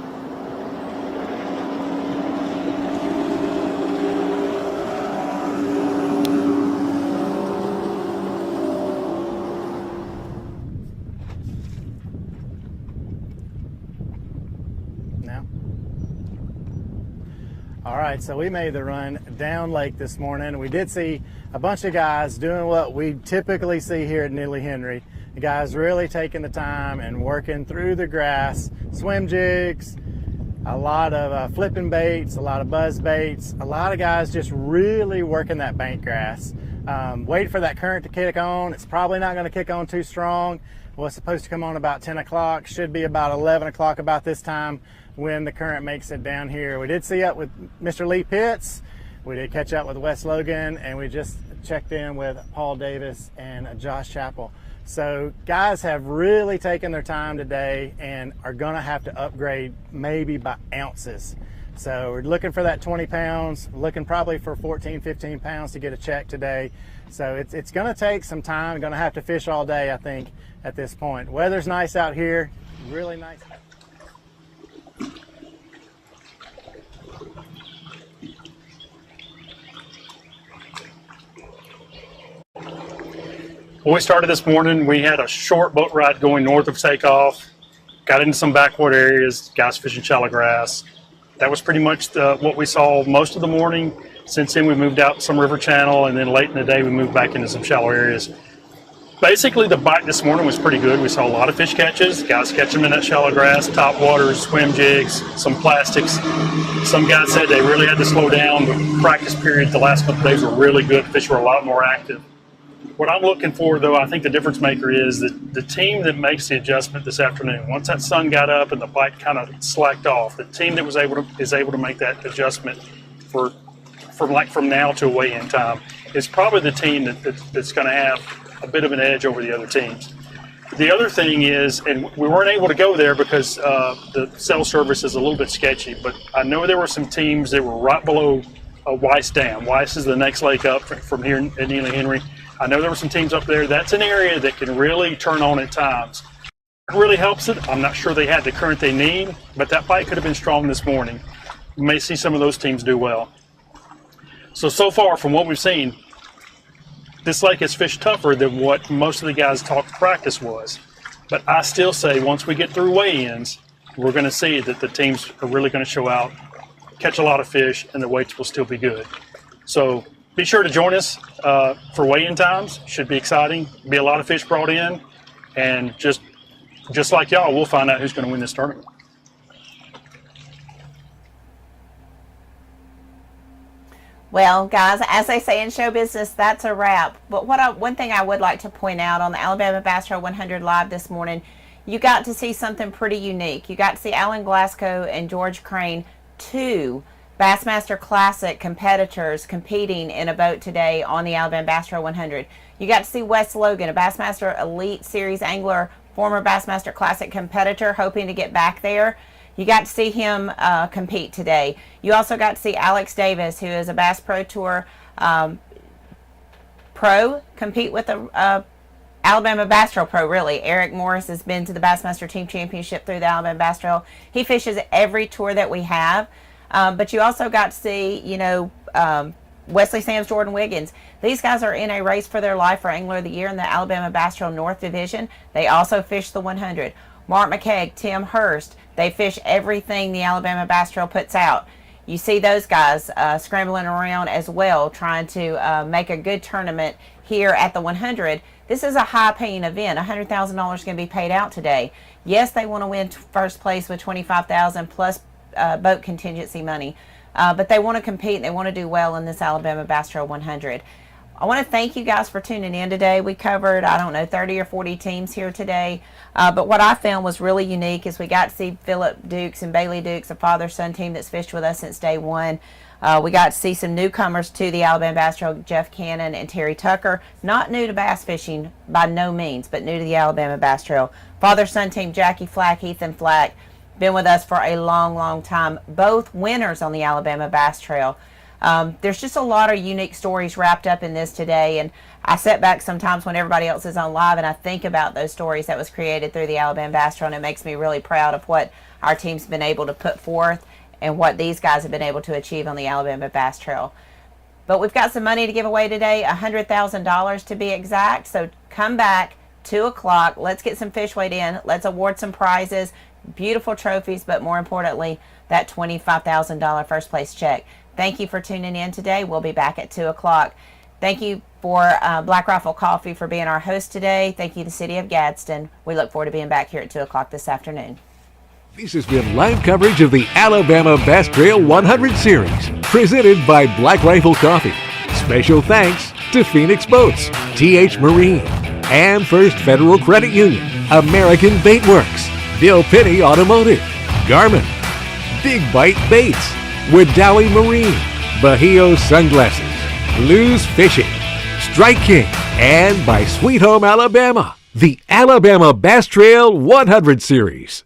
All right, so we made the run down lake this morning. We did see a bunch of guys doing what we typically see here at Neely Henry. The guys really taking the time and working through the grass, swim jigs, a lot of flipping baits, a lot of buzz baits, a lot of guys just really working that bank grass. Wait for that current to kick on. It's probably not going to kick on too strong. Well, it's supposed to come on about 10 o'clock. Should be about 11 o'clock about this time when the current makes it down here. We did see up with Mr. Lee Pitts. We did catch up with Wes Logan, and we just checked in with Paul Davis and Josh Chappell. So guys have really taken their time today and are going to have to upgrade maybe by ounces. So we're looking for that 20 pounds, looking probably for 14, 15 pounds to get a check today. So it's going to take some time. Going to have to fish all day, I think, at this point. Weather's nice out here, really nice. When we started this morning, we had a short boat ride going north of takeoff, got into some backwater areas, guys fishing shallow grass. That was pretty much what we saw most of the morning. Since then, we moved out some river channel, and then late in the day, we moved back into some shallow areas. Basically, the bite this morning was pretty good. We saw a lot of fish catches, guys catch them in that shallow grass, top waters, swim jigs, some plastics. Some guys said they really had to slow down. The practice period the last couple of days were really good. Fish were a lot more active. What I'm looking for, though, I think the difference maker is that the team that makes the adjustment this afternoon, once that sun got up and the bite kind of slacked off, the team that is able to make that adjustment from now to weigh-in time is probably the team that's going to have a bit of an edge over the other teams. The other thing is, and we weren't able to go there because the cell service is a little bit sketchy, but I know there were some teams that were right below Weiss Dam. Weiss is the next lake up from here at Neely Henry. I know there were some teams up there. That's an area that can really turn on at times. It really helps it. I'm not sure they had the current they need, but that bite could have been strong this morning. We may see some of those teams do well. So far from what we've seen, this lake is fished tougher than what most of the guys talk practice was. But I still say once we get through weigh-ins, we're going to see that the teams are really going to show out, catch a lot of fish, and the weights will still be good. So be sure to join us for weigh-in times. Should be exciting. Be a lot of fish brought in, and just like y'all, we'll find out who's going to win this tournament. Well, guys, as they say in show business, that's a wrap. But one thing I would like to point out on the Alabama Bass Trail 100 Live this morning, you got to see something pretty unique. You got to see Alan Glasgow and George Crane, two Bassmaster Classic competitors competing in a boat today on the Alabama Bass Trail 100. You got to see Wes Logan, a Bassmaster Elite Series angler, former Bassmaster Classic competitor, hoping to get back there. You got to see him compete today. You also got to see Alex Davis, who is a Bass Pro Tour pro, compete with the Alabama Bass Trail Pro, really. Eric Morris has been to the Bassmaster Team Championship through the Alabama Bass Trail. He fishes every tour that we have. But you also got to see, Wesley Sams, Jordan Wiggins. These guys are in a race for their life for Angler of the Year in the Alabama Bass Trail North Division. They also fish the 100. Mark McKeag, Tim Hurst, they fish everything the Alabama Bass Trail puts out. You see those guys scrambling around as well, trying to make a good tournament here at the 100. This is a high-paying event. $100,000 going to be paid out today. Yes, they want to win first place with $25,000 plus boat contingency money, but they want to compete and they want to do well in this Alabama Bass Trail 100. I want to thank you guys for tuning in today. We covered, 30 or 40 teams here today. But what I found was really unique is we got to see Phillip Dukes and Bailey Dukes, a father-son team that's fished with us since day one. We got to see some newcomers to the Alabama Bass Trail, Jeff Cannon and Terry Tucker. Not new to bass fishing by no means, but new to the Alabama Bass Trail. Father-son team, Jackie Flack, Ethan Flack, been with us for a long, long time. Both winners on the Alabama Bass Trail. There's just a lot of unique stories wrapped up in this today, and I sit back sometimes when everybody else is on live and I think about those stories that was created through the Alabama Bass Trail, and it makes me really proud of what our team's been able to put forth and what these guys have been able to achieve on the Alabama Bass Trail. But we've got some money to give away today, $100,000 to be exact, so come back 2 o'clock. Let's get some fish weighed in. Let's award some prizes, beautiful trophies, but more importantly, that $25,000 first place check. Thank you for tuning in today. We'll be back at 2 o'clock. Thank you for Black Rifle Coffee for being our host today. Thank you to the City of Gadsden. We look forward to being back here at 2 o'clock this afternoon. This has been live coverage of the Alabama Bass Trail 100 Series, presented by Black Rifle Coffee. Special thanks to Phoenix Boats, TH Marine, and First Federal Credit Union, American Bait Works, Bill Penny Automotive, Garmin, Big Bite Baits, Woodalley Marine, Bahio Sunglasses, Lou's Fishing, Strike King, and by Sweet Home Alabama, the Alabama Bass Trail 100 Series.